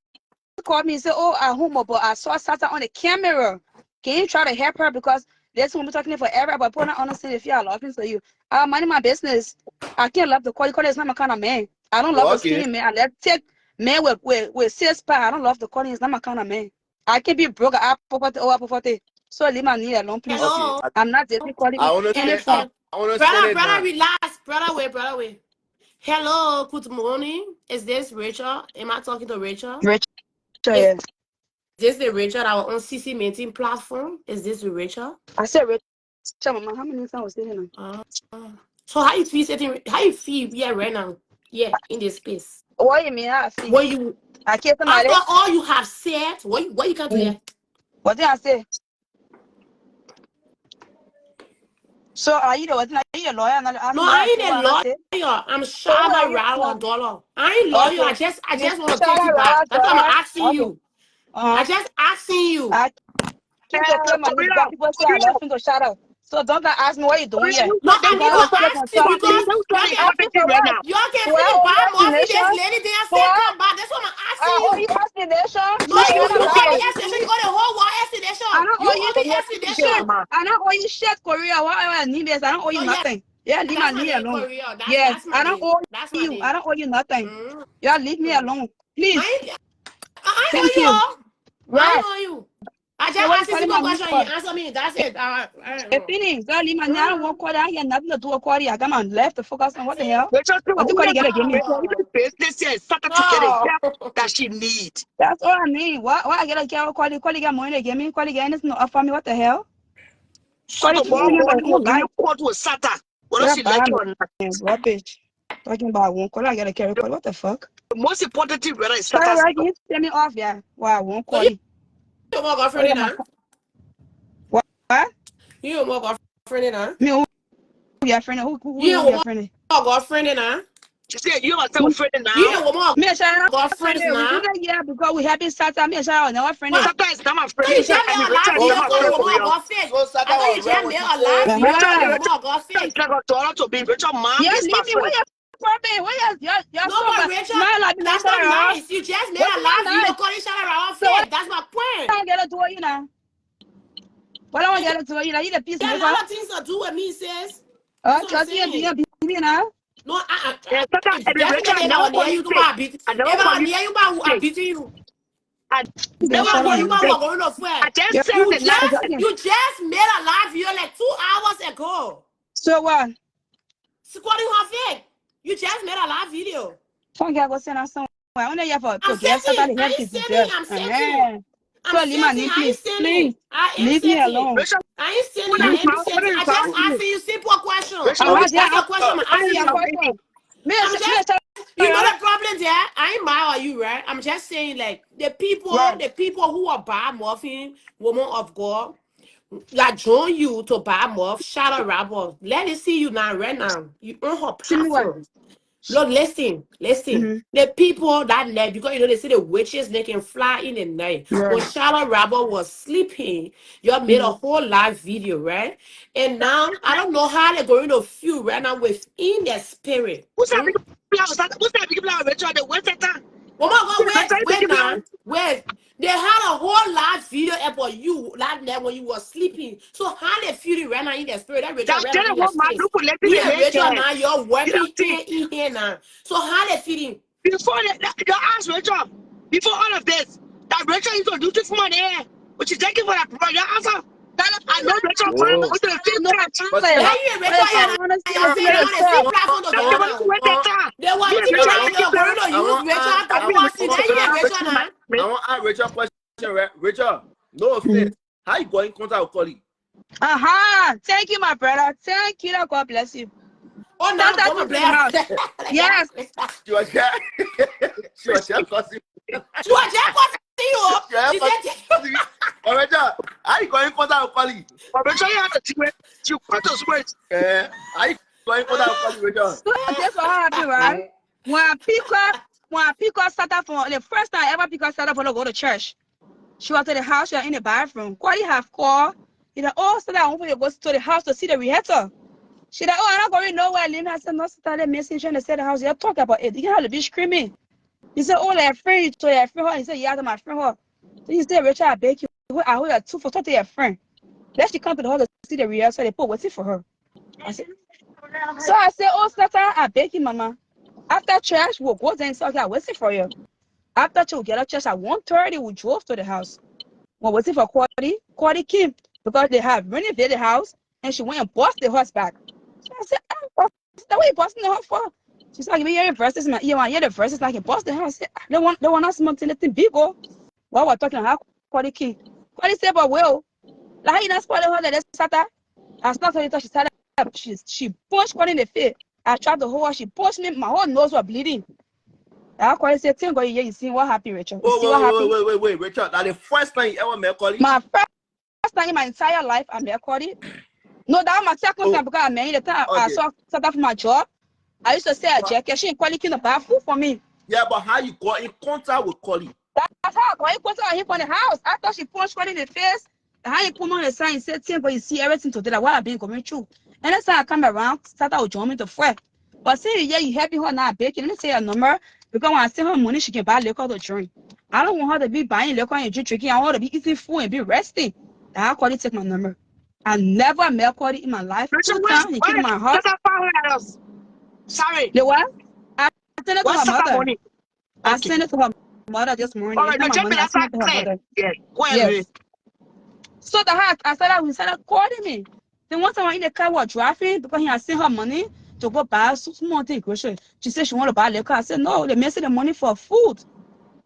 call me and said, "Oh, I'm home, but I saw SATTA on the camera. Can you try to help her because this woman talking for everybody, but put on understand if you are laughing to you. I'm minding my business. I can't love the Cody. Cody is not my kind of man. I don't love a skinny man. I let take men with 6 pack. I don't love the Cody. It's not my kind of man. I can't be broke. I prefer. So leave my knee alone, please. Hello? I'm not dating Cody. Brother, relax. Brother, wait. Hello, good morning. Is this Rachel? Am I talking to Rachel? Rachel, yes. Is this the Rachel that was on CC meeting platform? Is this the Rachel? I said Rachel, Mama, how many times I was saying So how you feel sitting? How you feel here right now? Yeah, in this space. What you mean? How I feel? What you? I can't somebody. After all you have said, what you can do here? What did I say? So are you the what? Are you a lawyer? No, I ain't a lawyer. I'm Shaba Rala Dollar. I ain't lawyer. I just want to take you back. That's why I'm asking you. I just asking you. I keep talking my nigga. People say I left him to shout out. So don't ask me what you doing here. No, I need to ask you because y'all can feel buy more for this lady. They are saying come back. That's what I'm asking you. Oh, you explanation? No, you owe the explanation. You owe the whole world explanation. You owe the explanation. I don't owe you shit, Korea. Whatever I need this, I don't owe you nothing. Yeah, leave my knee alone. Yes, I don't owe you. I don't owe you nothing. Yeah, leave me alone, please. I owe you. I owe you. I just asked you a simple question. You answer me. That's it. Finish. Girl, leave my knee. I don't want quarter. I got nothing to do with quarter. I come on left to focus on what the hell. What you quarter get again? This year, SATTA to get a help that she needs. That's all I need. Why I get a girl quarter get money to give me? Quarter get anything for me? What the hell? So tomorrow you court with SATTA. What she like you? Rubbish. Talking about one quarter, I get a carry quarter. What the fuck? The most important thing, brother, is SATTA. Tell me off, yeah. Wow, one quarter. You more Oh, yeah, girlfriend my now? what? You more girlfriend now? Me, who your friend? You Who your more friend? girlfriend now? She said, you are still friend You now. more Me, I friend. girlfriends We do now? that, yeah, because we happy SATTA. Me, I know our friend. What? Sata is not my So friend. you Rachel, just I made mean, a Rachel live is video not Oh, my calling friend so your for mom real. got fake. so Sata I thought you was right just when made she a said live video calling Rachel, your Uh-huh. mom got Rachel is fake. not Toronto to be. Rachel, mom Yeah, is my leave me. Where friend. your problem? Where your No, son? but But Rachel, my life, that's nice, not right? nice. You just made What's a live not video nice? calling Shalarawa So what fake. That's my point. I get to do you now? What I want And to get to you? You the there are a peacemaker? lot of things to do with me, sis. That's what I'm Okay, saying. you know. No, Yeah, Sata, if I mean, Rachel, definitely I if I never was call near you you, fake. I beat. I never If I call was you near you, I'm fake. beating you. I If Yeah, I was never shut near call up, you, you man. I fake. was going to swear. I just Yeah, said You the last. just made a live video like 2 hours ago. so what? Squatting her fake. You just made a live video. Some guy go send us somewhere. I want to hear for I'm to get setting. Saturday I help ain't people sending. there. I'm setting. Uh-huh. I'm So leave my setting. name, I ain't please. sending. Please. I am Leave me setting. alone. Rachel, I ain't sending. what I is Leave ain't wrong? me. What setting. is I just wrong with asking you? you simple question. Rachel, what is Yeah, That's a wrong? question I'm What answer is asking your wrong you. with you? question. Me, I'm me, just, you know the problem there? I ain't mad at you, right? I'm just saying, like, right. the people who are buy muffin, woman of God, that join you to buy muff, shout out rapper. Let it see you now, right now. You on her See me what? platform. Look, listen. Mm-hmm. The people that night, because you know they say the witches they can fly in the night. When Right. Charlotte Rabble was sleeping, you made a Mm-hmm. whole live video, right? And now I don't know how they're going to feel right now within their spirit. Who's that big flower? Who's that big flower? Rachel, the what's that? Oh my God, Rachel, wait big flower. now. Wait. They had a whole live video about you that night when you were sleeping. So how they feel it right now in their spirit? That Rachel That right now didn't in their want my space. look letting Me the and head Rachel there. now, you're You don't working think in here now. So how they feeling? before you ask Rachel, before all of this, that Rachel is gonna do this woman there, but she's taking for that your answer. I know Rachel crying Oh, with the fifth No, touch. but say, Yeah, Sarah, you and what Rachel if here Sarah, I now. want to see You're you Sarah, saying play you're on the same yourself? platform I together don't I want to now. wait that time. They were Me and thinking Rachel that are you're keeping going her. to use Rachel to I do mean, us. See, there you and Rachel now. I want to ask Rachel a question, right? Rachel, no Mm-hmm. offense. How you going in contact with Collie? Thank you, my brother. Thank you. God bless you. Oh, now I'm Santa going to things in play. the house. Like, yeah. Yes. She was just, she was just cussing. She was just calling you. She was She just said, cussing. But Rachel, how you going in contact with Collie? But Rachel, you have to secret. She want to sweat. How you going in contact with Collie, Rachel? So this what happened, right? When I pick up SATTA for the first time I ever pick up SATTA for to go to church. She was to the house, she was in the bathroom. Quality have called. He said, oh, SATTA, I want you to go to the house to see the rehearsal. She said, oh, I'm not going nowhere. Lena, I said, no, SATTA, the message trying to say the house. You're talking about it. You can have the bitch screaming. He said, oh, like friend, to your friend. He said, yeah, to my friend. So he said, Rachel, I beg you. I hold her two for talk to your friend. Let she come to the house to see the rehearsal. They put what's it for her. So I said, oh, SATTA, I beg you, mama. After church, we'll go there and say, okay, I'm waiting for you. After church, we get out church at 1:30, we drove to the house. We're waiting for Quadi. Quadi came because they have renovated the house and she went and bought the horse back. So I said, what are you busting the horse for? She's like, me hearing verses in my ear. I hear the verses like, bust the house. I said, they want us to anything big. While we're talking, how Quadi came. Quadi said, but well, like, you not spoil the horse that SATTA. I stopped her, she started up. She punched Quadi in the face. I tried to hold her. She punched me. My whole nose was bleeding. I quite say, "Thank God, you see what happened, Rachel. You see what happened?" Wait, Rachel. That's the first time you ever met Collie? My first time in my entire life, I met Cody. No, that was my second time because I met the time I Okay. saw started for my job. I used to say a jacket. She ain't Cody came to buy food for me. Yeah, but how you got in contact with Collie? That's how I got in contact with him from the house. I thought she punched Cody in the face. How he put me on the side and said, "Thank God, you see everything today. Like what I've been going through." And that's how I come around. Started with join me to fret. But see, yeah, you helping her now baking. Let me say a number because when I send her money, she can buy liquor to drink. I don't want her to be buying liquor and drinking. I want her to be eating food and be resting. That's how Cody take my number. I never met Cody in my life. Rachel, 2 where's times he came to my house. Sata found us? Sorry, The what? I sent it to what's her Sata mother. money? I Okay. sent it to her mother this morning. All It's right, not now my check me money. I that's sent it to her clear. mother. Yeah, go ahead. Yes. So the heart, I said we started calling me. Then once I went in the car was driving because he had sent her money to go buy small thing grocery. She said she want to buy liquor. I said no, they missing the money for food.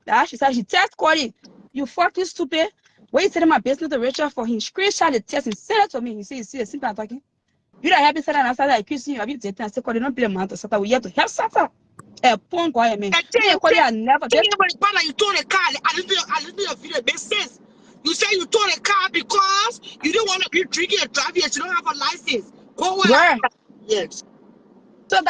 That she said she text Cody. You fucking stupid. Wait till my business to Rachel for him. Screenshot the text and send it to me. You see, simple I'm talking. You don't have to say that I started accusing you of you dating. I said, Cody, don't blame Manta Sata. We have to help Sata. A point going me. And Me and Cody, I never did. you told the car, I listen to your video, it makes sense. You say you told the car because you didn't want to be drinking and driving and you don't have a license. Go where? Where? Yes. So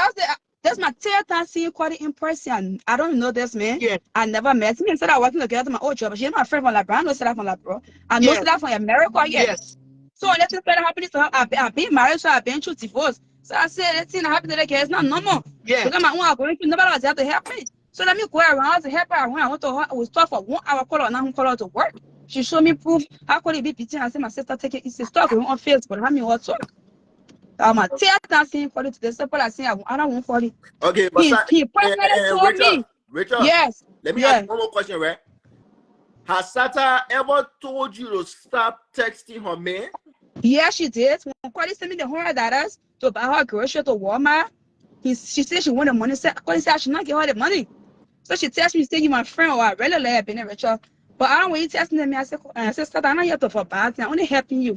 that's my third time seeing Cody in person. I don't know this man. Yeah. I never met him. Instead of working together my old job, but she's my friend from Liberian. I know that from Liberian. I know that from America. Yes. So that's what happening to her. I've been married, so I've been through divorce. So I said, that thing happened to that girl. It's not normal. Yeah. Because my own going, nobody was there to help me. So let me go around to help her. When I went to her, I was tough for 1 hour. Call her, now I'm call her to work. She showed me proof. How could it be beating? I said, my sister take it. It's a stock on Facebook. How me what talk? My tear down saying for it today. So I say I don't want for it. Okay, but He personally told me. Richard, Yes. let me ask one more question, right? Has SATTA ever told you to stop texting her man? Yeah, she did. When Cody sent me the $100 to buy her grocery to Walmart, she said she wanted money. Cody said I should not give her the money. So she texted me, saying, "You my friend, or I really like being Richard." But I don't want you texting me. I said, "Stop, I'm not here to for bad. I'm only helping you.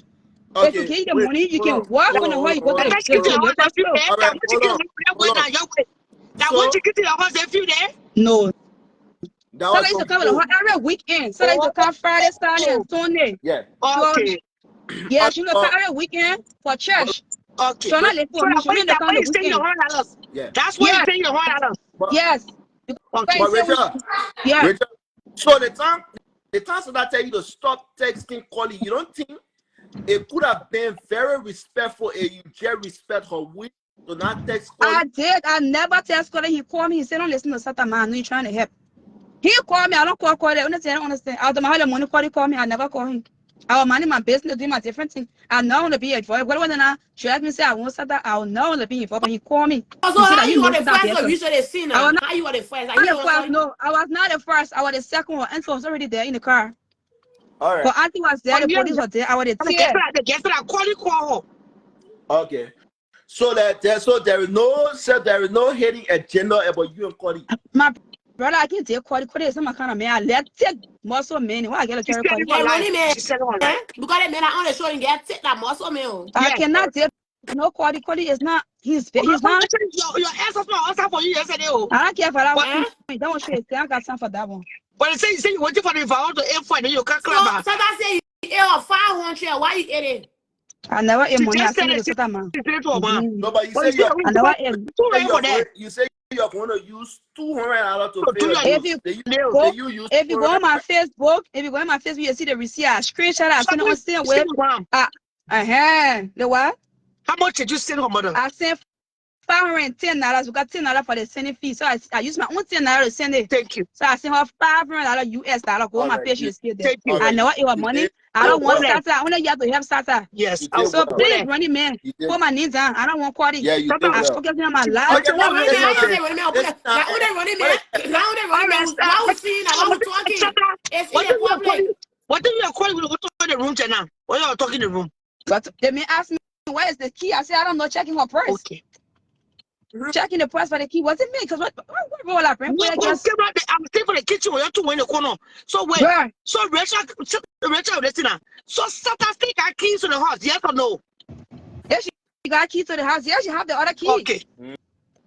Okay, If you get the money, you can walk on the way. You go to Let's get to the house every day. All right, That want to get to the house every day? No. That So I was used to from come to her every weekend. So I used to come Friday, Saturday, and Sunday. Yeah. Okay. Yeah, she would come every weekend for church. Okay. So not late for me. She when only come the you say weekend. $100. Yeah. That's why you say $100. Yes. Okay. But Richard, Yeah. Richard, so the time that tell you to stop texting, calling, you don't think it could have been very respectful and you just respect her wish to not text calling? I did. I never text Cody. He called me. He said, "Don't listen to SATTA, man. I know you're trying to help." He called me. I don't call Cody. I don't understand. I don't know how the money Cody called me. I never call him. I was minding my business, doing my different thing. I know I want to be involved. Whether not she asked me say I want SATTA, I will know I want to be involved. But he called me. So He said how that you you know are the SATTA first one better. you should have seen I her? was How you are the first? not the first. No, I was not the first. I was the second one. Auntie was already there in the car. All right. But Auntie was there. The police was there. I was there. Okay. So there is no hidden agenda about you and Cody. My brother, I can't take Cody. Cody is not my kind of man. I let take muscle man. Why I get a carry Cody? Yeah, running man. Because they made her on the show and get take that muscle man. I cannot take no Cody. Cody is not. He's not. Your ancestors answer for you yesterday. I don't care for that one. That one straight. I got time for that one. But you say you waiting for the vow to aim for it, then you can't clap. So that say you ate 500. Why you ate it? I never ate money. I just send said it to SATTA, man. No, but you say you're going to use $200 to pay your bills. If you go on my Facebook, you see the receipt. I screenshot. I send it on send with. The what? How much did you send her mother? I sent $510. We got $10 for the sending fee. So I use my own $10 to send it. Thank you. So I sent her $500 US dollar. Go on my page, you see it there. Thank you. I know it was money. I don't want SATTA. I only have to have SATTA. Yes. So please, running man, put my knees down. I don't want Cody. Yeah, you did well. I focus on my life. Why we seeing that? Why we talking? It's in the public. What do you call when we go to the room, Jenna? Why are you talking in the room? But they may ask me, where is the key? I say, I don't know, checking her purse. Okay. Checking the purse for the key. Was it me? Because what role I bring? I'm staying for the kitchen where you two in the corner. So wait. Girl. So Rachel, listen. So SATTA still got keys to the house, yes or no? Yes, she got keys to the house. Yes, she have the other key. Okay.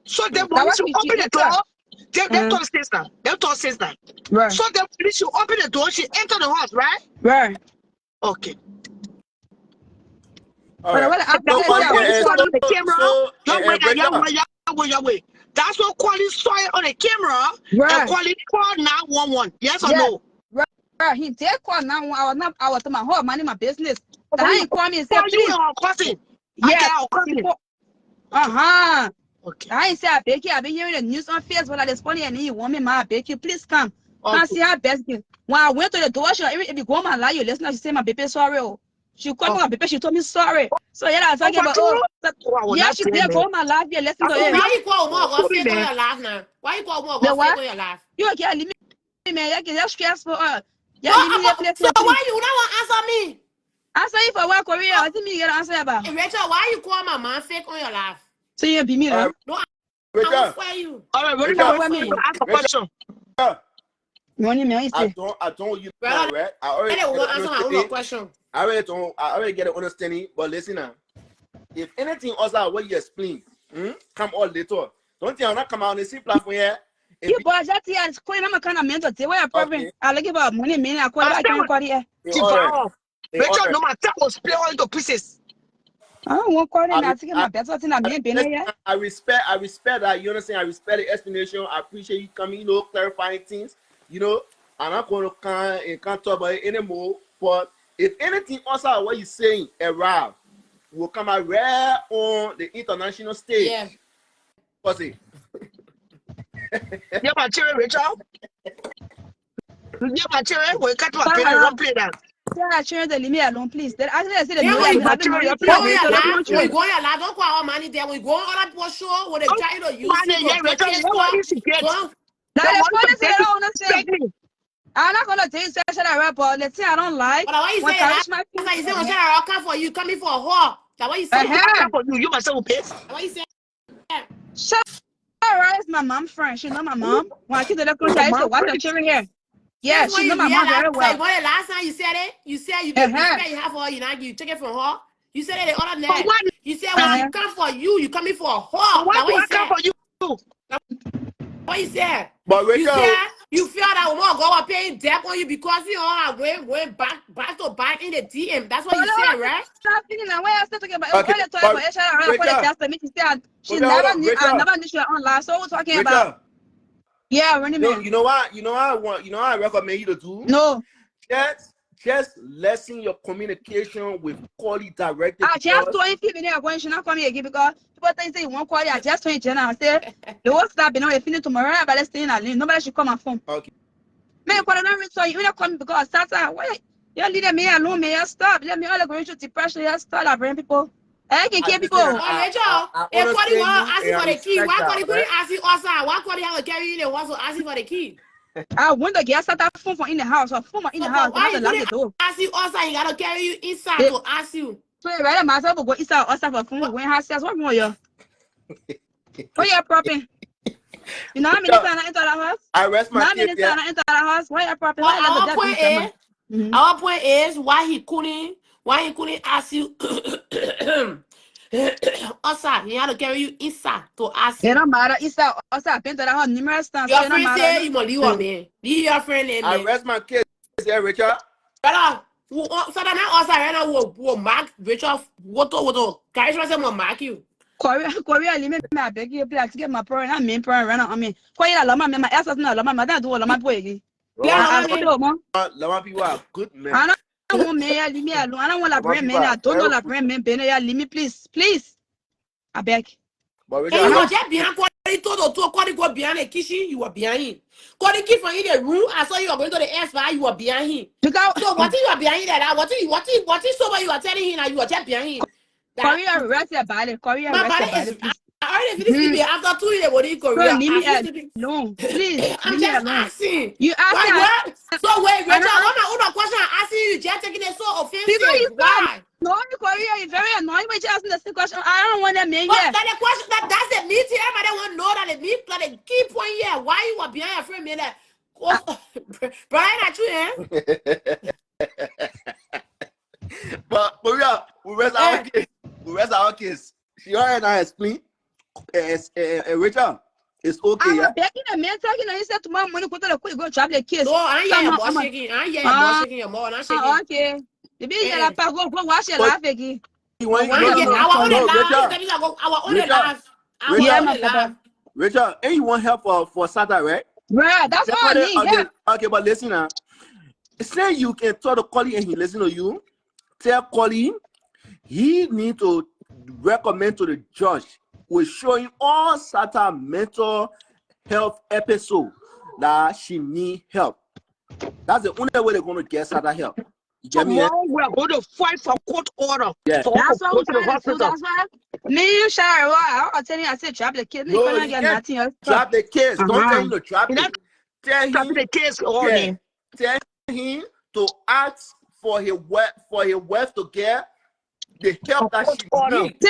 So then when she open the door, they told sister. They told sister. Right. So then when she open the door, she enter the house, right? Right. Okay. All right. That's what Quali saw it on the camera. Right. And Quali called 911. Yes or no? Right. He did call 911. I was to my whole money, my business. He called me and said, please. Yeah. Okay. I ain't say I beg you. I've been hearing the news on Facebook like this funny and you want me, my beg you. Please come. Come see how best. When I went to the door, she if you go my lie, you listen, she say my baby sorry. She called me my baby, she told me sorry. So yeah, I was talking about yeah, she did go my life, yeah, listen to it. Why you call more fake on your life now? Why you call more fake on your life? You can't leave me, man. You get stressful. Yeah, so why you don't want to answer me? Answer you for what Korea? I think me get answer about. Hey, Rachel, why you call my man fake on your life? So you be me, right? No, I will fire you. All right, ready to ask a question. I told you, right? I already get an understanding, but listen now. If anything else what you explain, come all later. Don't you not come out on the same platform here You boys that here is calling I'm a kind of mental. Where your problem? Okay. I look about money, man. I call I back. tell Can't call here. you, All right. Rachel, All right. no matter what, split all into pieces. I don't want calling. I think I, my better thing. I'm being here. I respect that. You understand? I respect the explanation. I appreciate you coming, clarifying things. I'm not going to can't talk about it anymore. But if anything outside what you're saying arrive, will come out rare on the international stage. Yeah. What's it? Yeah, my cherry, Rachel. Yeah, my cherry. We cut to a penny. Don't play that. Yeah, sure. Leave me alone, please. Then I say the Yeah, no, when you I'm having no go idea. on your life, when you go on your life, don't put our money there. When you go on other people's show, when they try to use you to touch your You know what stuff, you should get? don't. Now The the one to police get they to don't understand. respect me. I'm not gonna tell you sexual rapper. Let's say I don't like. But why you When say that? charisma That's why you say, when I come for you, coming for a whore. That's what you say. I come for you. You must say, That's what you say. Shut up, it's my mom's friend. She know my mom. When I came to the country, I used to watch her children here. Yeah, That's she when know you my mom realize. very Like, well. when the last time you said it, you said you the respect you have for her, you take it from her. You said it the other for night. what? You said when she come for you, you coming for a whore. Why That's do what you I come said. for you? What you said? But You Rachel, said you feel that woman go paying debt on you because you are going back to back in the DM. That's what you said, right? Stop thinking that way. I still talking about okay, all the time for but HR for the Rachel, test to me. She said she hold on, never knew. I Rachel, never knew she was online. So what we talking about? Rachel. Yeah, running man. You know what I recommend you to do? No. Just lessen your communication with quality directed I just told him people there going. She not coming again because people think say you won't call you. I just told him Jenna. I said the whole staff been on the finish tomorrow. But let's stay in a lane. Nobody should come and phone. Okay. Man, call another so you not coming because SATTA. Why? You leave me alone, man. You stop. Let me all going through depression. You start to bring people. I can keep people. But Rachel, if Cody understand want you ask you and I for the key, respect why that, Cody couldn't ask you outside? Why Cody have to carry you in the house to ask you for the key? I want to get SATTA phone from in the house or phone in the So, house. but They have why to you lock the couldn't door. ask you outside? You gotta carry you inside They, to ask you. so you rather myself go inside or outside for phone. When house says what more you? What you propping? You know how many times I enter the house? I rest my How case, many yeah. times I enter the house? Why you propping? But Why you let the dead be? our point is why he couldn't ask you outside. He had to carry you inside to ask It you. don't matter. Inside outside I've been to the house numerous times. So Your it don't friend matter. say you must leave her, man. Leave your friend there, I man. rest my case, yeah, Richard. Brother, so that now outside right now will mark Rachel. What Carry say will mark you. Korea limit me I beg you please get my parent. I'm main parent right now. I mean, Korea lama me my ass not lama. My dad do lama boy again. I put it on. Lama people are good men. I don't want me. Leave me alone. I don't want la brand man. I don't know la brand man. Leave me please. I beg. But And Richard, you were just behind Cody told Cody go behind the kitchen, you were behind him. Cody keep from in the room, I saw you were going to the S5, you were behind him. Because so what you are behind that? What is so what you are telling him that you are just behind him? Korea rest your body. Korea rest your body, please. I already finished sleeping after 2 years in Korea. So leave me alone. Please. I'm just asking. You asking What? So wait, Rachel, one question I'm asking you, just taking it so offensive. Why? No, Korea, you're very annoying when you asking the same question. I don't want that man But yet. that the question that's the meat here. Everybody want to know that the meat, like the key point here. Why you were behind your friend, man? That Brian, at you, but we rest our case. We rest our case. She already now explain. Richard, it's okay. I'm begging a man talking and he said tomorrow morning go to the quick go trap the kids. No, I ain't your boss shaking. I ain't your boss shaking your mouth. I'm shaking. Okay. The baby that I go wash your laugh again. Our only life. Yeah, my papa. Richard, and you want help for SATTA, right? Right, that's what I need. Okay, okay, but listen now. Say you can talk to Colin and he listen to you. Tell Colin he need to recommend to the judge we're showing all SATTA mental health episode that she need help. That's the only way they're going to get SATTA help. You get me? Tomorrow we are going to fight for court order. Yeah. That's what we're trying to do. That's why me, Shara, I'll tell you, I said trap the kid. No, you can't drop the case. Don't tell him to drop it. Tell him the case tell him to ask for his wife to get the help that she needs.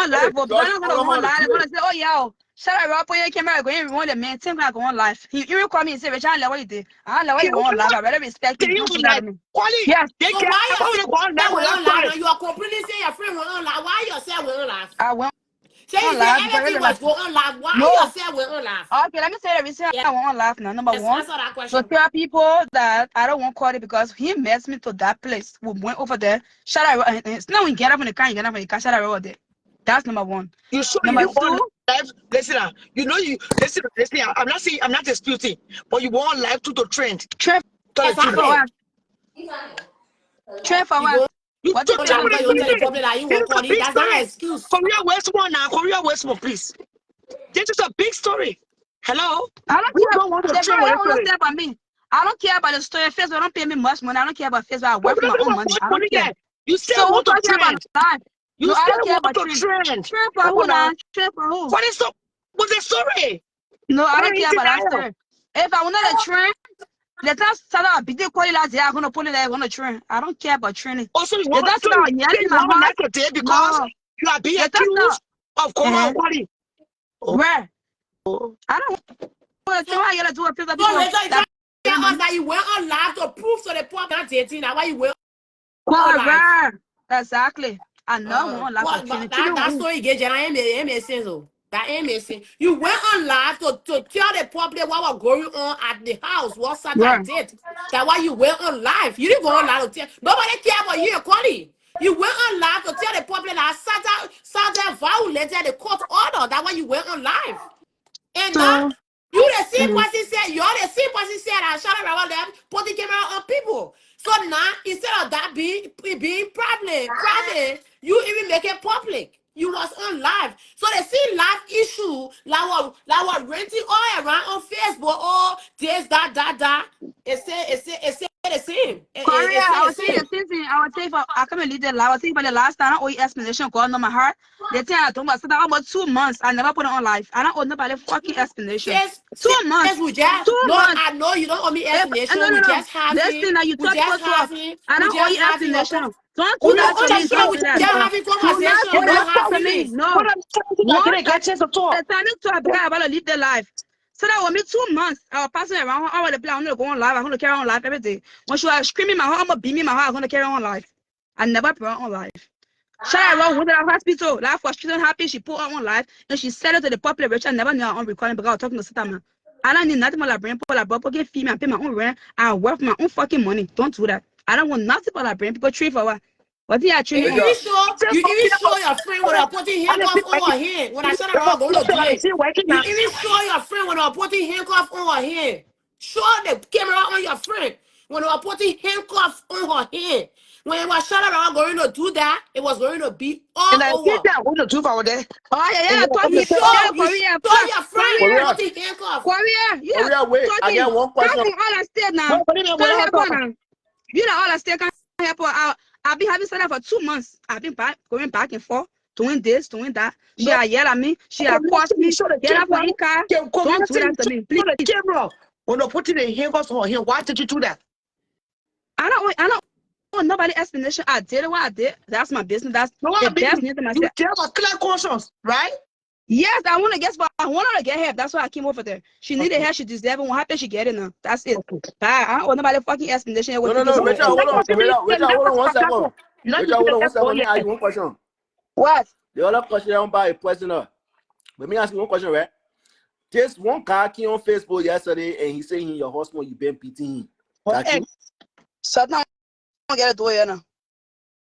Live, but I'm gonna go on live. I'm gonna say, oh yeah, shut up, Rob, your camera going everyone the man, think like go on live. You call me and say, Rich, I don't know what you did. I don't know what you want live. I better respect you. Don't do that to me. Yes. So why you are completely saying your friend will not lie? Why yourself will not lie? I won't. So you On say live because everything was going on live. Why no. you yourself went on live? Okay, let me say the reason I won't laugh now. Number Yes, one, answer that to question. tell people that I don't want Cody because he messed me to that place. We went over there. Shout out. It's not when you get up in the car, you get up in the car. Shout out over there. That's number one. You sure you Number didn't want two, live? Listen, you know you listen. I'm not saying I'm not disputing, but you want live to trend. trip Tell the truth. for Exactly. what? Trip for You what? go You What to you on say? live tell because the you tell the truth. public that you This want is a Cody. big That's not an story. excuse. Korea West one now. Korea West one, please. This is a big story. Hello? I don't Who care. don't want to The trend girl with this don't story? understand about me. I don't care about the story. Facebook don't pay me much money. I don't care about Facebook. I But work we're for not my talking own about money. much I don't money care. there. You So still who want to talking about trend. life? You No, I still don't care want about to trend. trend. Trend for Come who on now. now? Trend for who? What is the what's the story? No, I Why don't are you care about that denial? story. If I wanted a trend, let us start out a big call it out. I'm gonna put it there. I'm gonna trend. I don't care about training. Also, you Let want us so start yelling you in my want house. life today because No, you are being let us start. accused of Quali. Oh. Where? I don't want to So, tell how you gotta do it. People so later you try that to tell us that you went on live to prove to the public not dating. That's why you went on live. correct. Exactly. I know we won't laugh for But training. that, Training that who? story you get, ain't make sense though. That ain't make sense. You went on live to tell the public what was going on at the house, what Where? SATTA did. That's why you went on live. You didn't go on live to tell. Nobody care about you and Connie. You went on live to tell the public that SATTA violated the court order. That's why you went on live. And now, So, you the same mm, person said, you're the same person said, I shut around them, put the camera on people. So now, instead of that being private, you even make it public. You was on live. So they see live issue, like what renting all around on Facebook, oh, this, that. It say the same. Korea, It say I the was saying same. the same thing. I was saying for I come and lead the live. I was saying for the last time I owe you explanation going on my heart. The thing I told myself that almost 2 months. I never put it on live. I don't owe nobody fucking explanation. Says, 2 months. we just, 2 months. I know you don't owe me If no, explanation. no, We no. just having, Listen, now you we talk people just talk. having, I we don't owe just you having a explanation. Don't do we that don't to me. Don't understand. do We that. just having Do not conversation. do We that don't have to me. feelings. No. What I'm telling you, I One didn't get a chance to talk. the time to because I about to leave the life. So that was me 2 months. I was passing around. I want to play. I'm gonna go on live. I'm gonna carry on live every day. When she was screaming my heart, I'm gonna beat me my heart. I'm gonna carry on live. I never put her on live. Sharon went to the hospital. Life was she happy. She put her on live and she said it to the public. Which I never knew her on recording because I was talking to SATTA. I don't need nothing but brain people like Bob get female and pay my own rent. I work for my own fucking money. Don't do that. I don't want nothing but brain people treat for what? What did I treat And on? you even show your friend when I'm putting handcuff on her hand. When I said I'm going to do it, you even show your friend when I'm putting handcuff on her hand. Show the camera on your friend when I'm putting handcuff on her hand. When it was shut around going to do that, it was going to be all And I think over. that I want to do for there. Oh And yeah, You talking. show, Yeah, you show Korea, your friend Korea, Korea, putting handcuff. Korea. Yeah, Korea, wait. I talking. got one Come question. from all I state now. what did I Can't want help to her talk? now. You know all I stay can't help her. I've been having SATTA for 2 months. I've been going back and forth, doing this, doing that. She No, had yelled at me. She had connecting cost you me. show the Get up camera. on your car. Don't do Community that to me, show the please. camera. When I put it in handcuffs on him, why did you do that? I don't want nobody explanation. I did what I did. That's my business. That's No, the I best mean, news to you myself. tell a clear conscience, right? Yes, I want to guess, but I want her to get help. That's why I came over there. She needed Okay. help. She deserved it. What happened? She get it now. That's it. Okay. Bye. I don't want nobody fucking explanation. I No, was no, thinking no, No, somewhere Rachel, else. hold on. Rachel, hold on 1 second. You're not Rachel, using hold the on 1 F word second. Let me ask yet. you one question. What? The other question on by a prisoner. Let me ask you one question, right? This one guy came on Facebook yesterday and he said in your husband you been beating him. Her That you? ex. So now I get it do it now.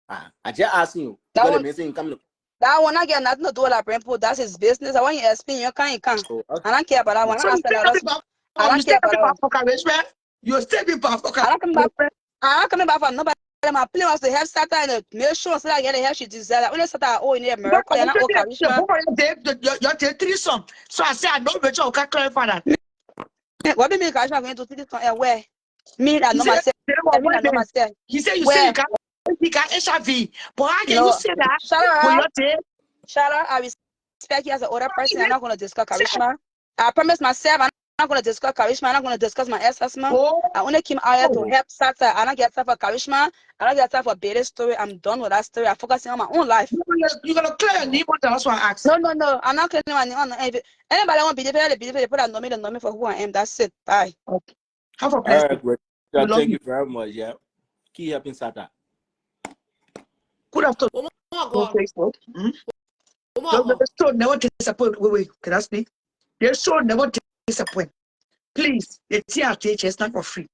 I just asking you That because the one. man saying coming. That one I get nothing to do with that brain pool. That's his business. I want you to explain. You can't. Oh, okay. I don't care about that one. So I you answer still that. happy about I you don't still care about happy that one. about fucker respect? You still be about fucker. I don't come back. I don't coming back for nobody. My plan was to help SATTA and to make sure so that I get the help she deserves. Only SATTA I owe in But America I and I owe said the Karishma. boy your threesome. So I said I know Rachel can clarify that. What be me Karishma going to this where? Me that He know said myself. there was Me one that know man. myself. He said you say Where? you got HIV. But how can you No. say that Shut when up. you're dead? Shut up. I respect you as an older person. I'm not going to discuss Karishma. I promise myself I'm not going to discuss Karishma. I'm not going to discuss my ex-husband. Oh, I only came out here to help SATTA. I don't get time for Karishma. I don't get time for Betty's story. I'm done with that story. I'm focusing on my own life. you're gonna clear your name, that's why I asked. No. I'm not clearing my name. Anybody want to believe it, they put a know me for who I am. That's it. Bye. Okay. Have a All blessed day. right, great. We love Thank you. you very much. Yeah. Keep helping SATTA. Good afternoon, Oh my God. Facebook. The show never disappoint. Wait, can I speak? The show never disappoint. Please, the TRTH is not for free.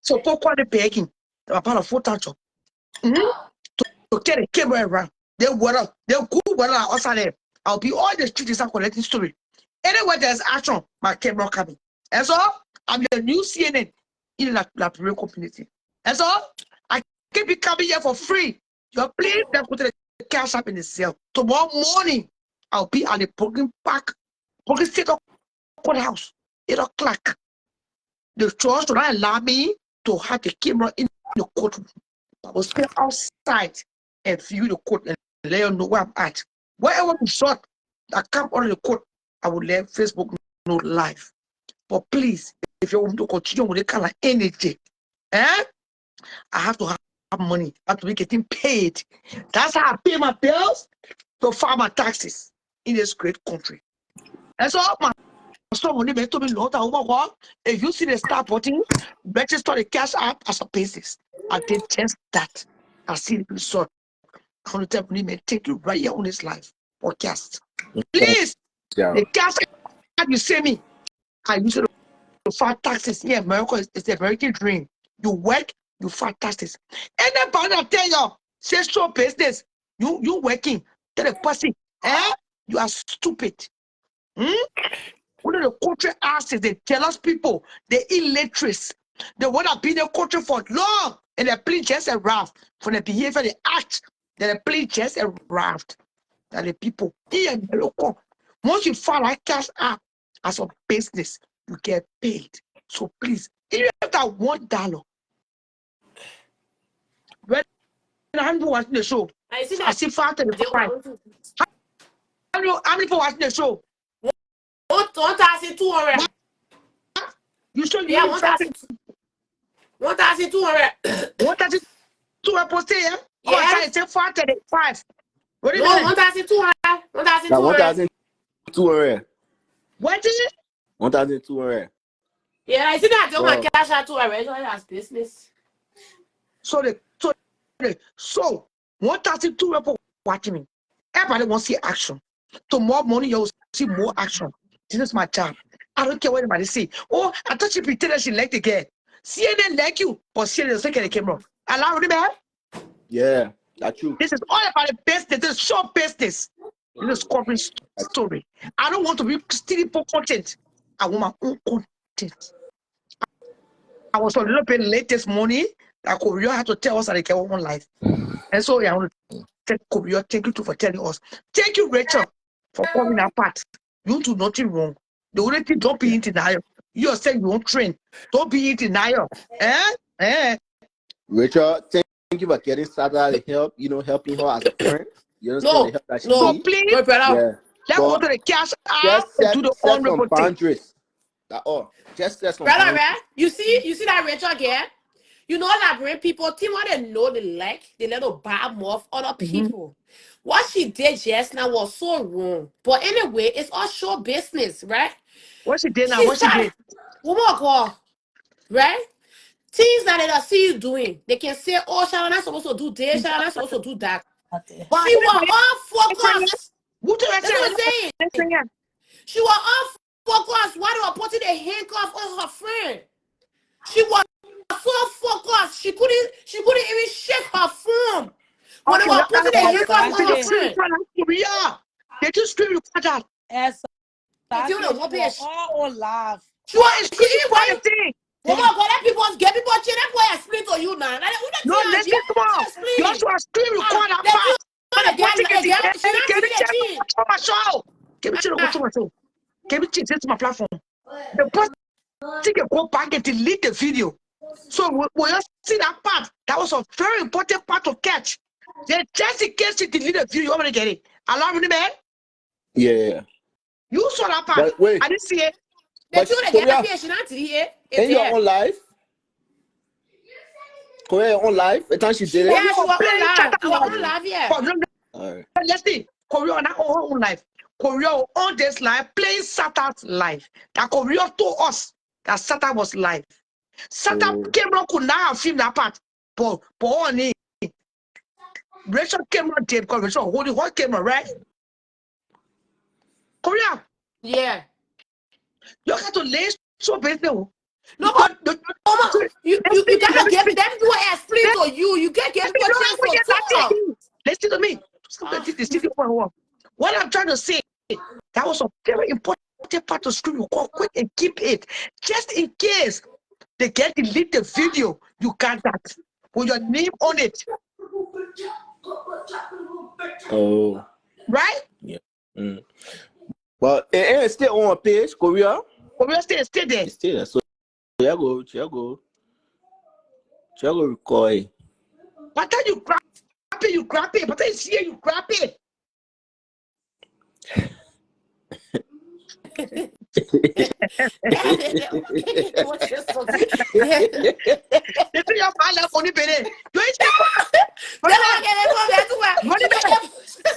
So, for quality begging, about a full time job. To get a camera around. They'll cool weather outside there. I'll be all the streets are collecting story. Anywhere there's action, my camera coming. And so, I'm the new CNN in the Liberian community. And so, I can be coming here for free. You're please put the cash up in the cell. Tomorrow morning, I'll be at the Broken Park, Broken State Courthouse, 8 o'clock. The church will not allow me to have the camera in the courtroom. I will stay outside and view the court and let you know where I'm at. Wherever we shot that come on the court, I will let Facebook know live. But please, if you want to continue with the kind of energy, I have to have money. I have to be getting paid. That's how I pay my bills to file my taxes in this great country. And so my someone may told me Lord, if you see the start button, register the cash app as a basis. I did just that. I see the result. I want to tell you, take you right here on this live podcast. Please, the cash app you send me, I use it to file taxes. Yeah, America is the American dream. You work, you file taxes. Anybody that tell you, say show business, you working, tell the person, you are stupid. One of the country asks is the jealous people, the illiterates, the one that been in the country for long, and they play just a raft for the behavior they act, they play just a raft. That the people here in Morocco, once you file a cash app as a business, you get paid. So please, even if that $1, when I'm watching the show, I see 535. How many people watching the show? 1,200. You sure you Yeah, 1,200. 1,200 posted here? Yeah. I say 535. What do you No, mean? 1,200. 1,200. 1,200. What is it? 1,200. Yeah, I see that. Don't want cash out to a as business. So 1,200 people watching me. Everybody wants to see action. Tomorrow morning you'll see more action. This is my job. I don't care what anybody say. Oh, I thought she pretended she liked the girl. CNN like you, but CNN doesn't get the camera. Allow me, man. Yeah, that's true. This is all about the business. This is show business. This is corporate story. I don't want to be stealing for content. I want my own content. I was a little bit late this morning. That Korea had to tell us that they get one life. And so I want to thank Korea. Thank you too for telling us. Thank you, Rachel, for coming apart. You do nothing wrong. The only thing, don't be in denial. You are saying you won't train. Don't be in denial. Rachel, thank you for getting SATTA to help, helping her as a friend. You understand the help that she needs? So please, yeah. let's go to the cash app and do the set honorable some boundaries. That's all. Just set some Brother, boundaries. right? You see that Rachel again? You know that bring people, team what they know they like, they let her bad mouth other people. What she did just now was so wrong. But anyway, it's all show business, right? What she did now? What she did? Woman call, right? Things that they don't see you doing. They can say, oh, Shana not supposed to do this, Shana not supposed to do that. She was all focused. That's what I'm saying. She was all focused while they were putting a handcuff on her friend. She was so focused. She couldn't even shake her phone. When they were putting a handcuff on her friend. They just scream for that. All live. She didn't wait. Woman, go let people get people change. That's why I explain to you now. No, listen, come on. Joshua scream, you call that part. Give me to my platform. The person can go back and delete the video. So when you see that part, that was a very important part to catch. Then just in case you delete the video, you want to get it. Allow me, man. Yeah. You saw that part. But wait. I didn't see it. But in your own life? Korea, on live? The time she did it? Yeah, she was on live, yeah. All right. Let's see. Korea on her own life. Korea on this live, playing SATTA's live. That Korea told us that SATTA was live. SATTA camera could not have filmed that part. But only Rachel camera there because Rachel holding one camera, right? Korea, Yeah. you have to lay so bad now. No, you gotta give them to explain to you. You can't give people a chance to talk. Listen to me. What I'm trying to say, that was a very important part of script. You call quick and keep it. Just in case they get delete the video, you got that. With your name on it. Oh. Right? Yeah. Well, it's still on page, Korea. Korea still there. It's still there. So you go record. But then you grab it. But then you grab it. What's your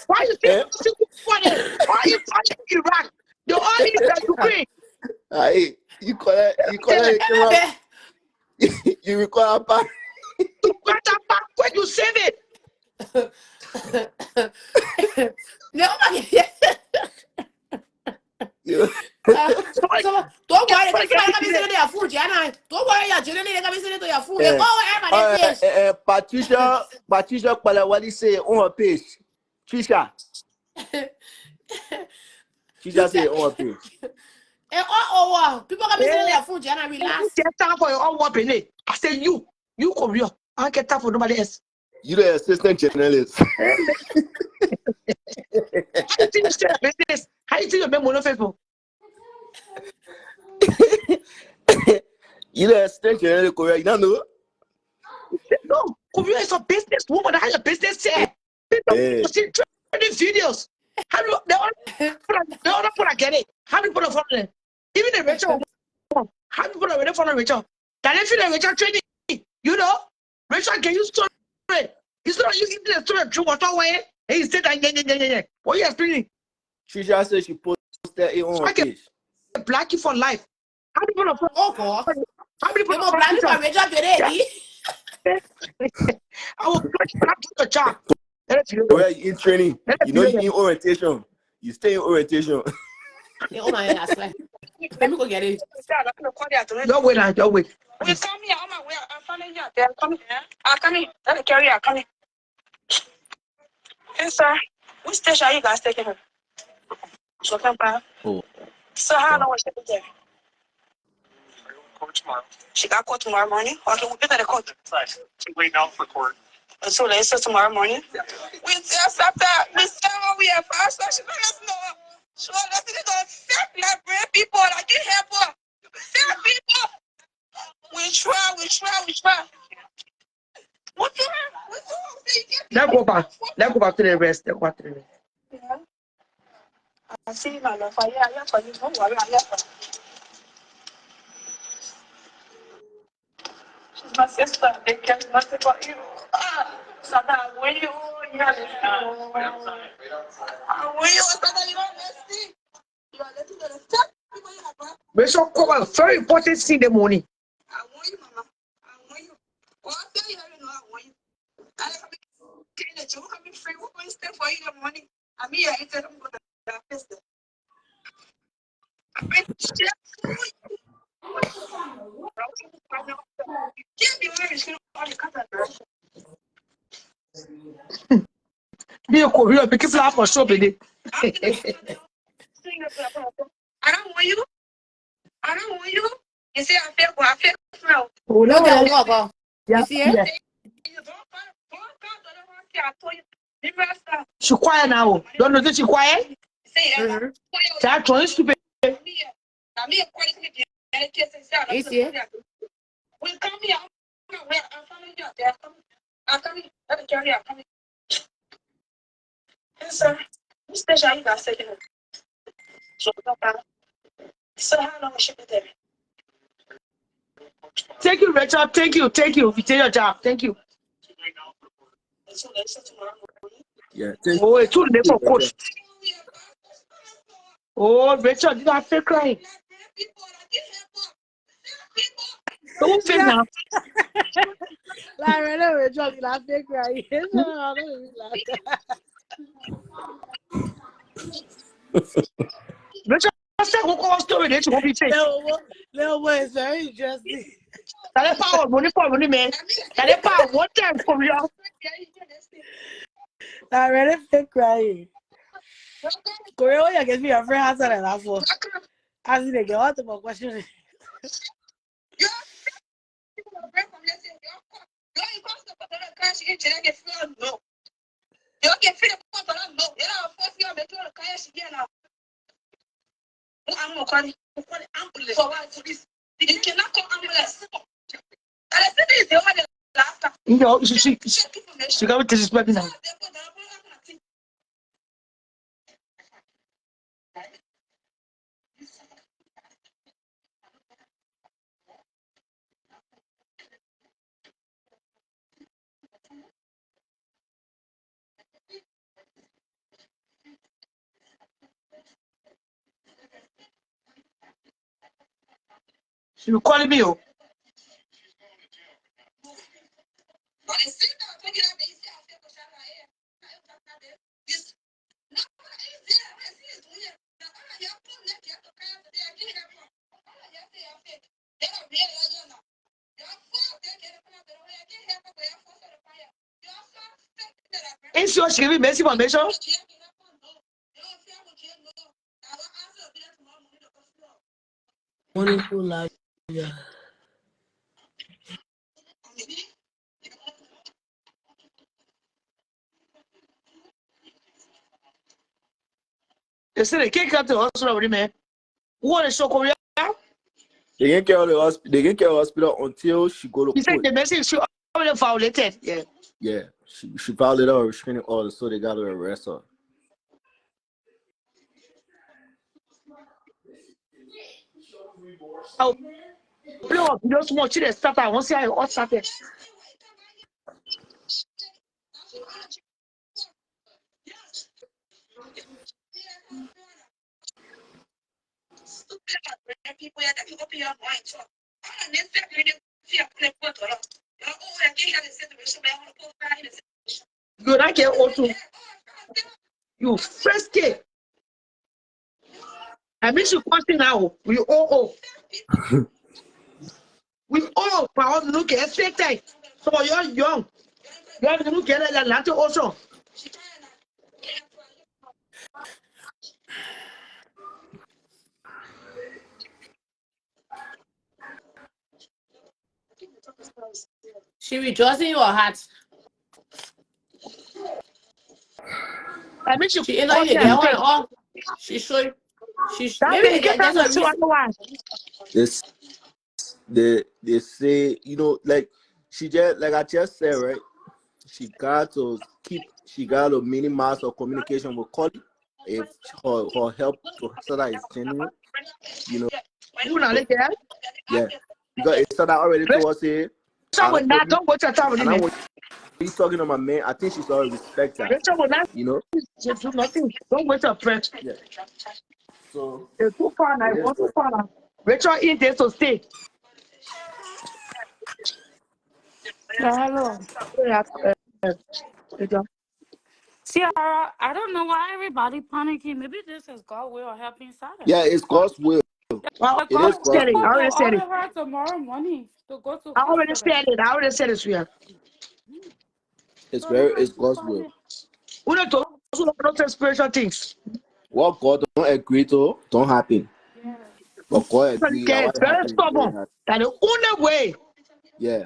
why you think why you fighting Iraq? The all in Ukraine. Aye, you call it you record a back. You got that back when you save it. Don't worry, because somebody can be sitting there food, Jana. Don't worry, your children they can be sitting to your food. They go everybody fish. Patricia Palawali say on her page. Trisha say on her page. People can be sitting there food, Jana. Relax. Get time for your own weapon. I say you come here. I don't get time for nobody else. You the assistant journalist. How you think you share business? How you think you make money on Facebook? You the assistant journalist, Korea. You don't know? No, Korea is a business woman. How your business say? People see trending videos. How do the other people get it? How do people follow them? Even the Rachel, how do people already follow Rachel? That if you the Rachel training, you know, Rachel can use story. It's not you give the story true what way. And he said that yeah. What are you explaining? Trisha said she posted it on her page. Black you for life. How do people follow? Oh God. How many people black you for Rachel today? I will put the job. Where you in training? You know you in orientation. You stay in orientation. Oh my God, I swear. Let me go get it. Don't wait. We come here on my way. I'm following you. They're coming. I'm coming. Let me carry you. Coming. Yes, sir. Which station are you guys taking her? So how long was she there? She got court tomorrow morning. Okay, we'll be at the court. She's waiting out for court. So let's say tomorrow morning. We just have that. We say what we have first. So she let us know. So let's go set Liberian people. I can help her. Set people. We try. What you Let's go back to the rest. Yeah. I see my love. Yeah, for you. Don't worry. I'm here for you. She's my sister. They can't nothing about you. SATTA, when you Rachel cover very important thing in the morning. I want you, Mama. I want you. Well, I tell you, I want you. I let you come be free. We're going to stay for you in the morning. I'm here. I tell them go to the office. Be a Korean, be careful for shop in it. I don't want you. You see, I feel now. Oh, no, go. You see it? She quiet now. Don't know that she quiet? That trying stupid. You see it? We come here. I'm coming. Let me carry you. I'm coming. Yes, sir. Which station are you guys taking her? So how long will she be there? Thank you, Rachel. Thank you. You did your job. Thank you. So let's say tomorrow morning. Yeah. Oh, it's too late for coach. Oh, Rachel, did I feel crying? Don't fake Yeah. now. Like, right now, we're just laughing, crying. No, don't be Rachel, I said, what call story that you won't be fake? Little boy is very interesting. That power, money, man. That power, what time for real? I really fake crying. Korea, you get me a friend answer that laugh for. As they get out of my question. No, she got to disrespect me now. She be calling me, oh. Ain't sure she give me messy information. Wonderful life. Yeah. They say they can't come to the hospital with me, man. Who want to show Korea? They can't carry the hospital. They can't carry the hospital until she go to He said court. the message she already violated. Yeah. Yeah, she violated a restraining order, so they got to arrest her. I'll play up just watch it start. I want to see how it started. You don't get auto. You first kid. I miss you question now. We all we all power look at same time. So you're young. You have to look at that latte also. She rejoicing in your heart. I miss you She ain't like you question get one straight. all. She show That maybe they get that's time to a see what reason. you want. This they say, you know, like she just, like I just said, right? She got to minimize her communication with Collie if her help to SATTA is genuine, you know. Who not like that? Yeah, because it's SATTA already told us here. Rachel will not, don't waste your time with And I me. when you talking to my man, I think she's already respect that, Rachel will not you know. do nothing. Don't waste your breath. Yeah. So It's too far now. it It's is too what. far now. Rachel in there to stay. Yeah, hello. Yeah, Rachel. Ciara, I don't know why everybody panicking. Maybe this is God way of helping Sada. Yeah, it's God's will. Well, The It I is God already God's said it. I will. supposed to already said it. order her tomorrow morning to go to I already hospital. said it. I already said it, sweetheart. It's So now it's she God's will. panic. We don't talk about spiritual things. What God don't agree to don't happen. Yeah. But God Somebody agree that get what very happened is going stubborn. to happen. That the only way. Yeah.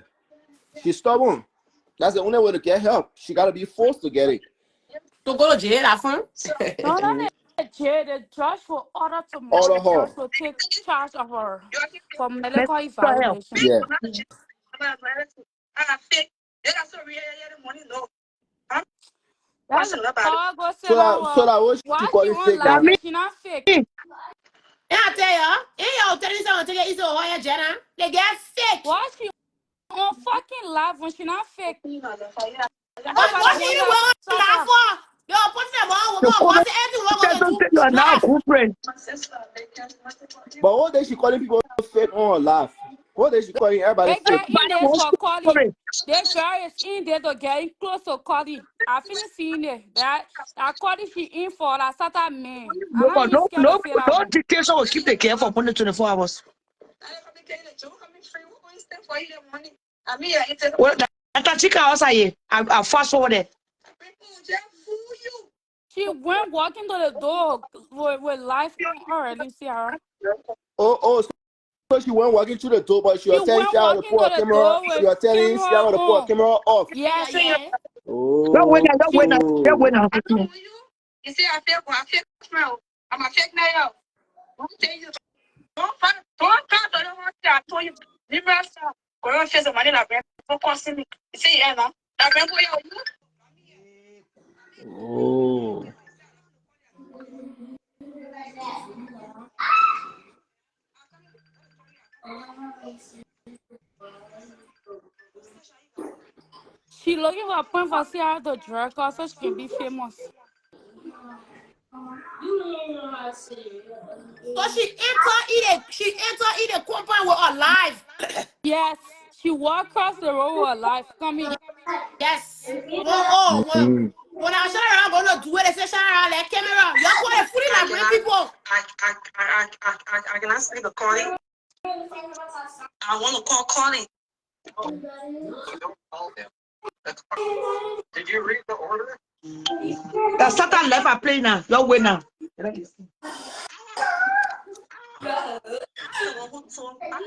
She's stubborn. That's the only way to get help. She gotta be forced to get it. To go to jail after. No, not Mm-hmm. the jail. The judge will order Order tomorrow. her. Judge will take charge of her for Let's medical for help. evaluation. Yeah. That's all go sit So down that her. what she Why she calling won't fake That laugh now. if means she not fake? Yeah, I tell you, yo, tell you something, take it easy over here, Jenna. They get sick. Why she won't fucking laugh when she not fake? Everybody What do want you her to want to laugh suffer. for? Yo, put them on, we're the going to comment watch anything we're going to section do. say you are now a Laugh. good friend. But what day she calling people fake on her laugh? What is she calling everybody They fake? get in there for Cardi. Their girl is in there to getting close to Cardi. I finished seeing it. That Cardi she in for that SATTA man. I'm No, not even scared to say that no one. dictation will keep the care for more than 24 hours. Well, that chicken house I fast forwarded. She went walking to the door with life on already, Sarah. Oh, so she went walking through the door, but she She was telling went Sarah to walking put her to the camera. door She with was telling camera Sarah to put her on. camera off. Yes. Don't wait now, don't She wait now, don't wait now. You see, I feel smell. I'm a fake now. Don't tell you. Don't come. I told you. Numerous times. Go face the money that brand for costing me. You see, yeah, now. That brand for you. Oh. She looking for a point for Sarah to drag her so she can be famous. So she enter in a compound with her life. Yes. She walked across the road with her life. Come in. Yes. When I shut around gonna do it, they say shut around like camera. You're calling fully like bring people. I cannot speak the calling. I want to call calling. Don't call him. That's fine. Did you read the order? The Satan left her plane now. Don't wait now. I'm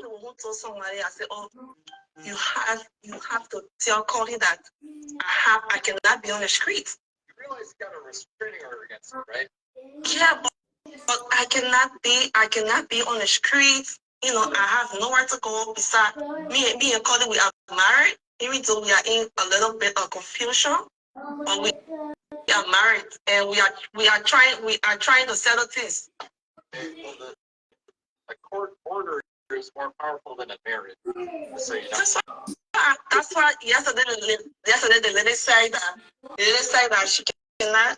the one who told somebody, I said, oh, you have to tell Cody that I cannot be on the street. You realize you got a restraining order against him, right? Yeah, but I cannot be on the street. You know, I have nowhere to go besides me and Cody, we are married, even though we are in a little bit of confusion, but we are married and we are trying to settle things. Okay, well, a court order is more powerful than a marriage. So you know. That's why yesterday the lady said that she cannot.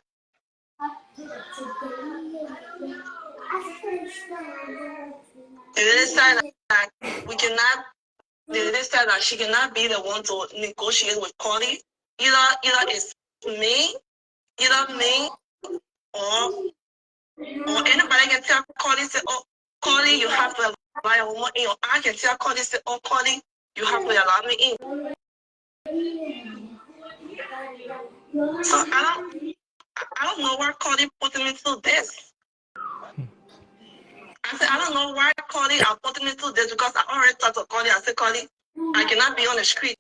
The lady said that we cannot. The lady said that she cannot be the one to negotiate with Cody. Either it's me, or anybody can tell Cody say, oh, Cody, you have to allow a woman in. Or I can tell Cody say, oh, Cody, you have to allow me in. So I don't know why Cody put me through this. I said, I don't know why Cody are putting me through this because I already talked to Cody. I said, Cody, I cannot be on the street.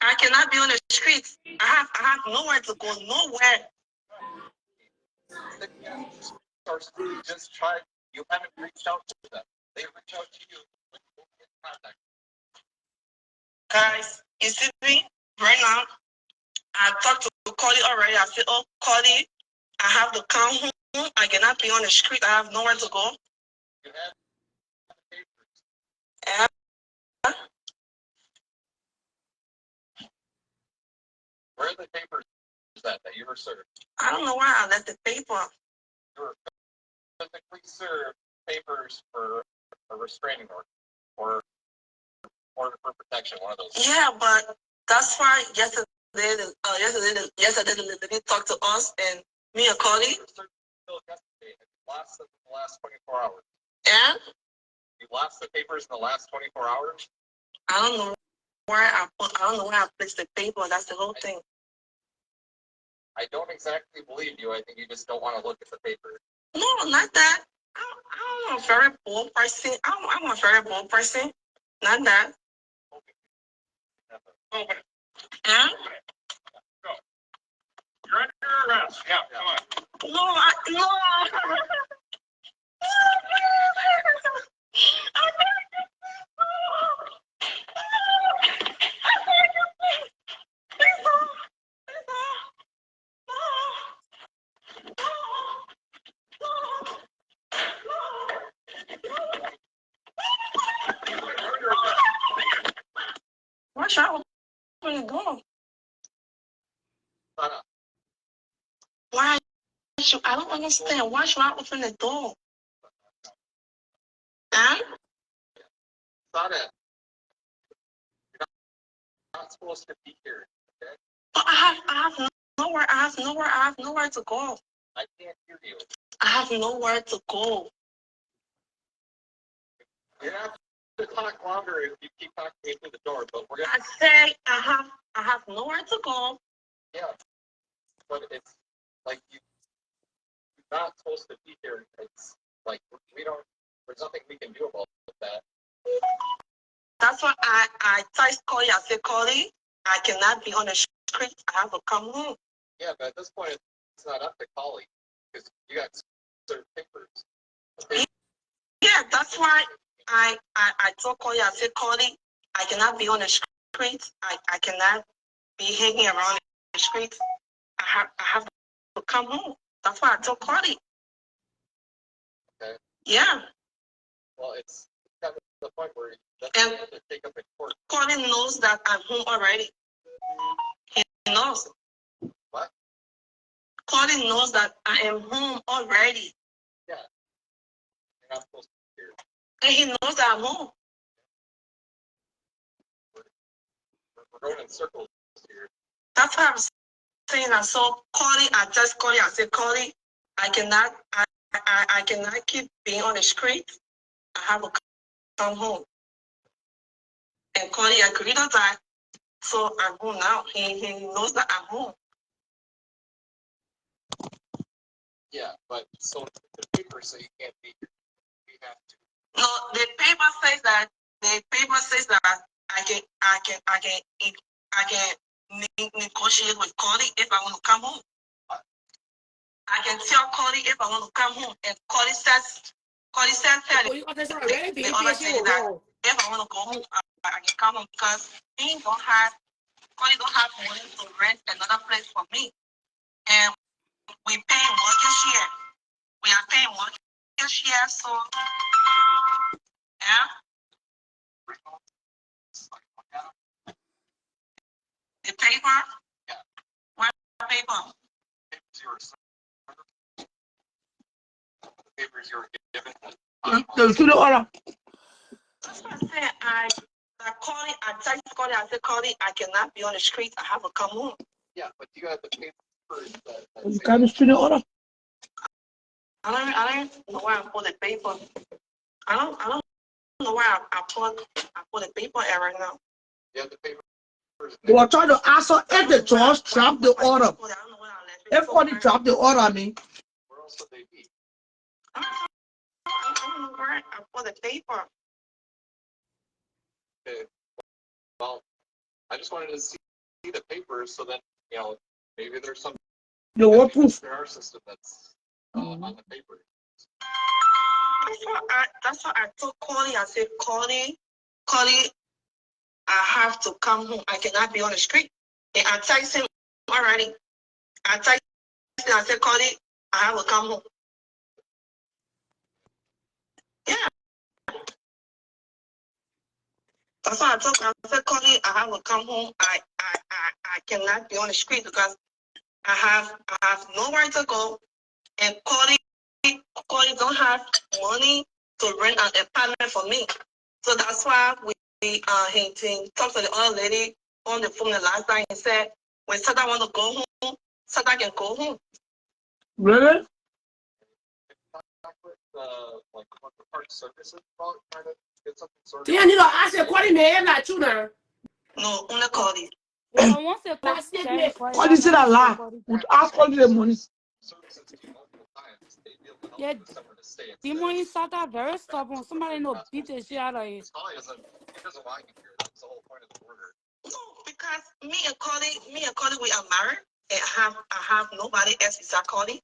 I cannot be on the streets. I have nowhere to go, nowhere. Just try. You haven't reached out to them. They reach out to you. Guys, you see me right now? I talked to Cody already. I said, oh, Cody, I have to come home. I cannot be on the street. I have nowhere to go. You have papers. And Where are the papers that you were served? I don't know why I left the paper. You were specifically served papers for a restraining order or order for protection, one of those. Yeah, but that's why yesterday the lady talked to us and me and Cody. Yesterday, it lasted the last 24 hours. And you lost the papers in the last 24 hours? I don't know where I placed the paper. That's the whole thing. I don't exactly believe you. I think you just don't want to look at the paper. No, not that. I'm a very bold person. I'm a very bold person. Not that. Open it. Huh? Go. You're under arrest. Yeah, come on. No. Why should I open the door? Why should I don't understand. Why should I open the door? And SATTA, you're not supposed to be here. Okay? But I have nowhere to go. I can't hear you. I have nowhere to go. You're gonna have to talk longer if you keep talking me through the door. But we're gonna. I say I have nowhere to go. Yeah, but it's like you're not supposed to be here. It's like we don't. There's nothing we can do about that. That's why I text Cody. I say, Cody, I cannot be on the street. I have to come home. Yeah, but at this point, it's not up to Collie because you got certain papers. Okay? Yeah, that's why I told Cody. I said, Cody, I cannot be on the street. I cannot be hanging around the streets. I have to come home. That's why I told Cody. Okay. Yeah. Well, it's got to the point where that's And to take up in court. Cody knows that I'm home already. He knows. What? Cody knows that I am home already. Yeah. You're not supposed to be here. And he knows that I'm home. We're going in circles here. That's why I'm saying I saw Cody. I just Cody. I said, Cody, I cannot keep being on the street. I have to come home. And Cody agreed on that. So I'm home now. He knows that I'm home. Yeah, but so the paper say you can't be here. We have to. No, the paper says that I can negotiate with Cody if I want to come home. I can tell Cody if I want to come home. And Cody says the other day that if I want to go home, I can come home because Cody don't have money to rent another place for me. And we pay mortgage here. We are paying mortgage here, so yeah. The paper? Yeah. What paper? The papers you were given. The order. That's what I said. I text Cody. I said, Cody, I cannot be on the street. I have to come home. Yeah, but you got the papers that You can't street the order. I don't know where I put the paper. I don't know where I put the paper at right now. Yeah, the papers. They were trying to ask her if the judge dropped the order. If Cody dropped the order, I mean. Where else would they be? I don't know where I put the paper. Okay. Well, I just wanted to see the papers so that, maybe there's some The what proof? in our system that's on the paper. That's what I told Cody. I said, Cody, I have to come home. I cannot be on the street. And I texted him already. I texted him. I said, Cody, I have to come home. Yeah. That's why I told him. I said, Cody, I have to come home. I cannot be on the street because I have nowhere to go. And Cody don't have money to rent an apartment for me. So that's why he talked to the other lady on the phone the last time. He said, when SATTA want to go home, SATTA can go home. Really? Like what the park services about trying to get something sorted. Tiens, you know, I said, Cody, man, not you now. No, only Cody. Well, once they call Cody said a lie. Would ask Cody the money. Services to multiple times. They'd be able to help Yeah, the customer to stay the money SATTA very stubborn. Somebody know beat the shit out of you. Collie doesn't want you here. That's the whole point of the order. No, because me and Cody, we are married. And I have nobody else besides Cody.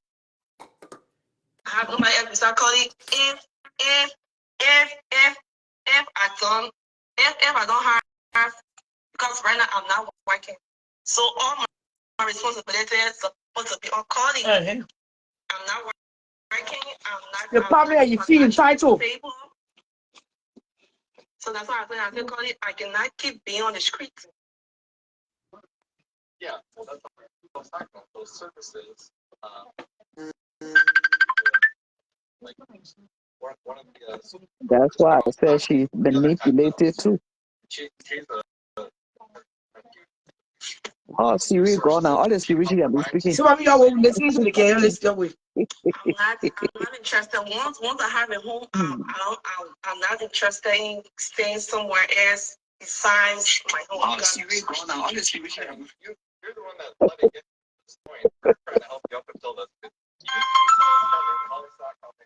I have nobody else besides Cody. If I don't have, because right now I'm not working, so all my responsibilities are supposed to be on Cody. I'm not working. The problem you feel entitled. So that's why I said, Cody, I cannot keep being on the street. Yeah, well, that's what I was talking about. Those services, like That's why I said she's manipulated too. Oh, Siri gone now. All the Siri she can be speaking. Some of y'all will listen to the game. Listen with. I'm not interested. Once I have a home, I'm not interested in staying somewhere else besides my home. Oh, Siri gone now. All the Siri she can. You're the one that let it get to this point. I'm trying to help you up until this.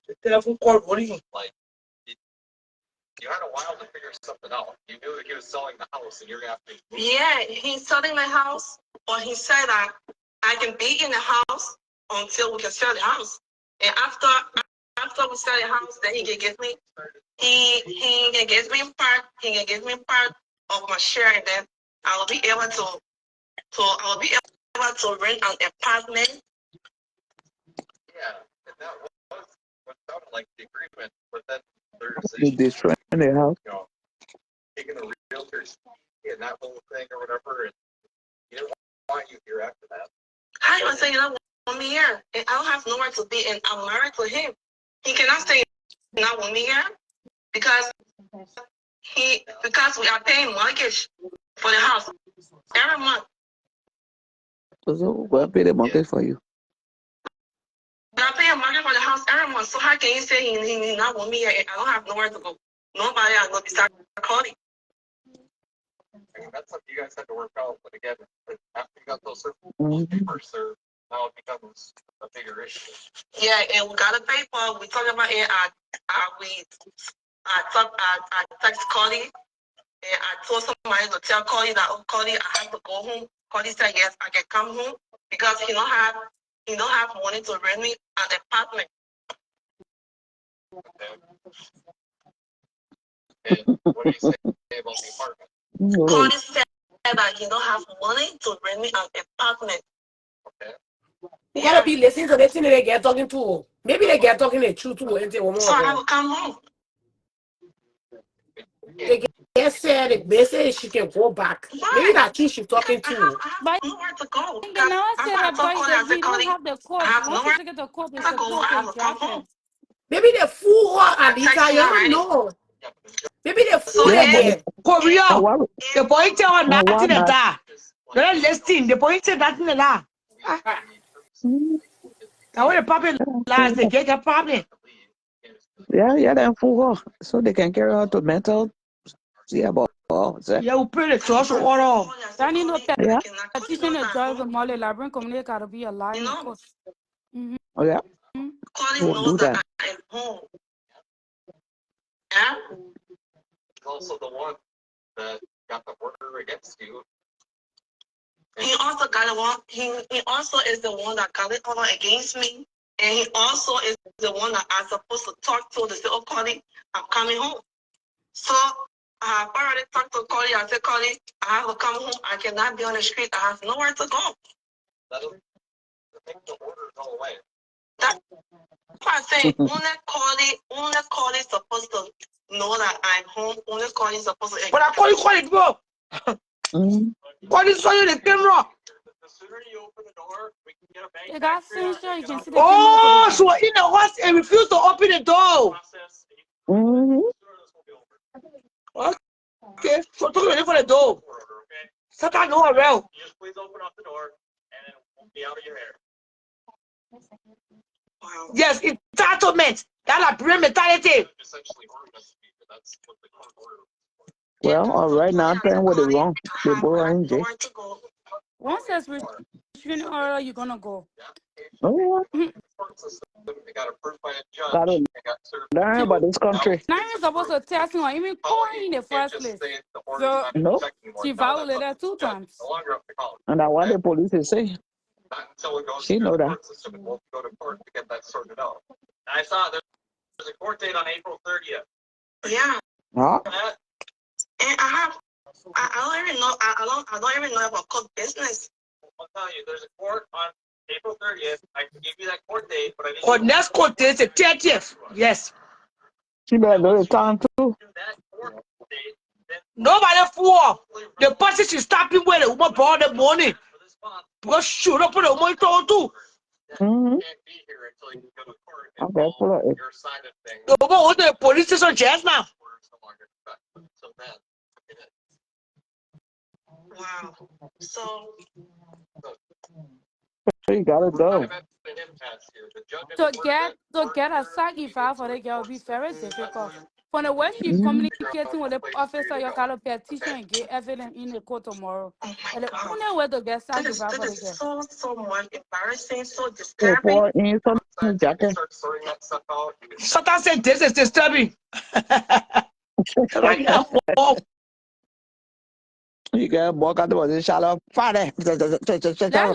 The telephone call ringing. Like, you had a while to figure something out. You knew that he was selling the house, and you're gonna have to. Yeah, he's selling my house, but he said that I can be in the house until we can sell the house. And after we sell the house, then he can give me part of my share, and then I'll be able to rent an apartment. Yeah, and that was what sounded like the agreement, but then there's Destroying the house. you know, taking the realtor's fee and that whole thing or whatever, and he didn't want you here after that. How you say you don't want me here? And I don't have nowhere to be, and I'm married to him. He cannot stay not want me here because we are paying mortgage for the house every month. So we'll pay the mortgage for you. We are paying mortgage for the house every month. So how can you say he not want me here? And I don't have nowhere to go. Nobody I know besides Cody. I mean, that's something you guys had to work out, but again, after you got those papers served, now it becomes a bigger issue. Yeah, and we got a paper. We talked about it. I text Cody, and I told somebody to tell Cody that, oh, Cody, I have to go home. Cody said yes, I can come home because he don't have money to rent me an apartment. Okay. And what do you say about the apartment? Cody said that he don't have money to rent me an apartment. Okay. You gotta be listening to the thing they get talking to. Maybe they get talking the truth to and say one more. So I will come home. They get said they say she can go back. Maybe that kid she's talking to. I have nowhere to go. They never say that boy that he don't have the court. I have Once nowhere you take it to court, they to say go. court I can have to come drop home. him. Maybe they fool her, Anita. You don't know. Maybe they fool Yeah, them. Korea. The boy tell her nothing why at that. They're listening. The boy said nothing at that. Now when the puppy lies, they get a problem. Yeah, then fool her. So they can carry her to mental. Yeah, but yeah, we pray the trust order. That need no yeah. petition the judge of Mali Liberian community gotta be a lie in the court. Oh yeah. We'll do that. I'm home. Yeah? Also the one that got the order against you. He also got one. He also is the one that got it order against me, and he also is the one that I'm supposed to talk to. To say, "Oh, Cody, I'm coming home." So I have already talked to Cody. I said, "Cody, I have to come home. I cannot be on the street. I have nowhere to go." That'll make the order go away. That's why I say only Cody is supposed to know that I'm home. Only Cody is supposed to. But I call it, bro. Cody saw you the camera. The sooner you open the door, we can get a bank. They got censure, you can see the Oh, camera. so in the house and refuse to open the door. Okay, so talk to for the door. SATTA know her well. Just please open up the door, and then we'll be out of your hair. Wow. Yes, entitlement. That's a brain mentality. Essentially, that's what the court order. Well, all right now, tell what is wrong. They both are in jail. Once there's restraining order, you're gonna go. Oh, yeah. It got approved by a judge. Gotta learn about this country. Now you're supposed to test him or even call him in the first place. So No. she violated 2 times. And I want the police to say. Not until it goes She through know the that. court system, and we'll go to court to get that sorted out. And I saw there's a court date on April 30th. Yeah. Huh? And I don't even know. I don't even know about court business. I'll tell you, there's a court on April 30th. I can give you that court date, but I need Court next court date is the 30th. Yes. She better know the time too. that court date. Then Nobody fool. The person should stop him when the woman brought the money. for this month, Because she should not put the money to too. Mm-hmm. Okay, pull it. You go to the police station just now. Wow. So You gotta go. To get a SATTA file for the girl will be very difficult. From the way she Mm-hmm. communicating with the officer, you gotta petition and get evidence in the court tomorrow. oh my And the God. only way to get SATTA file That for the is girl. so much embarrassing, so So disturbing. for in some jacket. SATTA said this is disturbing. Like that. You can walk out the way, shallow fire. Let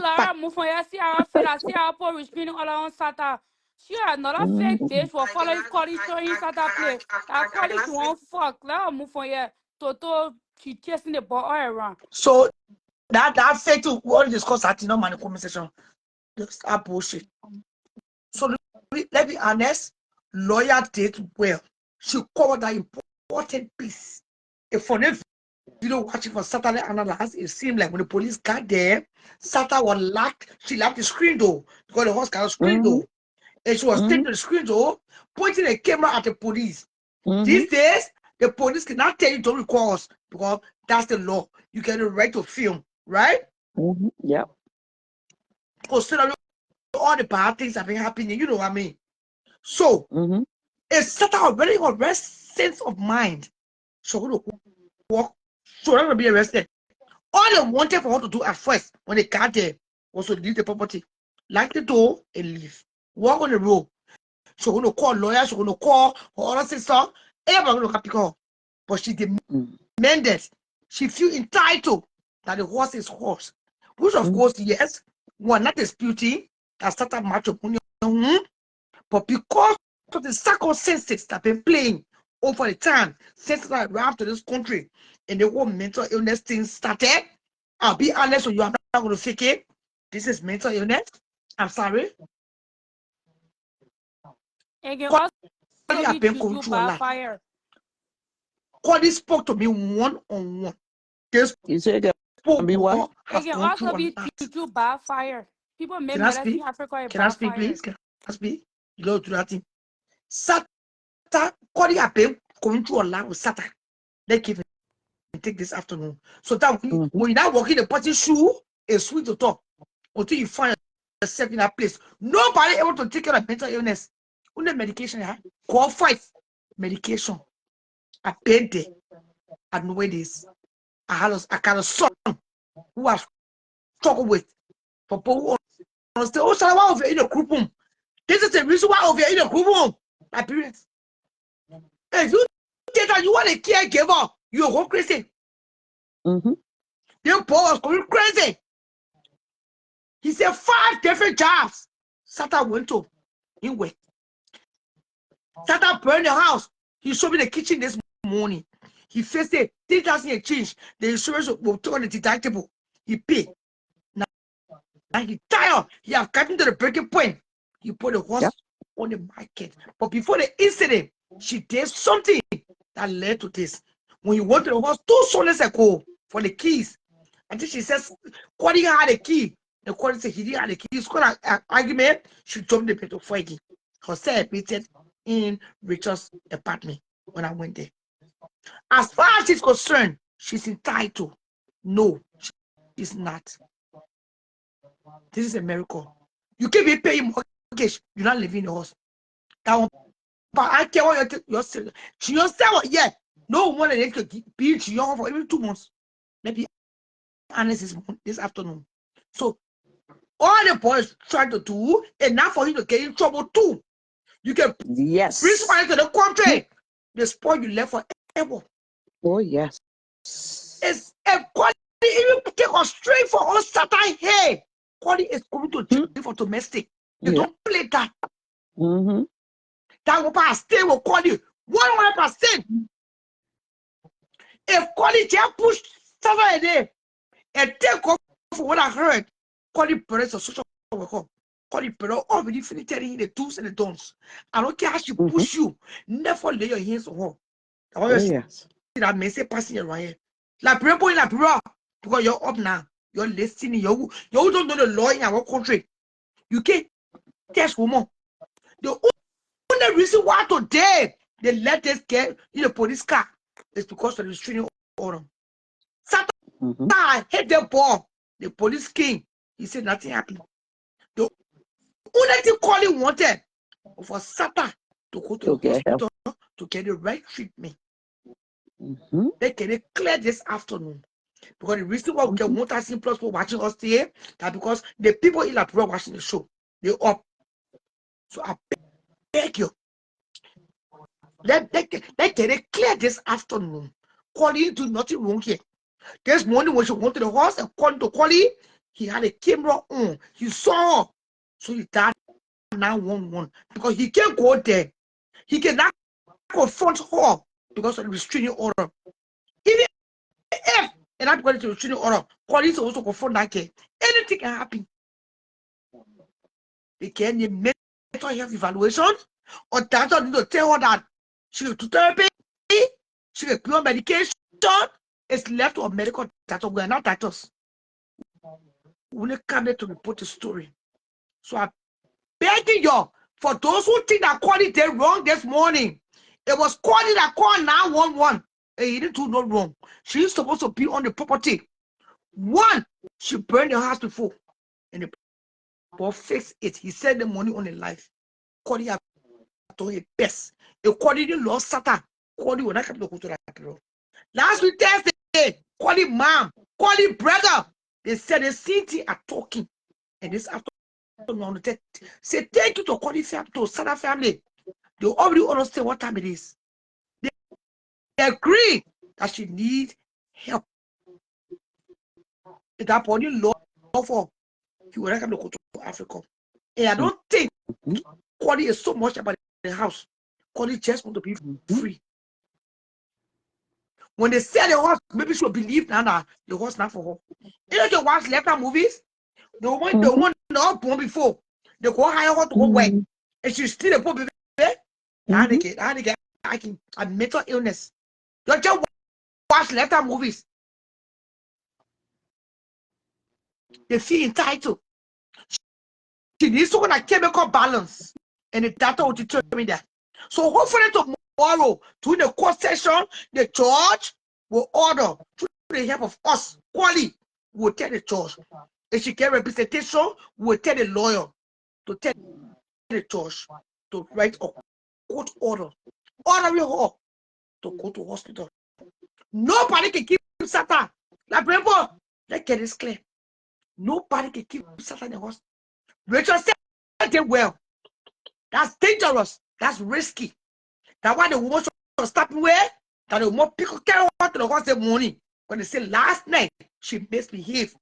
Laura move on here, see how I feel, I see how poor restraining all on SATTA. She another fake bitch for following Cody showing SATTA play. That Cody she won't fuck. Let her move on here. Toto, she chasing the ball all around. So that fake to what discuss at no man conversation. Just a bullshit. So let me honest, lawyer did well. She covered that important piece. If for the video watching for Saturday analyze, it seemed like when the police got there, SATTA was locked. She locked the screen door because the horse got a screen door. And she was taking the screen door, pointing a camera at the police. These days, the police cannot tell you to record us because that's the law. You get the right to film, right? Yep. Considering all the bad things that have been happening, you know what I mean? So, it's SATTA already arrest sense of mind. So, going to walk, so they're going to be arrested. All they wanted for her to do at first when they got there was to leave the property, lock the door, and leave. Walk on the road. She's going to call lawyers, she's going to call her other sister, everybody going to pick her. But she demanded, she feel entitled that the horse is horse. Which of course, yes, we're not disputing that SATTA matrimony, but because of the circumstances that have been playing over the time since I arrived to this country and the whole mental illness thing started, I'll be honest with you, I'm not going to fake it. This is mental illness. I'm sorry. It can also I've be been going juju through a by lot. fire. Cody spoke to me one-on-one. You say it can be what? It can also be juju by fire. People make Can I speak? medicine Africa Can I by speak, fire. please? Can I speak? You go to that thing. SATTA, Cody have been going through a lot with SATTA. They keep take this afternoon. So that when you're not walking the party shoe, it's sweet to talk until you find yourself in that place. Nobody able to take care of mental illness. Only medication, call fight medication. I paid there. I know where this. I got a son who has struggled with. For people who understand, oh, shall I over in a group home? This is the reason why over in a group home. My parents. If you think that you want a caregiver, you'll go crazy. Your boy was going crazy. He said 5 different jobs. SATTA went to. He went. SATTA burned the house. He showed me the kitchen this morning. He faced it. 3,000 change. The insurance will take on the deductible. He paid. Now he tired. He have gotten to the breaking point. He put the horse on the market. But before the incident, she did something that led to this. When he went to the horse 2 Sundays ago for the keys, and then she says, Cody had a key. The court said he didn't have the key. It's got an argument. She jumped the bed to fight it. Herself admitted in Rachel's apartment when I went there. As far as she's concerned, she's entitled. No, she's not. This is a miracle. You can't be paying mortgage. You're not living in the house. That one, but I care what you're saying. She yourself, yeah. No one that could be young for even 2 months. Maybe honest this afternoon. So all the boys trying to do enough for you to get in trouble too. You can bring somebody to the country. The spoil you left forever. Oh yes. It's a quality even take us straight for us SATTA here. Quality is coming to jail for domestic. They don't play that. That will pass stay will call you 100%. If quality just push SATTA a day and take off for what I heard, quality parents of social worker. Call it pero already finished telling you the do's and the don'ts. I don't care how she push you. Never lay your hands on her. I want you to see that message passing around here. Like because you're up now. You're listening. You don't know the law in our country. You can't test woman. The only reason why today they let us get in the police car is because of the restraining order. SATTA, I hit the ball. The police came. He said nothing happened. The only thing calling wanted for SATTA to go to the hospital to get the right treatment. They can clear this afternoon. Because the reason why we get 1,000 plus people watching us today, that because the people in Liberia watching the show, they up. So I beg you, let get it clear this afternoon. Callie do nothing wrong here. This morning when she went to the house and called to Callie, he had a camera on. He saw her. So he died 911 because he can't go there. He cannot confront her because of the restraining order. Even if and not going to restraining order, Callie is also confront that case. Anything can happen. They can need mental health evaluation, or doctor need to tell her that she will do therapy, she will pure medication. It's left to a medical doctor. We are not doctors. We only come there to report the story. So I beg you, for those who think that Callie did wrong this morning, it was Callie that called 911. And he didn't do no wrong. She is supposed to be on the property. One, she burned the house before, and the boy fixed it. He sent the money on the life. Callie have done her best. According to law, SATTA, Callie will not come to go to that girl. Last week, Thursday, Callie mom, Callie brother, they said the city are talking. And this afternoon, say thank you to Callie family, to SATTA family. They already understand what time it is. They agree that she needs help. If that body law for, he will not come to go to Africa. And I don't think Callie is so much about the house. Callie just want to be free. When they sell the horse, maybe she'll believe now that the horse not for her. You know, watch left movies. The one not born before. They go hire her to go work. And she's still a poor baby. I can a mental illness. You just watch left movies. They feel entitled. She needs to get a chemical balance. And the data will determine that. So hopefully tomorrow, through the court session, the judge will order, through the help of us, Callie will tell the judge. If she get representation, will tell the lawyer to tell the judge to write a court order, ordering her to go to hospital. Nobody can keep SATTA. Like, remember, let's get this clear. Nobody can keep SATTA in the hospital. Rachel said it well. That's dangerous. That's risky. That's why the woman should stop where that the woman pick carry her to the hospital morning. When they say last night she misbehaved.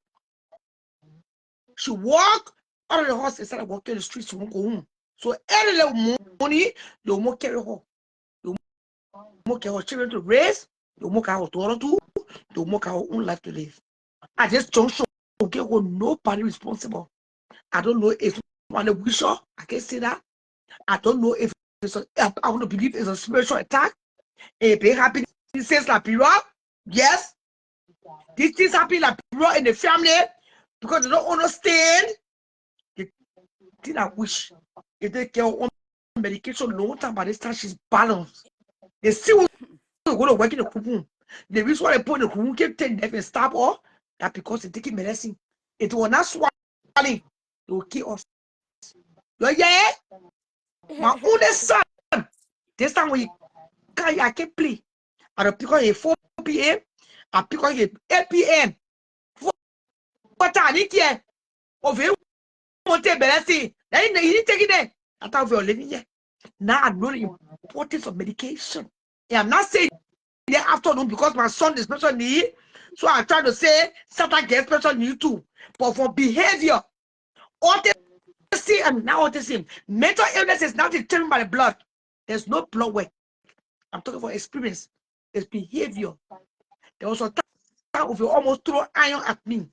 She walked out of the house instead of walking the streets, she won't go home. So early morning, the woman carry her. The woman carry her children to raise, the woman carry her daughter to, the woman carry her own life to live. At this junction, okay, nobody responsible. I don't know if one wish her, I can't say that. I don't know if it's I want to believe it's a spiritual attack. If it happens since Liberia, yes. These things happen like Liberia in the family because they don't understand. The thing I wish if they get on medication long time by this time she's balanced. They see what go to work in the cocoon. The reason why they put in the cocoon keep taking them and stop all that because they're taking medicine. It will not swallow. They will kill us. Yeah. My only son. This time when I can't play. I don't pick up at 4 p.m. I pick up at 8 p.m. What I need here? Of you want to medicine. Then you need to take it there. I thought we were living here. Now I know the importance of medication. Yeah, I'm not saying in the afternoon because my son is special need. So I try to say SATTA gets special need too. But for behavior, autism and now autism, mental illness is not determined by the blood. There's no blood work. I'm talking about experience. It's behavior. There was a time of you almost throw iron at me.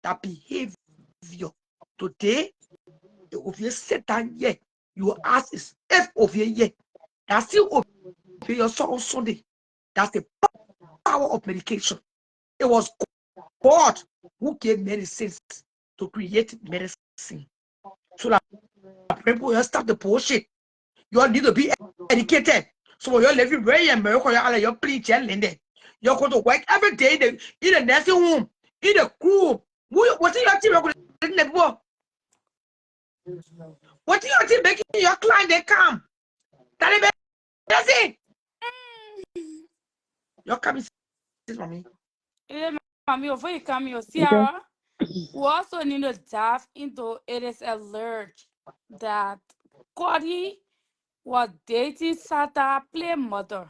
That behavior. Today, if you sit down here, you ask is if of you that's still over your son on Sunday. That's the power of medication. It was God who gave medicines to create medicine. So that People, you stop the bullshit. You all need to be educated. So you're living very America, you're preaching in there. You're going to work every day in a nursing home, in a crew. What are your team? What are your team making your client they come? That's it. You're coming, mommy. Mommy, before you come here, Sierra, we also need to dive into it is alleged that Cody was dating SATTA play mother.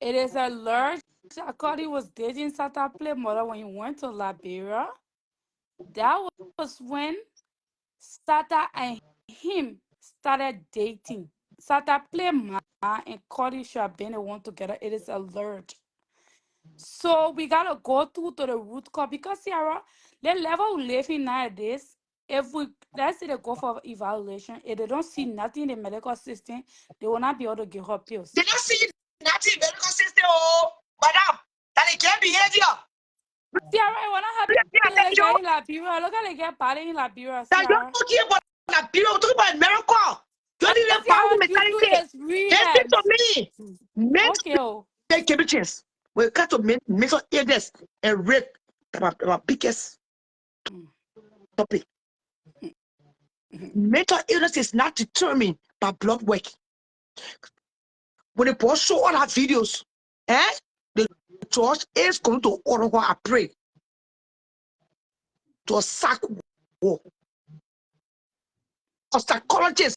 It is alleged that Cody was dating SATTA play mother when he went to Liberia. That was when SATTA and him started dating. SATTA play ma and Cody should have been the one together. It is alleged. So we gotta go to the root cause because Sarah, the level we live in nowadays, if we let's say they go for evaluation, if they don't see nothing in the medical system, they will not be able to give her pills. They don't see nothing in the medical system, oh, madam, that they can't behavior. Sarah, I wanna have like in Liberia. Look at they get bad in Liberia, Now you're Sarah. talking about Liberia, we're talking about America. You And don't even buy Sarah, the this to mentality. Listen to experience. me. Mental Okay, oh. chance. When it comes to mental illness and rape, our biggest topic. Mental illness is not determined by blood work. When the boss show all our videos, the church is going to order her a pray to a sack war. A psychologist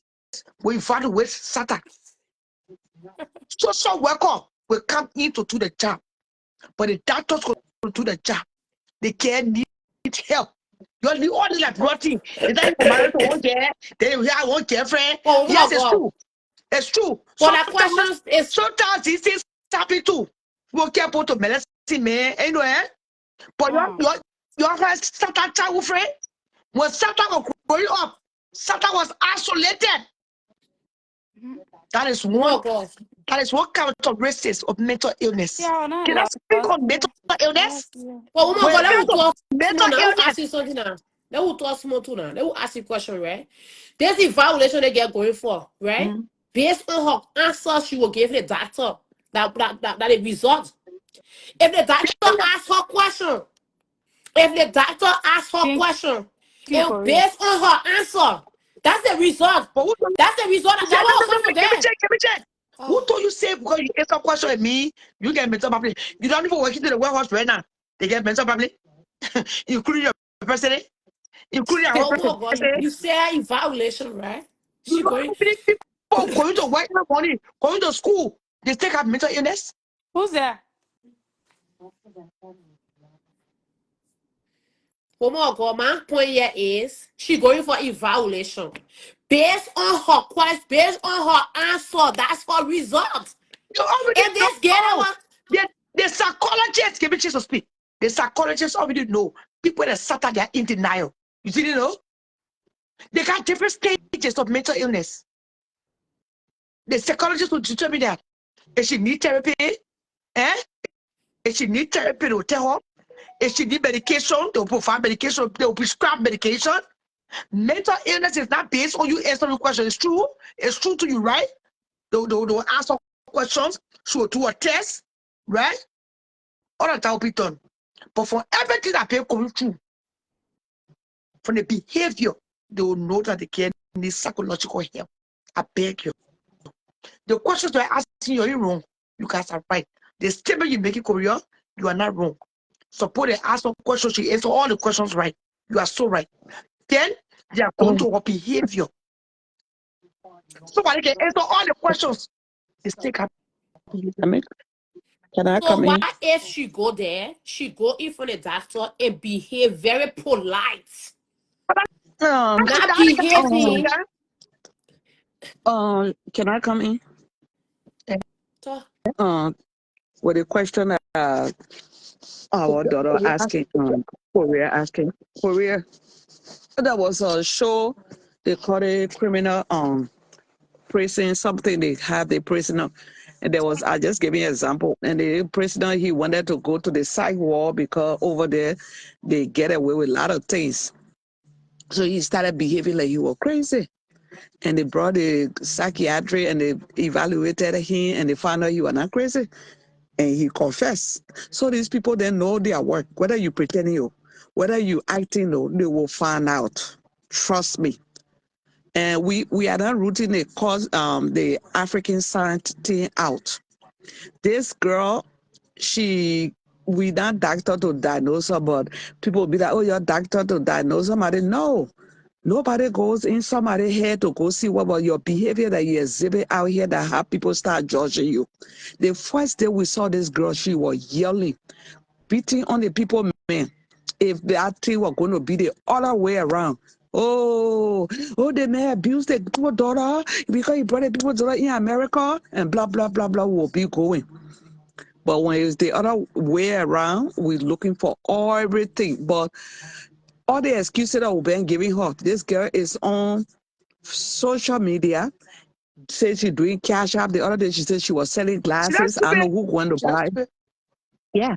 will evaluate SATTA. Social worker will come in to do the job, but the doctors go to do the job. They can't need help. You're the only like rotting. Is that you're married to one girl? Then you have one girlfriend? Oh, Yes, it's God. true. It's true. But the question is, Sometimes these things happen too. We can't put to medicine, man. Anyway, but your SATTA child friend, when SATTA was growing up, SATTA was isolated. That is one. That is one characteristic of mental illness. Yeah, Can I speak on mental illness? well, When it let me comes to talk mental small now. Let me illness, ask you something now. Let me talk small too now. Let me ask you a question, right? There's the violation they get going for, right? Based on her answer, she will give the doctor that a result. If the doctor asks her question, and based on her answer, that's the result. That's the result. That will come from there. Let me check. Who told you say because you answer question at me, you get mental problem? You don't even work into the warehouse right now. They get mental problem, including your president, including our Oh my God, president. you say in violation, right? You She know going. how many people going to work in the morning, going to school, they take up mental illness? Who's that? Oh my God, my point here is she going for evaluation. Based on her question, based on her answer, that's her result. You already And this girl know. The psychologists give me chance to speak. The psychologists already know people that SATTA, they are in denial. You see, you know? They got different stages of mental illness. The psychologist will determine that. If she need therapy, if she need therapy, they'll tell her. If she need medication, they'll provide medication, they'll prescribe medication. Mental illness is not based on you answering the question. It's true. It's true to you, right? They'll answer questions. She will do a test, right? All that will be done. But for everything that people going through, from the behavior, they will know that they can need psychological help. I beg you. The questions they're asking you're wrong. You guys are right. The statement you make in Korea, you are not wrong. Suppose they ask some questions, you answer all the questions right. You are so right. Then they are going to her behavior. Somebody can answer all the questions. They still can. Can I So come why in? if she go there, she go in front of the doctor and behave very polite. Not behaving. Can I come in? So, With a question our daughter asking, Korea asking. Korea, there was a show, they call it criminal prison, something they have the prisoner. And there was, I just gave you an example, and the prisoner, he wanted to go to the side wall because over there, they get away with a lot of things. So he started behaving like he was crazy. And they brought a psychiatrist and they evaluated him and they found out he was not crazy. And he confessed. So these people then know their work, whether you pretending you, whether you acting, they will find out. Trust me. And we are not rooting the African science thing out. This girl, we not doctor to diagnose her, but people will be like, oh, you're doctor to diagnose somebody. No. Nobody goes in somebody's head to go see what about your behavior that you exhibit out here that have people start judging you. The first day we saw this girl, she was yelling, beating on the people, man. If that thing were going to be the other way around, they may abuse the people's daughter because he brought the people's daughter in America and blah, blah, blah, blah, will be going. But when it's the other way around, we're looking for everything. But all the excuses that we've been giving her, this girl is on social media, says she's doing cash app. The other day she said she was selling glasses. I know who went to buy. Yeah.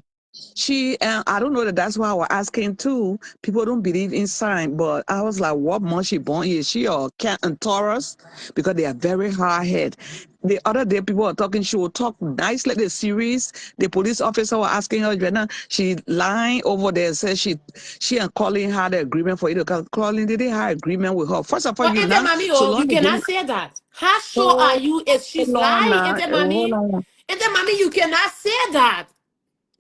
I don't know that's why I was asking too. People don't believe in sign, but I was like, what month she born? Is she or Cat and Taurus? Because they are very hard head. The other day people were talking, she would talk nicely. The series, the police officer was asking her, Jenna, she lying over there, said she and Colin had an agreement for you to come. Colin didn't have agreement with her. First of all, But you Ete not Mami, so you long cannot ago. say that. How sure are Hold you if she's on lying, now. Ete Hold Mami? on. Ete Mami, you cannot say that.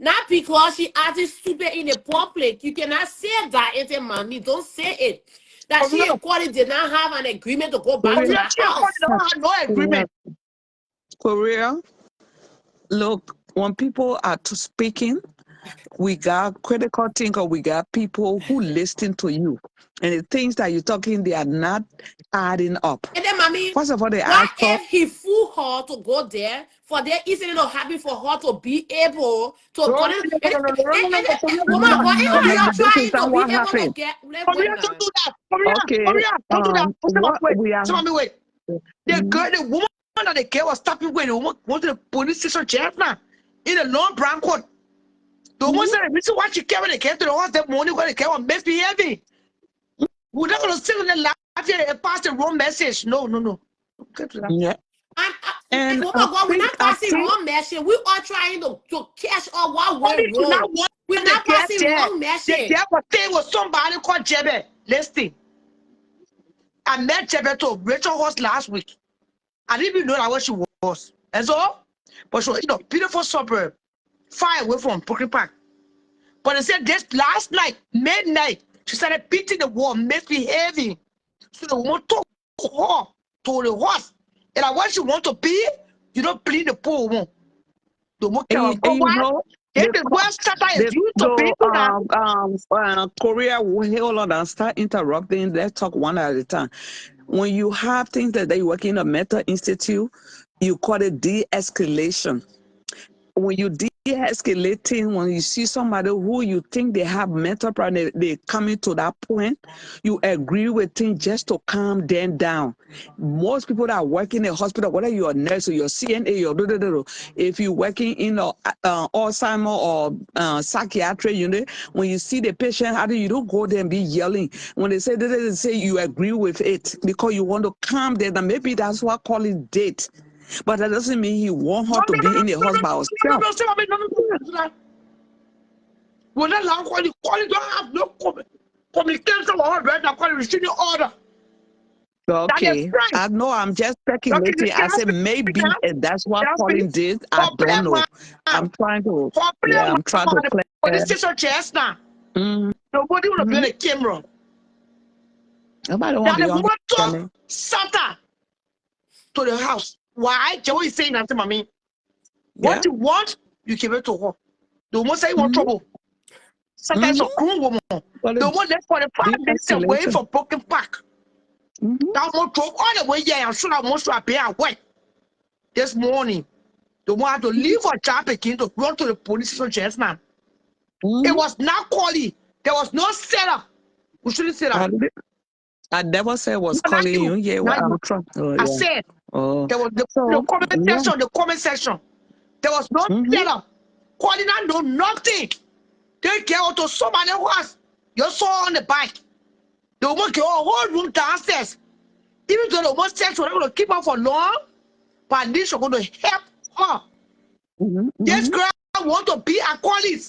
Not because she acted stupid in the public. You cannot say that, Ete Mami. Don't say it. That she and Cody did not have an agreement to go back to Korea, the house. No agreement. Korea, look, when people are speaking, we got critical thinker, we got people who listen to you. And the things that you're talking, they are not adding up. And then, mommy, First of all, they what ask her, if he fooled her to go there for their incident of happy for her to be able to No, continue? no, no, no, no, no, no, no, Korea, don't Woman do of that. God, no, even Korea, you're this is trying to not be what able to happened. get Korea, wait don't now. do that. Korea, Okay, Korea, don't do that. what we are, Tell me, wait. The mhm. girl, the woman that the girl was stopping with, the woman went to the police station just now in a long brown coat. The woman said, "This is what she came when they came to the house that morning when they came on misbehaving. We're not going to sit in the life here and pass the wrong message. No, no, no. Okay, to that. Yeah. And Oh my God, we're not I passing think wrong message. We are trying to catch up what Only went to wrong. not want We're the not girl passing there. wrong The message. girl was staying with somebody called Jebe. Listen, I met Jebe to Rachel House last week. I didn't even know that where she was. And so, but she was in a beautiful suburb, far away from Brooklyn Park. But they said this last night, midnight, she started beating the wall, misbehaving. So the woman took her to the horse. And like what she want to be, you don't bleed the poor woman. The woman and can you, go and you why? know, This is where SATTA is used to be to that. Korea, hold on and start interrupting. Let's talk one at a time. When you have things that they work in a mental institute, you call it de-escalation. When you de-escalating, when you see somebody who you think they have mental problem, they coming to that point, you agree with things just to calm them down. Most people that work in a hospital, whether you're a nurse or you're CNA or if you're working in a Alzheimer or psychiatric unit, when you see the patient, you don't go there and be yelling. When they say you agree with it because you want to calm them, and maybe that's what call it date. But that doesn't mean he want her No, to no, no, be in the no, house no, by no, no, herself. no, no, we're not allowed to call it, don't have no communication with her right now, call it restraining order. That is Okay, fine. I know I'm just Okay, you speculating. I can't said speak maybe now. that's what Can't speak. Colin did. I don't Problem know. man. I'm trying to, Problem I'm trying to man. For this clear. station chest now. Mm-hmm. Nobody will be on the camera. Nobody want That to be the on woman took camera. SATTA to the house. Why? Joey is saying that to mommy. Yeah. What you want, you give it to her. The woman say you want Mm-hmm. trouble. Sometimes a grown woman. Well, The woman left for the 5 minutes away de-escalation. from Broken Park. That one drove all the way here and should have most to be at work this morning. The one had to leave her job again to run to the police station just now. It was not calling. There was no setup. We shouldn't say that. I never said was No, not calling you. you. Yeah, well, Not you. I'm trying. Oh, I yeah. said Oh, there was the so yeah. comment section. There was no setup. Calling and no nothing. They get out to somebody else. You saw on the bike. The woman get a whole room downstairs. Even though the woman sex was not going to keep her for long, but this is going to help her. This girl want to be a colleague.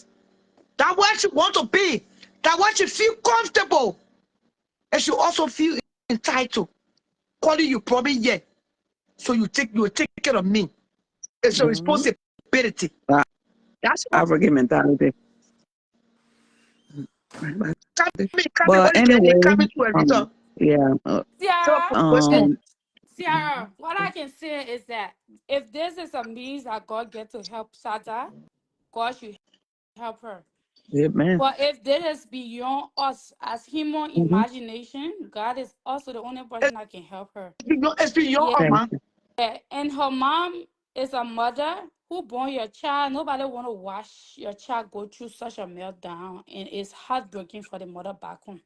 That's what she want to be. That's what she feel comfortable. And she also feel entitled. Calling you probably yet. So you will take care of me. It's a responsibility. That's what African mentality. Coming But anyway, coming to a return. yeah. Ciara, what I can say is that if this is a means that God get to help SATTA, God should help her. Amen. But if this is beyond us as human imagination, God is also the only person that can help her. It's beyond Yeah. man. And her mom is a mother who born your child. Nobody want to watch your child go through such a meltdown, and it's heartbreaking for the mother back home.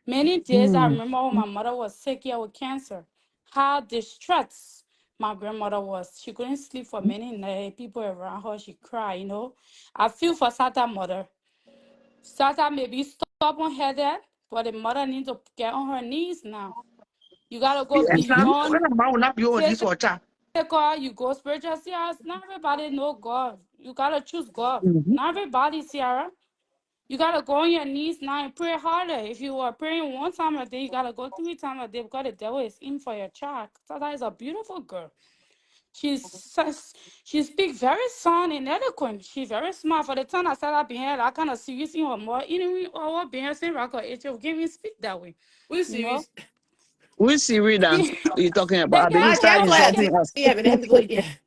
Many days I remember when my mother was sick here with cancer, how distressed my grandmother was. She couldn't sleep for many nights. People around her, she cried, you know. I feel for SATTA mother. SATTA may be stubborn-headed, but the mother needs to get on her knees now. You got to go beyond physical, you go spiritual. Ciara, not everybody know God. You got to choose God. Not everybody, Ciara. You got to go on your knees now and pray harder. If you are praying one time a day, you got to go 3 times a day because the devil is in for your child. SATTA is a beautiful girl. She speaks very sound and eloquent. She's very smart. For the time I started being her, I kind of serious in her more. Even our being same record, it will give me speak that way. Who's serious? Which Siri that you're talking about? Again, They start I'm talking. insulting us.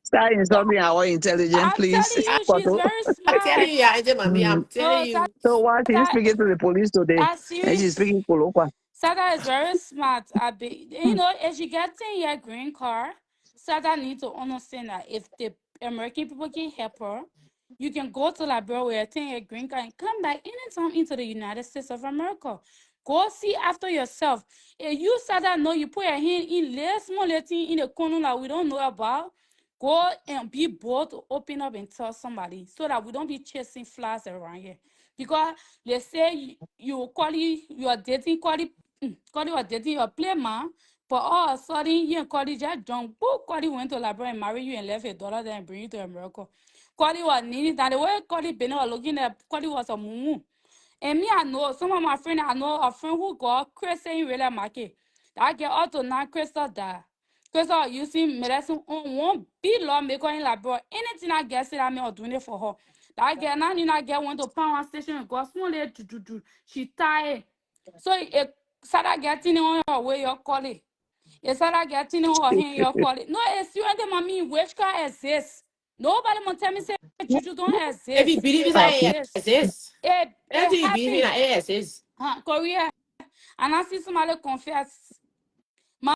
Start insulting our intelligence, I'm please. telling you, she's very I'm telling smart. you, I did, mommy. I'm telling No, you. So what? She's SATTA, speaking to the police today, that's and she's serious. speaking Kolokwa. SATTA is very smart. You know, if she gets 10-year green card, SATTA needs to understand that if the American people can help her, you can go to Liberia with a 10-year green card and come back anytime into the United States of America. Go see after yourself. If you SATTA know you put your hand in less small little thing in the corner that we don't know about, go and be bold to open up and tell somebody so that we don't be chasing flies around here. Because they say you are dating Cody was dating your play man, but all of a sudden you and Cody just drunk. Boom, Cody went to Liberia and married you and left $1 there and bring you to America. Cody was needing that. The way Cody been looking at Cody was a mumu. And me, I know some of my friends, I know a friend who got crazy in real market. That get out to now Crystal die. Crystal using medicine on one big lawmaker in Liberia. Anything I get said I mean or doing it for her. That girl now you not get went to power station and got small little she tired. So it started getting on her way your colleague. It started getting on her hand your colleague. No, it's you and the mommy witchcraft exists. Nobody will tell me say juju don't If you exist. believe It in that exists. ASS, It that's you believe in happened. that ASS. Korea. And I see somebody confess. My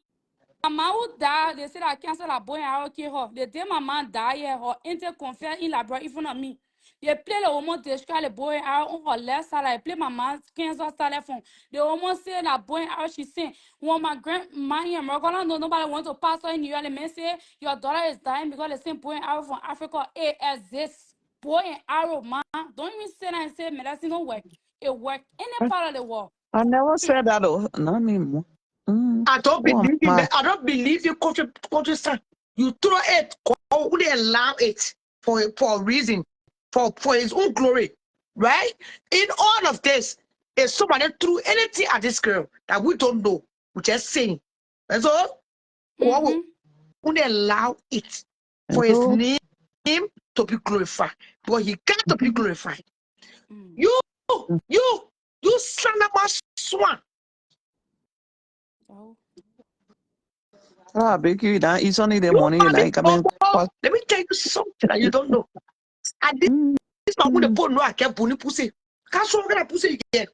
mom who died, they said I canceled la boy and kill her. The day my mom died, her inter confess in la in front of me. They play the woman describe the boy on her left side. I play my mom's cancer telephone. The woman said that boy and she said, when my grandma in America, no nobody went to pastor in New York. The man say your daughter is dying because they sent boy and arrow from Africa. It exists. Boy and arrow, man. Don't even say that and say medicine don't work. It work any part of the world. I never said that. Oh, not anymore. I don't Who am believe in I? I don't believe you country son. You throw it, only allow it for a reason, for his own glory. Right? In all of this, if somebody threw anything at this girl that we don't know, we just saying. That's all. What will only allow it for his name to be glorified. Because he got to be glorified. You son of a swan. Ah, Becky, it's only the morning. You like, I mean, let me tell you something that you don't know. I did this one with the phone. No, I can't put pussy. Can't show me pussy again.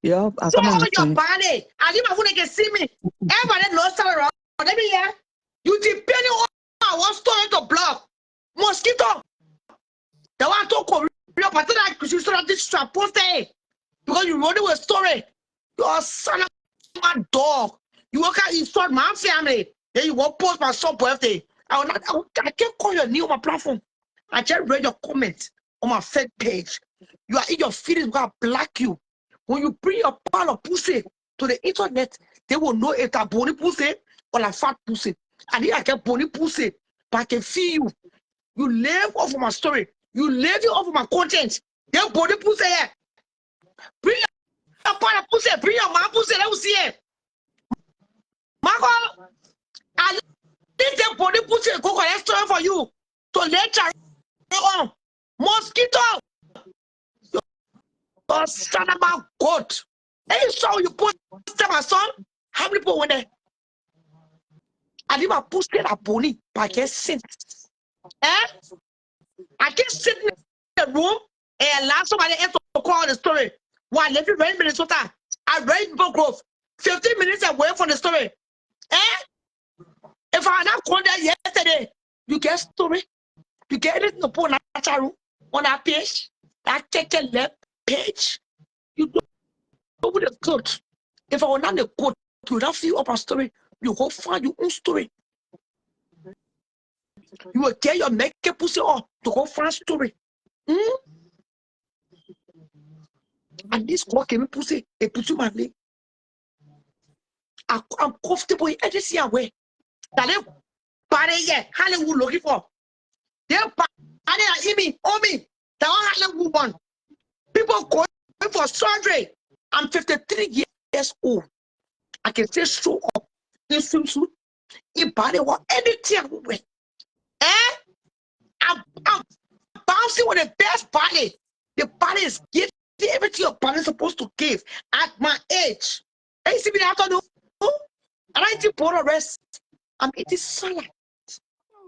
yeah, I Show come on. your body. I didn't want to see me. Everybody lost around. Let me hear. You depending on one story to block. Mosquito. The one to Korea, but then I could use this to post it. Because you wrote a story. You're son of a dog. You work out, insult my family. Then you won't post my son birthday. I can't call your name on my platform. I just read your comment on my fake page. You are in your feelings, I'm gonna block you. When you bring your pile of pussy, to the internet, they will know if a bony pussy or a fat pussy. And if I get bony pussy, but I can feel you. You live off of my story. You live off of my content. They body pussy here. Bring your partner pussy. Bring your man pussy. Let us see it. Marco, I leave the body pussy go collect story for you to let you on. Mosquito. Oh, son of my God. And you saw you post my son? How many people went there? I did my posted a pony, but I can't sit. I can't sit in the room and allow somebody else to call the story. Why? Let me read Minnesota. I read Book Grove. 15 minutes away from the story. If I had not called that yesterday, you get story. You get it in the phone on that page. That check the left page. You know with the code. If I was not the code, you would have feel up a story. You go find your own story. You will get your makeup pussy off to go find story. And this clock came pussy, a pussy my leg. I'm comfortable in every single way. That they body yet, Hollywood looking for. They body are me, on me. That one Hollywood one. People going for surgery. I'm 53 years old. I can say show up in swimsuit, in body or anything with. I'm bouncing with the best body. The body is giving everything your body is supposed to give at my age. And you see me afternoon? And I eat put rest. I'm eating salad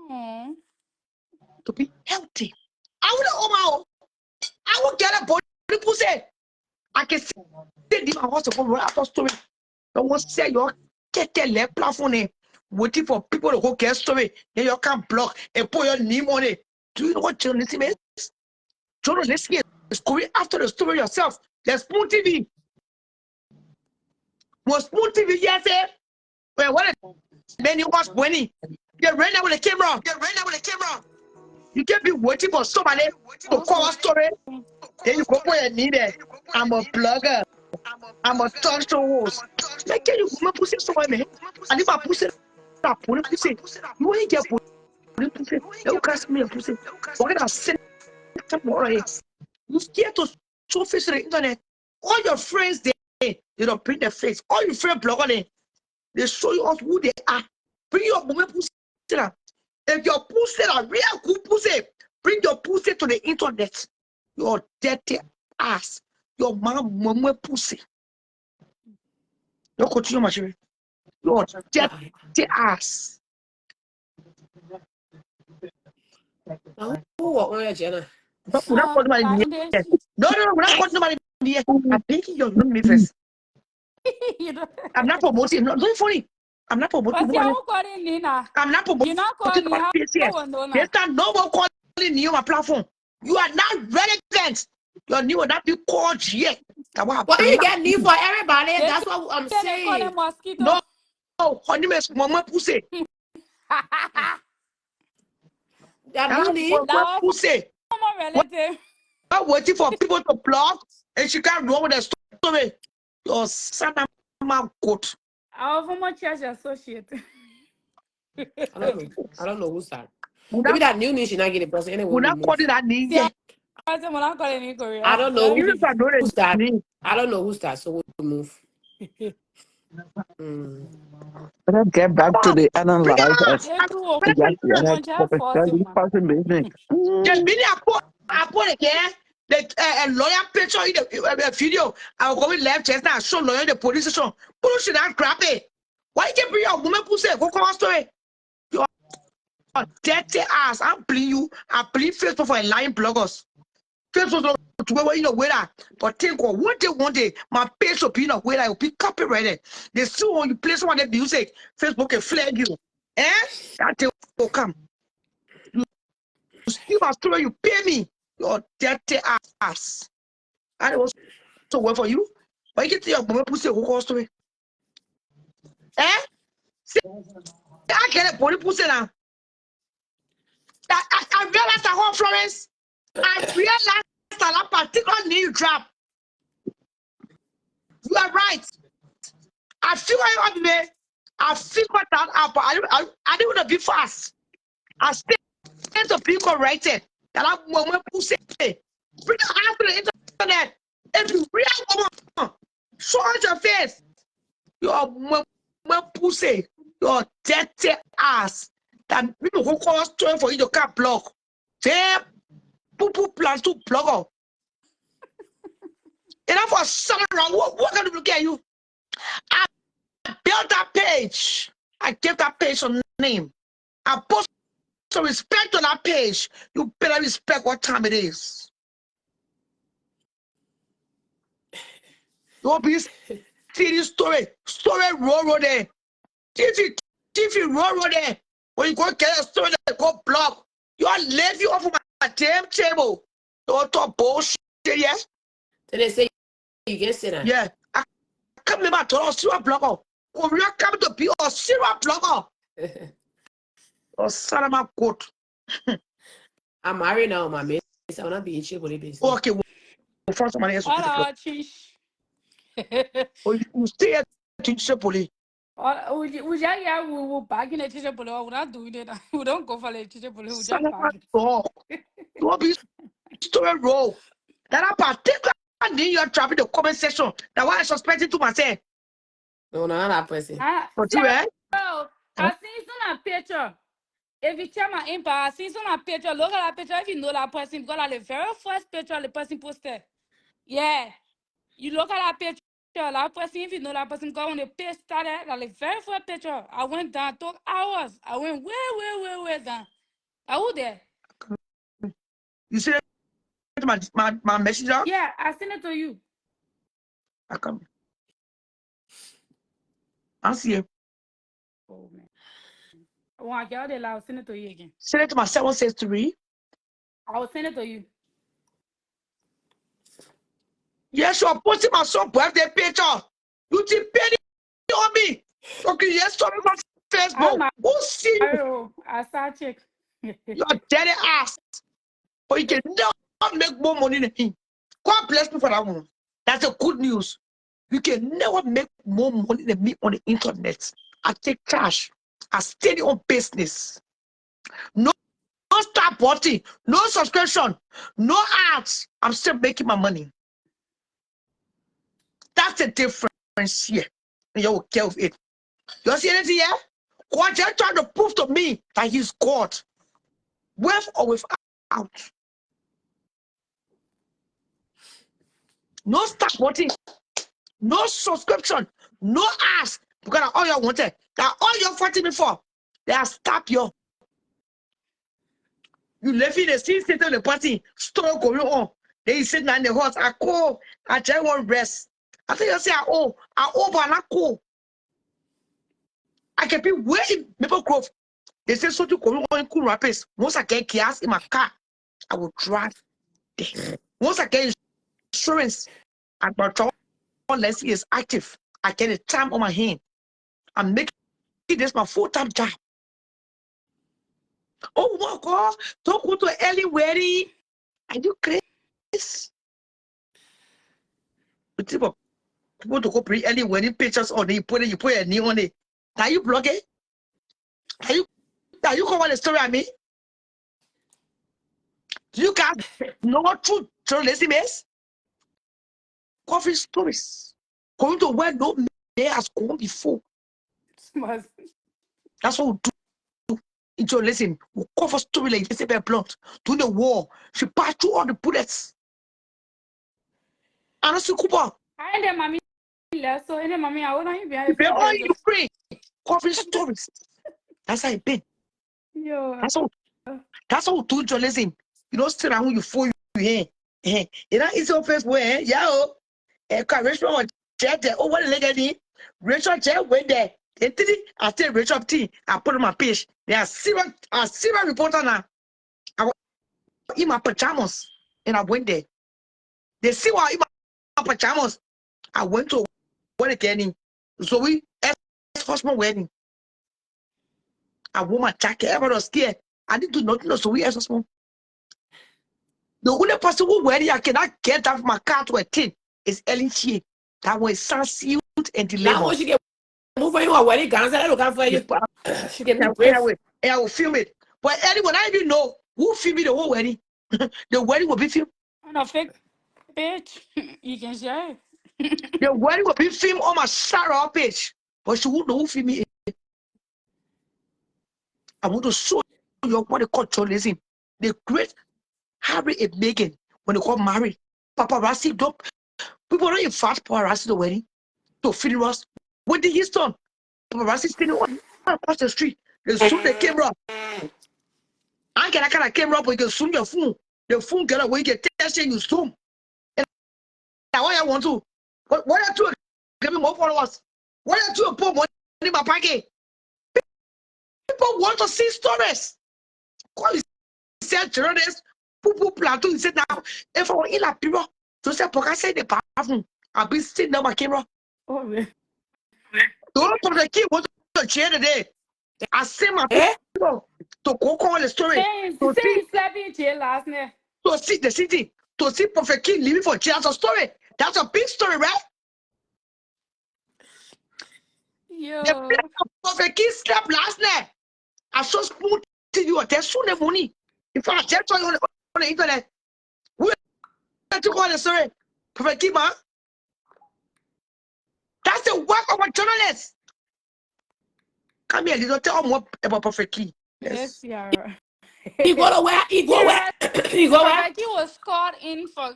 to be healthy. I will get a body pussy. I can see this house of after story. No one say you get the left platform waiting for people to go get story. Then you can block and put your name on it. Do you know what journalism is? Journalism is going after the story yourself. There's Spoon TV. Was Spoon TV, yes, eh? Well, what many was winning. They ran out with the camera. You can't be waiting for somebody to call a story. Then you go where you need it. I'm a blogger. I'm a talk show host. Like, can you come pussy somewhere, man? And if I pussy, you ain't get pussy. You can't me a pussy. What can I say? You scared to show face on the internet. All your friends, they don't print their face. All your friends blog on it. They show you us who they are. Bring your woman pussy. If your pussy are real good pussy, bring your pussy to the internet. Your dirty ass. Your mama pussy. You continue, my children. Your dirty ass. Who walk on your Jenna? We're not calling my name. No, we're not calling my name. I'm thinking you're not me first. I'm not promoting. No, don't funny. I'm not promoting nobody. I'm not promoting nobody. There's no one calling you on my platform. You are not relevant. Your name will not be called yet. Well, you get need for everybody. That's what I'm saying. No, her name is Mama Pussy. That need. Pussy. I'm waiting for people to block, and she can't run with the story. Your son of my God. Our former church associate. I don't know who's that. Maybe that new name should not get it, person. Anyway, we're not calling that name yet. I don't know who's that. I don't know who's that, so we'll move. Let's get back to the analysis. I put again the lawyer picture in the video. I'll go with left chest now. Show lawyer in the police station. Who should I grab it? Why can't bring your woman pussy? Go come on story. Your dirty ass. I'm pleading you. I plead Facebook for a lying bloggers. Facebook to where you know where that. But think one day, my page will be in a way that will be copyrighted. They see when you play some of the music, Facebook can flag you. That day will come. You see my story, you pay me. Your dirty ass. I don't want to work for you. But you get to your mama pussy who calls to me. See, I get a body pussy now. I realized the whole Florence. I realized that particular knee drop. You are right. I figure out me. I figured that out, but I didn't want to be fast. I stayed to be corrected. That I'm when pussy. Bring the ass to the internet. If you real woman, show out your face. Your pussy, your dirty ass. That people who call us for you to can't block. Damn, poo plans to block up. Enough for something wrong. What can I look at you? I built that page. I gave that page a name. I post some respect on that page. You better respect what time it is. Don't be see this story. Story roll there. TV roll there. When you go get a story, they go block. You are leaving off of my damn table. Don't talk bullshit, yeah? So they say you get sit down. Yeah. I can't remember to us, you are blocker. Korea come to be a serious blocker. Oh, son of my God. I'm married now, my mate. So I'm not being cheap with the business. Okay, we'll find somebody else. Hola, chish. You stay at teacher police. We will back in the teacher police. We're not doing it. We don't go for the teacher police. We Son just of my back. dog. Don't be story roll. That I particularly need your trap in the comment section. That's why I suspected to myself. No, that person. But you, eh? I seen some picture. If you check my inbox, I seen some picture. Look at that picture if you know that person. Because that's the very first picture the person posted. Yeah. You look at that picture, that person, if you know that person, because when the page started, that's the very first picture. I went down, took hours. I went way down. I was there. You see my messenger? Yeah, I sent it to you. I come. I'll see you. Oh, man. I want to get out there. I'll send it to you again. Send it to my 763. I will send it to you. Yes, you're posting my son birthday picture. You keep penny on me. Okay, yes, sorry on Facebook. Who see you? I start check. You're dirty ass. But you can never make more money than him. God bless me for that one. That's the good news. You can never make more money than me on the internet. I take cash. I steady on business. No start botting, no subscription, no ads. I'm still making my money. That's the difference here. And you will care with it. You see anything here? God just trying to prove to me that he's God. With or without. No start botting, no subscription, no ads. Because all you wanted, that all you're fighting me for, they are stop you. You left in the scene state of the party, story going on. Then you sit down in the horse, I call, I just want rest. I think you say, but I call. I can be way in Maple Grove. They say something going on in Cool Rapids. Once I get gas in my car, I will drive there. Once I get insurance, and my travel unless he is active, I get a time on my hand. I'm making this my full-time job. Oh my God, don't go to an early wedding. Are you crazy? People to go pre early wedding pictures on it, you put a name on it. Are you blogging? Are you covering the story I mean? Do you guys know what true journalism is? Coffee stories. Going to where no man has gone before. That's what we do in journalism. We cover story like Jezebel Blunt. During the war, she passed through all the bullets. And that's the Cooper. I ain't mommy left, so any mommy, I wouldn't even be They're all Ukraine. Coffee stories. That's how it been. Yo. That's how we do journalism. You don't sit around you fool you here. You know, it's your first way, yeah. Rachel was there. Oh, what a lady. Rachel J went there. I tell Rachel T. I put on my page. They are serious reporter now. I was in my pajamas and I went there. They see why in my pajamas. I went to what again? So we husband wedding. I wore my jacket. Everyone was scared. I didn't do nothing. So we husband. The only person who wedding I cannot get out of my car to attend is Ellen Chie. That was so sealed and dilemma. move for you already. Guns are looking for you. She can be brave. And I will film it. But anyone, I even know who filmed the whole wedding. The wedding will be filmed. On a fake page, you can share. The wedding will be filmed on my Sarah page. But she won't know who filmed it. I want to show you what they call journalism. The great Harry and Meghan, when they got married, paparazzi, people don't even fast paparazzi the wedding to funerals. When the Houston, paparazzi standing across the street, they zoom the camera. I get that kind of camera, but you can zoom your phone. The phone get away, you get testing, you zoom. And now what I want to, what I do, give me more followers. What I do, put money in my pocket. People want to see stories. Call yourself journalists. People plateau, you said now, if I were in a period, to say, because I say the bathroom, I'll be sitting on my camera. Oh, really? Don't from the kid was to chair today. I sent my people to go call the story. To see sleeping jail last night. To see the city, to see Prophet King living for jail. That's a story. That's a big story, right? Yo. The Prophet King slept last night. I saw smooth to you. There's soon the money. In fact, just on the internet. We have to call the story. Prophet King, man. That's the work of a journalist. Come here, little tell more about Prophet King. Yes, yeah. He go to where? He go where? He go where? He was called in for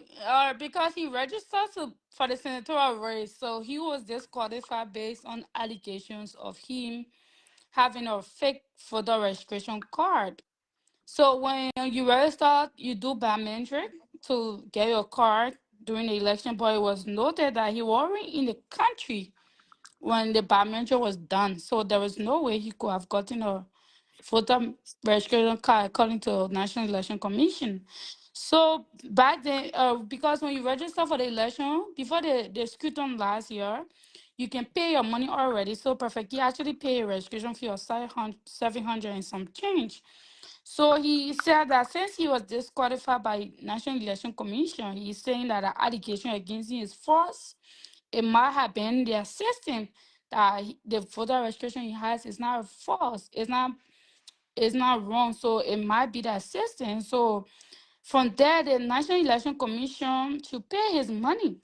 because he registered for the senatorial race, so he was disqualified based on allegations of him having a fake voter registration card. So when you register, you do biometric to get your card during the election, but it was noted that he wasn't in the country when the biometric was done, so there was no way he could have gotten a voter registration card according to National Election Commission. So back then, because when you register for the election before the scrutin last year, you can pay your money already. So Perfect, he actually paid a registration fee of 700 and some change. So he said that since he was disqualified by National Election Commission, he's saying that the allegation against him is false. It might have been their system that the voter registration he has is not false. It's not wrong. So it might be the system. So from there, the National Election Commission should pay his money.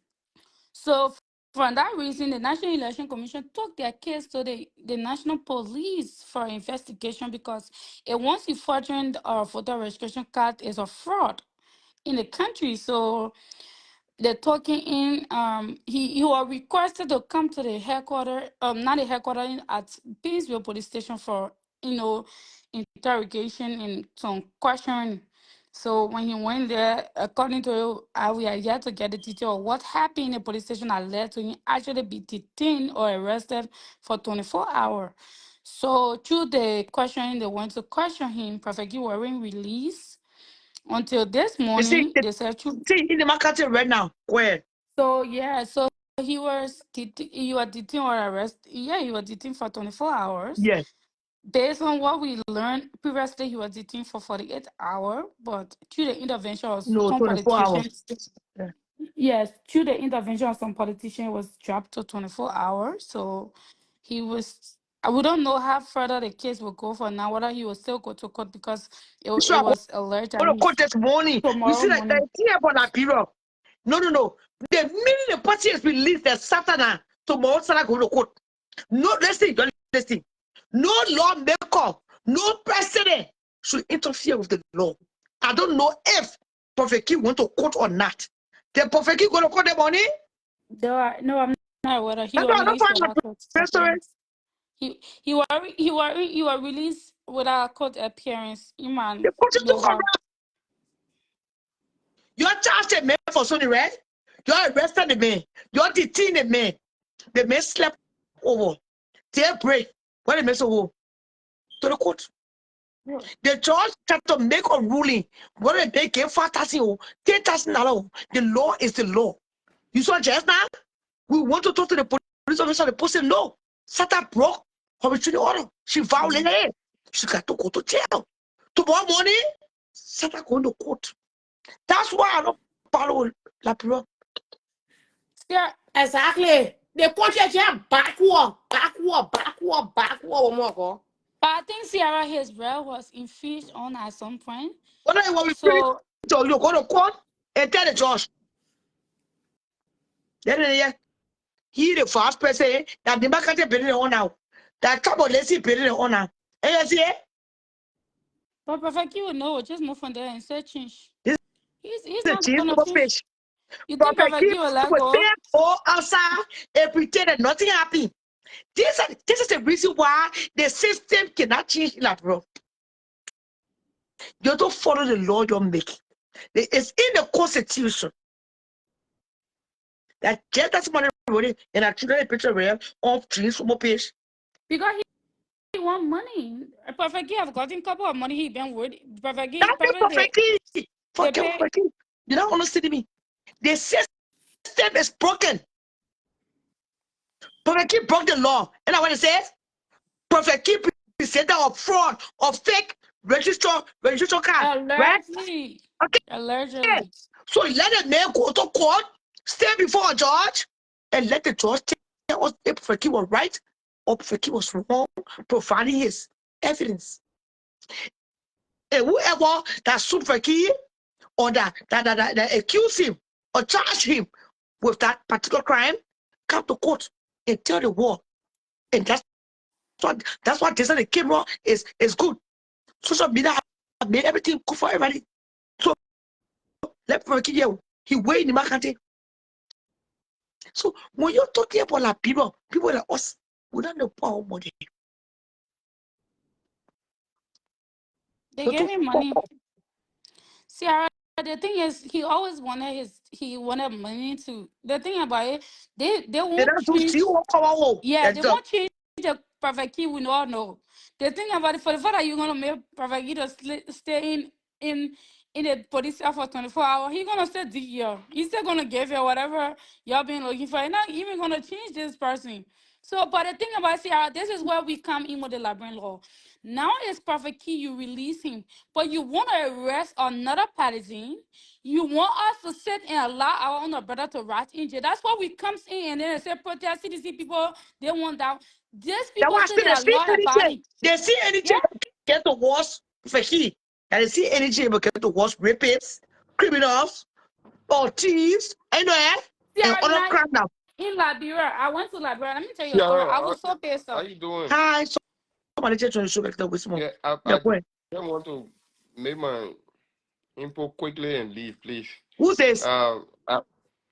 So for that reason, the National Election Commission took their case to the National Police for investigation because once you forging a voter registration card is a fraud in the country. So they're talking in he was requested to come to the headquarters, not the headquarters, at Painesville Police Station for interrogation and some questioning. So when he went there, according to we are yet to get the detail of what happened in the police station that led to him actually be detained or arrested for 24 hours. So through the questioning, they went to question him. Perfect, you weren't released until this morning. They said in the market right now. Where? So yeah, so he was detained or arrested. Yeah, he was detained for 24 hours. Yes. Based on what we learned previously, he was detained for 48 hours, but through the intervention of some 24 politicians, hours. yes, through the intervention of some politicians, it was dropped to 24 hours. So he was. We don't know how further the case will go for now. Whether he will still go to court because it was alleged that court this morning. You see that the thing about that period. No. The minute the party has released the SATTA tomorrow, SATTA go to court. No, listen. No lawmaker, no president should interfere with the law. I don't know if Prophet King went to court or not. The Prophet King going to court the money? No, I'm not aware. He was released without court appearance. He was released without court appearance. You man, no how. You're charged a man for something, right? You're arrested the man. You're detained the man. The man slept over. Take break. When the man so to the court. Yeah. The judge had to make a ruling. What they gave $5,000, $10,000. The law is the law. You saw just now? We want to talk to the police officer. The person no. SATTA broke her restraining order. She violated it. She got to go to jail. Tomorrow morning, SATTA going to court. That's why I don't follow la period. Yeah, exactly. The country just backward. One more go. But I think Sierra his bread was infused on at some point. What do you want me So to you go to court and tell the judge? Then he the first person that the market been on now. That couple let's see been on now. And you see, but Prophet Q would know, just move from there and say change. this He's is the not cheese gonna of change. fish. You think Prophet Prophet King Q will let will go? stay all outside and pretend that nothing happened. This is the reason why the system cannot change that, bro. You don't follow the law you're making. It's in the constitution that just that's money already and I children picture real of trees from a page. Because he want money. Prophet Q have gotten a couple of money he been with. Prophet Q, That's the Prophet Prophet King. they Forget pay. Prophet King. You don't understand me. The system is broken. Prophet King broke the law. And I want to say, Prophet King presenter of fraud, of fake registration card, right? Allegedly. Okay. Allegedly. So let the man go to court, stand before a judge, and let the judge tell us if Prophet King was right or Prophet King was wrong, providing his evidence. And whoever that sued Prophet King or that accuse him or charge him with that particular crime, come to court and tell the world. And that's what they say the camera is good. Social media have made everything good for everybody. So let Prophet King he weighed in the market. So when you're talking about like people like us, we don't know power money. They You gave to him fuck money. up. Sierra, the thing is, he always wanted money to. The thing about it, they They won't don't do see change. what power home. Yeah, And they won't change the Prophet Key. We all know. The thing about it, for the fact that you're gonna make Prophet Key to stay in the police cell for 24 hours, he's gonna stay here. He's still gonna give you whatever y'all been looking for. He's not even gonna change this person. So, but the thing about Sierra, this is where we come in with the Liberian law. Now it's Prophet Key, you release him, but you want to arrest another person. You want us to sit and allow our own brother to rot in jail. That's why we comes in and then they say protest CDC people, they want that. These they people watch say they they are see law anything. abiding. They see Yeah, anything get the worst for he. And they see anything but get the worst rapists, criminals, or thieves, see, and other now crime now. in Liberia, I went to Liberia. Let me tell you a story. I Ciara, was so pissed how off. you doing? Hi, somebody just trying to show back the wisdom. Yeah, Yeah, I boy. just want to make my info quickly and leave, please. Who's this?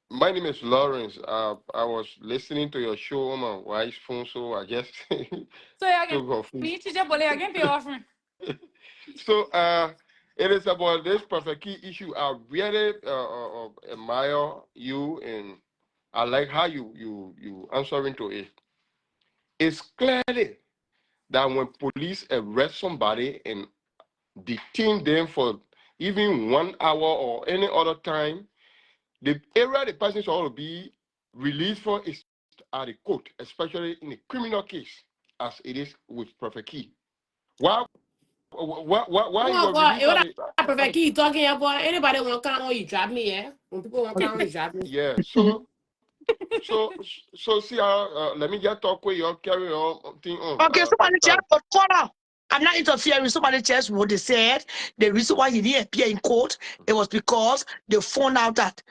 My name is Lawrence. I was listening to your show on my wife's phone, so I just So I can took her phone. be teacher, but I can pay offering. So it is about this perfect key issue. I really admire you, and I like how you answering to it. It's clearly that when police arrest somebody and detain them for even 1 hour or any other time, the area the person should be released for is at the court, especially in a criminal case, as it is with Prophet Key. Why you Oh were God, released what at I Prophet Key talking about? Anybody want to count on you? Drop me, yeah. When people want to count on you, drop me. yeah. So see how let me just talk with you, carry on thing on. Okay, somebody just but corner. I'm not interfering. Somebody just what they said. The reason why he didn't appear in court, it was because they found out that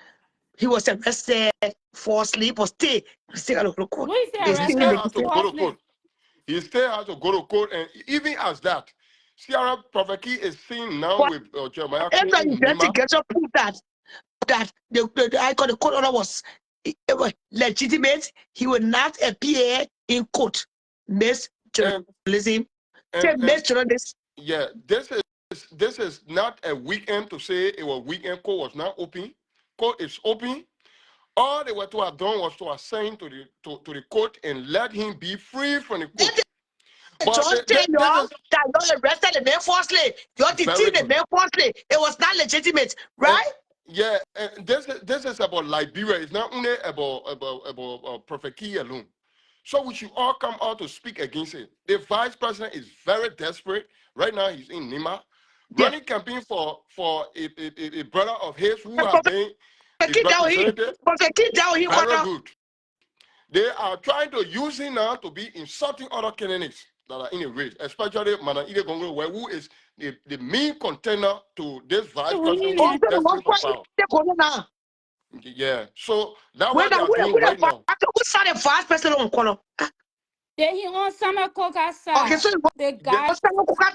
he was arrested falsely, but still out of the court. What is He that It's still arrested still has to registered. go to court. falsely? He still has to go to court, and even as that, Sierra Prophet Key is seen now But with Jeremiah after Queen in Nima. investigation proved that the I got the court order was it was legitimate, he would not appear in court. Miss And journalism. and Say and miss journalist. yeah, this is not a weekend to say it was weekend. Court was not open. Court is open. All they were to have done was to assign to the court and let him be free from the court. But Just tell this y'all is that you arrested the man falsely. You're very detained the good. man falsely. It was not legitimate, And right? yeah, and this is about Liberia. It's not only about Prophet Key alone. So we should all come out to speak against it. The vice president is very desperate. Right now he's in Nima, Yeah. running campaign for a brother of his who And have been his Prophet representative. Prophet down here, Very good. They are trying to use him now to be insulting other candidates that are in the race, especially Madam Ide Gongwe, who is the main contender to this vice president who is destined for power. Yeah, so that's what they are doing right now. Who's the vice president on color? Then he on Summer Coca side. Okay, so the guy.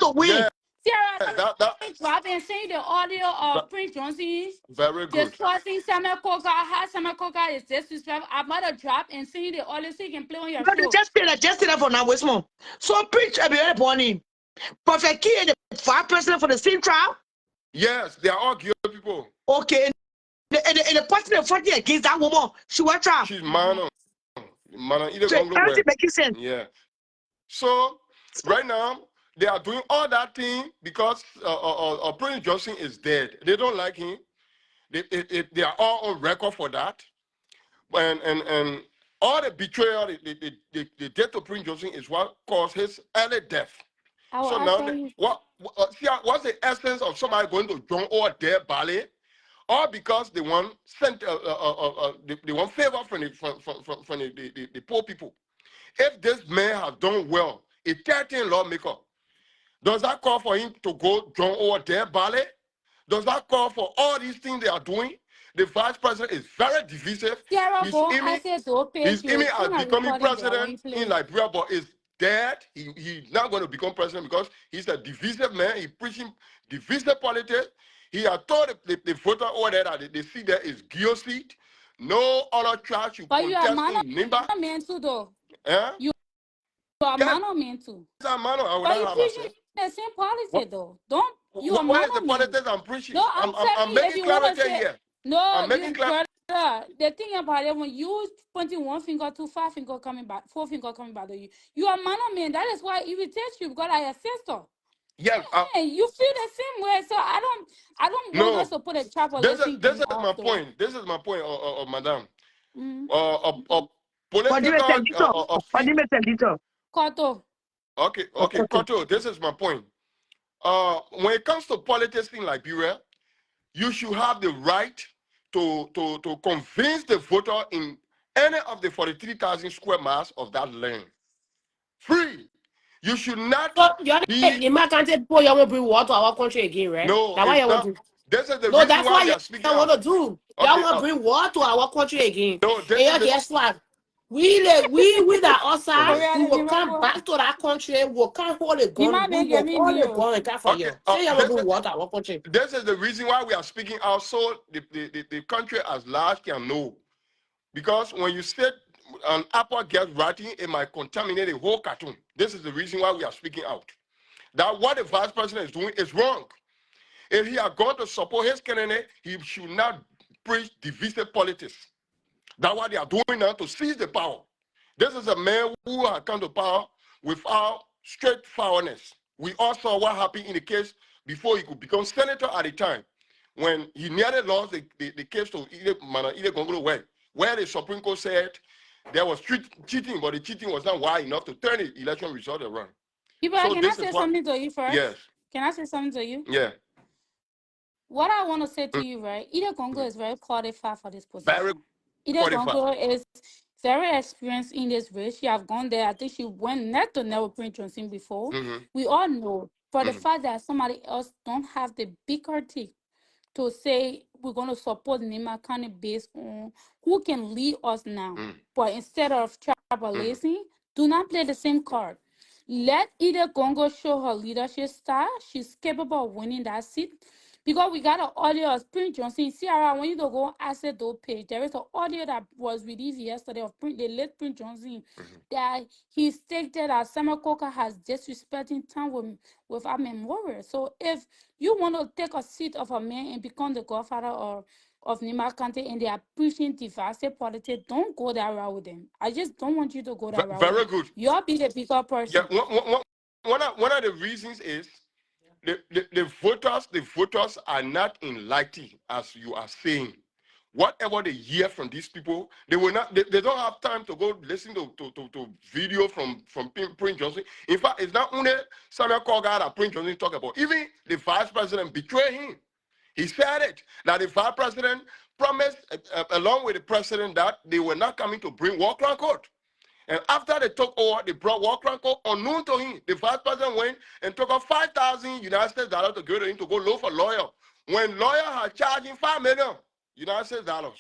to win. Yeah, Sarah, that drop and sing the audio of Prince Johnson very good. discussing Summer Coca, how Summer Coca is disrespectful. I'm about to drop and sing the audio so you can play on your show. Just say that for now, Westmore. So preach a bit upon him. Prophet Key and the vice president for the same trial. Yes, they are all guilty people. Okay, and the person fighting against that woman, she was trial. She's Madam Ide So everything Gongwe. making sense. Yeah. So right now they are doing all that thing because Prince Johnson is dead. They don't like him. They are all on record for that. And all the betrayal they did to Prince Johnson is what caused his early death. So now, what's the essence of somebody going to join or their ballet? All because they want they want favor from the poor people. If this man has done well, a 13 lawmaker, does that call for him to go join or their ballet? Does that call for all these things they are doing? The vice president is very divisive. His image as becoming president in Liberia, but is dead. He's not going to become president because he's a divisive man. He's preaching divisive politics. He has told the voter over there that they see there is guilty. No other charge you contest in Nimba. Man too, though. Eh? You are man man too. But you preaching the same policy though. Don't you are what is the politics I'm preaching? No, I'm making clarity here. No, I'm making clarity. The thing about it, when you pointing one finger to 5 finger coming back, 4 finger coming back to you, you are man. That is why it irritates you because I assist her. Yes, you feel the same way, so I don't want us to put a trap on this is my point. This is my point, madam. Political Koto. Okay, Koto, this is my point. When it comes to politics in Liberia, you should have the right to convince the voter in any of the 43,000 square miles of that land. Free. You should not be... You can't pour you want to bring water to our country again, right? No, that's why you want to... This is the reason that's why you want to do. You want to bring water to our country again. No, guess what? We that outside, we will come back to that country, we'll come hold a gun, we will hold a gun and come for you. Say you want to bring water to our country. This is the reason why we are speaking out so the country as large can know. Because when you say an apple gets rotten, it might contaminate the whole cartoon. This is the reason why we are speaking out. That what the vice president is doing is wrong. If he are going to support his candidate, he should not preach divisive politics. That's what they are doing now to seize the power. This is a man who has come to power without straightforwardness. We all saw what happened in the case before he could become senator at the time, when he nearly lost the case to Ide Gongolo, where the Supreme Court said there was cheating, but the cheating was not wide enough to turn the election result around. Can I say something to you first? Yes. Can I say something to you? Yeah. What I want to say to you, right? Ide Gongolo is very qualified for this position. Very Ide Gongolo is very experienced in this race. She have gone there. I think she went neck to neck with Prince Johnson before. We all know. For the fact that somebody else don't have the bigger teeth to say we're going to support Nima County based on who can lead us now. But instead of trailblazing, do not play the same card. Let Ide Gongolo show her leadership style. She's capable of winning that seat. Because we got an audio of Prince Johnson. Sierra, when you go on Asset page, there is an audio that was released yesterday of the late Prince Johnson that he stated that Summer Coca has disrespecting time with our memorial. So if you want to take a seat of a man and become the godfather of Nima County and they are preaching divisive politics, don't go that route with them. I just don't want you to go that route. Very good. You'll be the bigger person. Yeah, one of the reasons is the voters are not enlightened, as you are saying. Whatever they hear from these people, they will not. They don't have time to go listen to video from Prince Johnson. In fact, it's not only Samuel Koga that Prince Johnson talk about. Even the vice president betrayed him. He said it that the vice president promised, along with the president, that they were not coming to bring war crime court. And after they took over, they brought war crime court unknown to him. The vice president went and took off $5,000 United States dollars to give to him to go look for lawyer. When lawyer had charged him $5 million United States dollars.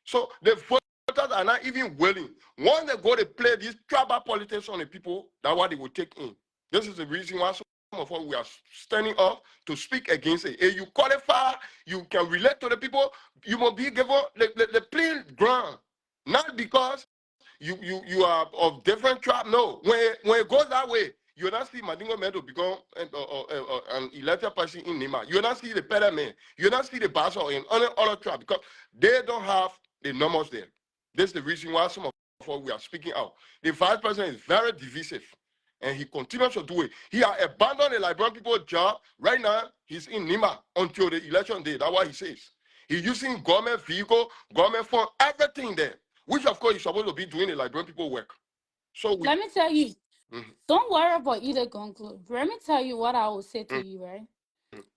So the voters are not even willing. Once they go to play these tribal politics on the people, that's what they will take in. This is the reason why some of us we are standing up to speak against it. If you qualify, you can relate to the people, you must be given the plain ground. Not because you are of different tribe. No. When it goes that way, you will not see Madingo Meadow become an elected person in Nima. You will not see the Peda man. You will not see the Basso in other tribe because they don't have the numbers there. This is the reason why some of us we are speaking out. The vice president is very divisive, and he continues to do it. He has abandoned the Liberian people's job. Right now, he's in Nima until the election day. That's what he says. He's using government vehicle, government fund, everything there, which of course he's supposed to be doing the Liberian people work. So let me tell you, don't worry about either conclude. Let me tell you what I will say to you, right?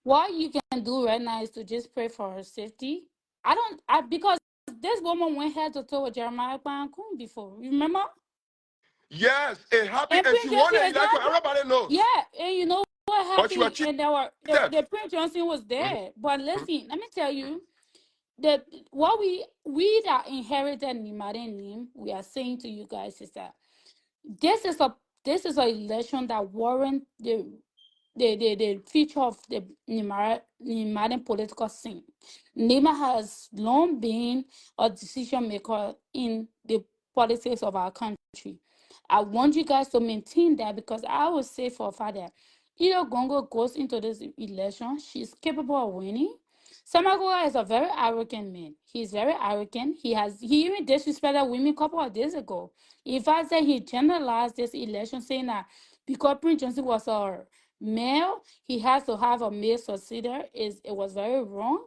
What you can do right now is to just pray for her safety. Because this woman went head to toe with Jeremiah Kwan before. Remember? Yes, it happened, and she won the election. Everybody knows. Yeah, and you know what happened? And there were the Prince Johnson was there. But listen, let me tell you, that what we that inherited Nimaden name, we are saying to you guys is that this is an election that warrant the future of the Nimaden political scene. Nima has long been a decision maker in the politics of our country. I want you guys to maintain that because I would say for a fact that either Gongo goes into this election, she's capable of winning. Samagoa is a very arrogant man. He's very arrogant. He even disrespected women a couple of days ago. In fact, he generalized this election saying that because Prince Johnson was a male, he has to have a male successor. It was very wrong.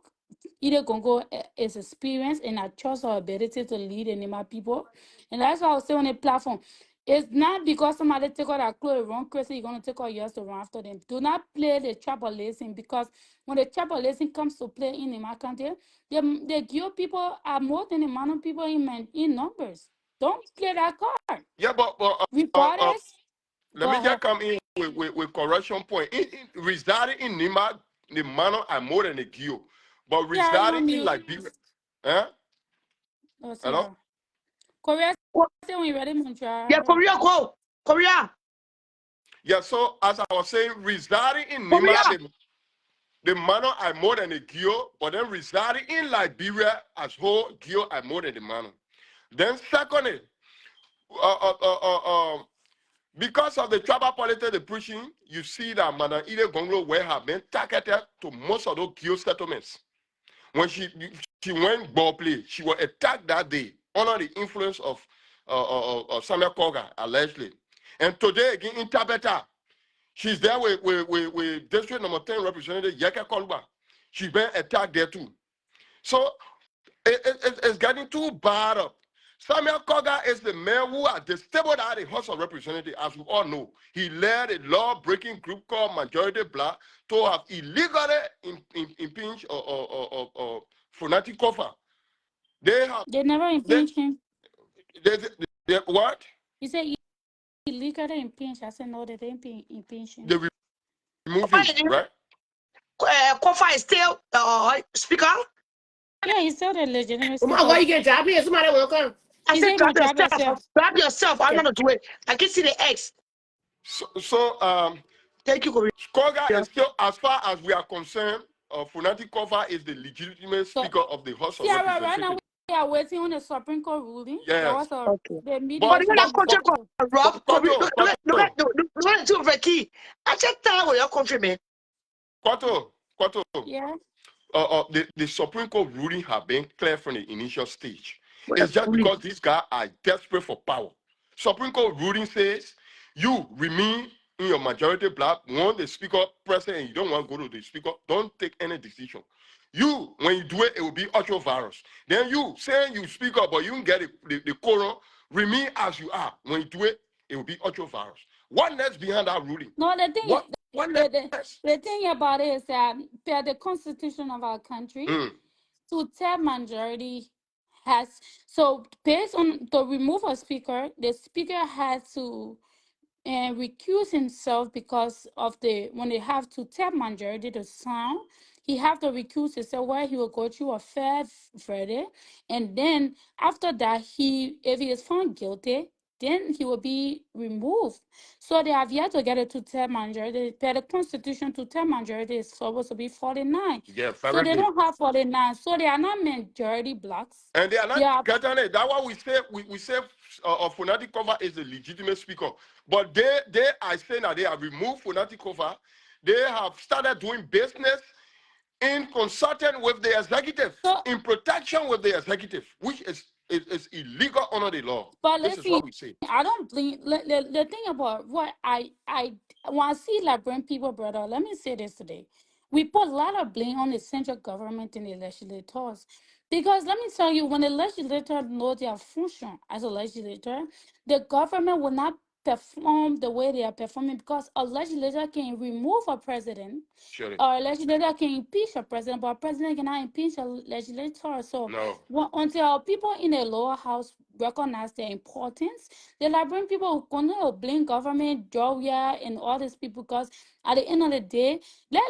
Ida Gongo is experienced and I trust her ability to lead the Nema people. And that's why I was saying on the platform. It's not because somebody take out that clothes wrong crazy, you're going to take out yours to run after them. Do not play the tribalism because when the tribalism comes to play in Nema country, the Geo people are more than the Mano people in numbers. Don't play that card. Yeah, but reporters. Let me just come in with correction point. Residing in Nima, the Mano are more than the Geo. But residing in Liberia, hello? Korea, when you ready, Montreal. Yeah, Korea, go. Korea. Yeah, so as I was saying, residing in Nima, the Mano are more than the Geo, but then residing in Liberia as whole, Geo are more than the Mano. Then secondly, because of the tribal politics they're pushing, you see that Madam Ide Gonglo were have been targeted to most of those Geo settlements. When she went ball play, she was attacked that day under the influence of Samuel Koga, allegedly. And today again in Tabeta, she's there with District Number 10 Representative Yeke Koluba. She's been attacked there too. So it's getting too bad up. Samuel Koga is the man who has destabilized the House of Representatives, as we all know. He led a law-breaking group called Majority Black to have illegally impeached Funati Kofa. They never impeached him. They what? He said illegally impeached. I said no, they didn't impeach him. They removed him, right? Kofa is still speaker. Yeah, he's still the legitimate speaker. Why you get job here? Somebody will come. I said grab yourself. Grab yourself. I'm not doing it. I can see the X. So thank you, Koga is still, as far as we are concerned, Funati Kofa is the legitimate speaker of the House of Representatives. Right now we are waiting on the Supreme Court ruling. Yes. The media. But you not country Rob. Look at you over key. I check time with your country, man. Kwato. Yeah. The Supreme Court ruling have been clear from the initial stage. It's just because these guys are desperate for power. Supreme Court ruling says you remain in your majority black, want the speaker present and you don't want to go to the speaker, don't take any decision. You, when you do it, it will be ultra-virus. Then you, saying you speak up, but you don't get the quorum, remain as you are. When you do it, it will be ultra-virus. What next behind that ruling? No, the thing, the thing about it is that per the constitution of our country, two-third majority has, so based on to remove a speaker, the speaker has to recuse himself because of the when they have two-third majority to sound. He have to recuse himself where he will go through a fair verdict, and then after that, if he is found guilty, then he will be removed. So they have yet to get a two-third majority. Per the Constitution, two-third majority is supposed to be 49. Yeah, So very they good. don't have 49. So they are not majority blocks. And they are They are. not getting it. That's why we say phonetic cover is a legitimate speaker. But they are saying that they have removed phonetic cover. They have started doing business in consulting with the executive, So, in protection with the executive, which is illegal under the law. but This is listen, what we say. I don't blame. The thing about what I when I see Liberian people, brother, let me say this today. We put a lot of blame on the central government and the legislators. Because let me tell you, when the legislator know their function as a legislator, the government will not perform the way they are performing because a legislator can remove a president Surely. or a legislator can impeach a president, but a president cannot impeach a legislator. So No. until people in the lower house recognize their importance, the Liberian people will continue to blame government, Georgia, and all these people because at the end of the day, let